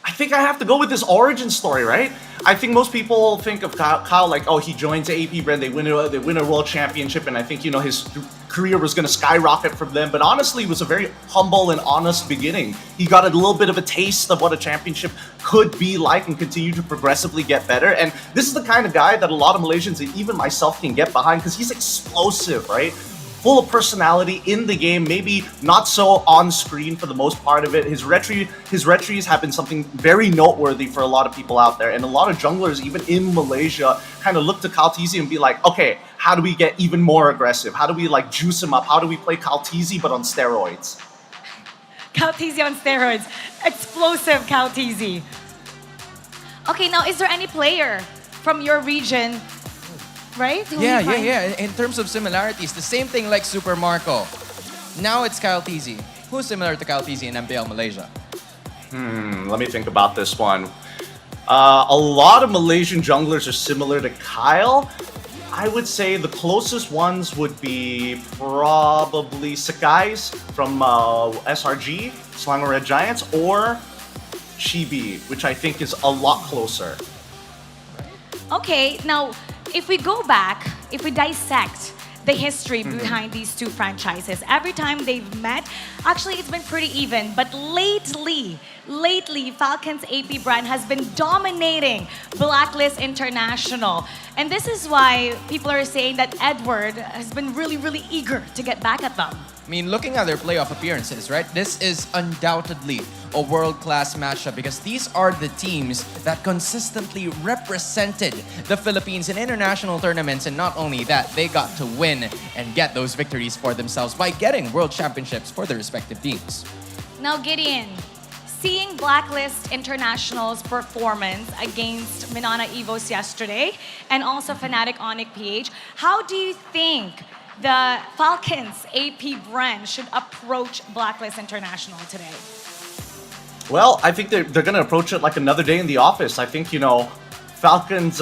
I think I have to go with this origin story, right? I think most people think of Kyle like, oh, he joins APBREN, they win a world championship, and I think, you know, his career was going to skyrocket from them. But honestly, it was a very humble and honest beginning. He got a little bit of a taste of what a championship could be like and continue to progressively get better. And this is the kind of guy that a lot of Malaysians and even myself can get behind because he's explosive, right? Full of personality in the game, maybe not so on screen for the most part of it. His retries have been something very noteworthy for a lot of people out there, and a lot of junglers, even in Malaysia, kind of look to Kyle TZ and be like, okay, how do we get even more aggressive? How do we like juice him up? How do we play Kyle TZ but on steroids?
Kyle TZ on steroids. Explosive Kyle TZ. Okay, now is there any player from your region, right?
Yeah. In terms of similarities, the same thing like Super Marco. Now it's Kyle TZ. Who's similar to Kyle TZ in MPL Malaysia?
Let me think about this one. A lot of Malaysian junglers are similar to Kyle. I would say the closest ones would be probably Sakai's from SRG, Selangor Red Giants, or Chibi, which I think is a lot closer.
Okay, now, if we go back, if we dissect the history behind these two franchises, every time they've met, actually it's been pretty even. But lately, lately, Falcons APBREN has been dominating Blacklist International. And this is why people are saying that Edward has been really, really eager to get back at them.
I mean, looking at their playoff appearances, right? This is undoubtedly a world-class matchup because these are the teams that consistently represented the Philippines in international tournaments, and not only that, they got to win and get those victories for themselves by getting world championships for their respective teams.
Now, Gideon, seeing Blacklist International's performance against Minana Evos yesterday and also Fnatic Onyx PH, how do you think the Falcons APBREN should approach Blacklist International today?
Well, I think they're going to approach it like another day in the office. I think, Falcons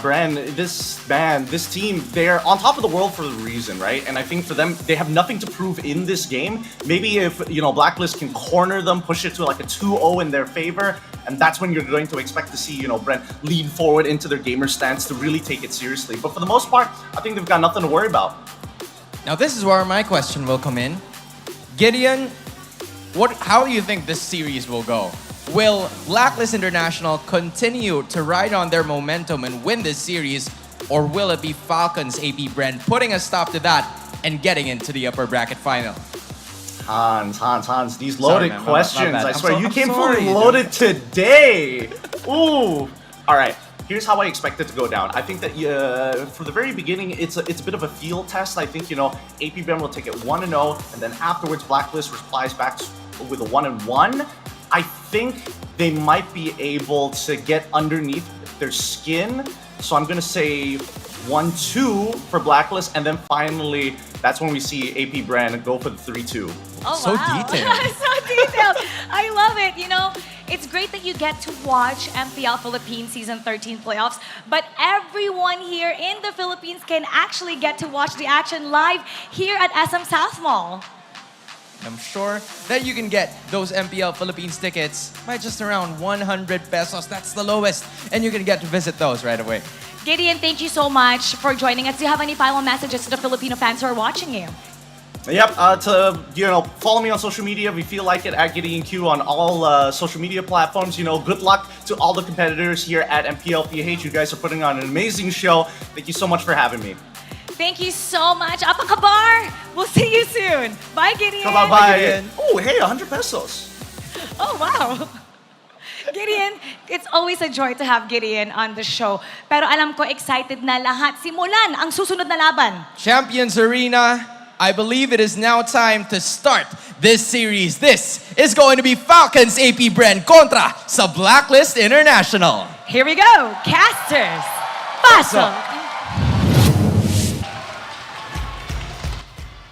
brand, this team, they're on top of the world for a reason, right? And I think for them, they have nothing to prove in this game. Maybe if, Blacklist can corner them, push it to like a 2-0 in their favor, and that's when you're going to expect to see, Brent lean forward into their gamer stance to really take it seriously. But for the most part, I think they've got nothing to worry about.
Now, this is where my question will come in. Gideon, how do you think this series will go? Will Blacklist International continue to ride on their momentum and win this series, or will it be Falcons APBREN putting a stop to that and getting into the upper bracket final?
Hans, these loaded questions. I swear, you came fully loaded today. Ooh. All right. Here's how I expect it to go down. I think that for the very beginning, it's a bit of a field test. I think, APBREN will take it 1-0, and then afterwards, Blacklist replies back with a 1-1. I think they might be able to get underneath their skin. So I'm going to say 1-2 for Blacklist, and then finally, that's when we see APBREN go for the 3-2.
Oh,
so
wow.
detailed.
So detailed. I love it. It's great that you get to watch MPL Philippines Season 13 Playoffs, but everyone here in the Philippines can actually get to watch the action live here at SM South Mall.
I'm sure that you can get those MPL Philippines tickets by just around 100 pesos. That's the lowest. And you can get to visit those right away.
Gideon, thank you so much for joining us. Do you have any final messages to the Filipino fans who are watching you?
Yep, follow me on social media if you feel like it, at Gideon Q on all social media platforms. Good luck to all the competitors here at MPL PH. You guys are putting on an amazing show. Thank you so much for having me.
Thank you so much. Apa kabar? We'll see you soon. Bye, Gideon.
Bye. Oh, hey, 100 pesos.
Oh, wow. Gideon, it's always a joy to have Gideon on the show. Pero alam ko, excited na lahat. Simulan ang susunod na laban.
Champions Arena, I believe it is now time to start this series. This is going to be Falcons APBREN contra sa Blacklist International.
Here we go. Casters, pasok.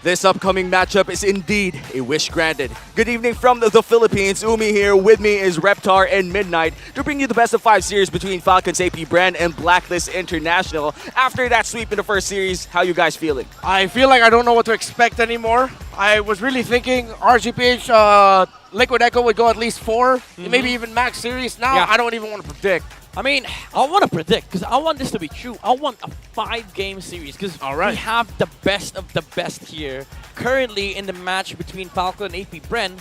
This upcoming matchup is indeed a wish granted. Good evening from the Philippines. Umi here. With me is Reptar and Midnight to bring you the best of 5 series between Falcons APBREN and Blacklist International. After that sweep in the first series, how you guys feeling?
I feel like I don't know what to expect anymore. I was really thinking RSG PH Liquid Echo would go at least 4, maybe even max series. Now I don't even want to predict.
I mean, I want to predict because I want this to be true. I want a 5-game series because we have the best of the best here currently in the match between Falcon APBREN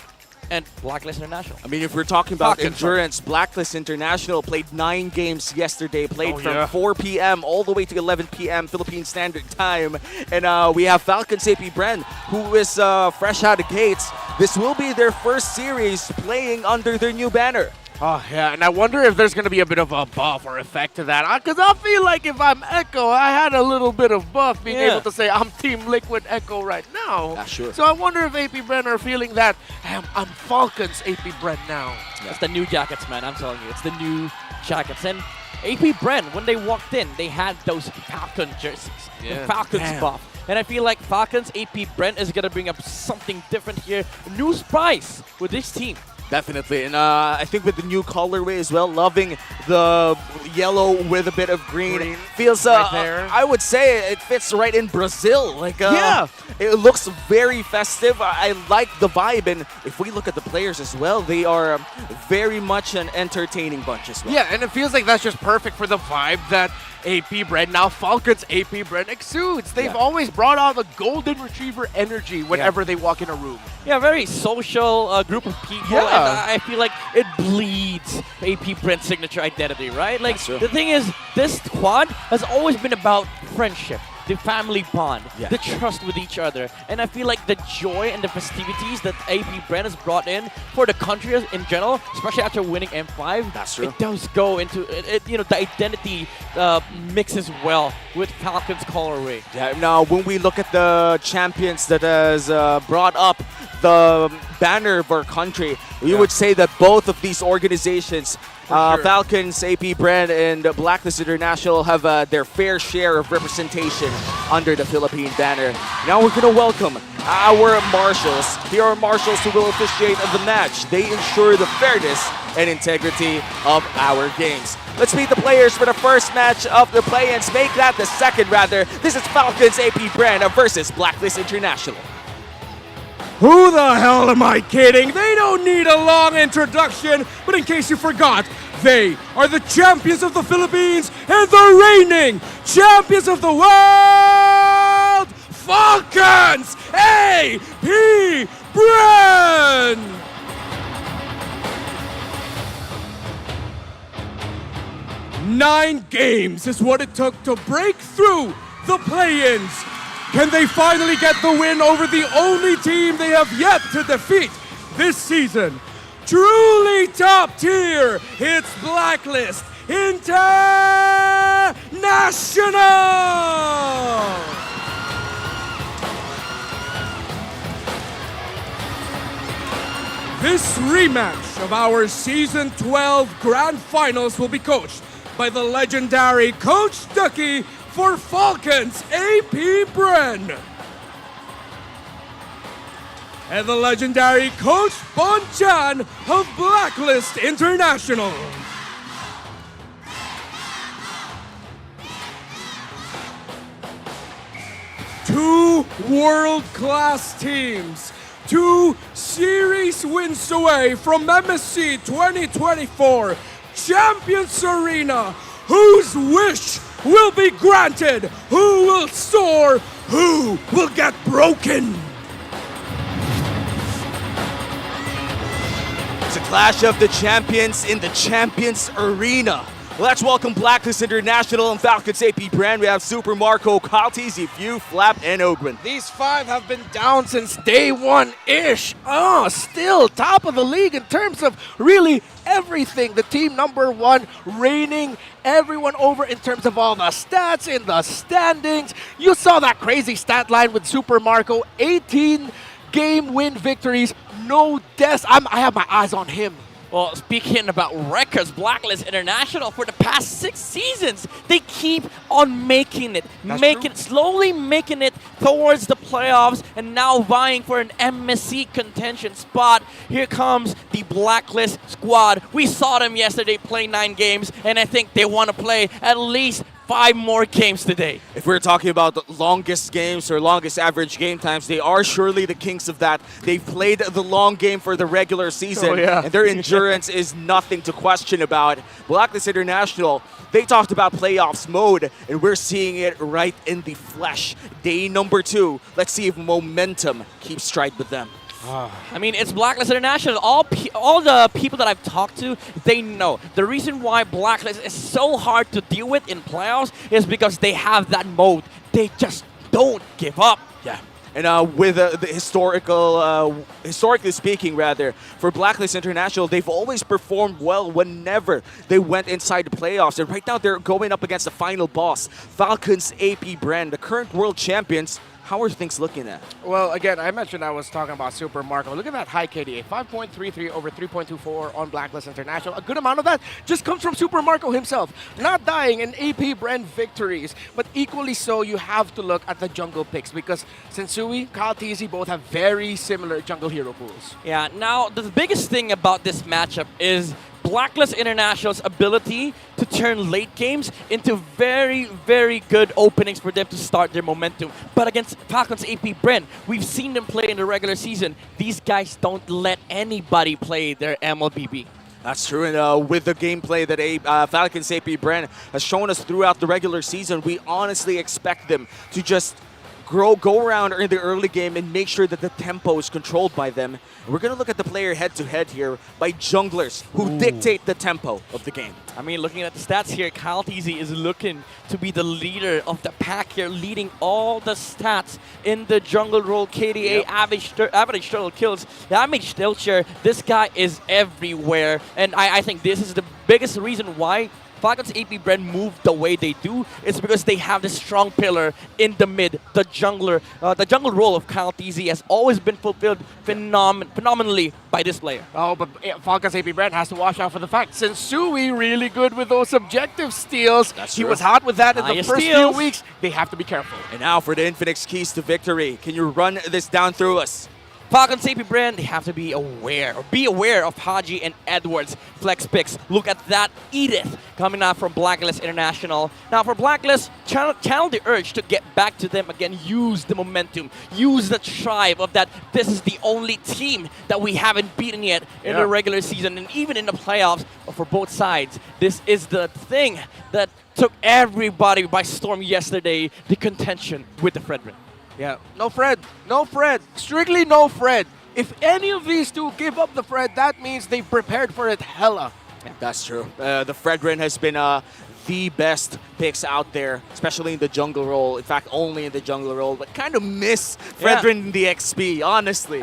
and Blacklist International.
I mean, if we're talking about endurance, Blacklist International played 9 games yesterday, played from 4 p.m. all the way to 11 p.m. Philippine Standard Time. And we have Falcons APBREN, who is fresh out of gates. This will be their first series playing under their new banner.
Oh, yeah, and I wonder if there's going to be a bit of a buff or effect to that. Because I feel like if I'm Echo, I had a little bit of buff being able to say I'm Team Liquid Echo right now.
Yeah, sure.
So I wonder if APBREN are feeling that I'm Falcons APBREN now.
It's the new jackets, man. I'm telling you. It's the new jackets. And APBREN, when they walked in, they had those Falcon jerseys. The Falcons buff. And I feel like Falcons APBREN is going to bring up something different here. New surprise with this team.
Definitely, and I think with the new colorway as well, loving the yellow with a bit of green. Feels,
right there.
I would say it fits right in Brazil. Like, it looks very festive. I like the vibe, and if we look at the players as well, they are very much an entertaining bunch as well.
Yeah, and it feels like that's just perfect for the vibe that APBREN, now Falcons APBREN, exudes. They've always brought out the golden retriever energy whenever they walk in a room.
Yeah, very social group of people. And I feel like it bleeds AP Brent's signature identity, right? Like, the thing is, this squad has always been about friendship, the family bond, the trust with each other. And I feel like the joy and the festivities that AP Brent has brought in for the country in general, especially after winning M5,
that's true.
It does go into, the identity mixes well with Falcons colorway.
Yeah, now when we look at the champions that has brought up the banner of our country, we would say that both of these organizations, Falcons, APBREN, and Blacklist International, have their fair share of representation under the Philippine banner. Now we're going to welcome our marshals. Here are marshals who will officiate the match. They ensure the fairness and integrity of our games. Let's meet the players for the first match of the play-ins. Make that the second, rather. This is Falcons APBREN versus Blacklist International.
Who the hell am I kidding? They don't need a long introduction, but in case you forgot, they are the champions of the Philippines and the reigning champions of the world, Falcons APBREN! 9 games is what it took to break through the play-ins. Can they finally get the win over the only team they have yet to defeat this season? Truly top tier, it's Blacklist International! This rematch of our Season 12 Grand Finals will be coached by the legendary Coach Ducky for Falcons APBREN. And the legendary Coach Bonchan of Blacklist International. Two world-class teams, 2 series wins away from MSC 2024 Champions Arena. Whose wish will be granted? Who will soar? Who will get broken?
It's a clash of the champions in the Champions Arena. Let's welcome Blacklist International and Falcons APBREN. We have Super Marco, Kyle TZ, Few, Flap, and Ogren.
These 5 have been down since day 1-ish. Still top of the league in terms of really everything. The team #1, reigning everyone over in terms of all the stats in the standings. You saw that crazy stat line with Super Marco, 18 game win victories, no deaths. I have my eyes on him.
Well, speaking about records, Blacklist International for the past 6 seasons, they keep on making it, slowly making it towards the playoffs, and now vying for an MSC contention spot. Here comes the Blacklist squad. We saw them yesterday play 9 games, and I think they want to play at least 5 more games today.
If we're talking about the longest games or longest average game times, they are surely the kings of that. They've played the long game for the regular season, and their endurance is nothing to question about. Blacklist International, they talked about playoffs mode, and we're seeing it right in the flesh. Day #2, let's see if momentum keeps stride with them.
I mean, it's Blacklist International. All the people that I've talked to, they know. The reason why Blacklist is so hard to deal with in playoffs is because they have that mode. They just don't give up.
Yeah. And with the historically speaking, rather, for Blacklist International, they've always performed well whenever they went inside the playoffs. And right now, they're going up against the final boss, Falcons APBREN, the current world champions. How are things looking at?
Well, again, I mentioned I was talking about Super Marco. Look at that high KDA, 5.33 over 3.24 on Blacklist International. A good amount of that just comes from Super Marco himself. Not dying in APBREN victories, but equally so, you have to look at the jungle picks because Sensui, Kyle TZ both have very similar jungle hero pools.
Yeah, now the biggest thing about this matchup is Blacklist International's ability to turn late games into very, very good openings for them to start their momentum. But against Falcons APBREN, we've seen them play in the regular season. These guys don't let anybody play their MLBB.
That's true, and with the gameplay that Falcons APBREN has shown us throughout the regular season, we honestly expect them to just go around in the early game and make sure that the tempo is controlled by them. And we're going to look at the player head-to-head here by junglers who dictate the tempo of the game.
I mean, looking at the stats here, Kyle TZ is looking to be the leader of the pack here, leading all the stats in the jungle role. KDA, average total kills, damage still share. This guy is everywhere. And I think this is the biggest reason why Falcons APBREN moved the way they do. It's because they have this strong pillar in the mid. The jungler, the jungle role of Kyle TZ has always been fulfilled phenomenally by this player.
Oh, but Falcons APBREN has to watch out for the fact Sensui really good with those objective steals. He was hot with that in the first few weeks. They have to be careful.
And now for the Infinix keys to victory. Can you run this down through us?
Falcons APBREN, they have to be aware of Haji and Edwards' flex picks. Look at that Edith coming out from Blacklist International. Now for Blacklist, channel the urge to get back to them again. Use the momentum. Use the drive of that this is the only team that we haven't beaten yet in the regular season and even in the playoffs for both sides. This is the thing that took everybody by storm yesterday, the contention with the Fredrin.
Yeah, no Fred, strictly no Fred. If any of these two give up the Fred, that means they've prepared for it hella.
Yeah, that's true. The Fredrin has been the best picks out there, especially in the jungle role. In fact, only in the jungle role, but kind of miss Fredrin in the XP, honestly.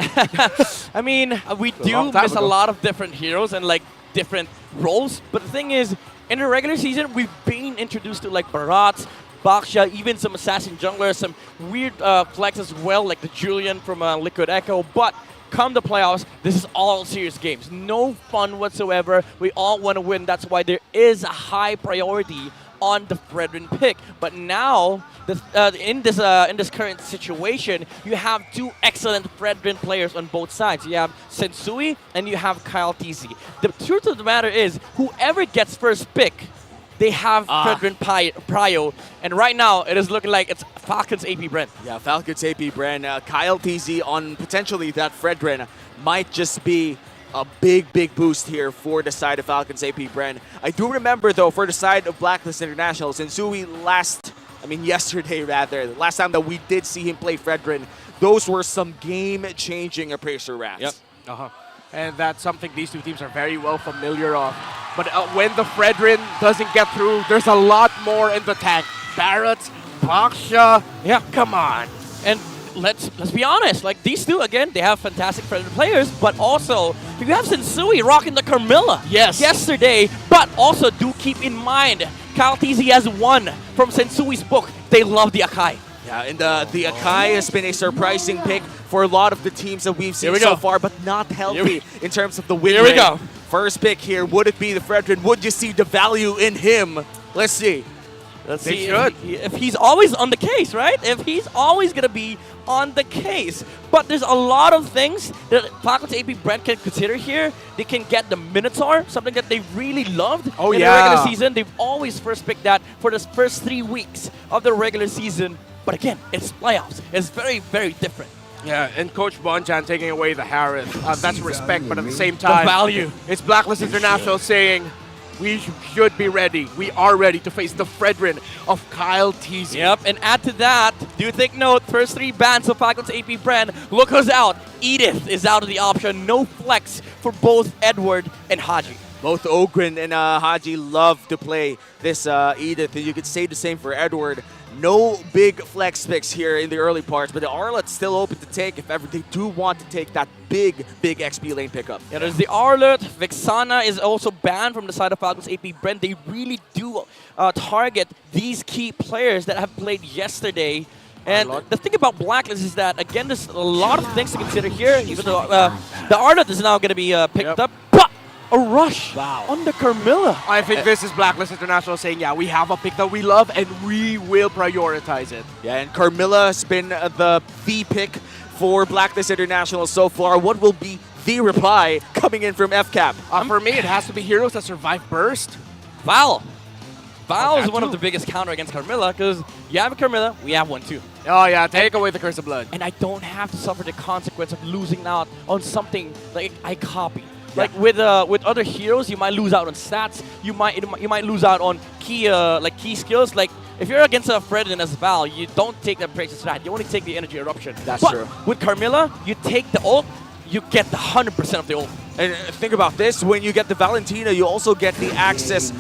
I mean, we do miss a lot of different heroes and like different roles, but the thing is, in the regular season, we've been introduced to like Barat, Baksha, even some assassin junglers, some weird flex as well, like the Julian from Liquid Echo. But come the playoffs, this is all serious games. No fun whatsoever. We all want to win. That's why there is a high priority on the Fredrin pick. But now, in this current situation, you have two excellent Fredrin players on both sides. You have Sensui and you have Kyle TZ. The truth of the matter is, whoever gets first pick, they have Fredrin Prio, and right now it is looking like it's Falcons APBREN.
Yeah, Falcons APBREN. Kyle TZ on potentially that Fredrin might just be a big boost here for the side of Falcons APBREN. I do remember though, for the side of Blacklist International, Sensui yesterday rather, the last time that we did see him play Fredrin, those were some game-changing Appraiser rats.
Yep. And that's something these two teams are very well familiar of. But when the Fredrin doesn't get through, there's a lot more in the tank. Barrett, Baksha, come on.
And let's be honest, like these two, again, they have fantastic Fredrin players, but also you have Sensui rocking the Carmilla yesterday, but also do keep in mind, Kyle TZ has won from Sensui's book. They love the Akai.
Yeah, and the Akai has been a surprising pick for a lot of the teams that we've seen so far, but not healthy in terms of the win rate.
Here we go.
First pick here, would it be the Fredrin? Would you see the value in him? Let's see.
Let's see if he's always on the case, right? If he's always going to be on the case. But there's a lot of things that Falcons APBREN can consider here. They can get the Minotaur, something that they really loved in the regular season. They've always first picked that for the first 3 weeks of the regular season. But again, it's playoffs. It's very different.
Yeah, and Coach Bonjan taking away the Harith. That's respect, but at the same time,
the value.
It's Blacklist International saying, we should be ready. We are ready to face the Fredrin of Kyle TZ.
Yep, and add to that, do take note, first 3 bans of Falcons APBREN. Look who's out. Edith is out of the option. No flex for both Edward and Haji.
Both Ogren and Haji love to play this Edith, and you could say the same for Edward. No big flex picks here in the early parts, but the Arlet's still open to take if ever they do want to take that big XP lane pickup.
Yeah, there's the Arlet. Vexana is also banned from the side of Falcons APBREN. They really do target these key players that have played yesterday. And the thing about Blacklist is that, again, there's a lot of things to consider here. Even though the Arlet is now going to be picked up. But a rush on the Carmilla.
I think this is Blacklist International saying, yeah, we have a pick that we love and we will prioritize it.
Yeah, and Carmilla has been the pick for Blacklist International so far. What will be the reply coming in from FCAP?
For me, it has to be heroes that survive burst.
Val is one of the biggest counter against Carmilla because you have a Carmilla, we have one too.
Oh yeah, take away the Curse of Blood.
And I don't have to suffer the consequence of losing out on something like I copy Like with other heroes, you might lose out on stats. You might lose out on key skills. Like if you're against a Fredin as Val, you don't take the Precious Strat. You only take the Energy Eruption.
That's true.
With Carmilla, you take the ult. You get the 100% of the ult.
And think about this: when you get the Valentina, you also get the access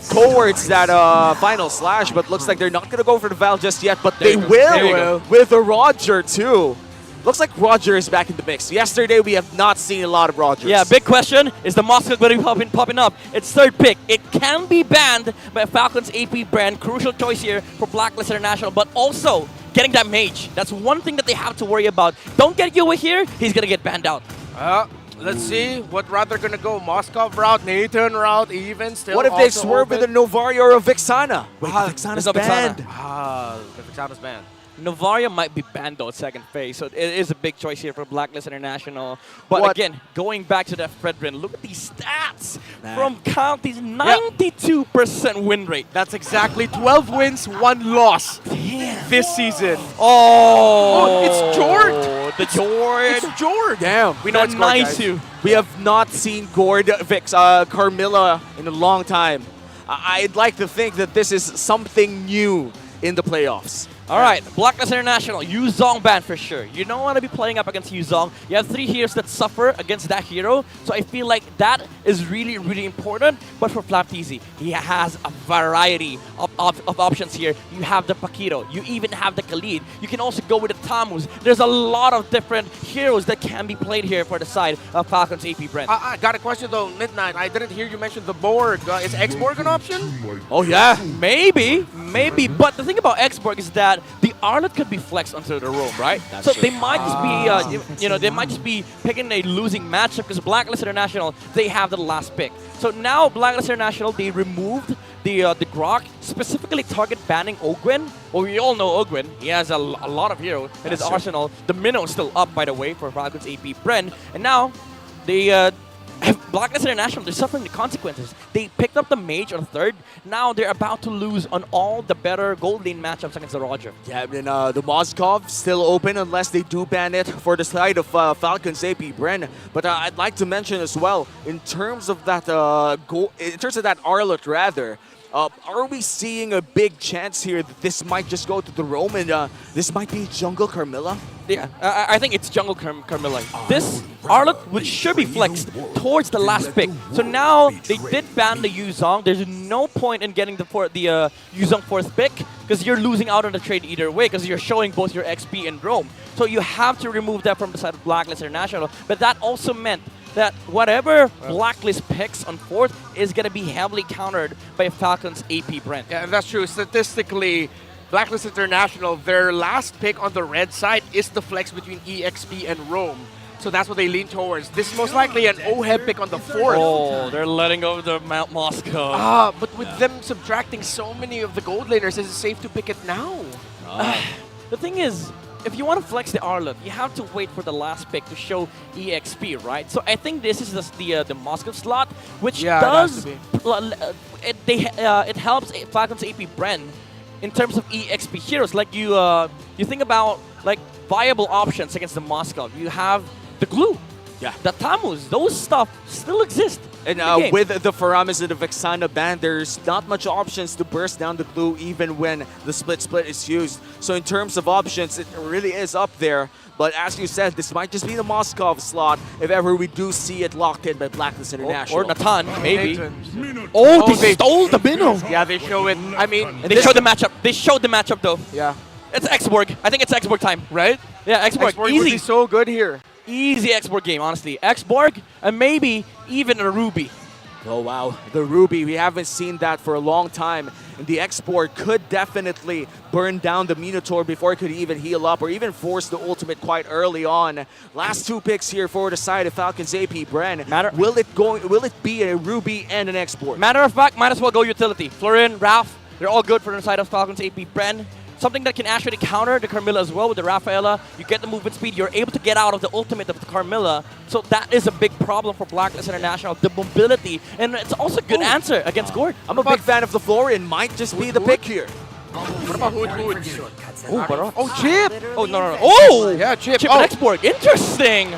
towards that final slash, but looks like they're not going to go for the Val just yet, but they will with the Roger too. Looks like Roger is back in the mix. Yesterday, we have not seen a lot of Rogers.
Yeah, big question. Is the Moscow going to be popping up? It's third pick. It can be banned by Falcons APBREN. Crucial choice here for Blacklist International, but also getting that mage. That's one thing that they have to worry about. Don't get Yue here. He's going to get banned out.
Let's see what route they're gonna go. Moskov route, Nathan route, even still.
What if they swerve with a Novaria or a Vixana? Wait, Vixana's banned.
The Vixana's banned.
Novaria might be banned though, second phase, so it is a big choice here for Blacklist International. But again, going back to that Fredrin, look at these stats from Counties, 92% win rate.
That's exactly 12 wins, 1 loss this season.
Oh,
it's Jord.
The Jord.
It's Jord.
Damn.
We know it's nice too.
We have not seen Gord Carmilla in a long time. I'd like to think that this is something new in the playoffs.
All right, Blacklist International, Yuzong ban for sure. You don't want to be playing up against Yuzong. You have 3 heroes that suffer against that hero, so I feel like that is really, really important. But for Flapteezy, he has a variety of options here. You have the Paquito, you even have the Khalid. You can also go with the Tamus. There's a lot of different heroes that can be played here for the side of Falcons APBREN.
I got a question though, Midnight. I didn't hear you mention the Borg. Is X-Borg an option?
Oh yeah,
maybe. But the thing about X-Borg is that the Arlet could be flexed onto the roam, right? So they might just be, they might just be picking a losing matchup because Blacklist International, they have the last pick. So now Blacklist International, they removed the Grok, specifically target banning Ogwen. Well, we all know Ogwen. He has a lot of heroes in his arsenal. The minnow is still up, by the way, for Falcons APBREN. And now they Blacklist International, they're suffering the consequences. They picked up the mage on third. Now they're about to lose on all the better gold lane matchups against the Roger.
Yeah, and the Moskov still open unless they do ban it for the side of Falcons APBREN. But I'd like to mention as well, in terms of that Arlet rather, are we seeing a big chance here that this might just go to the roam and this might be Jungle Carmilla?
Yeah, I think it's Jungle Carmilla. This Arlet should be flexed towards the last pick. So now they did ban the Yuzong. There's no point in getting the Yuzong 4th pick because you're losing out on the trade either way because you're showing both your XP and roam. So you have to remove that from the side of Blacklist International. But that also meant that whatever Blacklist picks on 4th is going to be heavily countered by Falcons APBREN.
Yeah, that's true. Statistically, Blacklist International, their last pick on the red side is the flex between EXP and Roam. So that's what they lean towards. This is most likely an OHEB pick on the 4th.
Oh, they're letting go of the Mount Moscow.
But with them subtracting so many of the gold laners, is it safe to pick it now?
The thing is, if you want to flex the Arlet, you have to wait for the last pick to show EXP, right? So I think this is the Moscow slot, which does it helps Falcons APBREN in terms of EXP heroes. Like you think about like viable options against the Moscow. You have the Glue, the Tamus. Those stuff still exist.
And with the Faramis and the Vexana ban, there's not much options to burst down the Glue even when the split is used. So in terms of options, it really is up there. But as you said, this might just be the Moskov slot if ever we do see it locked in by Blacklist International.
Or Natan, maybe. Oh, they stole the minnow.
Yeah, they show it. I mean,
and they showed the matchup. They showed the matchup though.
Yeah.
It's X-Borg. I think it's X-Borg time.
Right?
Yeah, X-Borg. Easy.
Would be so good here.
Easy X-Borg game, honestly. X-Borg and maybe even a Ruby.
Oh wow, the Ruby, we haven't seen that for a long time. And the X-Borg could definitely burn down the Minotaur before it could even heal up or even force the ultimate quite early on. Last 2 picks here for the side of Falcons APBREN. Will it be a Ruby and an X-Borg?
Matter of fact, might as well go utility. Florin, Ralph, they're all good for the side of Falcons APBREN. Something that can actually counter the Carmilla as well with the Rafaela. You get the movement speed, you're able to get out of the ultimate of the Carmilla. So that is a big problem for Blacklist International, the mobility. And it's also a good answer against Gord.
I'm a big fan of the Florian, might just be the pick here.
What about Hood?
Oh,
Chip!
Oh, no. Oh!
Yeah, Chip.
Chip and X-Borg. Interesting.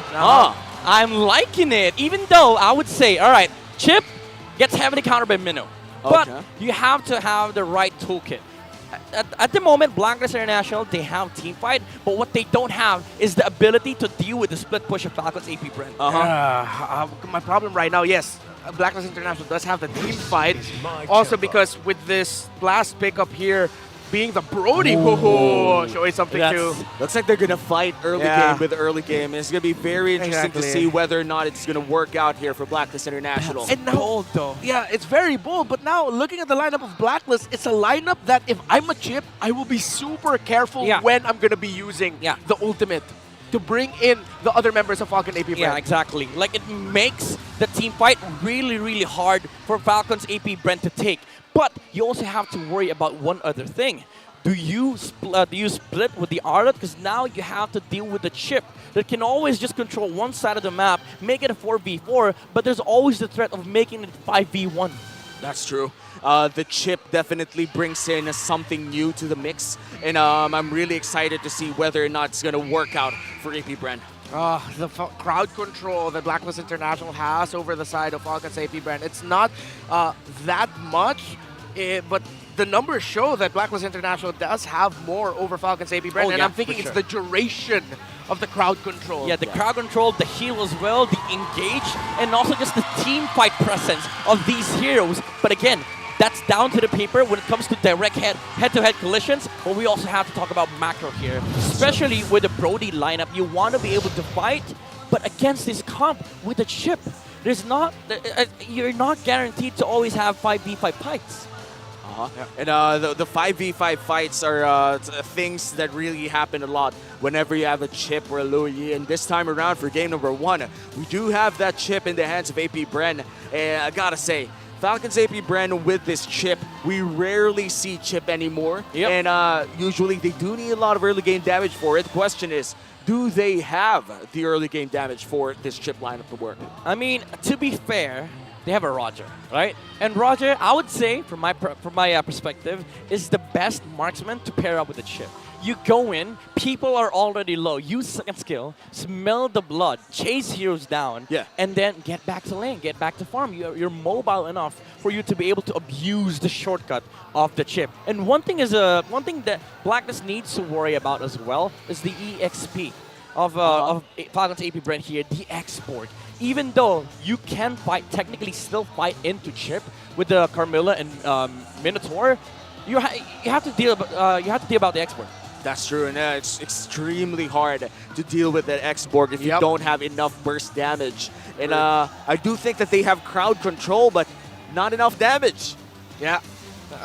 I'm liking it. Even though I would say, all right, Chip gets heavily countered by Minnow. But you have to have the right toolkit. At the moment, Blacklist International, they have team fight, but what they don't have is the ability to deal with the split push of Falcons APBREN.
My problem right now, yes, Blacklist International does have the team fight. Also because with this last pickup here, being the Brody, showing something too.
Looks like they're going to fight early game with early game. It's going to be very interesting to see whether or not it's going to work out here for Blacklist International.
And now, bold, though. Yeah, it's very bold, but now looking at the lineup of Blacklist, it's a lineup that if I'm a Chip, I will be super careful when I'm going to be using the ultimate to bring in the other members of Falcon APBREN.
Yeah, exactly. Like, it makes the team fight really, really hard for Falcons APBREN to take. But you also have to worry about one other thing. Do you split with the Arlet? Because now you have to deal with the Chip that can always just control one side of the map, make it a 4v4, but there's always the threat of making it 5v1.
That's true. The Chip definitely brings in something new to the mix, and I'm really excited to see whether or not it's going to work out for APBREN.
The crowd control that Blacklist International has over the side of Falcons APBREN, it's not that much, but the numbers show that Blacklist International does have more over Falcons APBREN, and I'm thinking it's the duration of the crowd control.
Yeah, the crowd control, the heal as well, the engage, and also just the team fight presence of these heroes. But again, that's down to the paper when it comes to direct head-to-head collisions, but we also have to talk about macro here. Especially with the Brody lineup, you want to be able to fight, but against this comp with the Chip, you're not guaranteed to always have 5v5 fights.
And the 5v5 fights are things that really happen a lot whenever you have a Chip or a Louis. And this time around for game number 1, we do have that Chip in the hands of APBREN. And I gotta say, Falcons APBREN with this Chip, we rarely see Chip anymore. And usually they do need a lot of early game damage for it. The question is, do they have the early game damage for this Chip lineup to work?
I mean, to be fair, they have a Roger, right? And Roger, I would say, from my perspective, is the best marksman to pair up with the Chip. You go in, people are already low. Use second skill, smell the blood, chase heroes down, and then get back to lane, get back to farm. You're mobile enough for you to be able to abuse the shortcut of the Chip. And one thing that Blacklist needs to worry about as well is the EXP of Falcons APBREN here, the export. Even though you can technically still fight into Chip with the Carmilla and Minotaur, you have to deal about the export.
That's true, and it's extremely hard to deal with that export if you don't have enough burst damage. And I do think that they have crowd control, but not enough damage.
Yeah.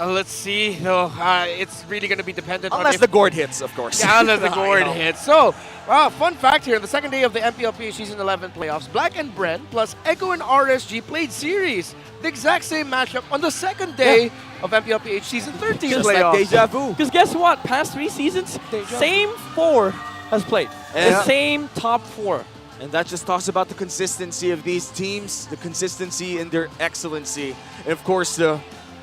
Let's see. It's really going to be dependent on...
Unless the gourd hits, of course.
Yeah, unless the gourd hits. So, fun fact here, the second day of the MPL PH Season 11 Playoffs, Black and Bren plus Echo and RSG played series. The exact same matchup on the second day of MPL PH Season 13
Just
Playoffs.
like deja vu.
Because guess what? Past 3 seasons, same 4 has played. The same top 4.
And that just talks about the consistency of these teams, the consistency in their excellency. And of course,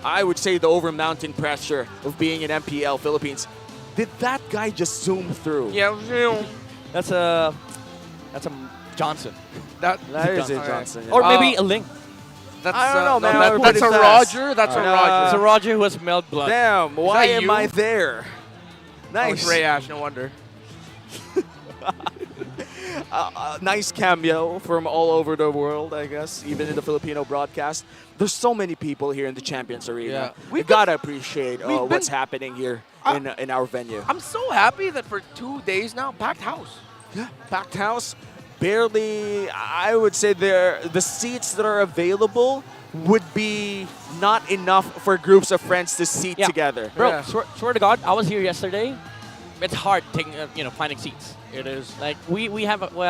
I would say the over-mountain pressure of being in MPL Philippines. Did that guy just zoom through?
Yeah,
that's a Johnson.
That is a Johnson.
Or maybe a Link.
I don't know, man.
That's a Roger. That's a Roger.
It's a Roger who has smelled blood.
Damn, why am I there? Nice.
Oh, it's Ray Ash, no wonder.
Nice cameo from all over the world, I guess, even in the Filipino broadcast. There's so many people here in the Champions Arena. We gotta appreciate what's happening here in our venue.
I'm so happy that for 2 days now, packed house.
Yeah, packed house. Barely, I would say the seats that are available would be not enough for groups of friends to seat together.
Bro, swear to God, I was here yesterday. It's hard finding seats.
It is.
Like we have we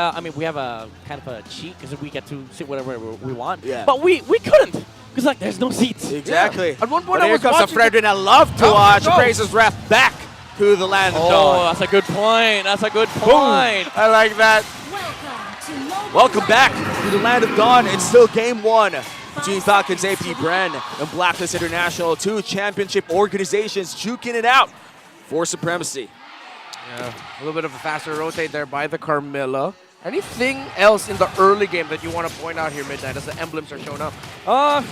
have a kind of a cheat because we get to sit wherever we want.
Yeah.
But we couldn't because there's no seats.
Exactly.
At one point,
but
I
here
was
comes a Fredrin I love to watch. Praises Wrath back to the land of dawn.
That's a good point. That's a good point.
I like that.
Welcome back to the land of dawn. It's still game 1 between Falcons APBREN and Blacklist International, 2 championship organizations duking it out for supremacy.
Yeah, a little bit of a faster rotate there by the Carmilla. Anything else in the early game that you want to point out here, Midnight, as the emblems are showing up?
I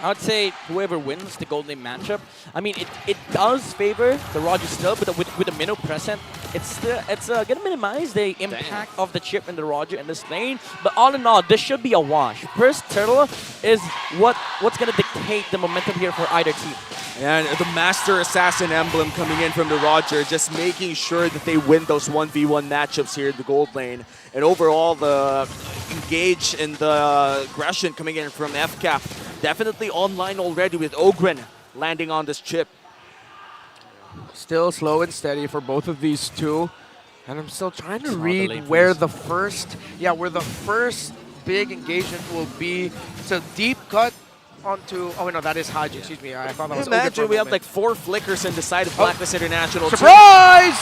would say whoever wins the gold lane matchup. I mean, it does favor the Roger still, but with the minnow present, it's gonna minimize the impact of the chip and the Roger in this lane. But all in all, this should be a wash. First turtle is what's gonna dictate the momentum here for either team.
And the Master Assassin emblem coming in from the Roger, just making sure that they win those 1v1 matchups here in the gold lane. And overall, the engage and the aggression coming in from FCAP, definitely online already with Ogren landing on this chip.
Still slow and steady for both of these two. And I'm still trying to read where the first big engagement will be. It's a deep cut onto, oh no, that is Haji, excuse me. I thought that was
Imagine we have like 4 flickers in the side of Blacklist International.
Surprise!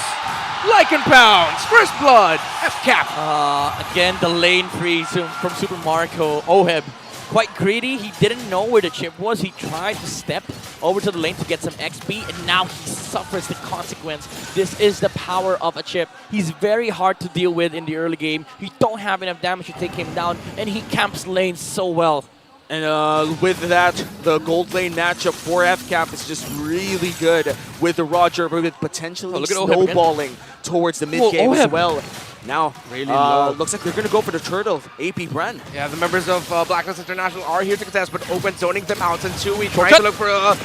Lycan Pounds, first blood, FCAP.
Again, the lane freeze from Super Marco. Oheb, quite greedy. He didn't know where the chip was. He tried to step over to the lane to get some XP, and now he suffers the consequence. This is the power of a chip. He's very hard to deal with in the early game. You don't have enough damage to take him down, and he camps lane so well.
And with that, the gold lane matchup for FCAP is just really good with the Roger, with potentially snowballing towards the mid game as well. Now, looks like they're going to go for the turtle, APBREN.
Yeah, the members of Blacklist International are here to contest, but Open zoning them out, and Chewy trying to look for a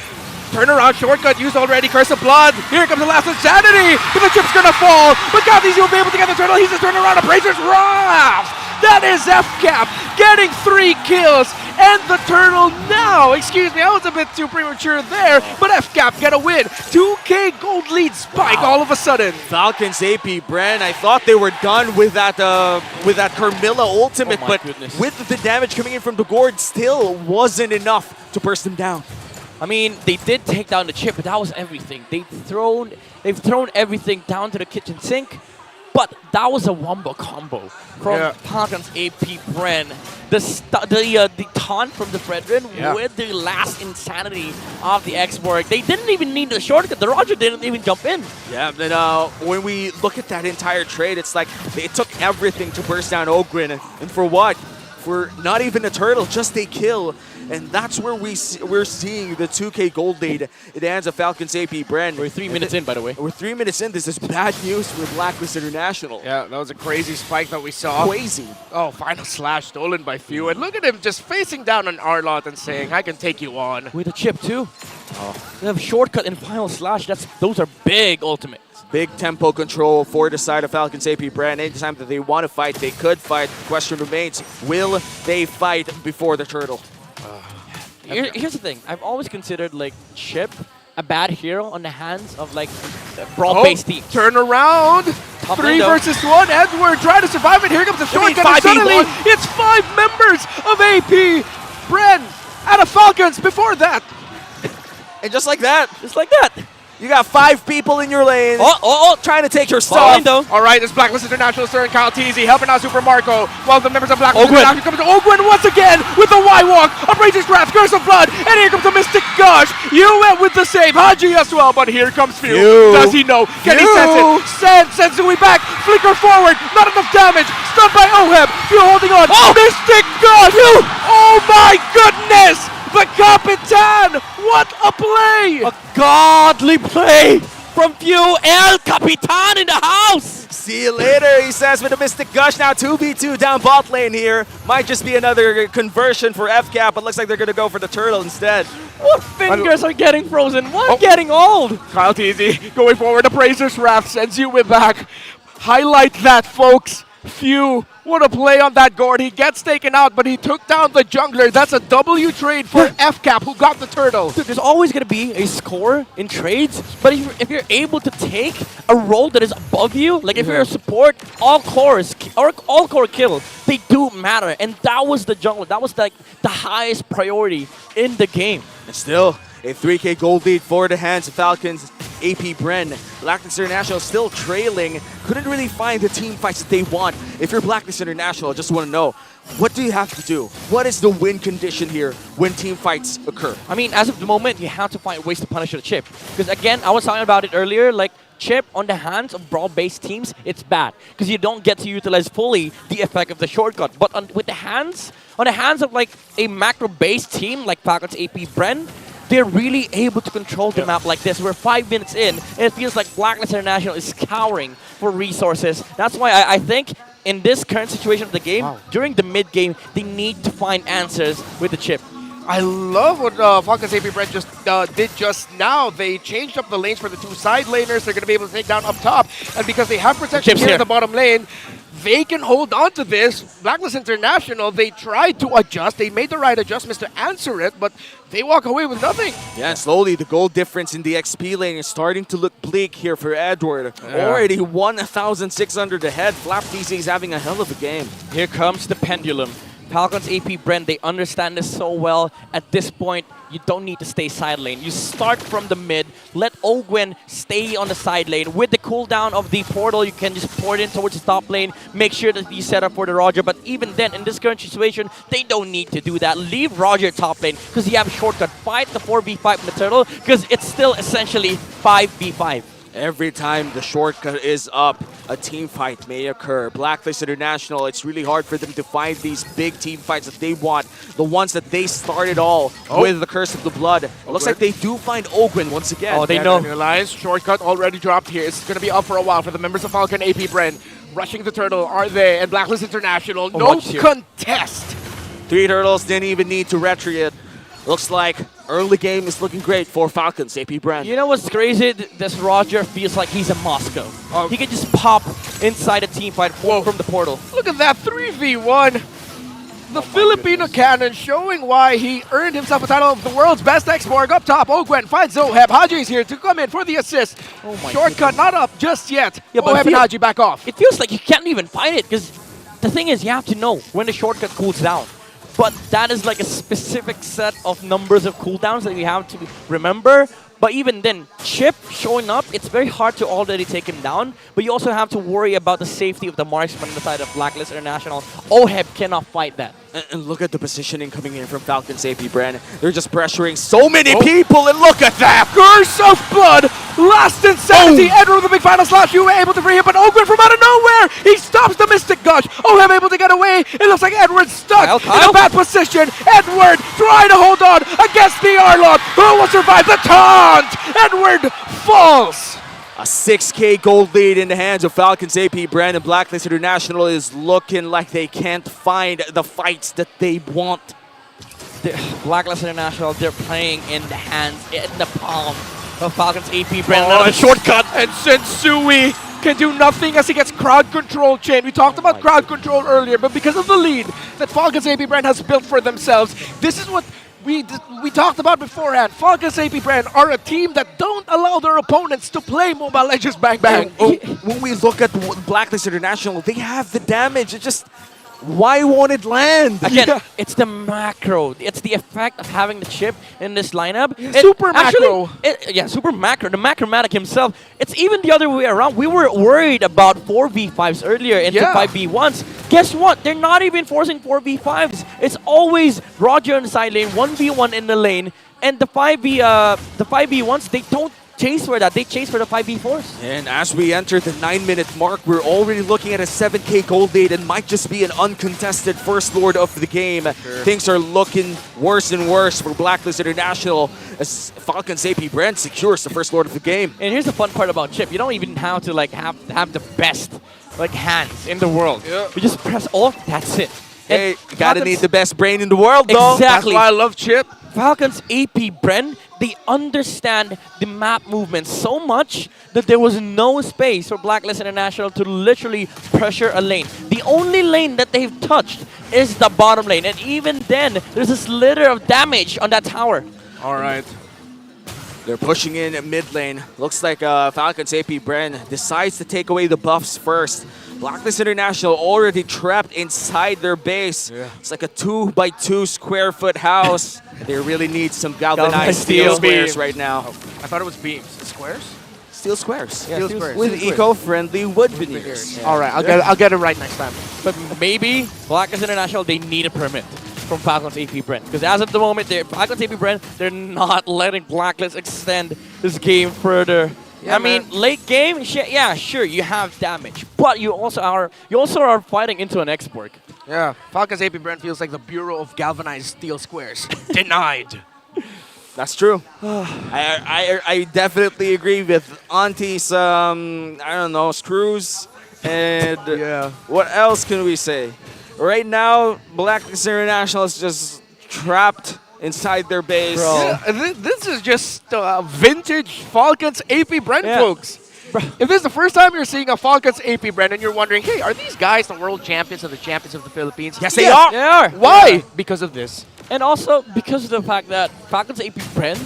turnaround shortcut used already. Curse of Blood. Here comes the last Insanity, but the chip's going to fall. But Gothies will be able to get the turtle. He's just turning around. Appraiser's Wrath. That is FCAP getting 3 kills, and the turtle now, excuse me, I was a bit too premature there, but FCAP get a win. 2K gold lead spike all of a sudden.
Falcons APBREN, I thought they were done with that Carmilla ultimate, but with the damage coming in from the Gord, still wasn't enough to burst them down.
I mean, they did take down the chip, but that was everything. They've thrown everything down to the kitchen sink. But that was a wombo combo from Falcons APBREN. The taunt from the Fredrin with the last insanity of the X-Borg. They didn't even need the shortcut. The Roger didn't even jump in.
Yeah, then when we look at that entire trade, it's like they took everything to burst down Ogren. And for what? For not even a turtle, just a kill. And that's where we're seeing the 2K gold lead in the hands of Falcons APBREN.
We're 3 minutes in, by the way.
We're 3 minutes in. This is bad news for Blacklist International.
Yeah, that was a crazy spike that we saw.
Crazy.
Oh, final slash stolen by Few. And look at him just facing down on Arlott and saying, I can take you on.
With a chip, too. They have shortcut and final slash. Those are big ultimates.
Big tempo control for the side of Falcons APBREN. Anytime that they want to fight, they could fight. The question remains, will they fight before the turtle?
Here's the thing. I've always considered like Chip a bad hero on the hands of like brawl-based teams.
Turn around. 3 versus 1. Edward trying to survive it. Here comes the shortcut. And suddenly, it's 5 members of APBREN out of Falcons before that.
And just like that. You got 5 people in your lane. Trying to take your stuff.
All right, this Blacklist International sir and Kyle Teasy helping out Super Marco. While the members of Blacklist International comes to Ogren once again with the Y-Walk. Appraiser's Wrath, Curse of Blood, and here comes the Mystic Gush. You went with the save. Haji as well, but here comes Few. Does he know? Can he sense it? Sends Zui back. Flicker forward. Not enough damage. Stunned by Oheb. Few holding on. Mystic Gush. Oh my goodness. The Capitan! What a play!
A godly play from Few. El Capitan in the house!
See you later, he says with a Mystic Gush. Now 2v2 down bot lane here. Might just be another conversion for FCAP, but looks like they're going to go for the turtle instead.
What fingers are getting frozen? What getting old?
Kyle Teasy going forward. Appraiser's Wrath sends you back. Highlight that, folks. Few. What a play on that Gord. He gets taken out, but he took down the jungler. That's a W trade for FCAP, who got the turtle.
Dude, there's always going to be a score in trades, but if you're able to take a role that is above you, like if you're a support, all core kill, they do matter. And that was the jungler. That was like the highest priority in the game.
And still, a 3K gold lead for the hands of Falcons APBREN. Blacklist International still trailing. Couldn't really find the team fights that they want. If you're Blacklist International, I just want to know, what do you have to do? What is the win condition here when team fights occur?
I mean, as of the moment, you have to find ways to punish the chip. Because again, I was talking about it earlier, like, chip on the hands of broad-based teams, it's bad because you don't get to utilize fully the effect of the shortcut. But on the hands of like a macro-based team like Falcons APBREN, they're really able to control the map like this. We're 5 minutes in, and it feels like Blacklist International is scouring for resources. That's why I think in this current situation of the game, during the mid-game, they need to find answers with the chip.
I love what Falcons APBREN just did just now. They changed up the lanes for the two side laners. They're going to be able to take down up top. And because they have protection here in the bottom lane, they can hold on to this. Blacklist International, they tried to adjust. They made the right adjustments to answer it, but they walk away with nothing.
Yeah, slowly the goal difference in the XP lane is starting to look bleak here for Edward. Already 1,600 ahead. Flap DC is having a hell of a game.
Here comes the pendulum. Falcons APBREN, they understand this so well. At this point, you don't need to stay side lane. You start from the mid, let Ogwen stay on the side lane. With the cooldown of the portal, you can just pour it in towards the top lane, make sure that you set up for the Roger. But even then, in this current situation, they don't need to do that. Leave Roger top lane, because you have a shortcut. Fight the 4v5 in the turtle, because it's still essentially 5v5.
Every time the shortcut is up, a team fight may occur. Blacklist International, it's really hard for them to find these big team fights that they want. The ones that they started all with the Curse of the Blood. Looks like they do find Ogwen once again.
Oh, they know. Realize shortcut already dropped here. It's going to be up for a while for the members of Falcon APBREN. Rushing the turtle, are they? And Blacklist International, no contest.
3 turtles didn't even need to retry it. Looks like early game is looking great for Falcons APBREN.
You know what's crazy? This Roger feels like he's in Moscow. He can just pop inside a team fight from the portal.
Look at that 3v1. The Filipino cannon showing why he earned himself a title of the world's best X-Borg. Up top, Ogwen finds Zoheb. Haji is here to come in for the assist. Shortcut not up just yet.
Yeah,
Zoheb and Haji back off.
It feels like you can't even fight it because the thing is you have to know when the shortcut cools down. But that is like a specific set of numbers of cooldowns that you have to remember. But even then, Chip showing up, it's very hard to already take him down. But you also have to worry about the safety of the marksman on the side of Blacklist International. Oheb cannot fight that.
And look at the positioning coming in from Falcons APBREN. They're just pressuring so many people, and look at that!
Curse of Blood! Last insanity! Edward with the big final slash, you were able to free him, but Ogwen from out of nowhere! He stops the Mystic Gush! Oheb able to get away! It looks like Edward's stuck in a bad position! Edward trying to hold on against the Arlot! Who will survive the taunt? Edward falls!
A 6K gold lead in the hands of Falcons APBREN, and Blacklist International is looking like they can't find the fights that they want.
Blacklist International, they're playing in the hands, in the palm of Falcons APBREN. Oh, a shortcut!
And Sensui can do nothing as he gets crowd control chain. We talked about crowd control earlier, but because of the lead that Falcons APBREN has built for themselves, this is what we talked about beforehand. Falcons APBREN are a team that don't allow their opponents to play Mobile Legends Bang Bang.
When we look at Blacklist International, they have the damage. It's just, why won't it land?
Again, it's the macro. It's the effect of having the chip in this lineup.
Super macro.
Yeah, super macro. The Macromatic himself. It's even the other way around. We were worried about 4v5s earlier into 5v1s. Guess what? They're not even forcing 4v5s. It's always Roger on the side lane, 1v1 in the lane, and the 5v1s, they don't chase for that. They chase for the 5v4s.
And as we enter the 9-minute mark, we're already looking at a 7K gold lead and might just be an uncontested first lord of the game. Things are looking worse and worse for Blacklist International as Falcons APBREN secures the first lord of the game.
And here's the fun part about Chip. You don't even have to have the best hands in the world. You just press alt, that's it.
Hey, you gotta need the best brain in the world, though.
Exactly.
That's why I love Chip.
Falcons APBREN, they understand the map movement so much that there was no space for Blacklist International to literally pressure a lane. The only lane that they've touched is the bottom lane, and even then, there's a slither of damage on that tower.
All right.
They're pushing in at mid lane. Looks like Falcons APBREN decides to take away the buffs first. Blacklist International already trapped inside their base. It's like a 2x2 square foot house. They really need some galvanized steel squares right now.
I thought it was beams. Squares?
Steel squares.
Yeah, steel squares.
With eco-friendly wood veneers.
All right, I'll get it right next time.
But maybe Blacklist International, they need a permit from Falcons APBREN. Because as of the moment, Falcons APBREN, they're not letting Blacklist extend this game further.
Yeah,
I mean, late game, yeah, sure, you have damage, but you also are fighting into an export.
Yeah, Falcons APBREN feels like the Bureau of Galvanized Steel Squares. Denied.
That's true. I definitely agree with Auntie's, I don't know, screws. And what else can we say? Right now, Blacklist International is just trapped inside their base.
Yeah, this is just vintage Falcons APBREN, folks. If this is the first time you're seeing a Falcons APBREN and you're wondering, hey, are these guys the world champions or the champions of the Philippines?
Yes, they are.
They are.
Why?
Yeah.
Because of this.
And also because of the fact that Falcons APBREN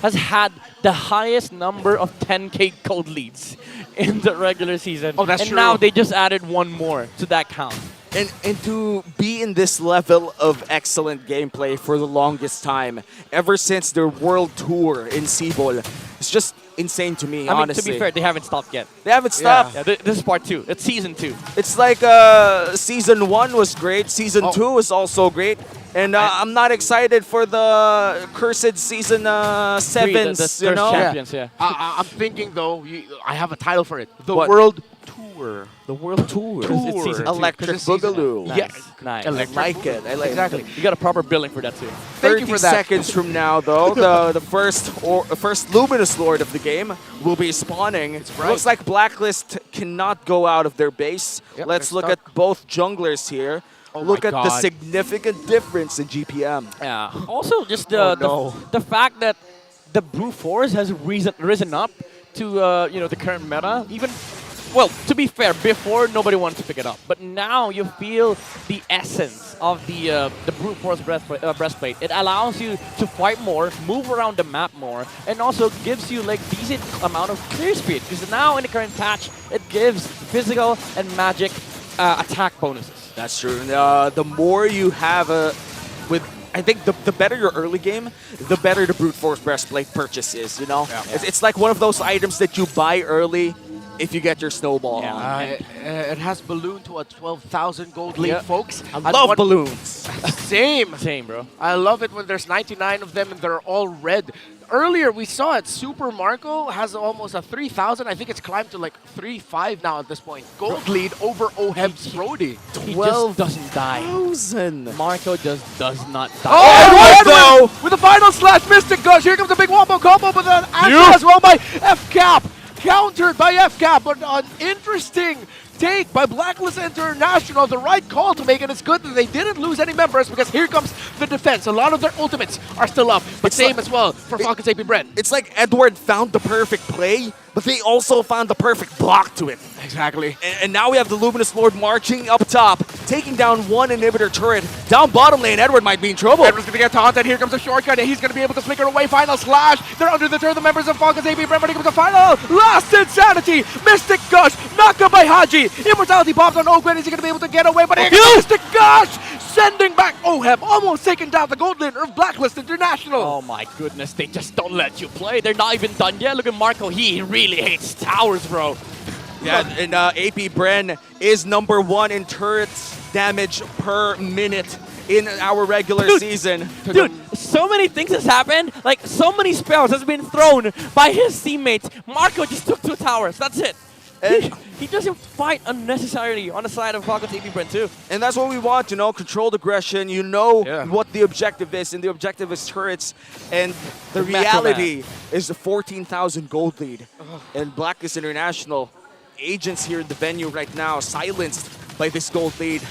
has had the highest number of 10K gold leads in the regular season.
Oh, that's
and
true.
now they just added one more to that count.
And to be in this level of excellent gameplay for the longest time, ever since their world tour in Cebol, it's just insane to me,
I mean,
honestly.
to be fair, they haven't stopped yet.
They haven't stopped.
Yeah, this is part 2. It's season 2.
It's like season 1 was great, season 2 was also great, and I'm not excited for the cursed season 7s,
the
you know?
champions,
I'm thinking, though, I have a title for it. The
What?
World Tour.
The World Tour. It's season 2.
Electric Boogaloo.
Nice. Nice.
I like it. I like
Exactly.
it.
You got a proper billing for that too.
Thank you
30
for that.
seconds from now, though, the first Luminous Lord of the game will be spawning.
right.
Looks like Blacklist cannot go out of their base.
Yep,
Let's
they're
look
stuck.
at both junglers here.
Oh
Look
my
at the
God.
significant difference in GPM.
Yeah. Also, just
no.
the fact that the Brute Force has risen up to the current meta. Even, well, to be fair, before nobody wanted to pick it up, but now you feel the essence of the Brute Force breastplate. It allows you to fight more, move around the map more, and also gives you like decent amount of clear speed. Because now in the current patch, it gives physical and magic attack bonuses.
That's true. The more you have I think the better your early game, the better the Brute Force Breastplate purchase is, you know?
Yeah.
It's like one of those items that you buy early if you get your snowball on.
It has ballooned to a 12,000 gold lead,
Yeah.
folks.
I love balloons.
Same.
Same, bro.
I love it when there's 99 of them and they're all red. Earlier, we saw it. Super Marco has almost a 3,000. I think it's climbed to like 3,500 now at this point. Gold lead over Oheb's Brody.
He just doesn't die.
12,000.
Marco just does not die.
Oh,
Edward,
Edward with the final slash, Mystic Gush. Here comes a big wombo combo, but then answer as well by FCAP. Countered by FCAP, but an interesting take by Blacklist International. The right call to make it. It's good that they didn't lose any members because here comes the defense. A lot of their ultimates are still up, but same as well for Falcons APBREN.
It's like Edward found the perfect play, but they also found the perfect block to it.
Exactly.
And now we have the Luminous Lord marching up top, taking down one inhibitor turret. Down bottom lane, Edward might be in trouble.
Edward's going to get taunted. Here comes a shortcut, and he's going to be able to flicker away. Final slash. They're under the turret. The members of Falcons APBREN, but here comes the final. Last Insanity. Mystic Gush. Knocked up by Haji. Immortality pops on Ogwen. Is he going to be able to get away? But here comes Mystic Gush. Sending back Oheb. Almost taking down the gold leader of Blacklist International.
Oh my goodness, they just don't let you play. They're not even done yet. Look at Marco. He really hates towers, bro.
Yeah, and APBREN is #1 in turrets damage per minute in our regular season.
Dude, so many things has happened. Like, so many spells has been thrown by his teammates. Marco just took 2 towers. That's it. He doesn't fight unnecessarily on the side of Falcons APBREN too.
And that's what we want, you know, controlled aggression. You know what the objective is, and the objective is turrets. And the reality is the 14,000 gold lead. And Blacklist International, agents here in the venue right now, silenced by this gold lead.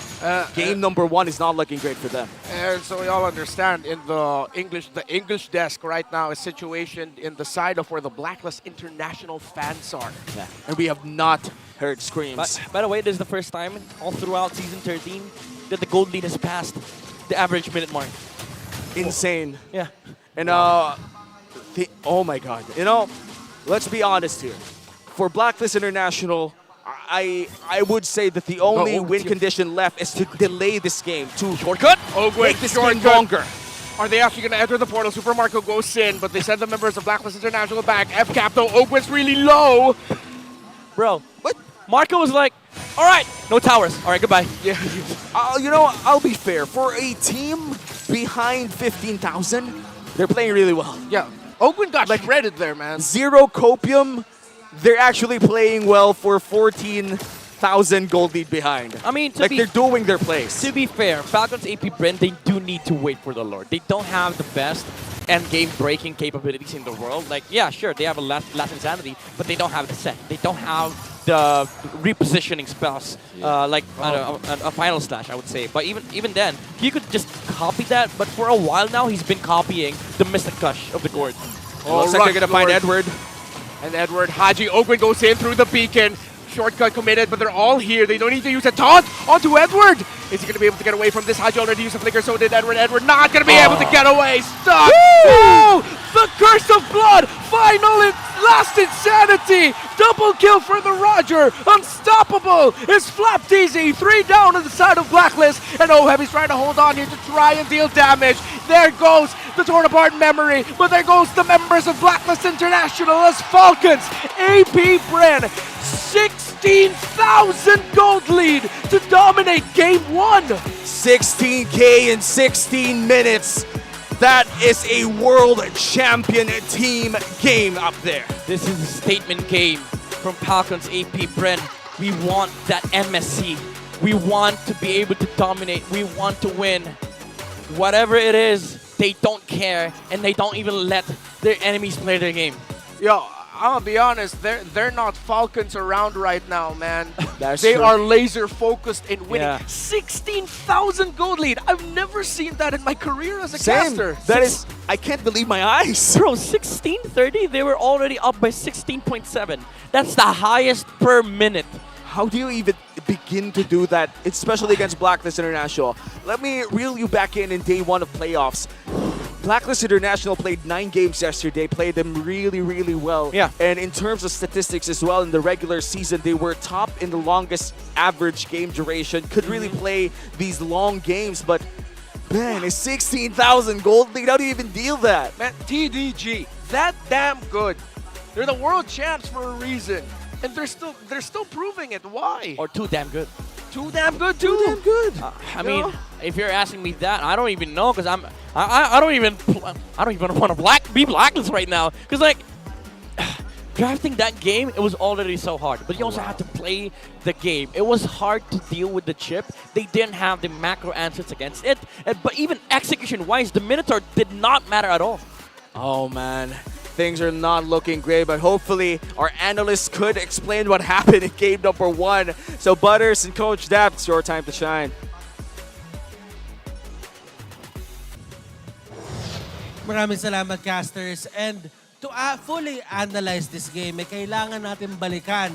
Game #1 is not looking great for them.
And so we all understand in the English desk right now is situationed in the side of where the Blacklist International fans are.
Yeah. And we have not heard screams.
By the way, this is the first time all throughout Season 13 that the gold lead has passed the average minute mark.
Insane.
Yeah.
And oh my God. You know, let's be honest here. For Blacklist International, I would say that the only win condition left is to delay this game, to
shortcut.
make this game longer.
Are they actually going to enter the portal? Super Marco goes in, but they send the members of Blacklist International back. FCAP though, Ogwen's really low.
Bro, what? Marco was like, all right, no towers. All right, goodbye.
Yeah. You know, I'll be fair. For a team behind 15,000, they're playing really well.
Yeah. Ogwen got shredded there, man.
0 copium, they're actually playing well for 14,000 gold lead behind.
I mean,
like they're doing their plays.
To be fair, Falcons APBREN, they do need to wait for the Lord. They don't have the best end game breaking capabilities in the world. Like, yeah, sure, they have a last insanity, but they don't have the set. They don't have the repositioning spells, like a final slash, I would say. But even then, he could just copy that. But for a while now, he's been copying the Mystic Gush of the Gord.
Looks like they're gonna find Edward.
And Edward, Haji Ogwen goes in through the beacon. Shortcut committed, but they're all here. They don't need to use a taunt onto Edward. Is he going to be able to get away from this? Haji already used a flicker, so did Edward. Edward not going to be able to get away. Stuck. Oh, the curse of blood. Final last insanity. Double kill for the Roger. Unstoppable is Flapteasy. 3 down on the side of Blacklist. And Oh Heavy's trying to hold on here to try and deal damage. There goes the torn apart memory, but there goes the members of Blacklist International as Falcons APBREN 16,000 gold lead to dominate game 1.
16K in 16 minutes. That is a world champion team game up there.
This is a statement game from Falcons APBREN. We want that MSC. We want to be able to dominate. We want to win. Whatever it is, they don't care, and they don't even let their enemies play their game.
Yo, I'll be honest, they're not Falcons around right now, man.
That's
they
true.
are laser focused in winning.
Yeah.
16,000 gold lead. I've never seen that in my career as a
Same.
caster.
That is, I can't believe my eyes.
Bro, 16:30, they were already up by 16.7. That's the highest per minute.
How do you even begin to do that, especially against Blacklist International? Let me reel you back in day 1 of playoffs. Blacklist International played 9 games yesterday, played them really, really well.
Yeah.
And in terms of statistics as well, in the regular season, they were top in the longest average game duration, could really play these long games, but man, it's 16,000 gold lead. How do you even deal that?
Man, TDG, that damn good. They're the world champs for a reason. And they're still proving it. Why?
Or too damn good.
Too damn good too.
Too damn good.
I mean, if you're asking me that, I don't even know, because I don't even want to be Blacklist right now, because like drafting that game, it was already so hard. But you also have to play the game. It was hard to deal with the chip. They didn't have the macro answers against it. But even execution-wise, the Minotaur did not matter at all.
Oh man, things are not looking great, but hopefully our analysts could explain what happened in game number 1. So Butters and Coach Dap, it's your time to shine.
Maraming salamat, casters. And to fully analyze this game, may kailangan natin balikan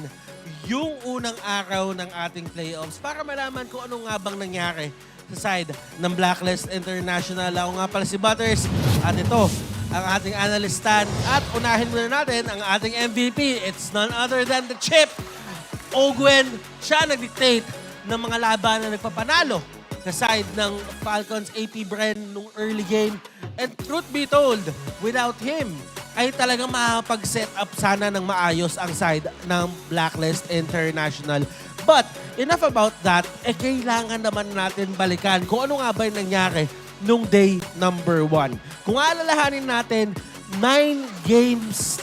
yung unang araw ng ating playoffs para malaman kung ano nga bang nangyari sa side ng Blacklist International. Ako nga pala si Butters at ito ang ating analystan. At unahin muna natin ang ating MVP. It's none other than the Chip. Ogwen, siya nag-dictate ng mga laban na nagpapanalo sa side ng Falcons APBREN nung early game. And truth be told, without him, ay talagang makapag-set up sana ng maayos ang side ng Blacklist International. But enough about that, kailangan naman natin balikan kung ano nga ba yung nangyari nung day number 1. Kung alalahanin natin, 9 games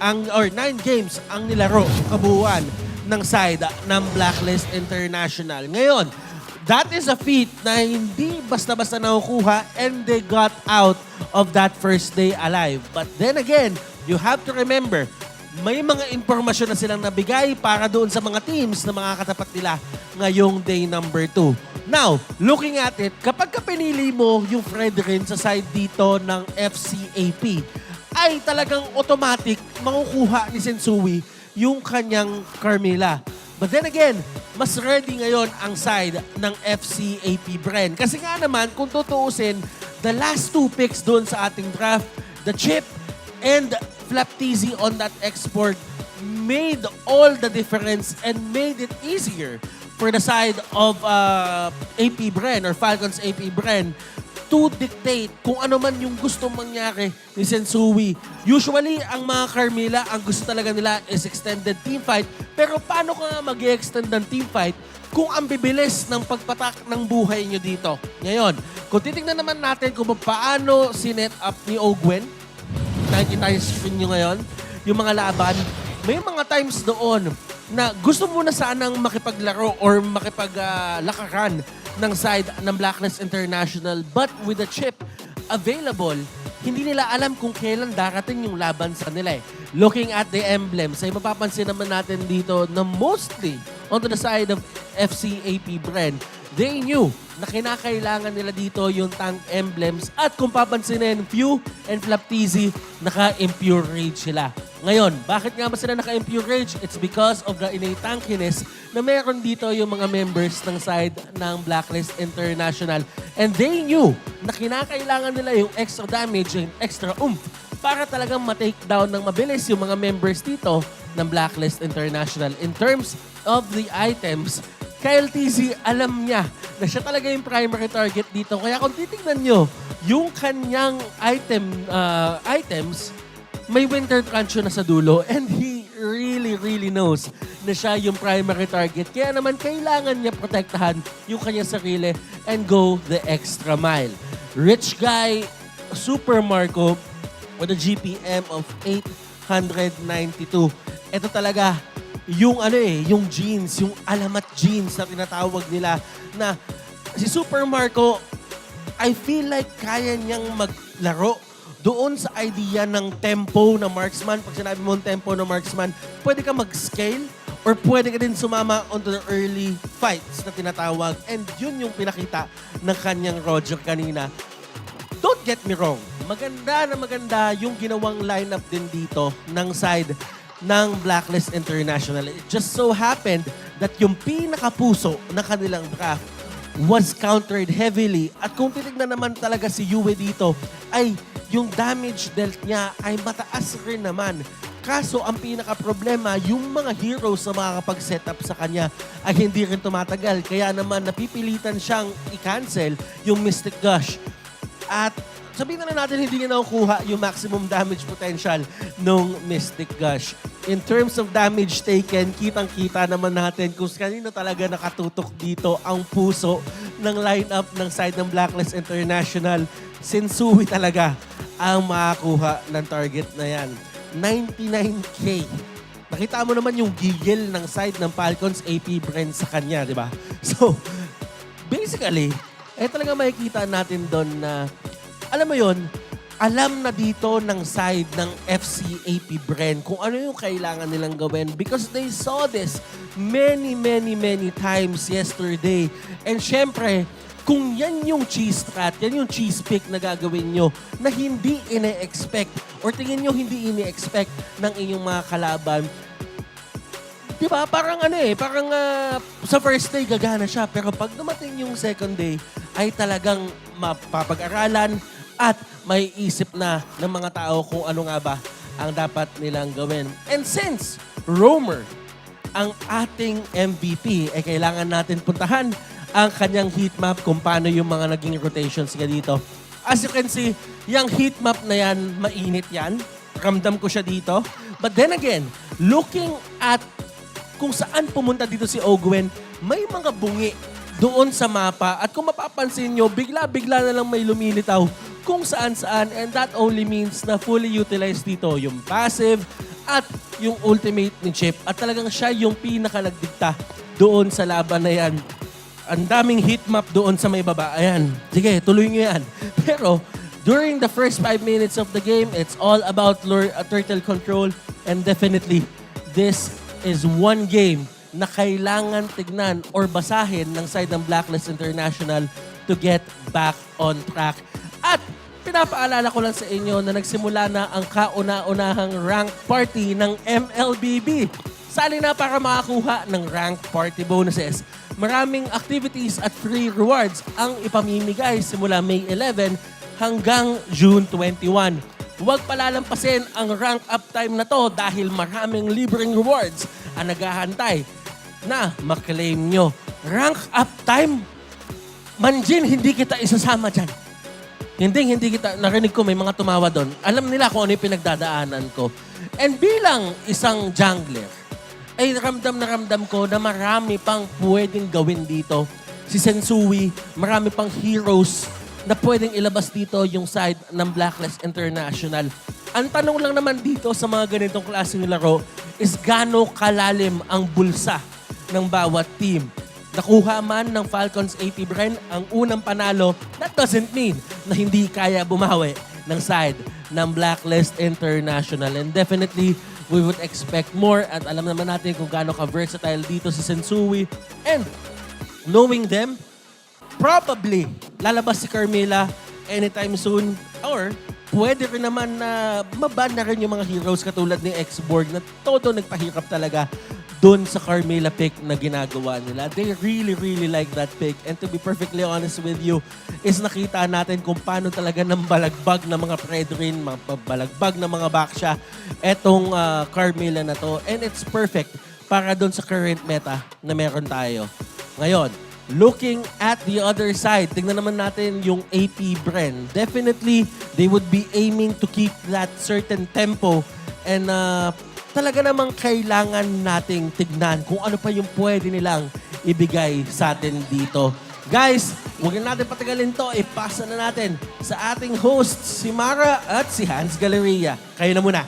ang nilaro kabuuan ng side ng Blacklist International. Ngayon, that is a feat na hindi basta-basta nakukuha, and they got out of that first day alive. But then again, you have to remember, may mga impormasyon na silang nabigay para doon sa mga teams na mga katapat nila ngayong day number 2. Now, looking at it, kapag pinili mo yung Fredrin sa side dito ng FCAP, ay talagang automatic makukuha ni Sensui yung kanyang Carmilla. But then again, mas ready ngayon ang side ng FCAP-BREN. Kasi nga naman, kung tutuusin, the last 2 picks doon sa ating draft, the Chip and Flapteasy on that export made all the difference and made it easier for the side of APBREN or Falcons APBREN to dictate kung ano man yung gusto mangyari ni Sensui. Usually, ang mga Carmilla, ang gusto talaga nila is extended teamfight. Pero paano ka nga mag-extend ng teamfight kung ang bibilis ng pagpatak ng buhay nyo dito? Ngayon, kung titignan naman natin kung paano sinet up ni Ogwen, nakikita yung screen nyo ngayon, yung mga laban,
may mga times doon na gusto mo na sanang makipaglaro or makipaglakaran ng side ng Blacklist International, but with the chip available, hindi nila alam kung kailan darating yung laban sa nila eh. Looking at the emblems, ay mapapansin naman natin dito na mostly onto the side of FCAP Bren, they knew na kinakailangan nila dito yung tank emblems at kung papansinin, Few and Flaptizi, naka-impure rage sila. Ngayon, bakit nga ba sila naka-impure rage? It's because of the innate tankiness na meron dito yung mga members ng side ng Blacklist International. And they knew na kinakailangan nila yung extra damage, yung extra oomph para talagang ma-take down ng mabilis yung mga members dito ng Blacklist International. In terms of the items, Kyle TZ, alam niya na siya talaga yung primary target dito. Kaya kung titignan nyo, yung kanyang items, may winter truncheon na sa dulo and he really knows na siya yung primary target. Kaya naman kailangan niya protektahan yung kanyang sarili and go the extra mile. Rich Guy, Super Marco with a GPM of 892. Ito talaga yung yung jeans, yung alamat jeans na tinatawag nila na si Super Marco, I feel like kaya niyang maglaro doon sa idea ng tempo na marksman. Pag sinabi mo tempo na marksman, pwede ka mag-scale or pwede ka din sumama onto the early fights na tinatawag. And yun yung pinakita ng kanyang Roger kanina. Don't get me wrong, maganda na maganda yung ginawang lineup din dito ng side ng Blacklist International. It just so happened that yung pinakapuso na kanilang draft was countered heavily. At kung titignan naman talaga si Yue dito, ay yung damage dealt niya ay mataas rin naman. Kaso ang pinaka-problema, yung mga heroes na makakapag-setup sa kanya ay hindi rin tumatagal. Kaya naman napipilitan siyang i-cancel yung Mystic Gush. At sabihin na natin hindi niya nakukuha yung maximum damage potential nung Mystic Gush. In terms of damage taken, kitang-kita naman natin kung kanino talaga nakatutok dito ang puso ng lineup ng side ng Blacklist International. Sensui talaga ang makakuha ng target na yan. 99K. Nakita mo naman yung gigil ng side ng Falcons APBREN sa kanya, di ba? So, basically, talaga makikita natin doon na, alam mo yon, alam na dito ng side ng FCAP Bren kung ano yung kailangan nilang gawin because they saw this many times yesterday. And syempre, kung yan yung cheese strat, yan yung cheese pick na gagawin nyo na hindi ine-expect or tingin nyo hindi ine-expect ng inyong mga kalaban, diba? Parang parang sa first day gagana siya pero pag dumating yung second day ay talagang mapapag-aralan at may isip na ng mga tao kung ano nga ba ang dapat nilang gawin. And since Romer ang ating MVP, kailangan natin puntahan ang kanyang heat map kung paano yung mga naging rotations niya dito. As you can see, yung heat map na yan, mainit yan. Ramdam ko siya dito. But then again, looking at kung saan pumunta dito si Ogwen, may mga bungi doon sa mapa. At kung mapapansin nyo, bigla-bigla na lang may lumilitaw kung saan-saan. And that only means na fully utilized dito yung passive at yung ultimate ni Chip. At talagang siya yung pinaka-nagdikta doon sa laban na yan. Ang daming heat map doon sa may baba. Ayan. Sige, tuloy nyo yan. Pero during the first 5 minutes of the game, it's all about turtle control. And definitely, this is one game na kailangan tignan or basahin ng side ng Blacklist International to get back on track. At pinapaalala ko lang sa inyo na nagsimula na ang kauna-unahang rank party ng MLBB. Sali na para makakuha ng rank party bonuses. Maraming activities at free rewards ang ipamimigay simula May 11 hanggang June 21. Huwag palalampasin ang rank up time na to dahil maraming libreng rewards ang naghahantay na maklaim nyo. Rank up time? Manjin, hindi kita isasama dyan. Hindi kita, narinig ko may mga tumawa doon. Alam nila kung ano yung pinagdadaanan ko. And bilang isang jungler, ay ramdam ko na marami pang pwedeng gawin dito. Si Sensui, marami pang heroes na pwedeng ilabas dito yung side ng Blacklist International. Ang tanong lang naman dito sa mga ganitong klaseng laro, is gaano kalalim ang bulsa ng bawat team. Nakuha man ng Falcons APBREN ang unang panalo, that doesn't mean na hindi kaya bumawi ng side ng Blacklist International. And definitely, we would expect more. At alam naman natin kung gaano ka-versatile dito si Sensui. And knowing them, probably lalabas si Carmela anytime soon. Or pwede rin naman na maban na rin yung mga heroes katulad ni X-Borg na todo nagpahirap talaga dun sa Carmela pick na ginagawa nila. They really, really like that pick. And to be perfectly honest with you, is nakita natin kung paano talaga ng balagbag ng mga Predrin, mga balagbag ng mga Baksha, etong Carmela na to. And it's perfect para dun sa current meta na meron tayo. Ngayon, looking at the other side, tingnan naman natin yung APBREN. Definitely, they would be aiming to keep that certain tempo and talaga namang kailangan nating tignan kung ano pa yung pwede nilang ibigay sa atin dito. Guys, huwag na natin patagalin to. Ipasa na natin sa ating hosts, si Mara at si Hans Galleria. Kayo na muna.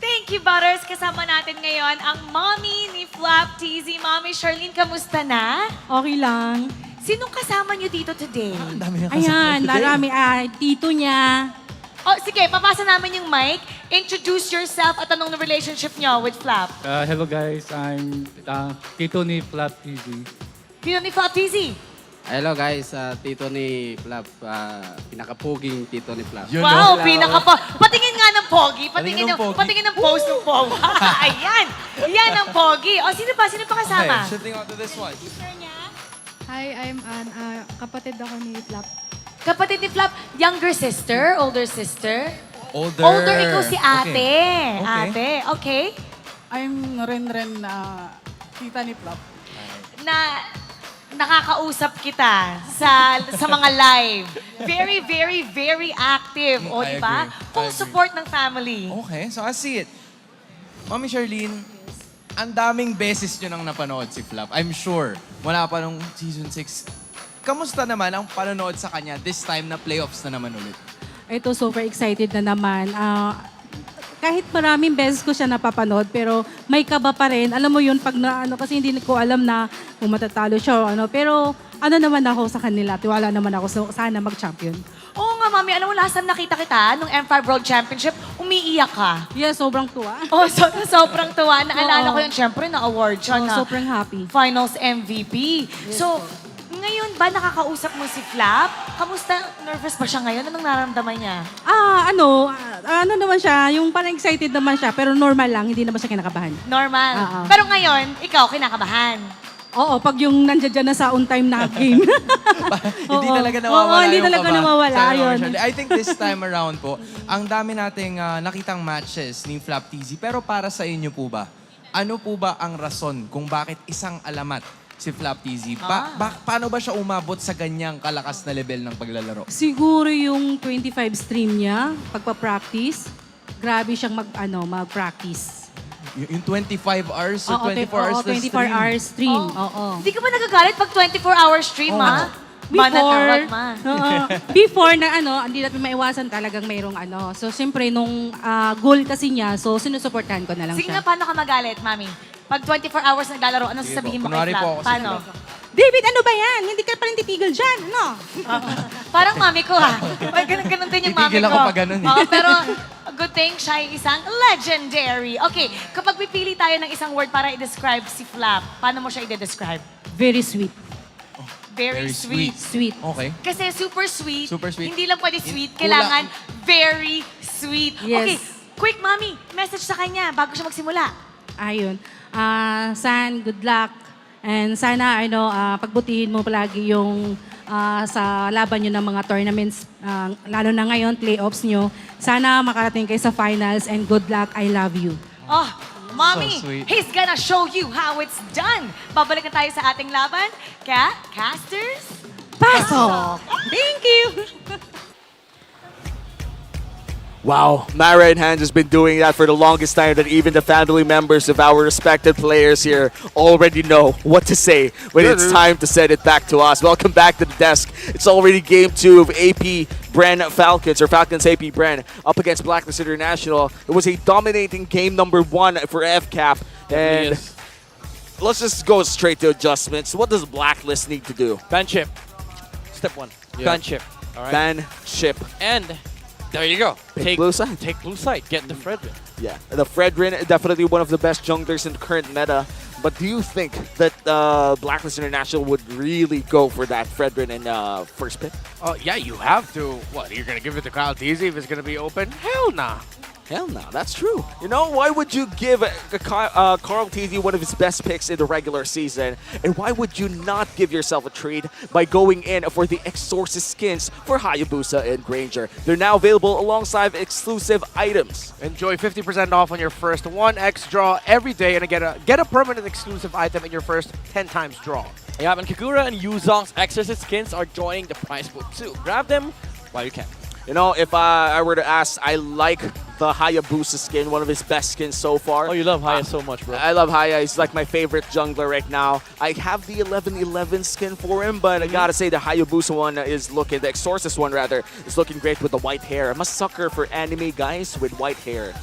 Thank you, Butters. Kasama natin ngayon ang mommy ni Flap TZ. Mommy Charlene, kamusta na?
Okay lang.
Sinong kasama niyo dito today?
Ayan, marami. Tito niya.
Oh, sige, papasa namin yung mic. Introduce yourself at anong relationship niyo with Flap?
Hello guys, I'm Tito ni Flap TV.
Tito ni Flap TZ.
Hello guys, Tito ni Flap, pinakapuging Tito ni Flap.
Wow, patingin nga ng pogi. Patingin ng pose ng pogi. Ayan. Yan ang pogi. O, sino pa? Sino pa kasama?
Okay, shifting on to this one.
Hi, I'm Ann. Kapatid ako ni Flap.
Kapatid ni Flap, younger sister, older sister?
Older.
Older, ikaw si ate.
Okay.
Ate, okay.
I'm ren tita ni Flap.
Na nakakausap kita sa mga live. Very, very, very active. O,
I
di ba?
agree.
Full support ng family.
Okay, so I see it. Mami Charlene, ang daming beses nyo nang napanood si Flap. I'm sure, wala pa nung season 6. Kamusta naman ang panonood sa kanya this time na playoffs na naman ulit?
Ito, super excited na naman. Kahit maraming beses ko siya napapanood, pero may kaba pa rin. Alam mo yun, pag kasi hindi ko alam na kung matatalo siya o ano. Pero naman ako sa kanila. Tiwala naman ako. So, sana mag-champion.
Oo nga, Mami. Alam mo, last time nakita kita, nung M5 World Championship, umiiyak ka.
Yeah, sobrang tuwa.
Oh, sobrang tuwa. Naalala ko yun, syempre, na-award siya na
sobrang happy.
Finals MVP. So, ngayon ba nakakausap mo si Flap? Kamusta? Nervous ba siya ngayon? Anong nararamdaman niya?
Ano naman siya, yung parang excited naman siya, pero normal lang, hindi naman siya kinakabahan.
Normal. Pero ngayon, ikaw, kinakabahan.
Oo, pag yung nandiyan na sa on-time na game.
Hindi talaga nawawala
hindi
yung
talaga
kaba.
nawawala.
Sorry, Mami
Yun.
Charlene. I think this time around po, ang dami nating nakitang matches ni Flap TZ. Pero para sa inyo po ba, ano po ba ang rason kung bakit isang alamat si Flap TZ? Paano ba siya umabot sa ganyang kalakas na level ng paglalaro?
Siguro yung 25 stream niya, pagpa-practice, grabe siyang mag-practice.
Yung 25 hours or 24 hours na
24
stream?
hours stream. Oo.
Hindi ka ba nagagalit pag 24-hour stream, ha?
Before na hindi natin maiwasan talagang mayroong So, siyempre, nung goal kasi niya, so sinusuportahan ko na lang
Sige
siya.
nga, paano ka magalit, Mami? Pag 24 hours naglalaro, ano sasabihin mo kay
Kunwari po
Flap?
ako si
Paano?
David, ano ba yan? Hindi ka pa rin titigil dyan, ano?
Parang mami ko, ha? Ganun din yung mami ko.
Titigil ako pa ganun, eh.
Oo, pero good thing siya ay isang legendary. Okay, kapag pipili tayo ng isang word para i-describe si Flap, paano mo siya i-describe?
Very sweet.
Very sweet.
Sweet.
Okay.
Kasi super sweet.
Super sweet.
Hindi lang pwede sweet, kailangan very sweet.
Yes.
Okay, quick, mami, message sa kanya bago siya magsimula.
Ayun. San, good luck. And sana, pagbutihin mo palagi yung sa laban nyo ng mga tournaments, lalo na ngayon, playoffs nyo. Sana makarating kayo sa finals and good luck. I love you.
Oh, Mommy,
So sweet.
he's gonna show you how it's done. Babalik na tayo sa ating laban. Kaya, casters,
Pasok! Thank you!
Wow, my right hand has been doing that for the longest time that even the family members of our respected players here already know what to say when it's time to send it back to us. Welcome back to the desk. It's already game 2 of APBREN Falcons, or Falcons APBREN, up against Blacklist International. It was a dominating game number 1 for FCAP. And let's just go straight to adjustments. What does Blacklist need to do?
Ban chip. Step 1. Ban chip. All right.
Ban chip.
And there you go.
Take blue side.
Take blue side. Get the Fredrin.
Yeah, the Fredrin, definitely one of the best junglers in the current meta. But do you think that Blacklist International would really go for that Fredrin in first pick?
Yeah, you have to. What, you're going to give it to Kyle Teasy if it's going to be open? Hell nah.
Hell no, that's true. You know, why would you give Carl Teasy one of his best picks in the regular season? And why would you not give yourself a treat by going in for the Exorcist skins for Hayabusa and Granger? They're now available alongside exclusive items.
Enjoy 50% off on your first 1x draw every day and get a permanent exclusive item in your first 10 times draw.
Yeah, and Kagura and Yuzong's Exorcist skins are joining the prize pool too. Grab them while you can.
You know, if I were to ask, I like the Hayabusa skin, one of his best skins so far.
Oh, you love Haya so much, bro.
I love Haya. He's like my favorite jungler right now. I have the 11-11 skin for him, but I gotta say the Hayabusa one is looking, the Exorcist one rather, is looking great with the white hair. I'm a sucker for anime guys with white hair.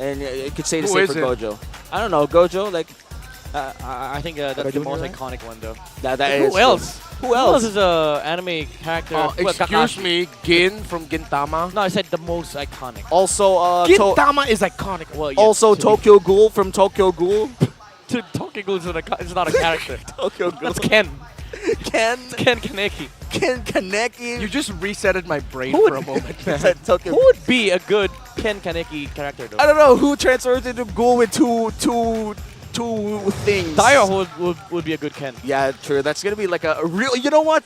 And you could say the same for Gojo. I don't know, Gojo, like...
I think that's the most iconic one, though.
Who else?
Who else is a anime character?
Excuse me, Gin from Gintama?
No, I said the most iconic.
Also,
Gintama is iconic.
Well, yeah,
also, Tokyo Ghoul from Tokyo Ghoul.
Tokyo Ghoul is not a character.
Tokyo Ghoul.
That's Ken.
Ken
Kaneki.
Ken Kaneki.
You just resetted my brain for a moment.
Who would be a good Ken Kaneki character, though?
I don't know. Who transfers into Ghoul with two things?
Daira would be a good Ken.
Yeah, true. That's going to be like a real... You know what?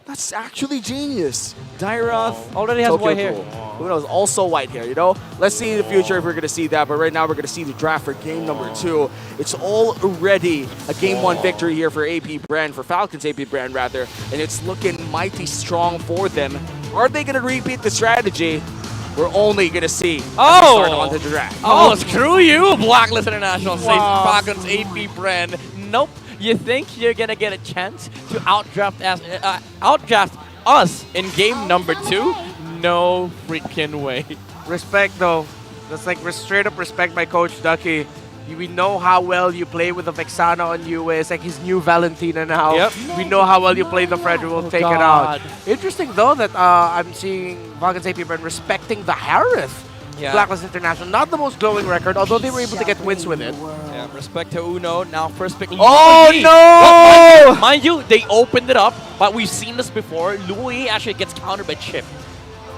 That's actually genius. Daira
already has white hair.
Who knows? Also white hair, you know? Let's see in the future if we're going to see that. But right now, we're going to see the draft for game number 2. It's already a game 1 victory here for APBREN, for Falcons APBREN rather. And it's looking mighty strong for them. Are they going to repeat the strategy? We're only going to see start on the draft.
Oh, screw you, Blacklist International. Says Falcons APBREN. Nope. You think you're going to get a chance to outdraft us in game number 2? No freaking way.
Respect, though. That's like straight up respect by Coach Ducky. We know how well you play with the Vexana on you. It's like his new Valentina now.
Yep.
We know how well you play the Fred. We'll take it out. Interesting, though, that I'm seeing Falcons APBREN respecting the Harith.
Yeah.
Blacklist International. Not the most glowing record, although they were able to get wins with it.
Yeah, respect to Uno. Now first pick.
Oh,
Louis.
no!
Well, mind you, they opened it up, but we've seen this before. Louis actually gets countered by Chip.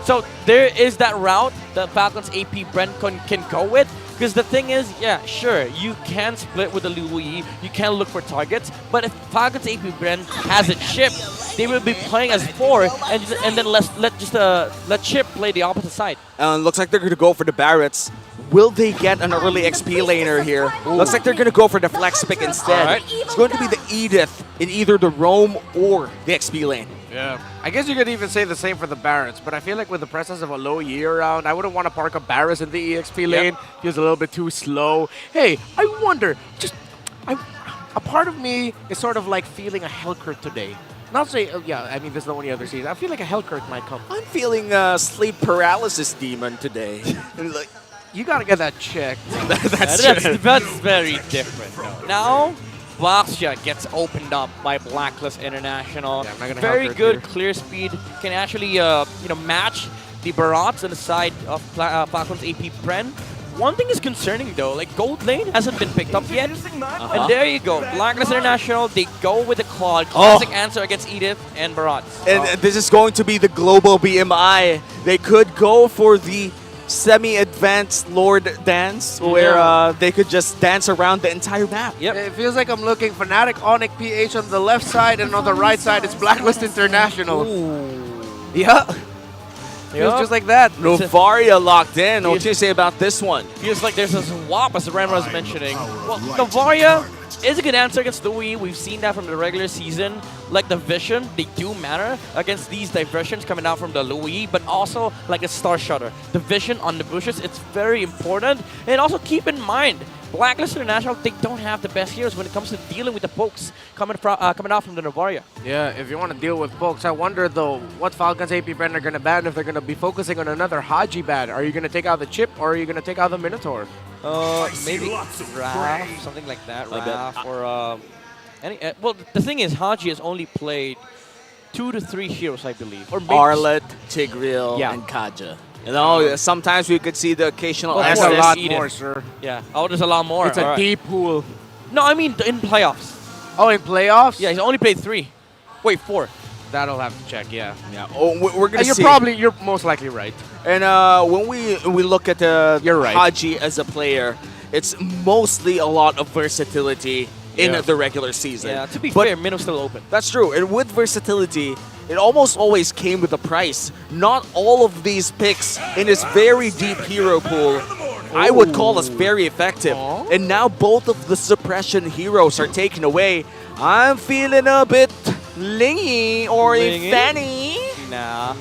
So there is that route that Falcons APBREN can go with. Because the thing is, yeah, sure, you can split with the Louis, you can look for targets, but if Falcons APBREN has a Chip, they will be playing as 4, and then let Chip play the opposite side.
Looks like they're going to go for the Barretts. Will they get an early XP laner here? Looks like they're going to go for the flex pick instead.
Right.
It's going to be the Edith in either the roam or the XP lane.
Yeah. I guess you could even say the same for the Barretts, but I feel like with the presence of a low year around, I wouldn't want to park a Barretts in the EXP lane. Feels a little bit too slow. Hey, I wonder, a part of me is sort of like feeling a Hellkurt today. Not say, yeah, I mean, this is the only other season. I feel like a Hellkurt might come.
I'm feeling sleep paralysis demon today. Like,
you gotta get that checked.
That's very different, though. Now, Boxia gets opened up by Blacklist International.
Yeah,
very good clear speed. Can actually match the Barats on the side of Falcons APBREN. One thing is concerning though, like gold lane hasn't been picked up yet. And there you go, Blacklist International, they go with the Claude. Classic answer against Edith and Barats.
And this is going to be the global BMI. They could go for the semi-advanced Lord dance, where they could just dance around the entire map.
Yep. It feels like I'm looking Fnatic, Onyx, PH on the left side, and on the right side it's Blacklist International.
Ooh.
Yeah. Feels just like that.
Novaria locked in. What do you say about this one?
Feels like there's a swap, as Ren was mentioning. Well, Novaria, is a good answer against Louis. We've seen that from the regular season. Like the vision, they do matter against these diversions coming out from the Louis, but also like a Star Shutter. The vision on the bushes, it's very important. And also keep in mind, Blacklist International, they don't have the best heroes when it comes to dealing with the pokes coming out from the Novaria.
Yeah, if you want to deal with folks, I wonder though what Falcons APBREN are going to ban if they're going to be focusing on another Haji ban. Are you going to take out the Chip or are you going to take out the Minotaur?
Maybe Raph, something like that. Raph or any. Well, the thing is, Haji has only played 2 to 3 heroes, I believe. Or maybe
Arlet, Tigreal,
Yeah.
and Kaja. You know, sometimes we could see the occasional.
There's a lot more, sir.
Yeah. Oh, there's a lot more.
It's a deep pool.
No, I mean in playoffs.
Oh, in playoffs?
Yeah, he's only played 3. Wait, 4.
That'll have to check. Yeah.
Yeah. Oh, we're gonna see.
You're most likely right.
And when we look at
You're right.
Haji as a player, it's mostly a lot of versatility in the regular season.
Yeah. To be fair, Minno's still open.
That's true. And with versatility, it almost always came with a price. Not all of these picks in this very deep hero pool I would call as very effective. And now both of the suppression heroes are taken away. I'm feeling a bit lingy or a fanny.
Nah.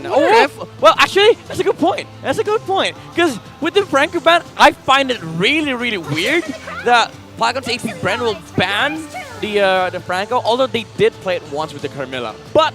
No. Well, actually, that's a good point. That's a good point. Because with the Franco ban, I find it really, really weird that Falcons APBREN will ban the Franco, although they did play it once with the Carmilla. But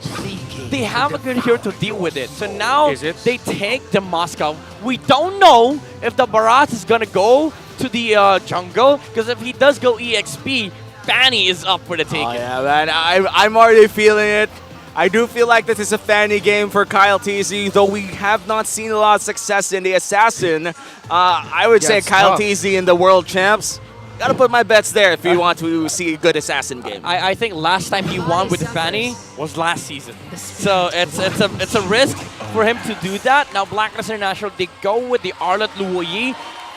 they have a good hero to deal with it. So now they take the Moscow. We don't know if the Barat is going to go to the jungle, because if he does go EXP, Fanny is up for the taking.
Oh, yeah, man. I'm already feeling it. I do feel like this is a Fanny game for Kyle TZ, though we have not seen a lot of success in the Assassin. I would say Kyle TZ in the World Champs. Gotta put my bets there if you want to see a good Assassin game.
I think last time he won with Fanny was last season. So it's a risk for him to do that. Now Blacklist International, they go with the Arlet Luoyi,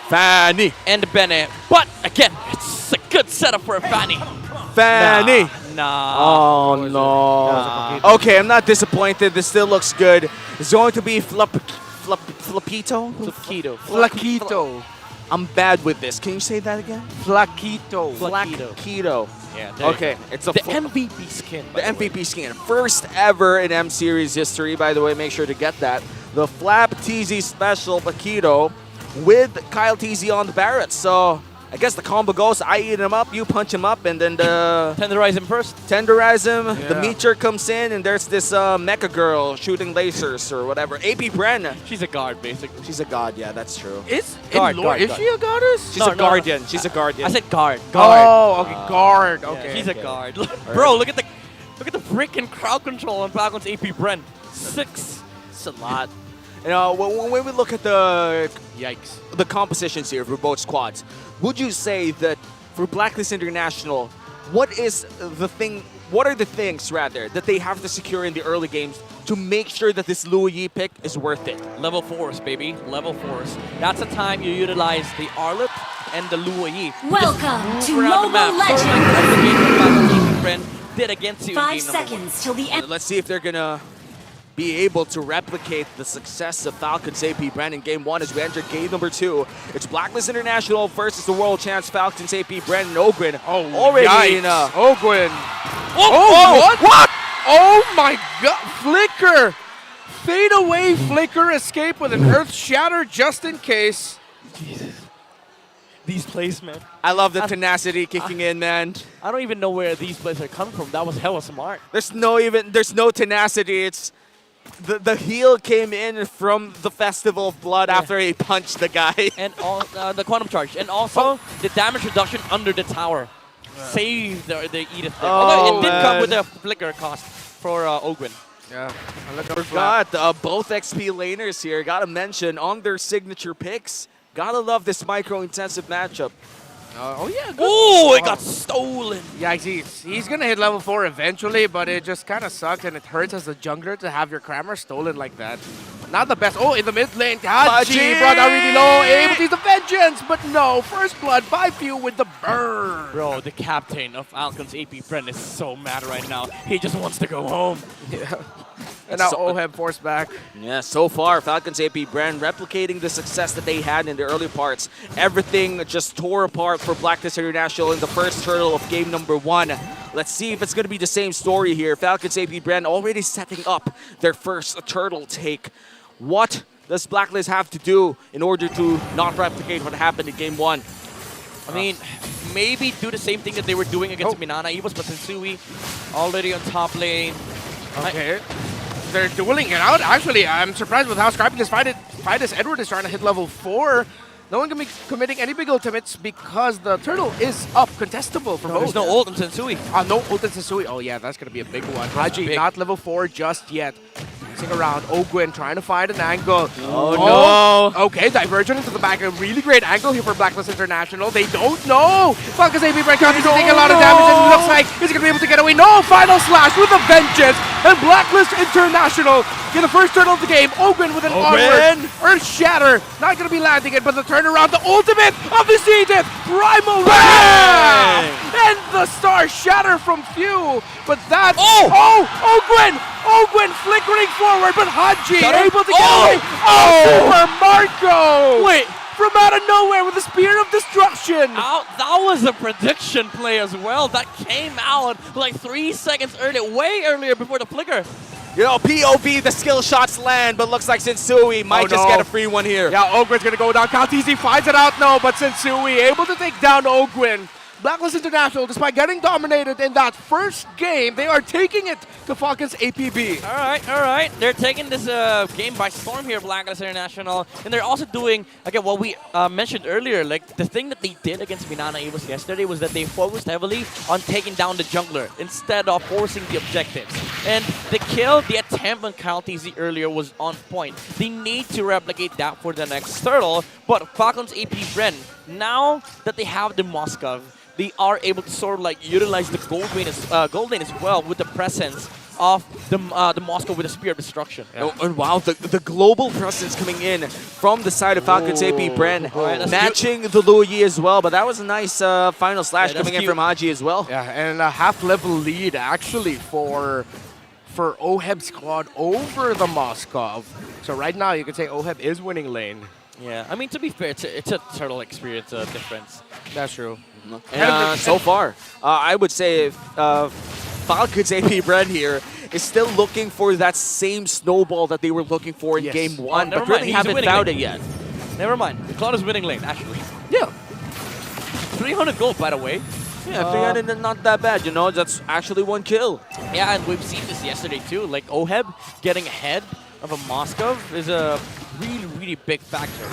Fanny,
and Bene. But again, it's a good setup for a Fanny.
Fanny.
Nah.
Oh, no. Okay, I'm not disappointed. This still looks good. It's going to be Flapito?
Flaquito.
I'm bad with this. Can you say that again?
Flaquito.
Flaquito.
Yeah,
okay, it's a
the MVP skin.
The MVP skin. First ever in M Series history, by the way. Make sure to get that. The Flap TZ Special Paquito with Kyle TZ on the Barrett. So I guess the combo goes, I eat him up, you punch him up, and then the...
Tenderize him first.
Tenderize him. Yeah. The meteor comes in, and there's this mecha girl shooting lasers or whatever. APBREN.
She's a guard, basically.
She's a god, yeah, that's true.
Is she a goddess?
She's a guardian. She's a guardian.
I said guard.
Oh, okay, guard. Okay.
Yeah, she's a guard. Bro, look at the freaking crowd control on Falcons APBREN. 6.
It's a lot. You know, when we look at the compositions here for both squads, would you say that for Blacklist International, what are the things rather that they have to secure in the early games to make sure that this Luoyi pick is worth it?
Level 4s, baby. Level 4s. That's the time you utilize the Arlet and the Luoyi.
Welcome to
Mobile
Legends!
Did against you
5 seconds till the end.
Let's see if they're gonna be able to replicate the success of Falcons APBREN in Game 1 as we enter Game number 2. It's Blacklist International versus the World Champs Falcons APBREN and Ogwin.
Oh,
already in
Ogwin.
What?
Oh my god. Flicker. Fade away Flicker escape with an Earth Shatter just in case.
Jesus. These plays, man.
I love the tenacity kicking in, man.
I don't even know where these plays are coming from. That was hella smart.
There's no tenacity. It's the heel came in from the Festival of Blood after he punched the guy.
And the Quantum Charge. And also the damage reduction under the tower. Saved the Edith there. Although it did come with a flicker cost for Ogwin.
Yeah.
Forgot both XP laners here. Gotta mention on their signature picks. Gotta love this micro-intensive matchup.
Oh, yeah. Good.
Oh, it got stolen.
Yeah, he's going to hit level 4 eventually, but it just kind of sucks and it hurts as a jungler to have your Crammer stolen like that. Not the best. Oh, in the mid lane, Haji brought down really low. Able to use the Vengeance, but no. First blood by Few with the burn.
Bro, the captain of Falcons APBREN is so mad right now. He just wants to go home.
Yeah. And now OHEB forced back.
Yeah, so far, Falcons APBREN replicating the success that they had in the early parts. Everything just tore apart for Blacklist International in the first turtle of game number 1. Let's see if it's going to be the same story here. Falcons APBREN already setting up their first turtle take. What does Blacklist have to do in order to not replicate what happened in game 1?
I mean, maybe do the same thing that they were doing against Minana Evos, but Sensui already on top lane.
Okay. They're dueling it out. Actually, I'm surprised with how scrappy this fight is. Edward is trying to hit level 4. No one can be committing any big ultimates because the turtle is up, contestable for both.
There's no ult on Sensui.
No ult on Sensui. Oh yeah, that's going to be a big one. Haji, not level 4 just yet. Around Ogwin trying to find an angle.
Oh
no! Okay, Divergent into the back. A really great angle here for Blacklist International. They don't know. Falcons APBREN continues to take a lot of damage, and it looks like he's going to be able to get away. No! Final slash with a vengeance, and Blacklist International get the first turtle of the game. Ogwin with an onward. Earth Shatter. Not going to be landing it, but the turnaround, the ultimate of the season. Primal Wrath! And the Star Shatter from Few. But that's... Ogwin! Ogwin flickering forward, but Haji able to get away. Super Marco!
Wait.
From out of nowhere with a Spear of Destruction.
That was a prediction play as well. That came out like 3 seconds earlier, way earlier before the flicker.
You know, POV, the skill shots land, but looks like Sensui might just get a free one here.
Yeah, Ogwin's going to go down. Kaltizi finds it out, no, but Sensui able to take down Ogwin. Blacklist International, despite getting dominated in that first game, they are taking it to Falcons APB.
All right. They're taking this game by storm here, Blacklist International. And they're also doing, again, what we mentioned earlier. Like, the thing that they did against Minana Evos yesterday was that they focused heavily on taking down the jungler instead of forcing the objectives. And the kill, the attempt on Kaltizi earlier was on point. They need to replicate that for the next turtle. But Falcons APBREN, now that they have the Moskov, they are able to sort of like utilize the gold lane as well with the presence of the Moscow with a Spear of Destruction.
Yeah. Oh, and wow, the global presence coming in from the side of Falcons APBREN, matching the Luyi as well. But that was a nice final slash coming in from Haji as well.
Yeah, and a half-level lead actually for OHEB squad over the Moskov. So right now you can say OHEB is winning lane.
Yeah, I mean, to be fair, it's a turtle experience difference.
That's true.
And so far, I would say Falcons APBREN here is still looking for that same snowball that they were looking for in game 1, but really haven't found it yet.
Never mind. Cloud is winning lane, actually.
Yeah.
300 gold, by the way.
Yeah, 300 not that bad, you know, that's actually 1 kill.
Yeah, and we've seen this yesterday too. Like, OHEB getting ahead of a Moskov is a really, really big factor.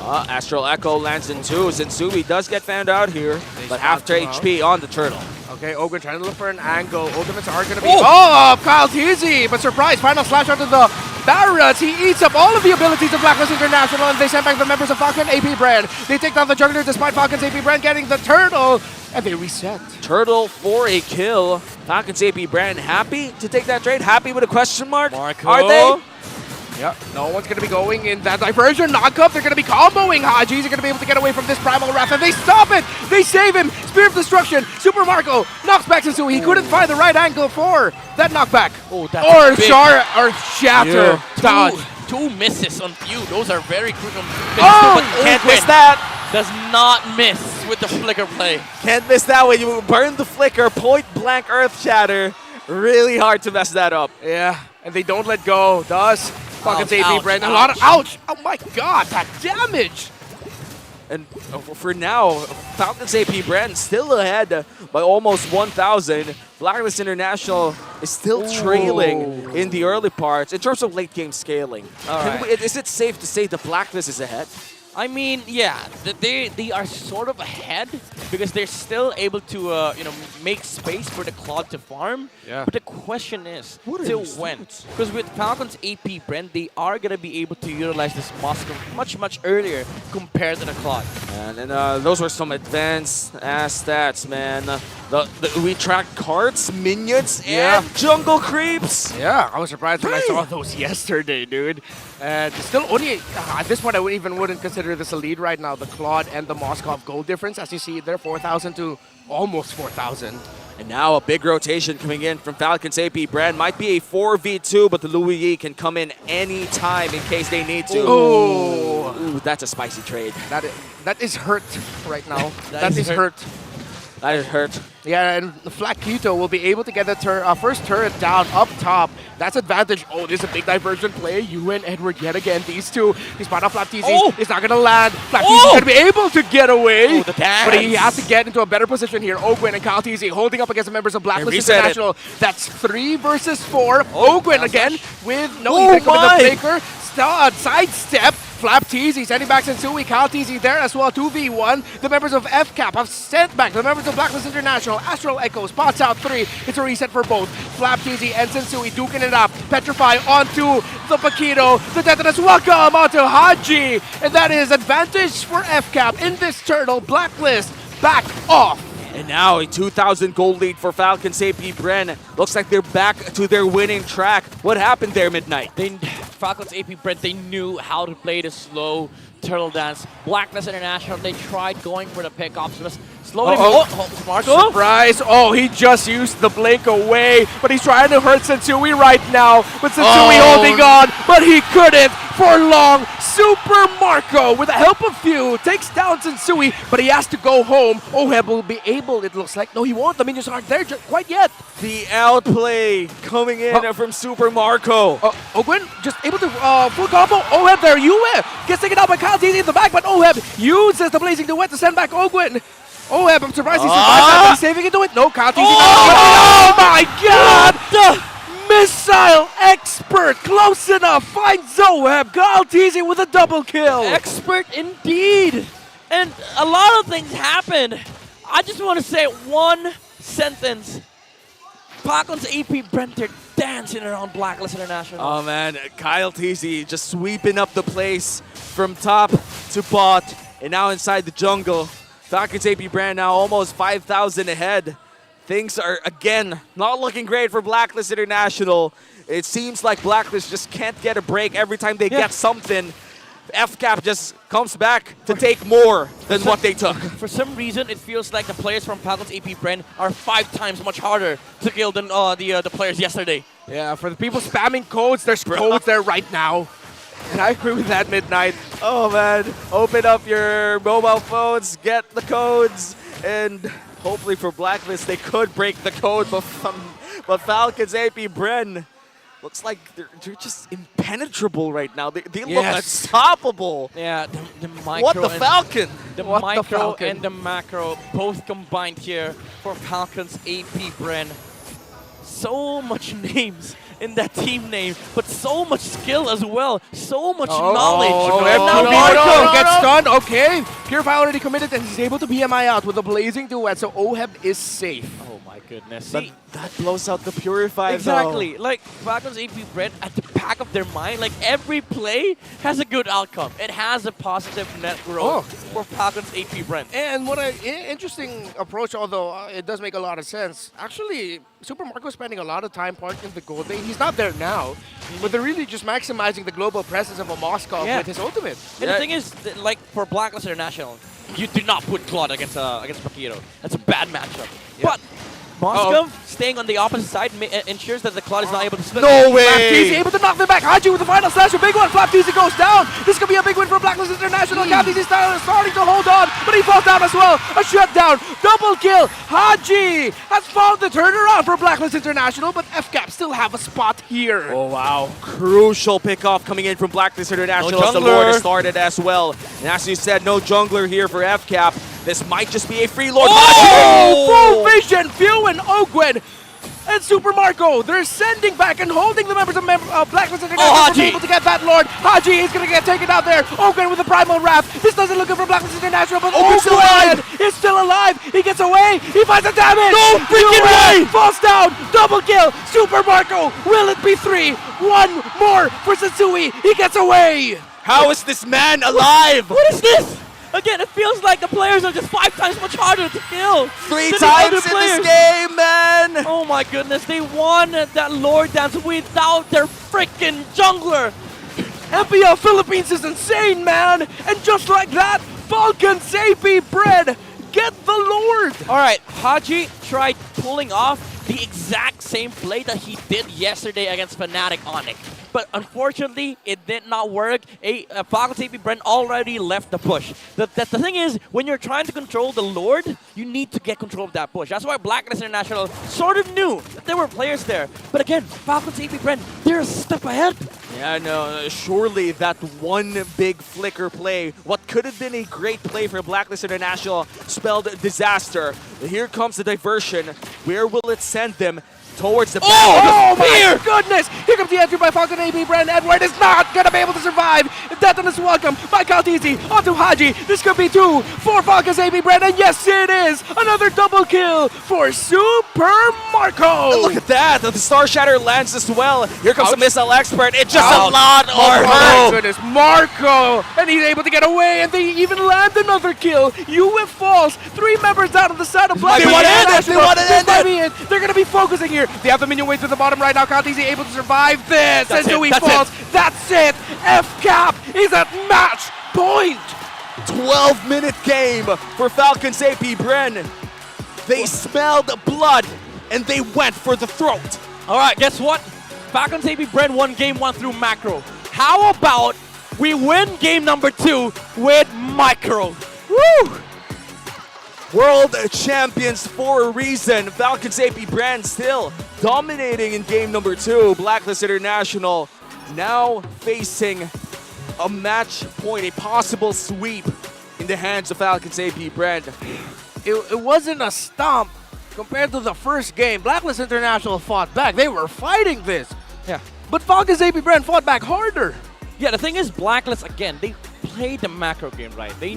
Astral Echo lands in 2. Sensui does get found out here, but after HP on the turtle.
Okay, Ogre trying to look for an angle. Ultimates are going to be... Oh, Kyle Teasy! But surprise, final slash onto the Barrett. He eats up all of the abilities of Blacklist International, and they send back the members of Falcon APBREN. They take down the Juggler despite Falcons APBREN getting the turtle, and they reset.
Turtle for a kill. Falcons APBREN happy to take that trade? Happy with a question mark?
Marco.
Are they?
Yeah, no one's going to be going in that diversion. Knockup, they're going to be comboing Haji. They're going to be able to get away from this Primal Wrath, and they stop it! They save him! Spear of Destruction! Super Marco knocks back Sensui. He couldn't find the right angle for that knockback.
Oh, that's big.
Or Shatter.
Yeah. Two misses on Few. Those are very crucial.
Can't miss that!
Does not miss with the flicker play.
Can't miss that when you burn the flicker, point blank Earth Shatter. Really hard to mess that up.
Yeah, and they don't let go. Thus, Falcons APBREN. A lot of Oh my god, that damage!
And for now, Falcons APBREN still ahead by almost 1,000. Blacklist International is still trailing in the early parts in terms of late game scaling. Is it safe to say the Blacklist is ahead?
I mean, yeah, they are sort of ahead because they're still able to make space for the Claude to farm.
Yeah.
But the question is, till when? Because with Falcons APBREN, they are gonna be able to utilize this Moscow much earlier compared to the Claude.
And those were some advanced ass stats, man. We tracked cards, minions, and jungle creeps.
Yeah, I was surprised when I saw those yesterday, dude. And still only, at this point, I wouldn't consider this a lead right now. The Claude and the Moskov gold difference, as you see there, 4,000 to almost 4,000.
And now a big rotation coming in from Falcons APBREN. Might be a 4v2, but the Louis Yi can come in any time in case they need to. Ooh, that's a spicy trade.
That is hurt right now. that is hurt.
That is hurt.
Yeah, and Flat Quito will be able to get the first turret down up top. That's advantage. Oh, this is a big diversion play. You and Edward yet again. These two. He's spot off Flap TZ. It's not going to land. Flap TZ is going to be able to get away.
Oh, the dance.
But he has to get into a better position here. Ogwin and Kyle TZ holding up against the members of Blacklist International. That's 3 versus 4. Ogwin again with no effect with the flaker. Sidestep. Flap TZ sending back Sensui. Kyle TZ there as well. 2v1. The members of FCAP have sent back the members of Blacklist International. Astral Echo spots out 3. It's a reset for both. Flap TZ and Sensui duking it up. Petrify onto the Paquito. The Tetanus welcome onto Haji. And that is advantage for FCAP in this turtle. Blacklist back off.
And now a 2,000 gold lead for Falcons APBREN. Looks like they're back to their winning track. What happened there, Midnight?
Falcons APBREN, they knew how to play the slow turtle dance. Blacklist International, they tried going for the pickoffs. Slowly. Marco?
Surprise! Oh, he just used the blink away, but he's trying to hurt Sensui right now. But Sensui holding on, but he couldn't for long. Super Marco, with the help of few, takes down Sensui, but he has to go home. Oheb will be able, it looks like. No, he won't. The minions aren't there quite yet.
The outplay coming in from Super Marco.
Ogwin just able to full combo. Oheb there, Yue gets taken out by Kyle TZ in the back, but Oheb uses the Blazing Duet to send back Ogwin. Oheb, I'm surprised he survived that, but he's saving into it. No, Kyle TZ. Oh my god! Missile expert, close enough, finds Oheb. Kyle TZ with a double kill.
Expert indeed. And a lot of things happened. I just want to say one sentence. Falcons APBREN, they're dancing around Blacklist International.
Oh man, Kyle TZ just sweeping up the place from top to bot, and now inside the jungle. Falcons APBREN now almost 5,000 ahead. Things are, again, not looking great for Blacklist International. It seems like Blacklist just can't get a break every time they get something. FCAP just comes back to take more than what they took.
For some reason, it feels like the players from Falcons APBREN are 5 times much harder to kill than the players yesterday.
Yeah, for the people spamming codes, there's codes there right now. And I agree with that, Midnight.
Oh man, open up your mobile phones, get the codes, and hopefully for Blacklist they could break the code, but Falcons APBREN looks like they're just impenetrable right now. They look unstoppable.
Yeah, the micro.
What the Falcon?
The micro and the macro both combined here for Falcons APBREN. So much names in that team name, but so much skill as well. So much knowledge.
Marco gets stunned. Okay, Purify already committed and he's able to BMI out with a Blazing Duet, so Oheb is safe.
Oh my goodness.
But that blows out the Purify
Exactly.
though.
Like Falcons APBREN at the back of their mind, like every play has a good outcome. It has a positive net growth for Falcons APBREN.
And what an interesting approach, although it does make a lot of sense. Actually, Super Marco is spending a lot of time parking the gold lane. He's not there now, but they're really just maximizing the global presence of a Moskov with his ultimate.
And the thing is, like for Blacklist International, you do not put Claude against Paquito. That's a bad matchup. But Moskov staying on the opposite side ensures that the Claude is not able to split.
No way! Flap TZ able to knock them back. Haji with the final slash, a big one. Flap TZ goes down. This could be a big win for Blacklist International. Cap TZ starting to hold on, but he falls down as well. A shutdown, double kill. Haji has found the turnaround for Blacklist International, but FCAP still have a spot here.
Oh wow, crucial pickoff coming in from Blacklist International as the Lord has started as well. And as you said, no jungler here for FCAP. This might just be a free Lord.
Full vision, Few and Ogwin and Super Marco. They're sending back and holding the members of Blacklist International to be able to get that Lord. Haji is going to get taken out there. Ogwin with the Primal Wrath. This doesn't look good for Blacklist International, but Ogwin is still alive. He gets away. He finds the damage.
No freaking way!
Falls down. Double kill. Super Marco. Will it be 3? One more for Sensui. He gets away.
How is this man alive?
What is this? Again, it feels like the players are just 5 times much harder to kill.
3
than the
times
other
in
players.
this game, man!
Oh my goodness, they won that Lord Dance without their freaking jungler.
MPL Philippines is insane, man! And just like that, Falcons APBREN get the Lord!
Alright, Haji tried pulling off the exact same play that he did yesterday against Fnatic Onyx. But unfortunately, it did not work. Falcons APBREN already left the push. The thing is, when you're trying to control the Lord, you need to get control of that push. That's why Blacklist International sort of knew that there were players there. But again, Falcons APBREN, they're a step ahead.
Yeah, no, surely that one big flicker play, what could have been a great play for Blacklist International, spelled disaster. Here comes the diversion. Where will it send them? Towards the back.
Oh my goodness! Here comes the entry by Falcon APBREN. Edward is not going to be able to survive. Death is welcome by Kaltizi onto Haji. This could be 2 for Falcons APBREN, and yes, it is! Another double kill for Super Marco!
And look at that! The Star Shatter lands as well. Here comes the Missile Expert. It's just a lot of
Oh my
hurt.
goodness, Marco! And he's able to get away, and they even land another kill. UF falls. 3 members down on the side of Black.
They want to end it! They want to end it!
They're going to be focusing here. They have the minion way to the bottom right now. Kaltizi able to survive this.
That's
and Dewey
it.
falls. That's it. FCAP is at match point.
12-minute game for Falcons APBREN. They smelled blood and they went for the throat.
Alright, guess what? Falcons APBREN won game 1 through macro. How about we win game number 2 with micro?
Woo! World champions for a reason. Falcons APBREN still dominating in game number 2. Blacklist International now facing a match point, a possible sweep in the hands of Falcons APBREN.
It wasn't a stomp compared to the first game. Blacklist International fought back. They were fighting this.
Yeah.
But Falcons APBREN fought back harder.
Yeah, the thing is, Blacklist, again, they played the macro game right. They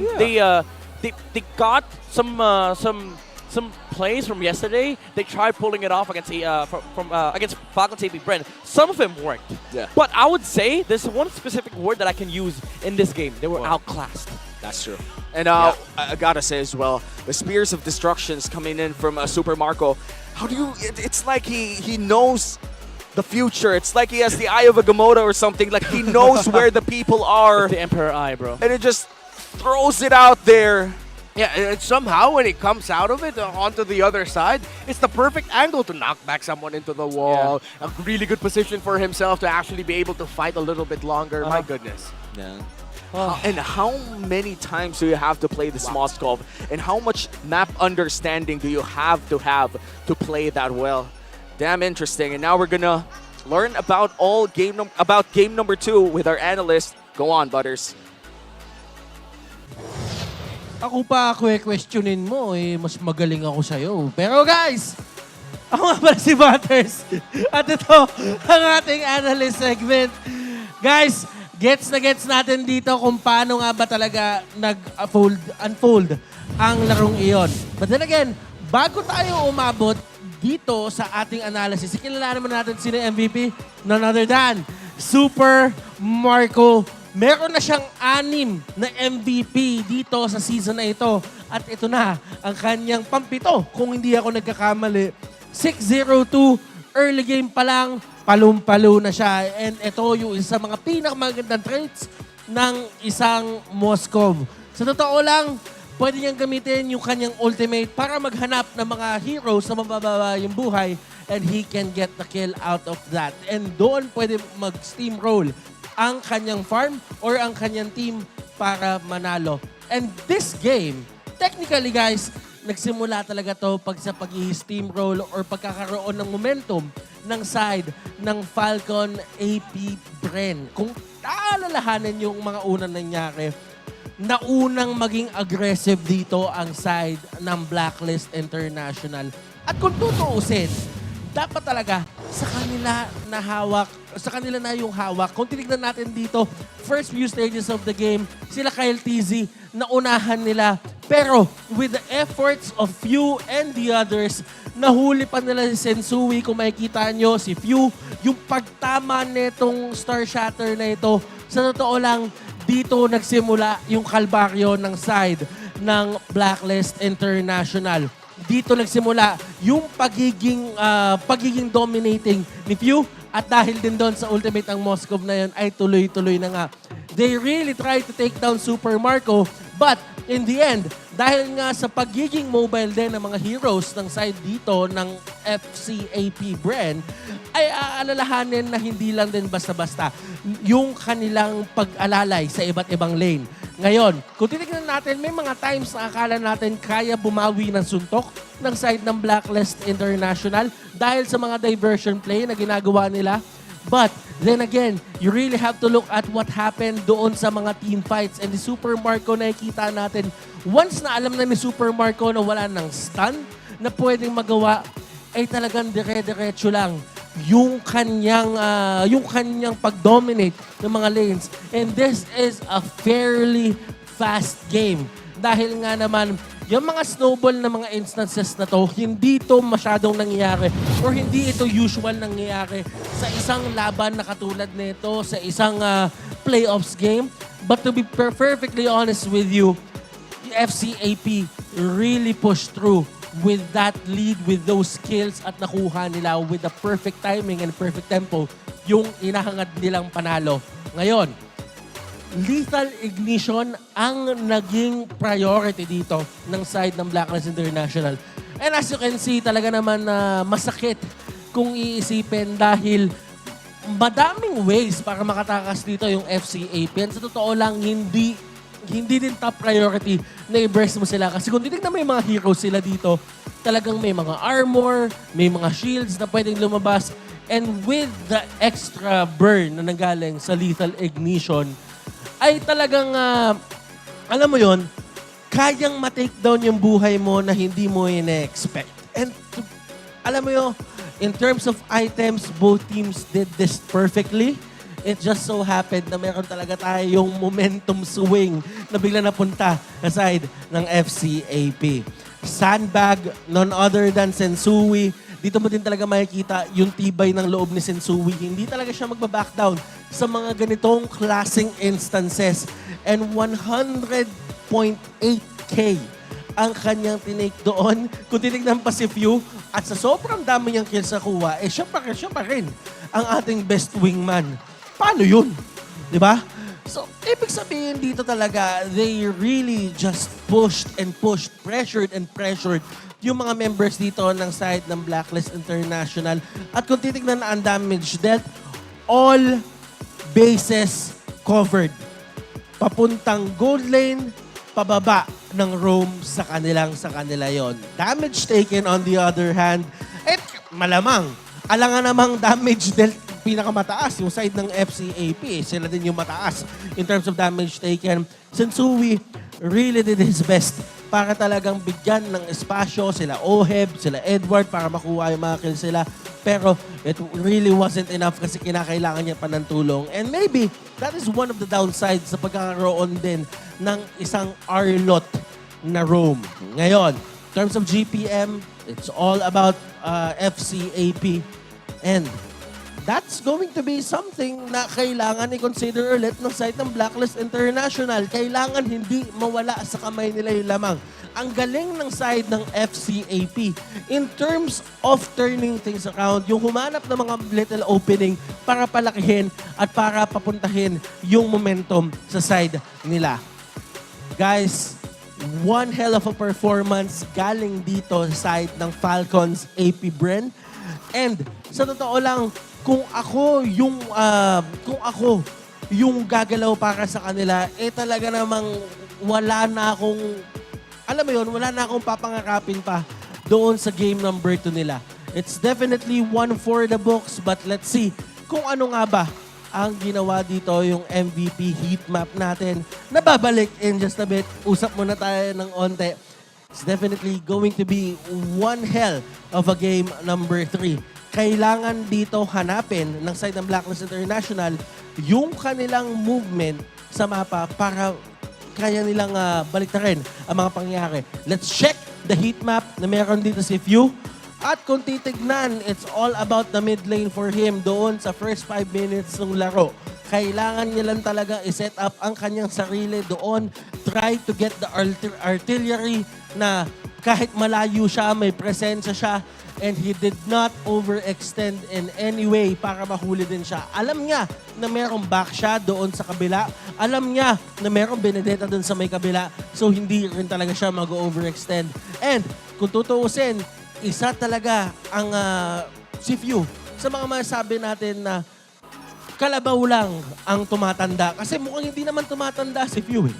got some plays from yesterday. They tried pulling it off against against Falcons APBREN. Some of them worked.
Yeah.
But I would say there's one specific word that I can use in this game. They were outclassed.
That's true. And I gotta say as well, the Spears of Destructions coming in from Super Marco. How do you? It's like he knows the future. It's like he has the eye of a Gamoda or something. Like he knows where the people are.
It's the Emperor Eye, bro.
And it just throws it out there.
Yeah, and somehow when it comes out of it onto the other side, it's the perfect angle to knock back someone into the wall. Yeah. A really good position for himself to actually be able to fight a little bit longer. My goodness.
Yeah. And how many times do you have to play the small scope? And how much map understanding do you have to play that well? Damn interesting. And now we're gonna learn about game number 2 with our analyst. Go on, Butters.
Ako pa questionin mo, mas magaling ako sa'yo. Pero guys, ako nga pala si Butters. At ito, ang ating analyst segment. Guys, gets natin dito kung paano nga ba talaga unfold ang larong iyon. But then again, bago tayo umabot dito sa ating analysis, ikilala naman natin sino MVP? None other than Super Marco. Meron na siyang 6 na MVP dito sa season na ito. At ito na ang kanyang pampito, kung hindi ako nagkakamali. 6-0-2, early game pa lang, palum-palo na siya. And ito yung isa mga pinakamagandang traits ng isang Moskov. Sa totoo lang, pwede niyang gamitin yung kanyang ultimate para maghanap ng mga heroes na mabababa yung buhay and he can get the kill out of that. And doon pwede mag-steamroll ang kanyang farm or ang kanyang team para manalo. And this game, technically guys, nagsimula talaga to sa pag-steamroll or pagkakaroon ng momentum ng side ng Falcon APBREN. Kung taalalahanin yung mga unang nangyari, naunang maging aggressive dito ang side ng Blacklist International. At kung tutuusin, dapat talaga sa kanila na yung hawak. Kung tinignan natin dito, first few stages of the game, sila Kyle TZ, naunahan nila. Pero with the efforts of Few and the others, nahuli pa nila si Sensui. Kung makikita nyo, si Few, yung pagtama netong Star Shatter na ito, sa totoo lang, dito nagsimula yung kalbaryo ng side ng Blacklist International. Dito nagsimula yung pagiging dominating ni Few. At dahil din doon sa ultimate ang Moscow na yun ay tuloy-tuloy na nga. They really tried to take down Super Marco, but in the end, dahil nga sa pagiging mobile din ng mga heroes ng side dito ng FCAP Bren, ay aalalahanin na hindi lang din basta-basta yung kanilang pag-alalay sa iba't ibang lane. Ngayon, kung titignan natin, may mga times na akala natin kaya bumawi ng suntok ng side ng Blacklist International dahil sa mga diversion play na ginagawa nila. But then again, you really have to look at what happened doon sa mga team fights. And the Super Marco nakikita natin, once na alam na ni Super Marco na wala ng stun na pwedeng magawa, ay talagang dire-diretso lang yung kanyang pag-dominate ng mga lanes. And this is a fairly fast game. Dahil nga naman, yung mga snowball na mga instances na to, hindi to masyadong nangyayari or hindi ito usual nangyayari sa isang laban na katulad nito, sa isang playoffs game. But to be perfectly honest with you, the FCAP really pushed through with that lead, with those skills at nakuha nila with the perfect timing and perfect tempo yung inahangad nilang panalo. Ngayon, lethal ignition ang naging priority dito ng side ng Blacklist International. And as you can see, talaga naman masakit kung iisipin dahil madaming ways para makatakas dito yung FCAP. And sa totoo lang, hindi din top priority na i-burst mo sila. Kasi kung titignan mo yung mga heroes sila dito, talagang may mga armor, may mga shields na pwedeng lumabas. And with the extra burn na nanggaling sa lethal ignition, ay talagang, alam mo yon, kayang ma-take down yung buhay mo na hindi mo ina-expect. And alam mo yun, in terms of items, both teams did this perfectly. It just so happened na meron talaga tayong momentum swing na bigla napunta sa side ng FCAP. Sandbag, none other than Sensui. Dito mo din talaga makikita yung tibay ng loob ni Sensui. Hindi talaga siya magbaback down sa mga ganitong klaseng instances. And 100.8K ang kanyang tinake doon. Kung tinignan pa si Few, at sa sobrang dami niyang kills na kuha, siya pa rin ang ating best wingman. Paano yun? Diba? So, ibig sabihin dito talaga, they really just pushed and pushed, pressured and pressured yung mga members dito ng side ng Blacklist International. At kung titignan na ang damage dealt, all bases covered. Papuntang gold lane, pababa ng roam sa kanila yon. Damage taken on the other hand, malamang, alangan namang damage dealt pinakamataas, yung side ng FCAP. Sila din yung mataas in terms of damage taken. Sensui really did his best para talagang bigyan ng espasyo sila Oheb, sila Edward para makuha yung mga kills sila. Pero it really wasn't enough kasi kinakailangan niya pa ng tulong. And maybe that is one of the downsides sa pagkakaroon din ng isang R-lot na roam. Ngayon, in terms of GPM, it's all about FCAP. And that's going to be something na kailangan i-consider ulit ng side ng Blacklist International. Kailangan hindi mawala sa kamay nila yung lamang. Ang galing ng side ng FCAP in terms of turning things around, yung humanap ng mga little opening para palakihin at para papuntahin yung momentum sa side nila. Guys, one hell of a performance galing dito sa side ng Falcons APBREN. And sa totoo lang, kung ako yung gagalaw para sa kanila, talaga namang wala na akong, alam mo yun, wala na akong papangarapin pa doon sa game number 2 nila. It's definitely one for the books, but let's see kung ano nga ba ang ginawa dito yung MVP heat map natin. Nababalik in just a bit. Usap muna tayo ng onte. It's definitely going to be one hell of a game number 3. Kailangan dito hanapin ng side ng Blacklist International yung kanilang movement sa mapa para kaya nilang baliktarin ang mga pangyayari. Let's check the heat map na meron dito si Few. At kung titignan, it's all about the mid lane for him doon sa first 5 minutes ng laro. Kailangan niya lang talaga i-set up ang kanyang sarili doon. Try to get the artillery na kahit malayo siya, may presensya siya. And he did not overextend in any way para mahuli din siya. Alam niya na merong back siya doon sa kabila. Alam niya na merong Benedetta doon sa may kabila. So hindi rin talaga siya mag-overextend. And kung tutuusin, isa talaga ang si Few sa mga masasabi natin na kalabaw lang ang tumatanda. Kasi mukhang hindi naman tumatanda si Few eh.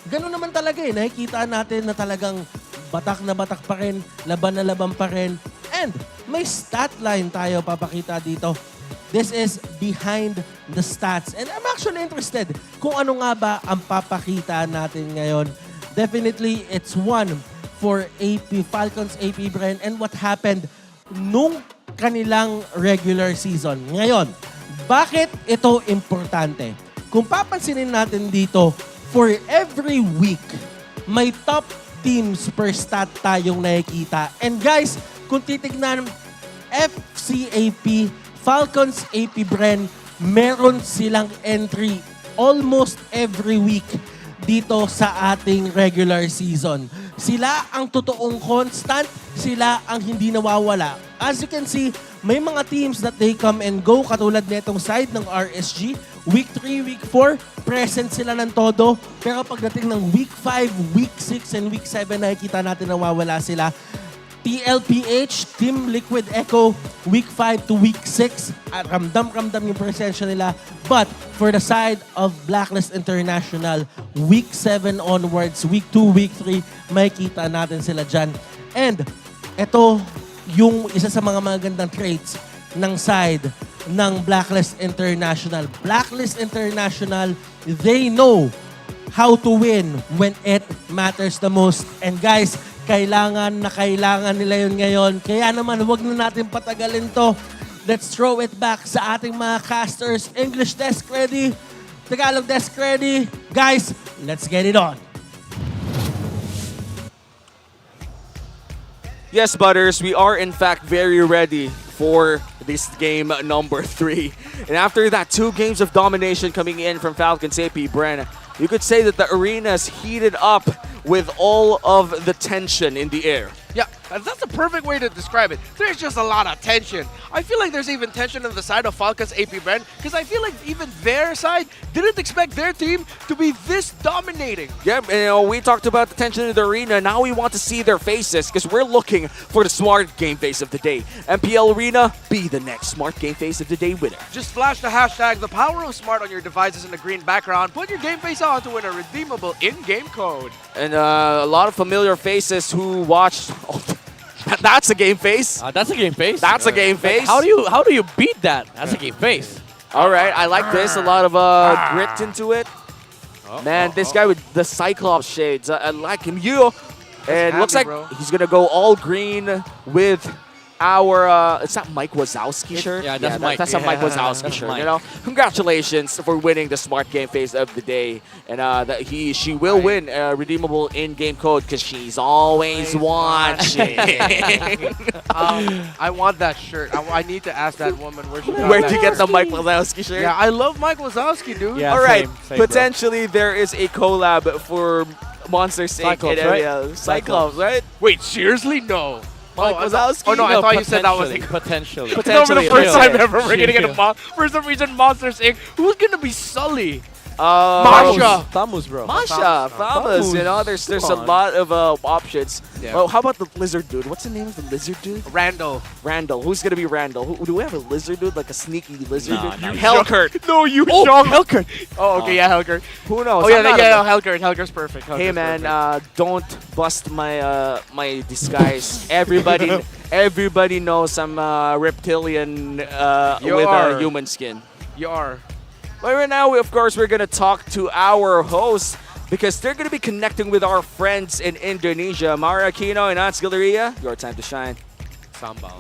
Ganun naman talaga eh. Nakikita natin na talagang batak na batak pa rin, laban na laban pa rin. And may stat line tayo papakita dito. This is behind the stats. And I'm actually interested kung ano nga ba ang papakita natin ngayon. Definitely, it's one for Falcons APBREN and what happened nung kanilang regular season. Ngayon, bakit ito importante? Kung papansinin natin dito, for every week, may top teams per stat tayong nakikita. And guys, kung titignan, FCAP, Falcons APBREN, meron silang entry almost every week dito sa ating regular season. Sila ang totoong constant, sila ang hindi nawawala. As you can see, may mga teams that they come and go, katulad netong side ng RSG. Week 3, Week 4, present sila ng todo. Pero pagdating ng Week 5, Week 6, and Week 7, nakikita natin nawawala sila. TLPH, Team Liquid Echo, Week 5 to Week 6, at ramdam-ramdam yung presensya nila. But for the side of Blacklist International, Week 7 onwards, Week 2, Week 3, makikita natin sila dyan. And ito yung isa sa mga magandang traits ng side ng Blacklist International. Blacklist International, they know how to win when it matters the most. And guys, kailangan nila yun ngayon. Kaya naman, huwag na natin patagalin to. Let's throw it back sa ating mga casters. English desk ready. Tagalog desk ready. Guys, let's get it on.
Yes, Butters, we are in fact very ready for this game number 3. And after that, 2 games of domination coming in from Falcons APBREN, you could say that the arena's heated up with all of the tension in the air.
Yeah, that's a perfect way to describe it. There's just a lot of tension. I feel like there's even tension on the side of Falcons APBREN because I feel like even their side didn't expect their team to be this dominating.
Yeah, we talked about the tension in the arena. Now we want to see their faces because we're looking for the smart game face of the day. MPL Arena, be the next smart game face of the day winner.
Just flash the hashtag the power of smart on your devices in the green background. Put your game face on to win a redeemable in-game code.
And a lot of familiar faces who watched. Oh, that's a game face.
That's a game face.
That's a game face.
Like, how do you beat that? That's a game face.
All right, I like this. A lot of grit into it. Man, this guy with the Cyclops shades, I like him. And looks like he's gonna go all green with our it's that Mike Wazowski shirt.
Yeah, that's Mike.
That's a Mike Wazowski shirt.
Mike.
You know, congratulations for winning the smart game face of the day, and that she will win a redeemable in-game code because she's always watching.
I want that shirt. I need to ask that woman where she got
Where'd
that
you get
shirt.
the Mike Wazowski shirt?
Yeah, I love Mike Wazowski, dude.
Yeah,
all right,
same,
potentially there is a collab for Monsters Inc.
Cyclops,
and
right?
Cyclops, right?
Wait, seriously? No.
Mike Wazowski?
Oh no, I thought you said that was
potentially.
It's over the first time ever we're gonna get
Yeah.
for some reason Monsters Inc. Who's gonna be Sully?
Masha.
Thamus, bro.
Masha, Thamus, you know, there's a lot of options.
Yeah.
Well, how about the lizard dude? What's the name of the lizard dude?
Randall.
Randall. Who's gonna be Randall? Do we have a lizard dude, like a sneaky lizard
Nah,
dude?
nah.
Hellkurt.
No, you Oh,
Oh,
Hellkurt. Oh, okay, yeah, Hellkurt.
Who knows?
Oh yeah,
I'm not
Hellkurt. Hellkurt's perfect.
Hey
Hellkurt's
man,
perfect.
don't bust my my disguise. Everybody knows I'm reptilian with a human skin.
You are.
But right now, of course, we're gonna talk to our hosts because they're gonna be connecting with our friends in Indonesia. Mara Aquino and Ants Galleria, your time to shine.
Sambal.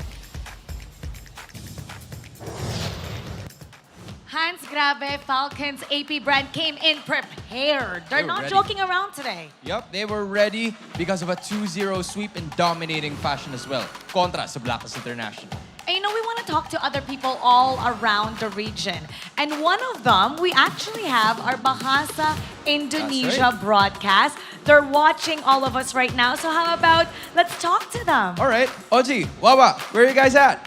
Hans Grabe, Falcons APBREN came in prepared. They're
They were
not
ready.
joking around today.
Yup, they were ready because of a 2-0 sweep in dominating fashion as well. Kontra sa Blacklist International.
And we want to talk to other people all around the region. And one of them, we actually have our Bahasa Indonesia broadcast. They're watching all of us right now. So how about let's talk to them?
All right, OG, Wawa, where are you guys at?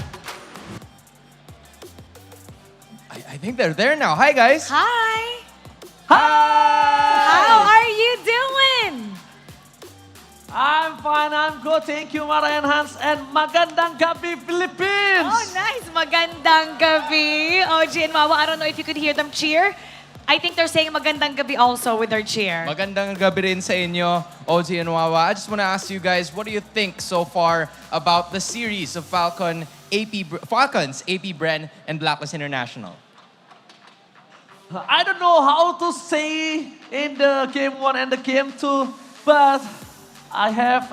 I think they're there now. Hi, guys.
Hi.
Hi.
How are you doing?
I'm fine, I'm good. Thank you, Mara and Hans. And magandang gabi, Philippines!
Oh, nice. Magandang gabi. OG and Wawa, I don't know if you could hear them cheer. I think they're saying magandang gabi also with their cheer.
Magandang gabi rin sa inyo, OG and Wawa. I just want to ask you guys, what do you think so far about the series of Falcons, APBREN, and Blacklist International?
I don't know how to say in the game 1 and the game 2, but I have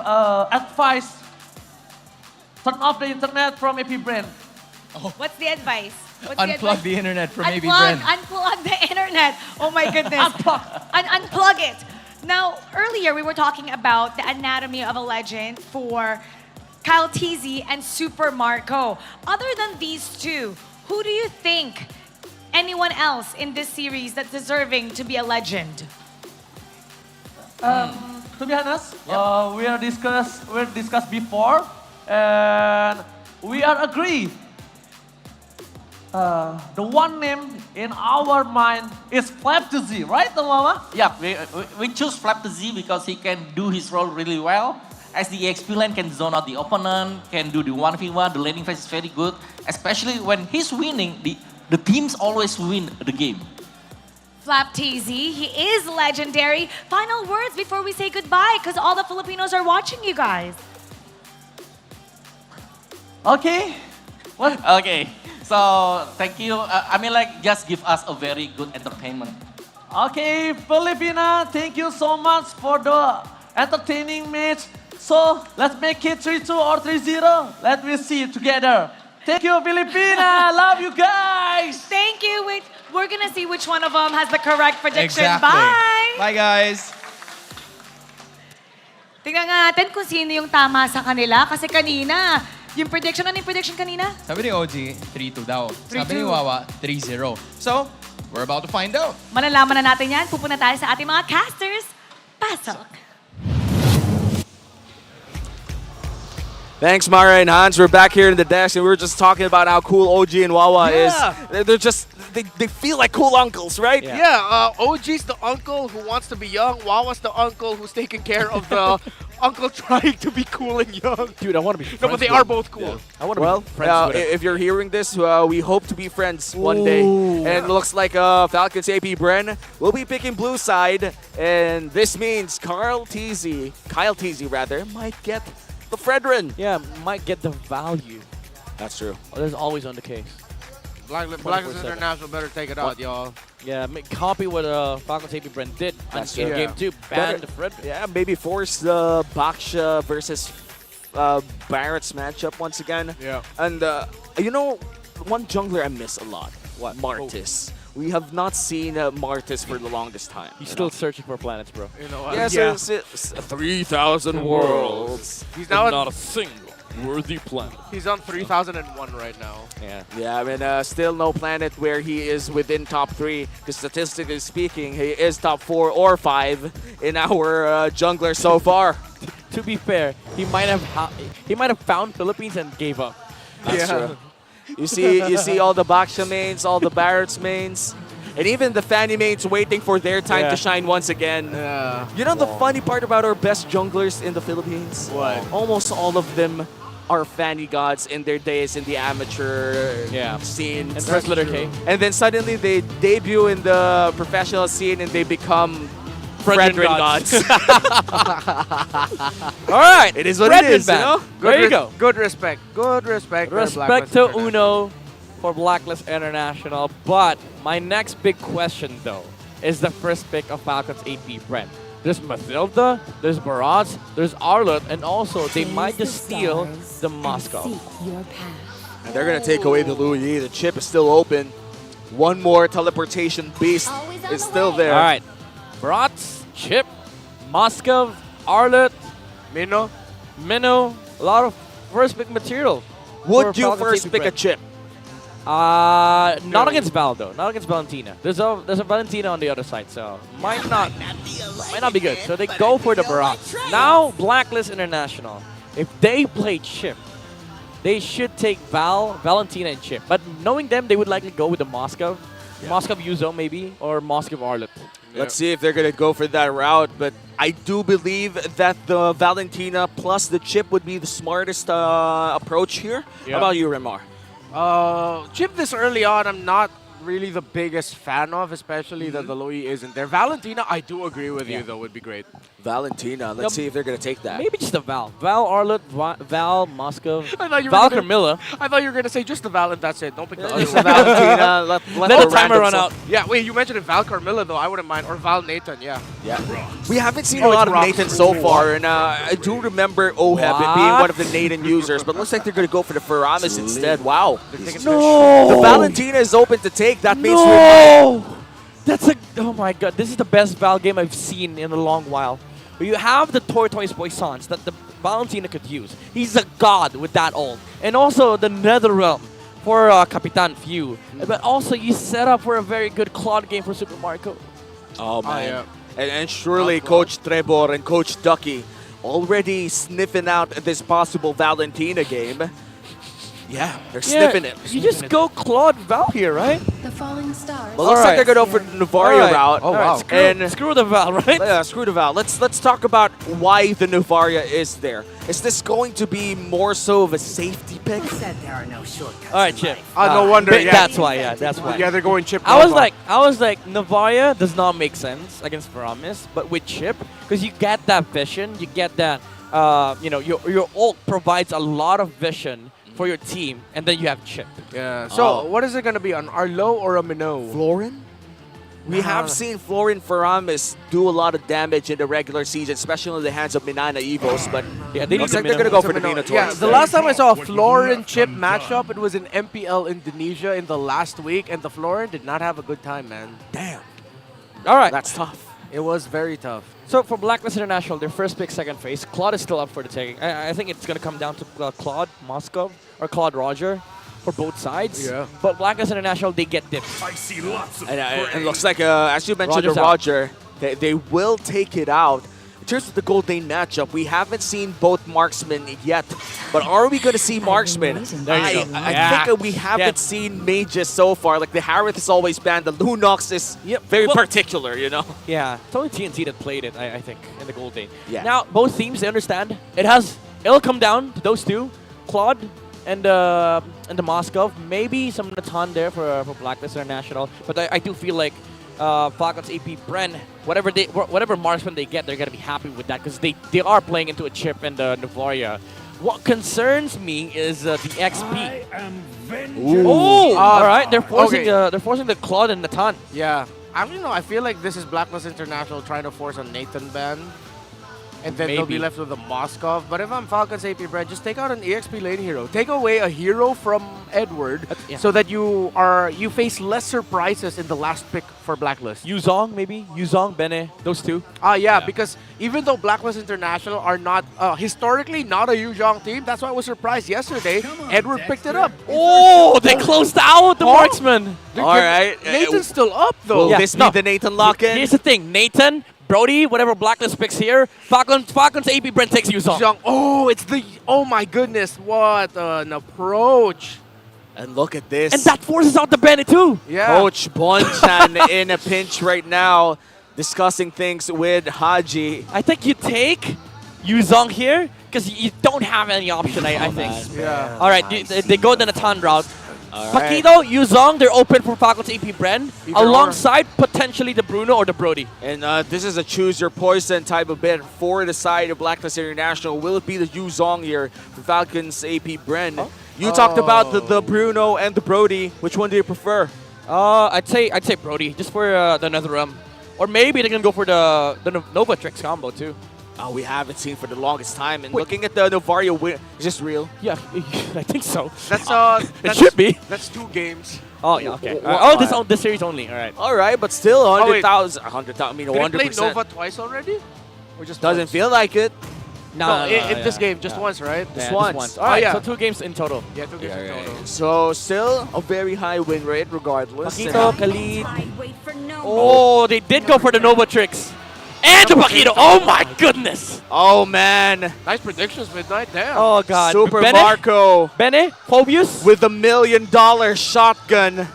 advice. Turn off the internet from APBREN.
What's the advice?
Unplug the internet from APBREN.
Unplug the internet. Oh my goodness. Unplug it. Now, earlier we were talking about the anatomy of a legend for Kyle Teasy and Super Marco. Other than these two, who do you think anyone else in this series that's deserving to be a legend?
To be honest, we discussed before, and we are agree. The one name in our mind is Flap2Z, right, Mama?
Yeah, we choose Flap2Z because he can do his role really well. As the EXP lane can zone out the opponent, can do the 1v1, the laning phase is very good. Especially when he's winning, the teams always win the game.
Flap2Z, he is legendary. Final words before we say goodbye, because all the Filipinos are watching you guys.
Okay. What? Okay. So, thank you. Just give us a very good entertainment.
Okay, Filipina, thank you so much for the entertaining match. So, let's make it 3-2 or 3-0. Let me see it together. Thank you, Filipina. Love you guys.
Thank you. Wait, we're gonna see which one of them has the correct prediction.
Exactly.
Bye.
Bye, guys.
Tingnan nga natin kung sino yung tama sa kanila. Kasi kanina, yung prediction, ano yung prediction kanina?
Sabi ni OG, 3-2 daw.
3-2.
Sabi ni Wawa, 3-0. So, we're about to find out.
Malalaman na natin yan. Pupunta tayo sa ating mga casters. Pasok.
Thanks, Mara and Hans. We're back here in the desk, and we were just talking about how cool OG and Wawa is. They're just, they feel like cool uncles, right?
OG's the uncle who wants to be young. Wawa's the uncle who's taking care of the uncle trying to be cool and young.
Dude, I want to be friends.
No, but they are both cool.
I want to be friends with him.
If you're hearing this, we hope to be friends one day. And it looks like Falcons APBREN will be picking blue side, and this means Kyle Teasy might get the Fredrin.
Yeah, might get the value.
That's true.
That's always on the case.
Blacklist International better take it out, y'all.
Yeah, copy what Falcons APBREN did in game 2. Ban the Fredrin.
Yeah, maybe force the Baksha versus Barrett's matchup once again.
Yeah.
And one jungler I miss a lot. What? Martis. We have not seen Martis for the longest time.
He's still searching for planets, bro.
You know what?
Yeah, 3,000 worlds.
He's now
not a single worthy planet.
He's on 3001 right now.
Yeah.
I mean, still no planet where he is within top 3. Because statistically speaking, he is top 4 or 5 in our jungler so far.
To be fair, he might have found Philippines and gave up.
That's true. You see all the Baksha mains, all the Barrett's mains, and even the Fanny mains waiting for their time to shine once again.
Yeah.
You know the funny part about our best junglers in the Philippines?
What?
Almost all of them are Fanny gods in their days in the amateur scene.
And first letter K.
And then suddenly they debut in the professional scene and they become Fredrin gods.
All right.
It is what it is, you know?
There you go.
Good respect. Good respect. for
Respect
Blacklist
to
International.
Uno for Blacklist International. But my next big question, though, is the first pick of Falcons APBREN. There's Mathilda, there's Barats, there's Arlott, and also they might just steal the Moscow.
And they're going to take away the Louis. The chip is still open. One more teleportation beast is still there.
All right. Barats, Chip, Moscow, Arlott,
Minnow.
a lot of first pick material.
Would
for
you
Falcons
first
AP
pick a
Bren.
chip?
Not against Val though. Not against Valentina. There's a Valentina on the other side, so might not be good. So they go for the Barats. Now Blacklist International. If they play Chip, they should take Valentina, and Chip. But knowing them, they would likely go with the Moscow. Moscow Yuzo maybe, or Moscow Arlet.
Let's see if they're going to go for that route, but I do believe that the Valentina plus the chip would be the smartest approach here. How about you, Remar?
Chip this early on, I'm not really the biggest fan of, especially that the Loui isn't there. Valentina, I do agree with you, though, would be great.
Valentina, let's see if they're going to take that.
Maybe just a Val. Val Arlet, Val Moscow,
I thought you were
Val
gonna-
Carmilla.
I thought you were going to say just the Val and that's it. Don't pick the other
Just
one.
Valentina, let
Let the timer run out.
Yeah, wait, you mentioned it, Val Carmilla, though. I wouldn't mind. Or Val Nathan, yeah.
Yeah. We haven't seen
Oh,
a lot
it's
of
Rock.
Nathan so far, and I do remember Oheb being one of the Nathan users, but looks like they're going to go for the Faramis instead. Wow.
No!
The Valentina is open to take. That means
No! That's a... Oh my god, this is the best Val game I've seen in a long while. You have the Tortoise Poissons that the Valentina could use. He's a god with that ult. And also the Netherrealm for Capitan Few. But also you set up for a very good Claude game for Super Marco.
Oh, man.
yeah.
And surely Coach Trebor and Coach Ducky already sniffing out this possible Valentina game. Yeah, they're sniffing it.
You just go Claude Val here, right?
The falling stars.
Well, looks like they're going to go for the Nuvaria route.
Oh, wow. Screw the Val, right?
Yeah, screw the Val. Let's talk about why the Nuvaria is there. Is this going to be more so of a safety pick?
Said there are no shortcuts.
All right, Chip.
No wonder. Yeah.
That's why, yeah, that's why.
Yeah, they're going Chip.
I was
Nova.
like, Navaria does not make sense against Paramis, but with Chip, because you get that vision, you get that, your ult provides a lot of vision for your team, and then you have Chip.
Yeah. So, what is it going to be, an Arlo or a Minnow?
Florin? We have seen Florin Faramis do a lot of damage in the regular season, especially in the hands of Minana Evos, but
yeah, they
looks like they're going to go for the Minotaurs.
Yeah, the last time I saw a Florin Chip matchup, it was in MPL Indonesia in the last week, and the Florin did not have a good time, man.
Damn.
All right.
That's tough.
It was very tough.
So for Blacklist International, their first pick, second phase, Claude is still up for the taking. I think it's going to come down to Claude Moscow or Claude Roger for both sides.
Yeah.
But Blacklist International, they get dips.
I see lots of
And it looks like, as you mentioned,
Roger's
the Roger, they will take it out. In terms of the Gold Lane matchup, we haven't seen both marksmen yet. But are we going to see marksmen? I think we haven't seen mages so far. Like the Harith is always banned. The Lunox is very particular, you know?
Yeah, it's only TNT that played it, I think, in the Gold Lane.
Yeah.
Now, both teams, they understand. It'll come down to those two, Claude and the Moscow. Maybe some Natan there for Blacklist International. But I do feel like Falcons APBREN, whatever marksman they get, they're gonna be happy with that because they are playing into a Chip and Navaria. What concerns me is the XP. Oh, all right, they're forcing the Claude and Natan.
Yeah. I don't know. I feel like this is Blacklist International trying to force a Nathan ban. And then they'll be left with a Moskov. But if I'm Falcons APBREN, just take out an EXP lane hero. Take away a hero from Edward so that you face less surprises in the last pick for Blacklist.
Yuzong, maybe? Yuzong, Bene, those two.
Yeah, because even though Blacklist International are not, historically not a Yuzhong team, that's why I was surprised yesterday. Edward picked it up.
Oh, they closed out the marksman.
All right.
Nathan's still up, though.
Will this be the Nathan lock-in?
Here's the thing. Nathan, Brody, whatever Blacklist picks here, Falcons APBREN takes Yuzong.
Oh, it's the... Oh, my goodness. What an approach.
And look at this.
And that forces out the Bene too.
Yeah.
Coach Bonchan in a pinch right now, discussing things with Haji.
I think you take Yuzong here because you don't have any option, I think.
Yeah.
All right, they go the Natan route. Paquito, Yuzong, they're open for Falcons APBREN alongside potentially the Bruno or the Brody.
And this is a choose your poison type of bit for the side of Blacklist International. Will it be the Yuzong here for Falcons APBREN? You talked about the Bruno and the Brody. Which one do you prefer?
I'd say Brody just for the Netherrealm, or maybe they're gonna go for the Nova Trix combo too.
We haven't seen for the longest time. And looking at the Novaria win, is this real?
Yeah, I think so.
That's
it should be.
That's 2 games.
Oh yeah, okay. This series only. All right.
All right, but still 100,000. 100,000. I mean,
Did
100%.
they play Nova twice already? Or just
Doesn't
once?
feel like it.
No,
in
This game, just once, right?
Just
Yeah,
once.
All right,
yeah.
so 2 games in total.
Yeah, 2 games in total.
So still a very high win rate regardless.
Paquito, Khalid. Oh, they did go for the Nova tricks. And the Paquito. Oh my goodness.
Oh man.
Nice predictions, Midnight. Damn.
Oh god.
Super
Bene?
Marco
Bene? Phobius?
with the $1 million shotgun.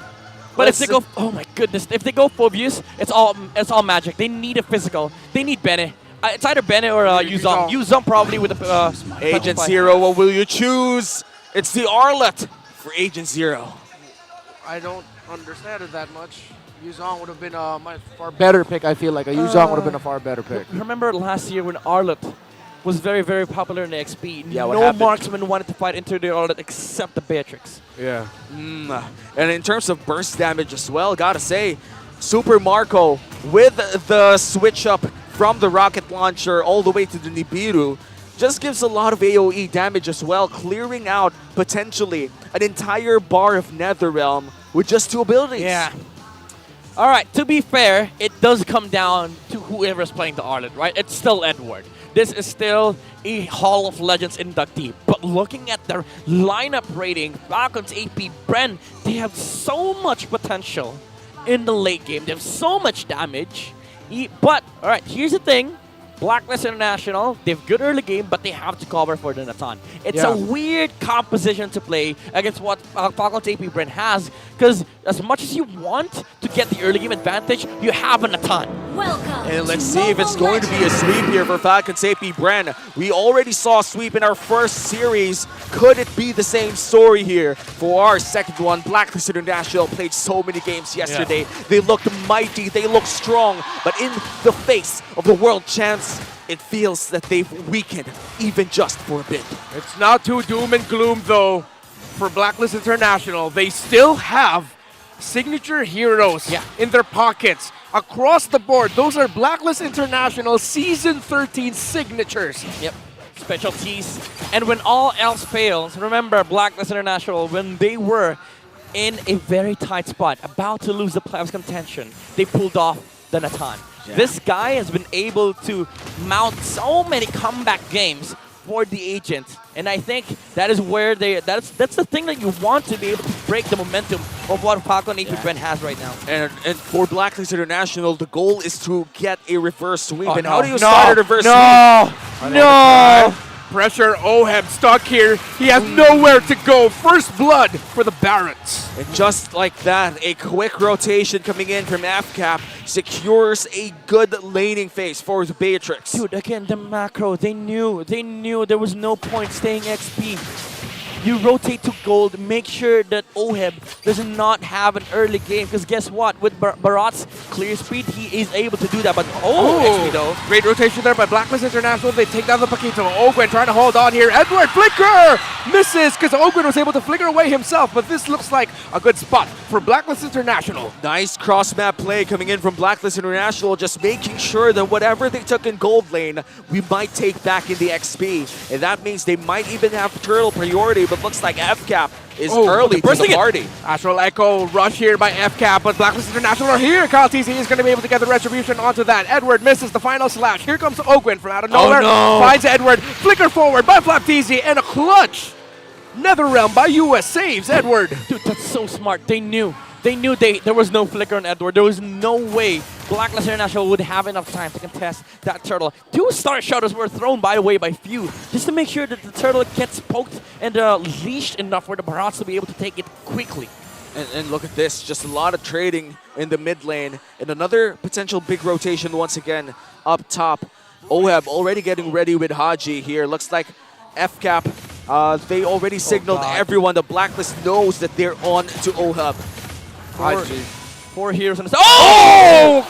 But if they go, oh my goodness, if they go Phobius, it's all magic. They need a physical. They need Bene. It's either Bene or Yuzong. Yuzong probably with the
Agent Zero, what will you choose? It's the Arlet for Agent Zero.
I don't understand it that much. Yuzong would have been a far better pick, I feel like. A Yuzong would have been a far better pick.
Remember last year when Arlet was very, very popular in the XP?
Yeah, what
no
happened?
marksman wanted to fight into the Arlet except the Beatrix.
Yeah.
And in terms of burst damage as well, gotta say, Super Marco with the switch up from the rocket launcher all the way to the Nibiru just gives a lot of AoE damage as well, clearing out potentially an entire bar of Netherrealm with just 2 abilities.
Yeah. All right, to be fair, it does come down to whoever's playing the Arlet, right? It's still Edward. This is still a Hall of Legends inductee. But looking at their lineup rating, Falcons APBREN, they have so much potential in the late game. They have so much damage. But, all right, here's the thing. Blacklist International, they have good early game, but they have to cover for the Natan. It's a weird composition to play against what Falcons APBREN has, because as much as you want to get the early game advantage, you have a Natan.
Welcome.
And let's see if it's going to be a sweep here for Falcons APBREN. We already saw a sweep in our first series. Could it be the same story here for our second one? Blacklist International played so many games yesterday. They looked mighty, they looked strong, but in the face of the world champs, it feels that they've weakened even just for a bit.
It's not too doom and gloom, though, for Blacklist International. They still have signature heroes in their pockets. Across the board, those are Blacklist International Season 13 signatures.
Yep. Specialties. And when all else fails, remember Blacklist International, when they were in a very tight spot, about to lose the playoffs contention, they pulled off the Natan. This guy has been able to mount so many comeback games for the agent, and I think that is where that's the thing that you want to be able to break the momentum of what Falcon APBREN has right now.
And for Blacklist International, the goal is to get a reverse sweep.
Oh,
and
no.
how do you start a reverse sweep?
No! Pressure, Oheb stuck here. He has nowhere to go. First blood for the Barons.
And just like that, a quick rotation coming in from FCAP secures a good laning phase for the Beatrix.
Dude, again, the macro, they knew there was no point staying XP. You rotate to gold, make sure that Oheb does not have an early game, because guess what? With Barat's clear speed, he is able to do that, but XP though.
Great rotation there by Blacklist International. They take down the Paquito. Ogwen trying to hold on here. Edward, flicker! Misses, because Ogwen was able to flicker away himself, but this looks like a good spot for Blacklist International.
Nice cross-map play coming in from Blacklist International, just making sure that whatever they took in gold lane, we might take back in the XP. And that means they might even have turtle priority, but looks like FCAP is early to the party.
Astral Echo rush here by FCAP, but Blacklist International are here. Kyle TC is going to be able to get the retribution onto that. Edward misses the final slash. Here comes Ogwen from out of nowhere. Finds Edward. Flicker forward by Flap TZ, and a clutch Netherrealm by US saves Edward.
Dude, that's so smart. They knew there was no flicker on Edward. There was no way Blacklist International would have enough time to contest that turtle. 2 star shadows were thrown, by the way, by Few, just to make sure that the turtle gets poked and leashed enough for the Barats to be able to take it quickly.
And look at this, just a lot of trading in the mid lane. And another potential big rotation once again up top. Oheb already getting ready with Haji here. Looks like FCAP, they already signaled everyone. The Blacklist knows that they're on to Oheb.
Haji.
4 heroes on the side. Oh!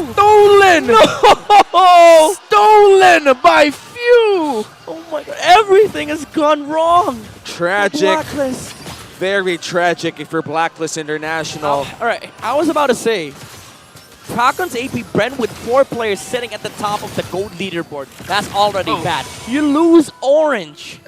No! Stolen! No! Stolen by Few!
Oh my god, everything has gone wrong!
Tragic.
Blacklist.
Very tragic for Blacklist International.
Alright, I was about to say, Falcons APBREN with 4 players sitting at the top of the gold leaderboard. That's already bad. You lose Orange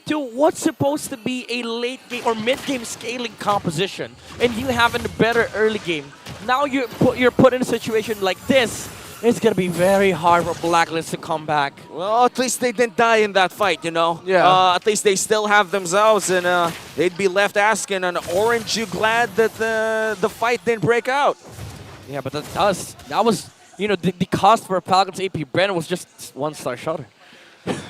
to what's supposed to be a late game or mid game scaling composition, and you have a better early game. Now you're put in a situation like this It's gonna be very hard for Blacklist to come back.
Well, at least they didn't die in that fight, you know?
Yeah.
At least they still have themselves, and they'd be left asking, aren't you glad that the fight didn't break out?
Yeah, but that was, you know, the cost for Falcons APBREN was just 1-star shutter.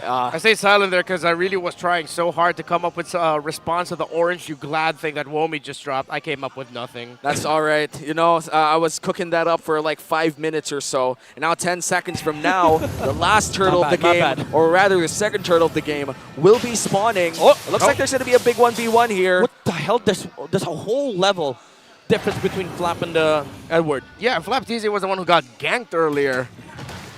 I stayed silent there because I really was trying so hard to come up with a response to the orange you glad thing that Womi just dropped. I came up with nothing.
That's all right. You know, I was cooking that up for like 5 minutes or so. And now 10 seconds from now, the last turtle of the game, or rather the second turtle of the game, will be spawning.
Oh,
it looks like there's going to be a big 1v1 here.
What the hell? There's a whole level difference between Flap and Edward.
Yeah, Flap TZ was the one who got ganked earlier.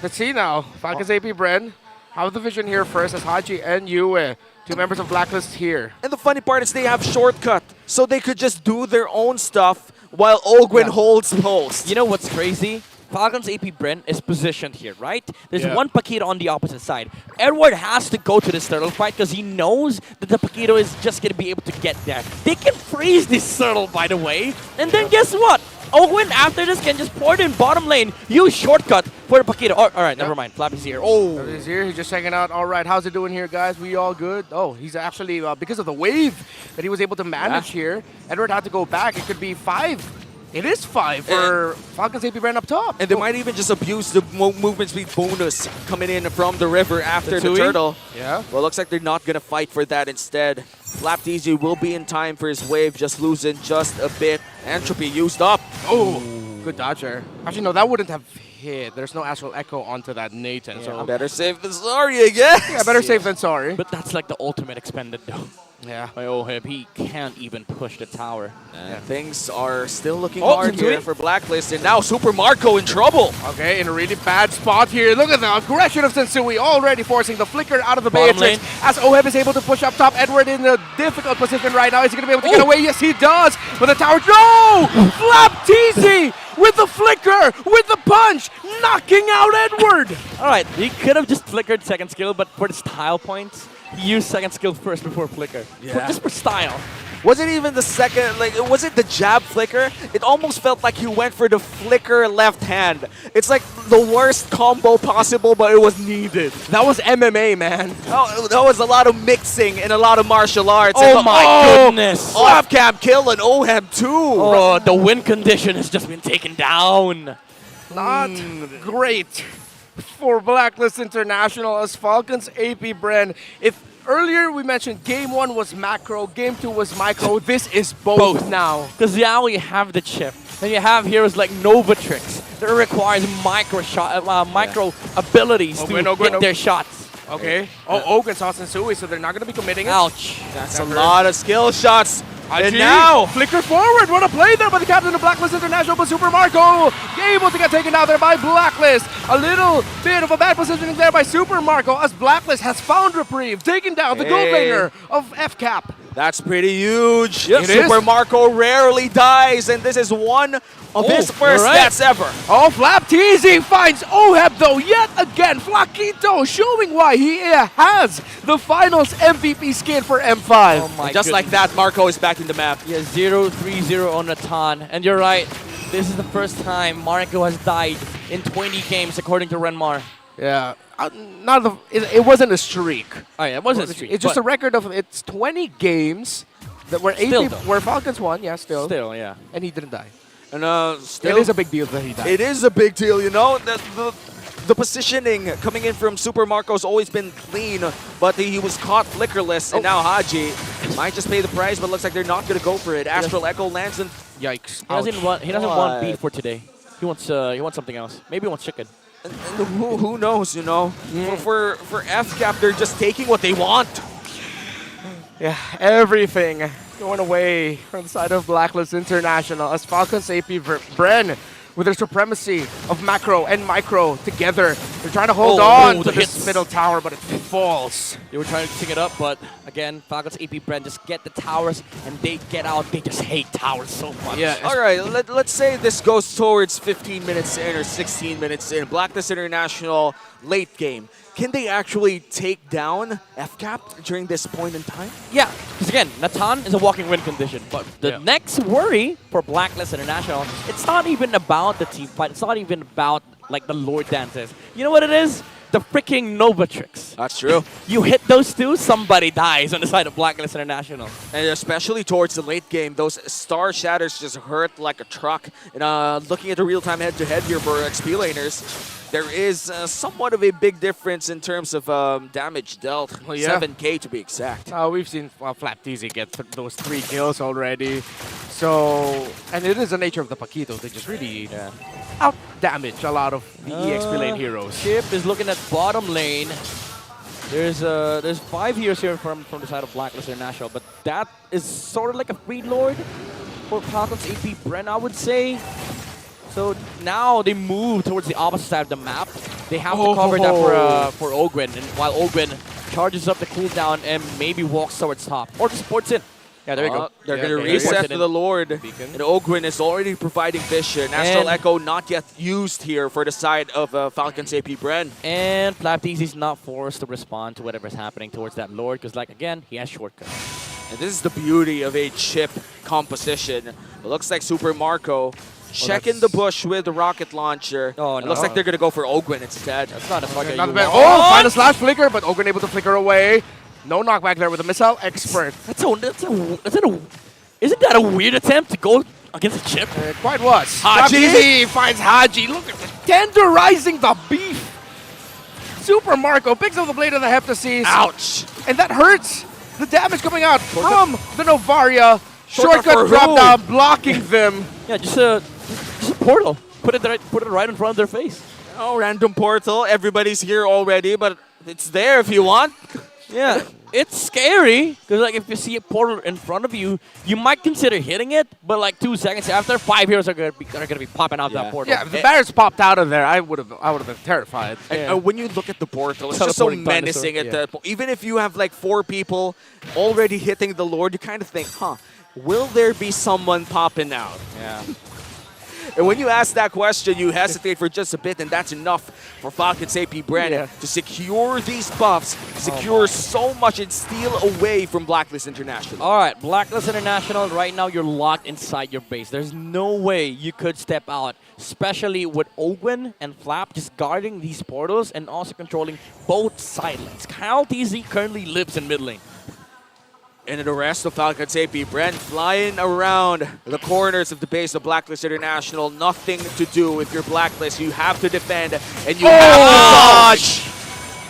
Let's see now. Falcons APBREN have the vision here first as Haji and Yue, 2 members of Blacklist here.
And the funny part is they have shortcut, so they could just do their own stuff while Ogwin holds post.
You know what's crazy? Falcons APBREN is positioned here, right? There's one Paquito on the opposite side. Edward has to go to this turtle fight because he knows that the Paquito is just going to be able to get there. They can freeze this turtle, by the way. And then guess what? Ogwin, after this, can just pour it in bottom lane, use shortcut for the Paquito. Oh, all right, never mind. Flap is here. Oh,
He's here. He's just hanging out. All right, how's it doing here, guys? We all good? Oh, he's actually, because of the wave that he was able to manage here, Edward had to go back. It could be 5. It is 5 for Falcons APBREN up top.
And they might even just abuse the movement speed bonus coming in from the river after the turtle.
Yeah.
Well, looks like they're not going to fight for that instead. Flap DZ will be in time for his wave, just losing just a bit. Entropy used up.
Oh, good dodge there. Actually, no, that wouldn't have hit. There's no Astral Echo onto that Nathan.
Yeah,
So
better safe than sorry, I guess.
Yeah, better safe than sorry.
But that's like the ultimate expended, though.
Yeah.
By Oheb, he can't even push the tower.
Things are still looking hard here for Blacklist, and now Super Marco in trouble.
Okay, in a really bad spot here. Look at the aggression of Sensui already forcing the flicker out of the Beatrix. As Oheb is able to push up top, Edward in a difficult position right now. Is he going to be able to get away? Yes, he does. But the tower, no! Flap TZ with the flicker, with the punch, knocking out Edward.
All right, he could have just flickered second skill, but for the style points, he used second skill first before flicker. Just for style.
Was it even the second, like, was it the jab flicker? It almost felt like he went for the flicker left hand. It's like the worst combo possible, but it was needed.
That was MMA, man.
Oh, that was a lot of mixing and a lot of martial arts.
Oh my goodness.
Off-cam kill and OHEM too.
Oh, the win condition has just been taken down.
Not great for Blacklist International as Falcons APBREN. If earlier we mentioned Game 1 was macro, Game 2 was micro, this is both now.
Because now you have the chip. And you have heroes like Novatrix that requires micro abilities to hit their shots.
Okay. Oh, Ogun saw Sensui, so they're not going to be committing it.
Ouch.
That's a lot of skill shots. And
IG,
now,
flicker forward. What a play there by the captain of Blacklist International, but Super Marco able to get taken out there by Blacklist. A little bit of a bad positioning there by Super Marco as Blacklist has found reprieve, taking down the gold laner of FCAP.
That's pretty huge.
It
Super
is.
Marco rarely dies, and this is one of his first deaths ever.
Oh, Flap TZ finds Oheb though yet again. Flaquito showing why he has the finals MVP skin for M5.
Oh my
Just like that, Marco is back in the map.
Yeah, 0-3-0 on Natan. And you're right, this is the first time Marco has died in 20 games according to Renmar.
Yeah, it wasn't a streak.
Oh yeah, it wasn't a streak.
It's just a record of it's 20 games that were where Falcons won. Yeah, still.
Still, yeah.
And he didn't die.
And still,
it is a big deal that he died.
It is a big deal, you know. The positioning coming in from Super Marco's always been clean, but he was caught flickerless, and now Haji might just pay the price, but looks like they're not going to go for it. Astral Echo lands in.
Yikes.
He doesn't want beef for today. He wants something else. Maybe he wants chicken.
And who knows, you know? For FCAP, they're just taking what they want.
Yeah, everything going away from the side of Blacklist International as Falcons APBREN with their supremacy of macro and micro together. They're trying to hold on to this middle tower, but it falls.
They were trying to pick it up, but again, Falcons APBREN just get the towers and they get out. They just hate towers so much.
Yeah. All right, let's say this goes towards 15 minutes in or 16 minutes in. Blacklist International late game. Can they actually take down FCAP during this point in time?
Yeah, because again, Natan is a walking win condition. But the next worry for Blacklist International, it's not even about the team fight. It's not even about like the Lord dances. You know what it is? The freaking Nova tricks.
That's true.
You hit those two, somebody dies on the side of Blacklist International.
And especially towards the late game, those Star Shatters just hurt like a truck. And looking at the real-time head-to-head here for XP laners, there is somewhat of a big difference in terms of damage dealt. 7K to be exact.
We've seen Flapteasy get those 3 kills already. So, and it is the nature of the Paquito. They just really out-damage a lot of the EXP lane heroes.
Chip is looking at bottom lane. There's 5 heroes here from the side of Blacklist International, but that is sort of like a free lord for Falcons APBREN, I would say. So now they move towards the opposite side of the map. They have to cover that for Ogwen, and while Ogwen charges up the cooldown and maybe walks towards top or just ports in. Yeah, there you go.
They're going to reset to the Lord. And Ogwen is already providing vision. Astral Echo not yet used here for the side of Falcons APBREN.
And Flapteasy is not forced to respond to whatever's happening towards that Lord because, like, again, he has shortcuts.
And this is the beauty of a chip composition. It looks like Super Marco checking the bush with the rocket launcher.
Oh,
it looks like they're going to go for Ogwen instead.
That's not a target.
Final slash flicker, but Ogwen able to flicker away. No knockback there with the missile expert.
Isn't that a weird attempt to go against a chip?
It quite was.
Haji
finds Haji. Look at this. Tenderizing the beef. Super Marco picks up the blade of the Heptaseas.
Ouch.
And that hurts. The damage coming out from the Novaria. Shortcut drop
who?
down, blocking them.
Yeah, just a portal. Put it right in front of their face.
Oh, random portal. Everybody's here already, but it's there if you want.
Yeah, it's scary because like if you see a portal in front of you, you might consider hitting it, but like 2 seconds after, 5 heroes are gonna be popping out that portal.
Yeah, if the barriers popped out of there, I would have been terrified.
And when you look at the portal, it's just so menacing at that point. Even if you have like 4 people already hitting the Lord, you kind of think, will there be someone popping out?
Yeah.
And when you ask that question, you hesitate for just a bit, and that's enough for Falcons APBREN to secure these buffs, secure so much and steal away from Blacklist International.
All right, Blacklist International, right now you're locked inside your base. There's no way you could step out, especially with Ogwen and Flap just guarding these portals and also controlling both side lanes. Kyle TZ currently lives in mid lane.
And the rest of Falcons APBREN flying around the corners of the base of Blacklist International. Nothing to do if you're Blacklist. You have to defend and you have to dodge.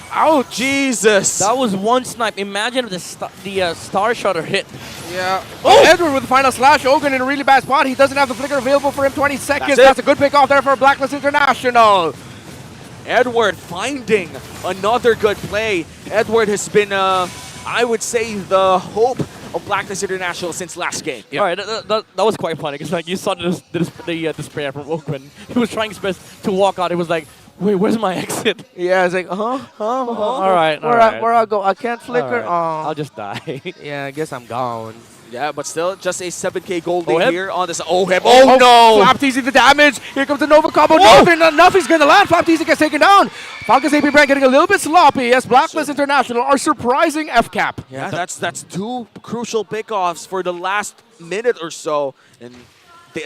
Ouch.
Jesus.
That was one snipe. Imagine if the Star Shutter hit.
Yeah. Edward with the final slash. Ogwen in a really bad spot. He doesn't have the flicker available for him. 20 seconds. That's a good pick off there for Blacklist International.
Edward finding another good play. Edward has been, I would say, the hope of Blacklist International since last game.
All right, that was quite funny because like you saw the despair from Ogwen. He was trying his best to walk out. It was like, wait, where's my exit?
Yeah, it's like, all
right.
Where I go? I can't flicker.
Right. I'll just die.
Yeah, I guess I'm gone.
Yeah, but still, just a 7K gold
Oheb?
here on this. Oheb. Oh, no!
Flapteasy the damage. Here comes the Nova combo. Nothing's going to land. Flapteasy gets taken down. Falcons APBREN getting a little bit sloppy as Blacklist International are surprising FCAP.
Yeah, that's 2 crucial pickoffs for the last minute or so. And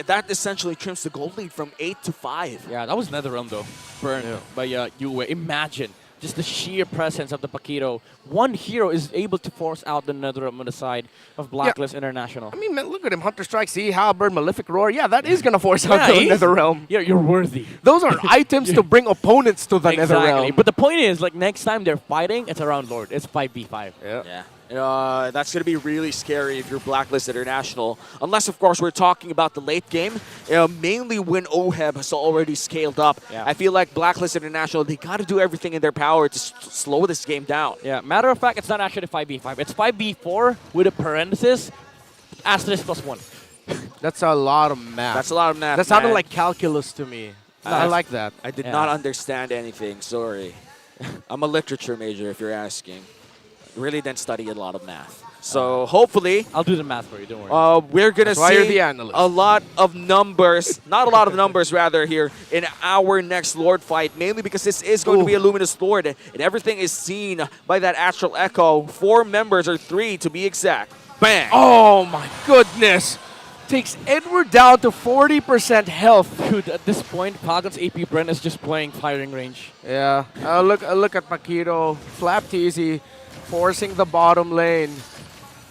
that essentially trims the gold lead from 8 to 5.
Yeah, that was NetherRealm though. Burned by Yue. Imagine just the sheer presence of the Paquito. One hero is able to force out the NetherRealm on the side of Blacklist International.
I mean, man, look at him. Hunter Strike, Sea Halberd, Malefic Roar. Yeah, that is going to force out the NetherRealm.
Yeah, you're worthy.
Those are items to bring opponents to the
Exactly.
NetherRealm.
But the point is, like, next time they're fighting, it's around Lord. It's 5v5.
Yeah. That's going to be really scary if you're Blacklist International. Unless, of course, we're talking about the late game. Mainly when Oheb has already scaled up.
Yeah.
I feel like Blacklist International, they got to do everything in their power to slow this game down.
Yeah, matter of fact, it's not actually 5v5. It's 5v4 with a parenthesis, asterisk +1.
That's a lot of math.
That's a lot of math,
That sounded
man.
like calculus to me. I like that.
I did not understand anything, sorry. I'm a literature major if you're asking. Really didn't study a lot of math. So hopefully,
I'll do the math for you, don't worry.
We're going to
That's why you're
see
the analyst.
a lot of numbers, not a lot of numbers rather here in our next Lord fight, mainly because this is going to be a Luminous Lord and everything is seen by that Astral Echo. 4 members or 3 to be exact. Bang!
Oh my goodness! takes Edward down to 40% health.
Dude, at this point, Falcons APBREN is just playing firing range.
Yeah, look at Paquito. Flapped easy, forcing the bottom lane.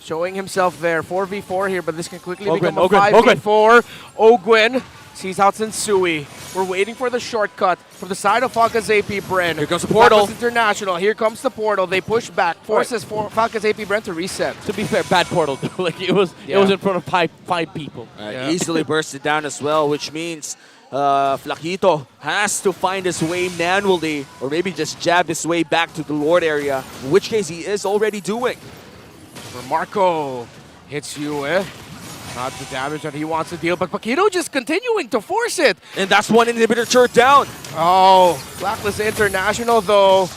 Showing himself there. 4v4 here, but this can quickly become a 5v4. Ogwin sees out Sensui. We're waiting for the shortcut from the side of Falcons APBREN.
Here comes the portal.
Falcons International. Here comes the portal. They push back, forces Falcons APBREN to reset.
To be fair, bad portal. Like it was in front of five people.
Easily bursted down as well, which means Flaquito has to find his way manually, or maybe just jab his way back to the Lord area, in which case he is already doing.
For Marco, hits you not the damage that he wants to deal, but Paquito just continuing to force it.
And that's one inhibitor turret down.
Oh, Blacklist International though.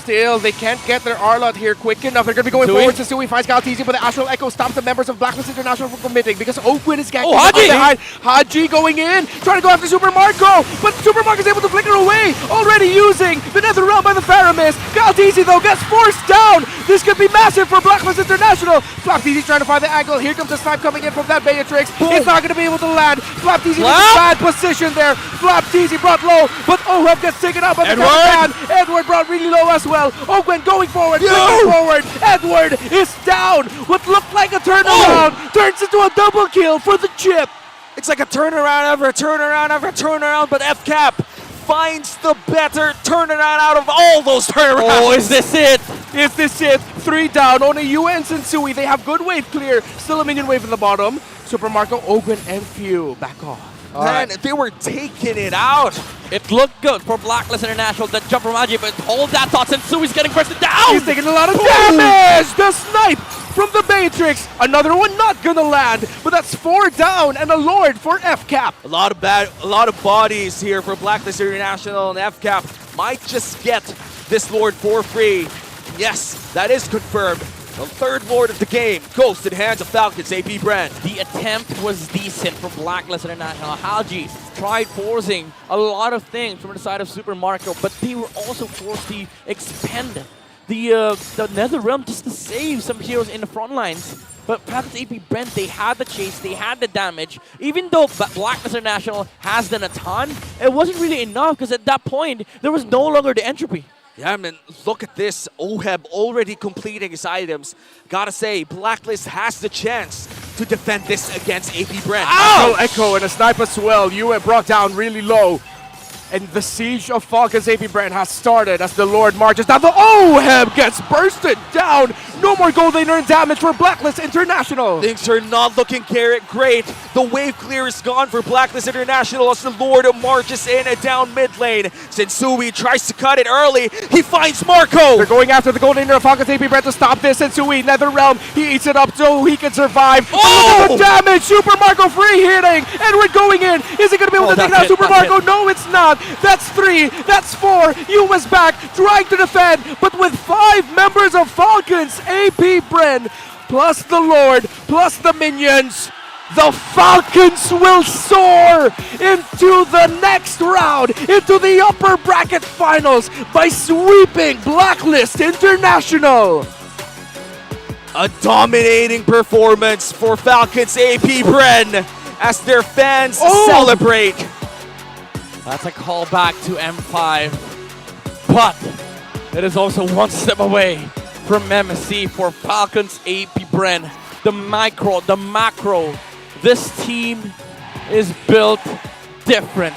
Still, they can't get their Arlot here quick enough. They're going to be going forward. Sensui finds Galtizi, but the Astral Echo stops the members of Blacklist International from committing because Oakwood is getting behind. Haji going in, trying to go after Super Marco, but Super Marco is able to flicker away, already using the Nether Realm by the Faramis. Galtizi, though, gets forced down. This could be massive for Blacklist International. Flaptizi trying to find the angle. Here comes the snipe coming in from that Beatrix. It's not going to be able to land. Flaptizi in a bad position there. Flaptizi brought low, but Oheb gets taken out by the man. Edward brought really low as well. Ogwen going forward, moving forward. Edward is down. What looked like a turnaround turns into a double kill for the chip.
It's like a turnaround after a turnaround after a turnaround, but FCAP finds the better turnaround out of all those turnarounds.
Oh, is this it? Is this it? 3 down. Only you and Sensui. They have good wave clear. Still a minion wave in the bottom. Super Marco, Ogwen, and Few back off.
Man, they were taking it out.
It looked good for Blacklist International. The jump from Haji, but hold that thought. Sensui's getting pressed down.
He's taking a lot of damage. The snipe from the Matrix. Another one not gonna land, but that's 4 down and a Lord for FCAP.
A lot of bodies here for Blacklist International, and FCAP might just get this Lord for free. Yes, that is confirmed. The third Lord of the game goes to the hands of Falcons APBREN.
The attempt was decent from Blacklist International. Haji tried forcing a lot of things from the side of Super Marco, but they were also forced to expend the Nether Realm just to save some heroes in the front lines. But Falcons APBREN, they had the chase, they had the damage. Even though Blacklist International has done a ton, it wasn't really enough because at that point, there was no longer the entropy.
Yeah, man, look at this. Oheb already completing his items. Gotta say, Blacklist has the chance to defend this against APBREN.
Oh! Echo and a snipe as well. You have brought down really low. And the siege of Falcons APBREN has started as the Lord marches down. The Oheb gets bursted down. No more gold lane earned damage for Blacklist International.
Things are not looking great. The wave clear is gone for Blacklist International as the Lord marches in and down mid lane. Sensui tries to cut it early. He finds Marco.
They're going after the gold laner of Falcons APBREN to stop this. Sensui, Nether Realm, he eats it up so he can survive. Oh! The damage! Super Marco free hitting. Edward going in. Is he going to be able to take out Super Marco? No, it's not. That's 3. That's 4. US back, trying to defend, but with 5 members of Falcons APBREN, plus the Lord, plus the minions, the Falcons will soar into the next round, into the upper bracket finals by sweeping Blacklist International.
A dominating performance for Falcons APBREN as their fans celebrate.
That's a callback to M5, but it is also one step away from MSC for Falcons APBREN. The macro, this team is built different.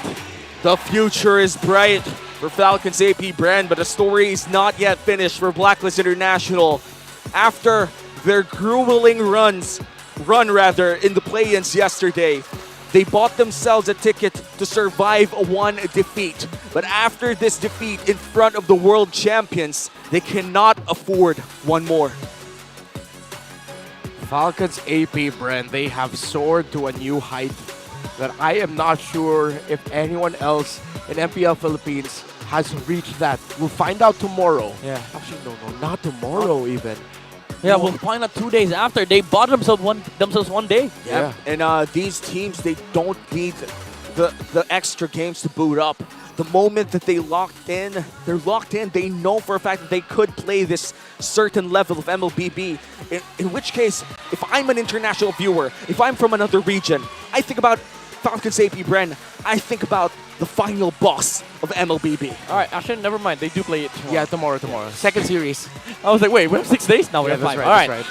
The future is bright for Falcons APBREN, but the story is not yet finished for Blacklist International. After their grueling run in the play-ins yesterday, they bought themselves a ticket to survive one defeat. But after this defeat in front of the world champions, they cannot afford one more.
Falcons APBREN, they have soared to a new height that I am not sure if anyone else in MPL Philippines has reached that. We'll find out tomorrow.
Yeah.
Actually, no, not tomorrow even.
Yeah, we'll find out 2 days after. They bought themselves one day.
Yeah. And these teams, they don't need the extra games to boot up. The moment that they're locked in. They know for a fact that they could play this certain level of MLBB. In which case, if I'm an international viewer, if I'm from another region, I think about Falcons APBREN, I think about the final boss of MLBB.
All right, actually, never mind. They do play it tomorrow.
Yeah, tomorrow. Second series.
I was like, wait, we have 6 days? Now we have 5.
Right,
All right.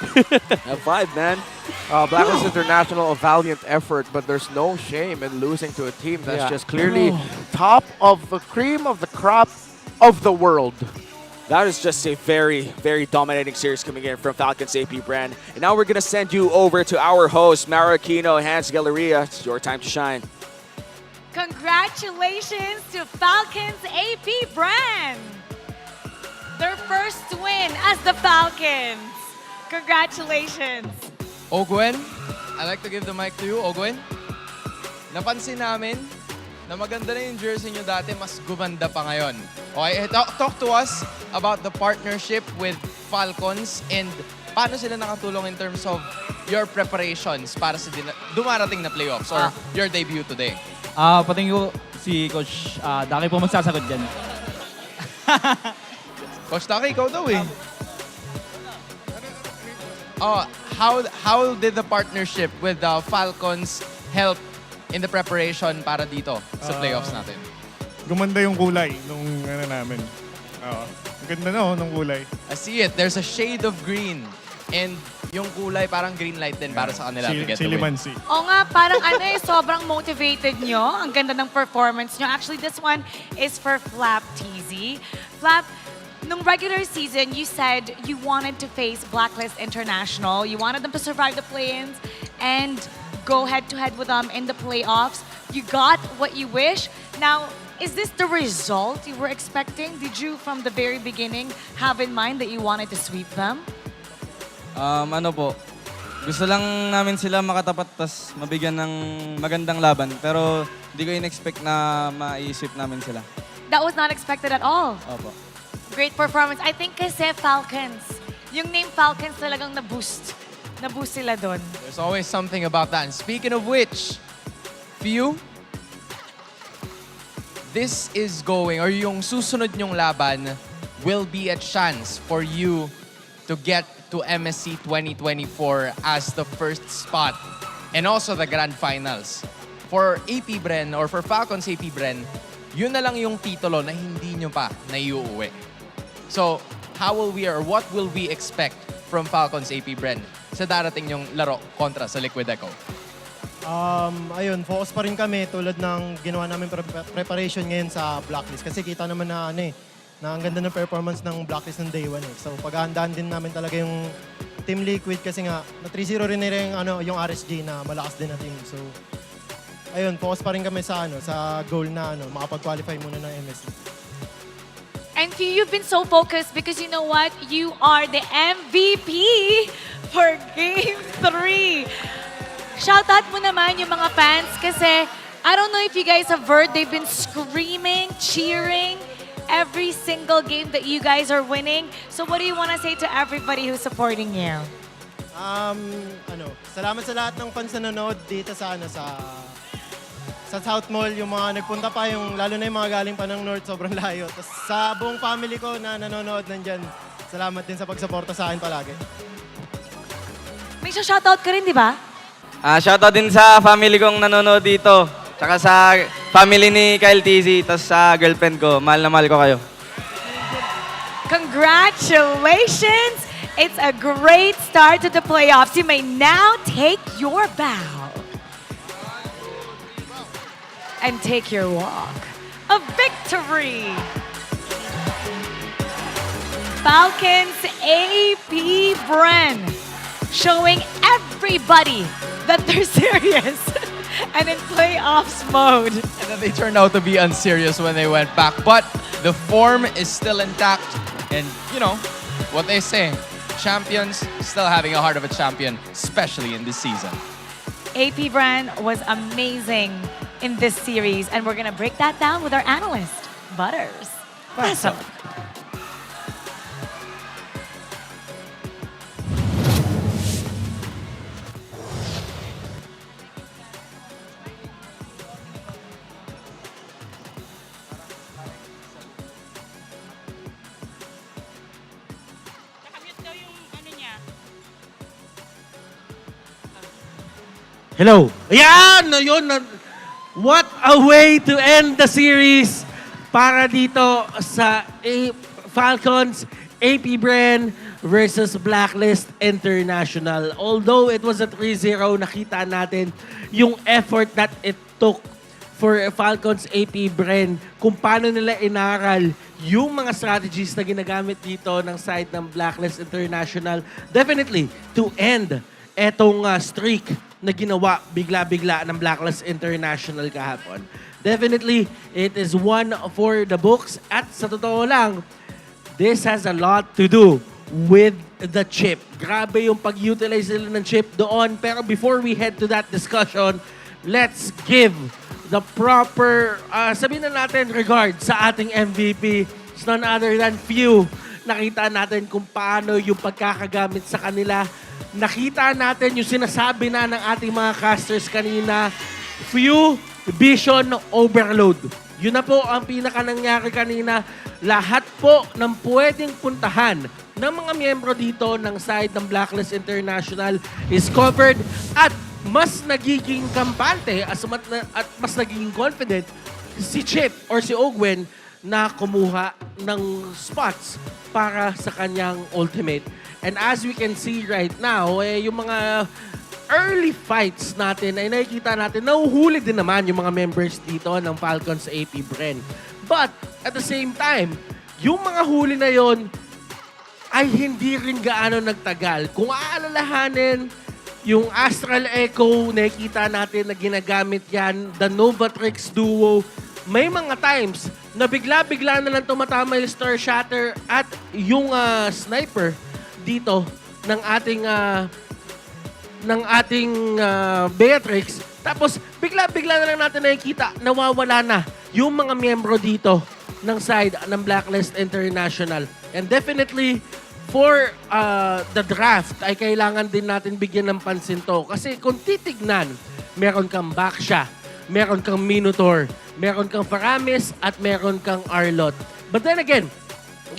That's right.
F5, man.
Blacklist International, a valiant effort, but there's no shame in losing to a team that's just clearly top of the cream of the crop of the world.
That is just a very, very dominating series coming in from Falcons APBREN. And now we're going to send you over to our host, Mara Aquino, Hans Galleria. It's your time to shine.
Congratulations to Falcons APBREN! Their first win as the Falcons. Congratulations.
Ogwen, I'd like to give the mic to you, Ogwen. Napansin namin na maganda na yung jersey nyo dati, mas gumanda pa ngayon. Okay, talk to us about the partnership with Falcons and paano sila nakatulong in terms of your preparations para sa dumarating na playoffs or your debut today.
Patingin ko si Coach Daki po magsasagot dyan.
Coach Daki, ikaw daw eh. How did the partnership with the Falcons help in the preparation para dito sa playoffs natin?
Gumanda yung kulay nung namin. Ang ganda na nung kulay.
I see it. There's a shade of green. And yung kulay parang green light din para sa kanila to get the win.
Oo nga, parang sobrang motivated nyo. Ang ganda ng performance nyo. Actually, this one is for Flap TZ. Flap, nung regular season, you said you wanted to face Blacklist International. You wanted them to survive the play-ins and go head-to-head with them in the playoffs. You got what you wish. Now, is this the result you were expecting? Did you, from the very beginning, have in mind that you wanted to sweep them?
Gusto lang namin sila makatapat tas mabigyan ng magandang laban. Pero di ko in-expect na maisip namin sila.
That was not expected at all.
Opo.
Great performance. I think kasi Falcons, yung name Falcons talagang na-boost. Na-boost sila doon.
There's always something about that. And speaking of which, Few, this is going, or yung susunod nyong laban will be a chance for you to get to MSC 2024 as the first spot and also the grand finals. For APBREN or for Falcons APBREN, yun na lang yung titulo na hindi nyo pa naiuuwi. So, how will we or what will we expect from Falcons APBREN sa darating yung laro kontra sa Liquid Echo?
Ayun, focus pa rin kami tulad ng ginawa namin preparation ngayon sa Blacklist. Kasi kita naman na na ang ganda ng performance ng Blacklist ng day 1 eh. So paghahandaan din namin talaga yung Team Liquid kasi nga na 3-0 rin nila yung RSG na malakas din na team. So ayun, focus pa rin kami sa sa goal na makapag-qualify muna ng MSC.
And you've been so focused because you know what? You are the MVP for Game 3. Shoutout mo naman yung mga fans kasi I don't know if you guys have heard, they've been screaming, cheering every single game that you guys are winning. So what do you want to say to everybody who's supporting you?
Salamat sa lahat ng fans na nanonood dito sa South Mall, yung mga nagpunta pa, lalo na yung mga galing pa ng North, sobrang layo. Tapos sa buong family ko na nanonood nandyan, salamat din sa pagsuporta sa akin palagi.
May shoutout ka rin, di ba?
Shoutout din sa family kong nanonood dito. Tsaka sa family ni Kyle TZ, tapos sa girlfriend ko. Mahal na mahal ko kayo.
Congratulations! It's a great start to the playoffs. You may now take your bow and take your walk of victory. Falcons APBREN showing everybody that they're serious and in playoffs mode.
And then they turned out to be unserious when they went back. But the form is still intact. And, you know, what they say, champions still having a heart of a champion, especially in this season.
APBREN was amazing in this series. And we're going to break that down with our analyst, Butters. Awesome.
Hello. Ayan! Yun. What a way to end the series para dito sa Falcons APBREN versus Blacklist International. Although it was a 3-0, nakita natin yung effort that it took for Falcons APBREN, kung paano nila inaral yung mga strategies na ginagamit dito ng side ng Blacklist International. Definitely, to end etong streak na ginawa bigla-bigla ng Blacklist International kahapon. Definitely, it is one for the books. At sa totoo lang, this has a lot to do with the chip. Grabe yung pag-utilize nila ng chip doon. Pero before we head to that discussion, let's give the proper, sabihin na natin, regard sa ating MVP. It's none other than Few. Nakita natin kung paano yung pagkakagamit sa kanila. Nakita natin yung sinasabi na ng ating mga casters kanina. Few vision overload. Yun na po ang pinaka nangyari kanina. Lahat po ng pwedeng puntahan ng mga miyembro dito ng side ng Blacklist International is covered at mas nagiging kampante at mas nagiging confident si Chip or si Ogwen na kumuha ng spots para sa kanyang ultimate. And as we can see right now, yung mga early fights natin ay nakikita natin, nahuhuli din naman yung mga members dito ng Falcons APBREN. But at the same time, yung mga huli na yon ay hindi rin gaano nagtagal. Kung aalalahanin, yung Astral Echo, nakikita natin na ginagamit yan, the Novatrix Duo, may mga times na bigla-bigla na lang tumatama yung Star Shatter at yung sniper dito ng ating Beatrix. Tapos bigla-bigla na lang natin nakikita, nawawala na yung mga miyembro dito ng side ng Blacklist International. And definitely, for the draft, ay kailangan din natin bigyan ng pansin to. Kasi kung titignan, meron kang Baksha, meron kang Minotaur, meron kang Faramis, at meron kang Arlot. But then again,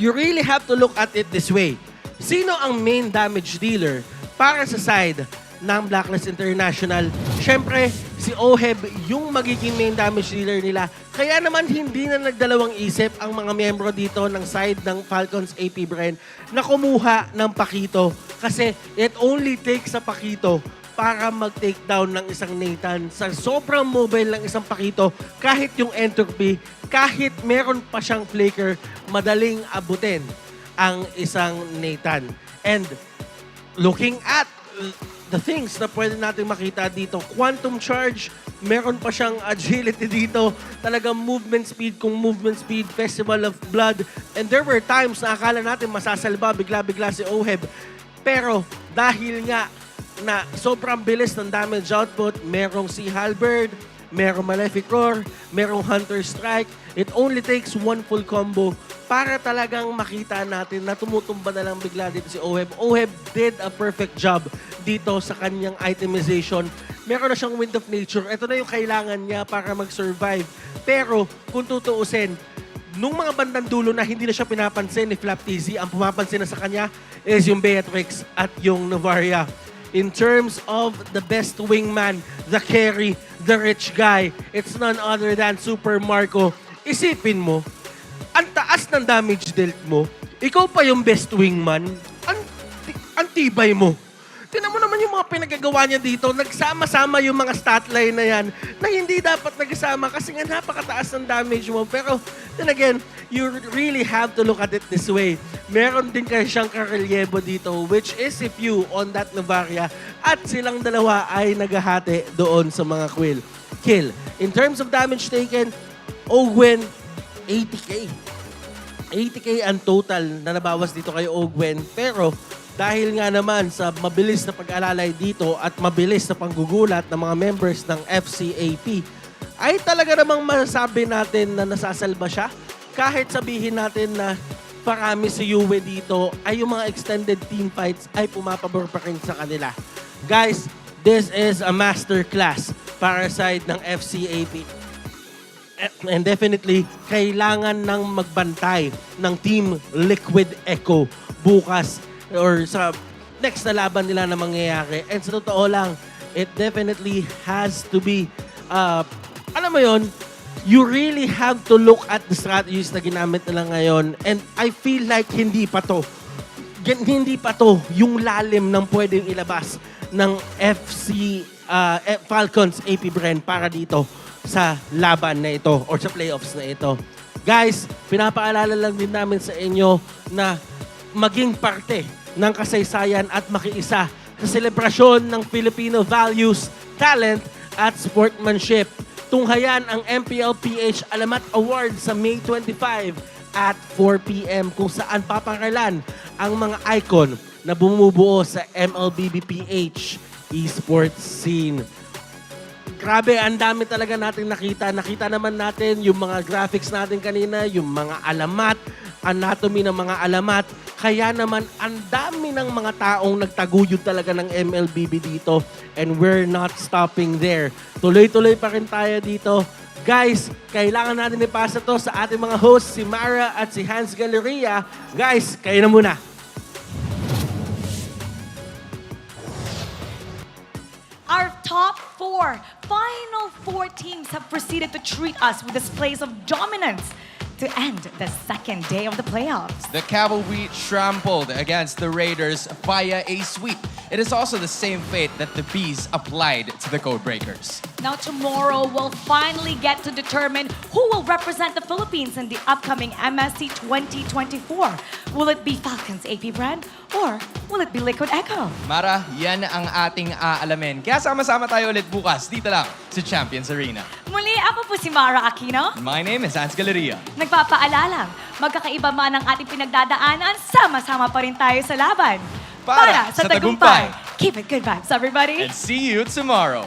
you really have to look at it this way. Sino ang main damage dealer para sa side ng Blacklist International? Siyempre, si Oheb yung magiging main damage dealer nila. Kaya naman hindi na nagdalawang isip ang mga miyembro dito ng side ng Falcons APBREN na kumuha ng Pakito. Kasi it only takes a Pakito para mag-take down ng isang Nathan. Sa sobrang mobile ng isang Pakito, kahit yung entropy, kahit meron pa siyang flicker, madaling abutin ang isang Nathan. And looking at the things na pwede natin makita dito, Quantum Charge, meron pa siyang agility dito, talagang movement speed, kung movement speed, Festival of Blood. And there were times na akala natin masasalba, bigla-bigla si Oheb. Pero dahil nga na sobrang bilis ng damage output, merong Sea Halberd, merong Malefic Roar, merong Hunter Strike. It only takes one full combo para talagang makita natin na tumutumba na lang bigla dito si Oheb. Oheb did a perfect job dito sa kanyang itemization. Meron na siyang Wind of Nature. Ito na yung kailangan niya para mag-survive. Pero kung tutuusin, nung mga bandang dulo na hindi na siya pinapansin ni Flap TZ, ang pumapansin na sa kanya is yung Beatrix at yung Novaria. In terms of the best wingman, the carry, the rich guy, it's none other than Super Marco. Isipin mo, ang taas ng damage dealt mo, ikaw pa yung best wingman, ang tibay mo. Tingnan mo naman yung mga pinagagawa niya dito, nagsama-sama yung mga stat line na yan na hindi dapat nagsama kasi nga napakataas ng damage mo. Pero then again, you really have to look at it this way. Meron din kayo siyang karelyebo dito, which is if you on that Novaria, at silang dalawa ay naghahati doon sa mga kill. In terms of damage taken, Ogwen, 80k. 80k ang total na nabawas dito kay Ogwen. Pero dahil nga naman sa mabilis na pag-alalay dito at mabilis na panggugulat ng mga members ng FCAP, ay talaga namang masasabi natin na nasasalba siya. Kahit sabihin natin na parami si Yue dito, ay yung mga extended team fights ay pumapabor pa rin sa kanila. Guys, this is a masterclass para side ng FCAP. And definitely, kailangan ng magbantay ng Team Liquid Echo bukas or sa next na laban nila na mangyayari. And sa totoo lang, it definitely has to be, alam mo yon, you really have to look at the strategies na ginamit nila ngayon. And I feel like hindi pa to yung lalim ng pwedeng ilabas ng Falcons APBREN para dito sa laban na ito or sa playoffs na ito. Guys, pinapaalala lang din namin sa inyo na maging parte ng kasaysayan at makiisa sa selebrasyon ng Filipino values, talent at sportsmanship. Tunghayan ang MPL PH Alamat Award sa May 25 at 4 p.m. kung saan papangalan ang mga icon na bumubuo sa MLBB PH esports scene. Grabe, ang dami talaga natin nakita. Nakita naman natin yung mga graphics natin kanina, yung mga alamat, anatomy ng mga alamat. Kaya naman, ang dami ng mga taong nagtaguyod talaga ng MLBB dito. And we're not stopping there. Tuloy-tuloy pa rin tayo dito. Guys, kailangan natin ipasa to sa ating mga hosts, si Mara at si Hans Galleria. Guys, kayo na muna.
Our top final four teams have proceeded to treat us with displays of dominance to end the second day of the playoffs.
The Cavalry trampled against the Raiders via a sweep. It is also the same fate that the Bees applied to the Codebreakers.
Now tomorrow, we'll finally get to determine who will represent the Philippines in the upcoming MSC 2024. Will it be Falcons APBREN or will it be Liquid Echo?
Mara, yan ang ating aalamin. Kaya sama-sama tayo ulit bukas dito lang sa Champions Arena.
Muli, ako po si Mara Aquino.
My name is Hans Galleria.
Nagpapaalalang, magkakaiba man ang ating pinagdadaanan, sama-sama pa rin tayo sa laban.
Para sa tagumpay.
Keep it good vibes, everybody.
And see you tomorrow.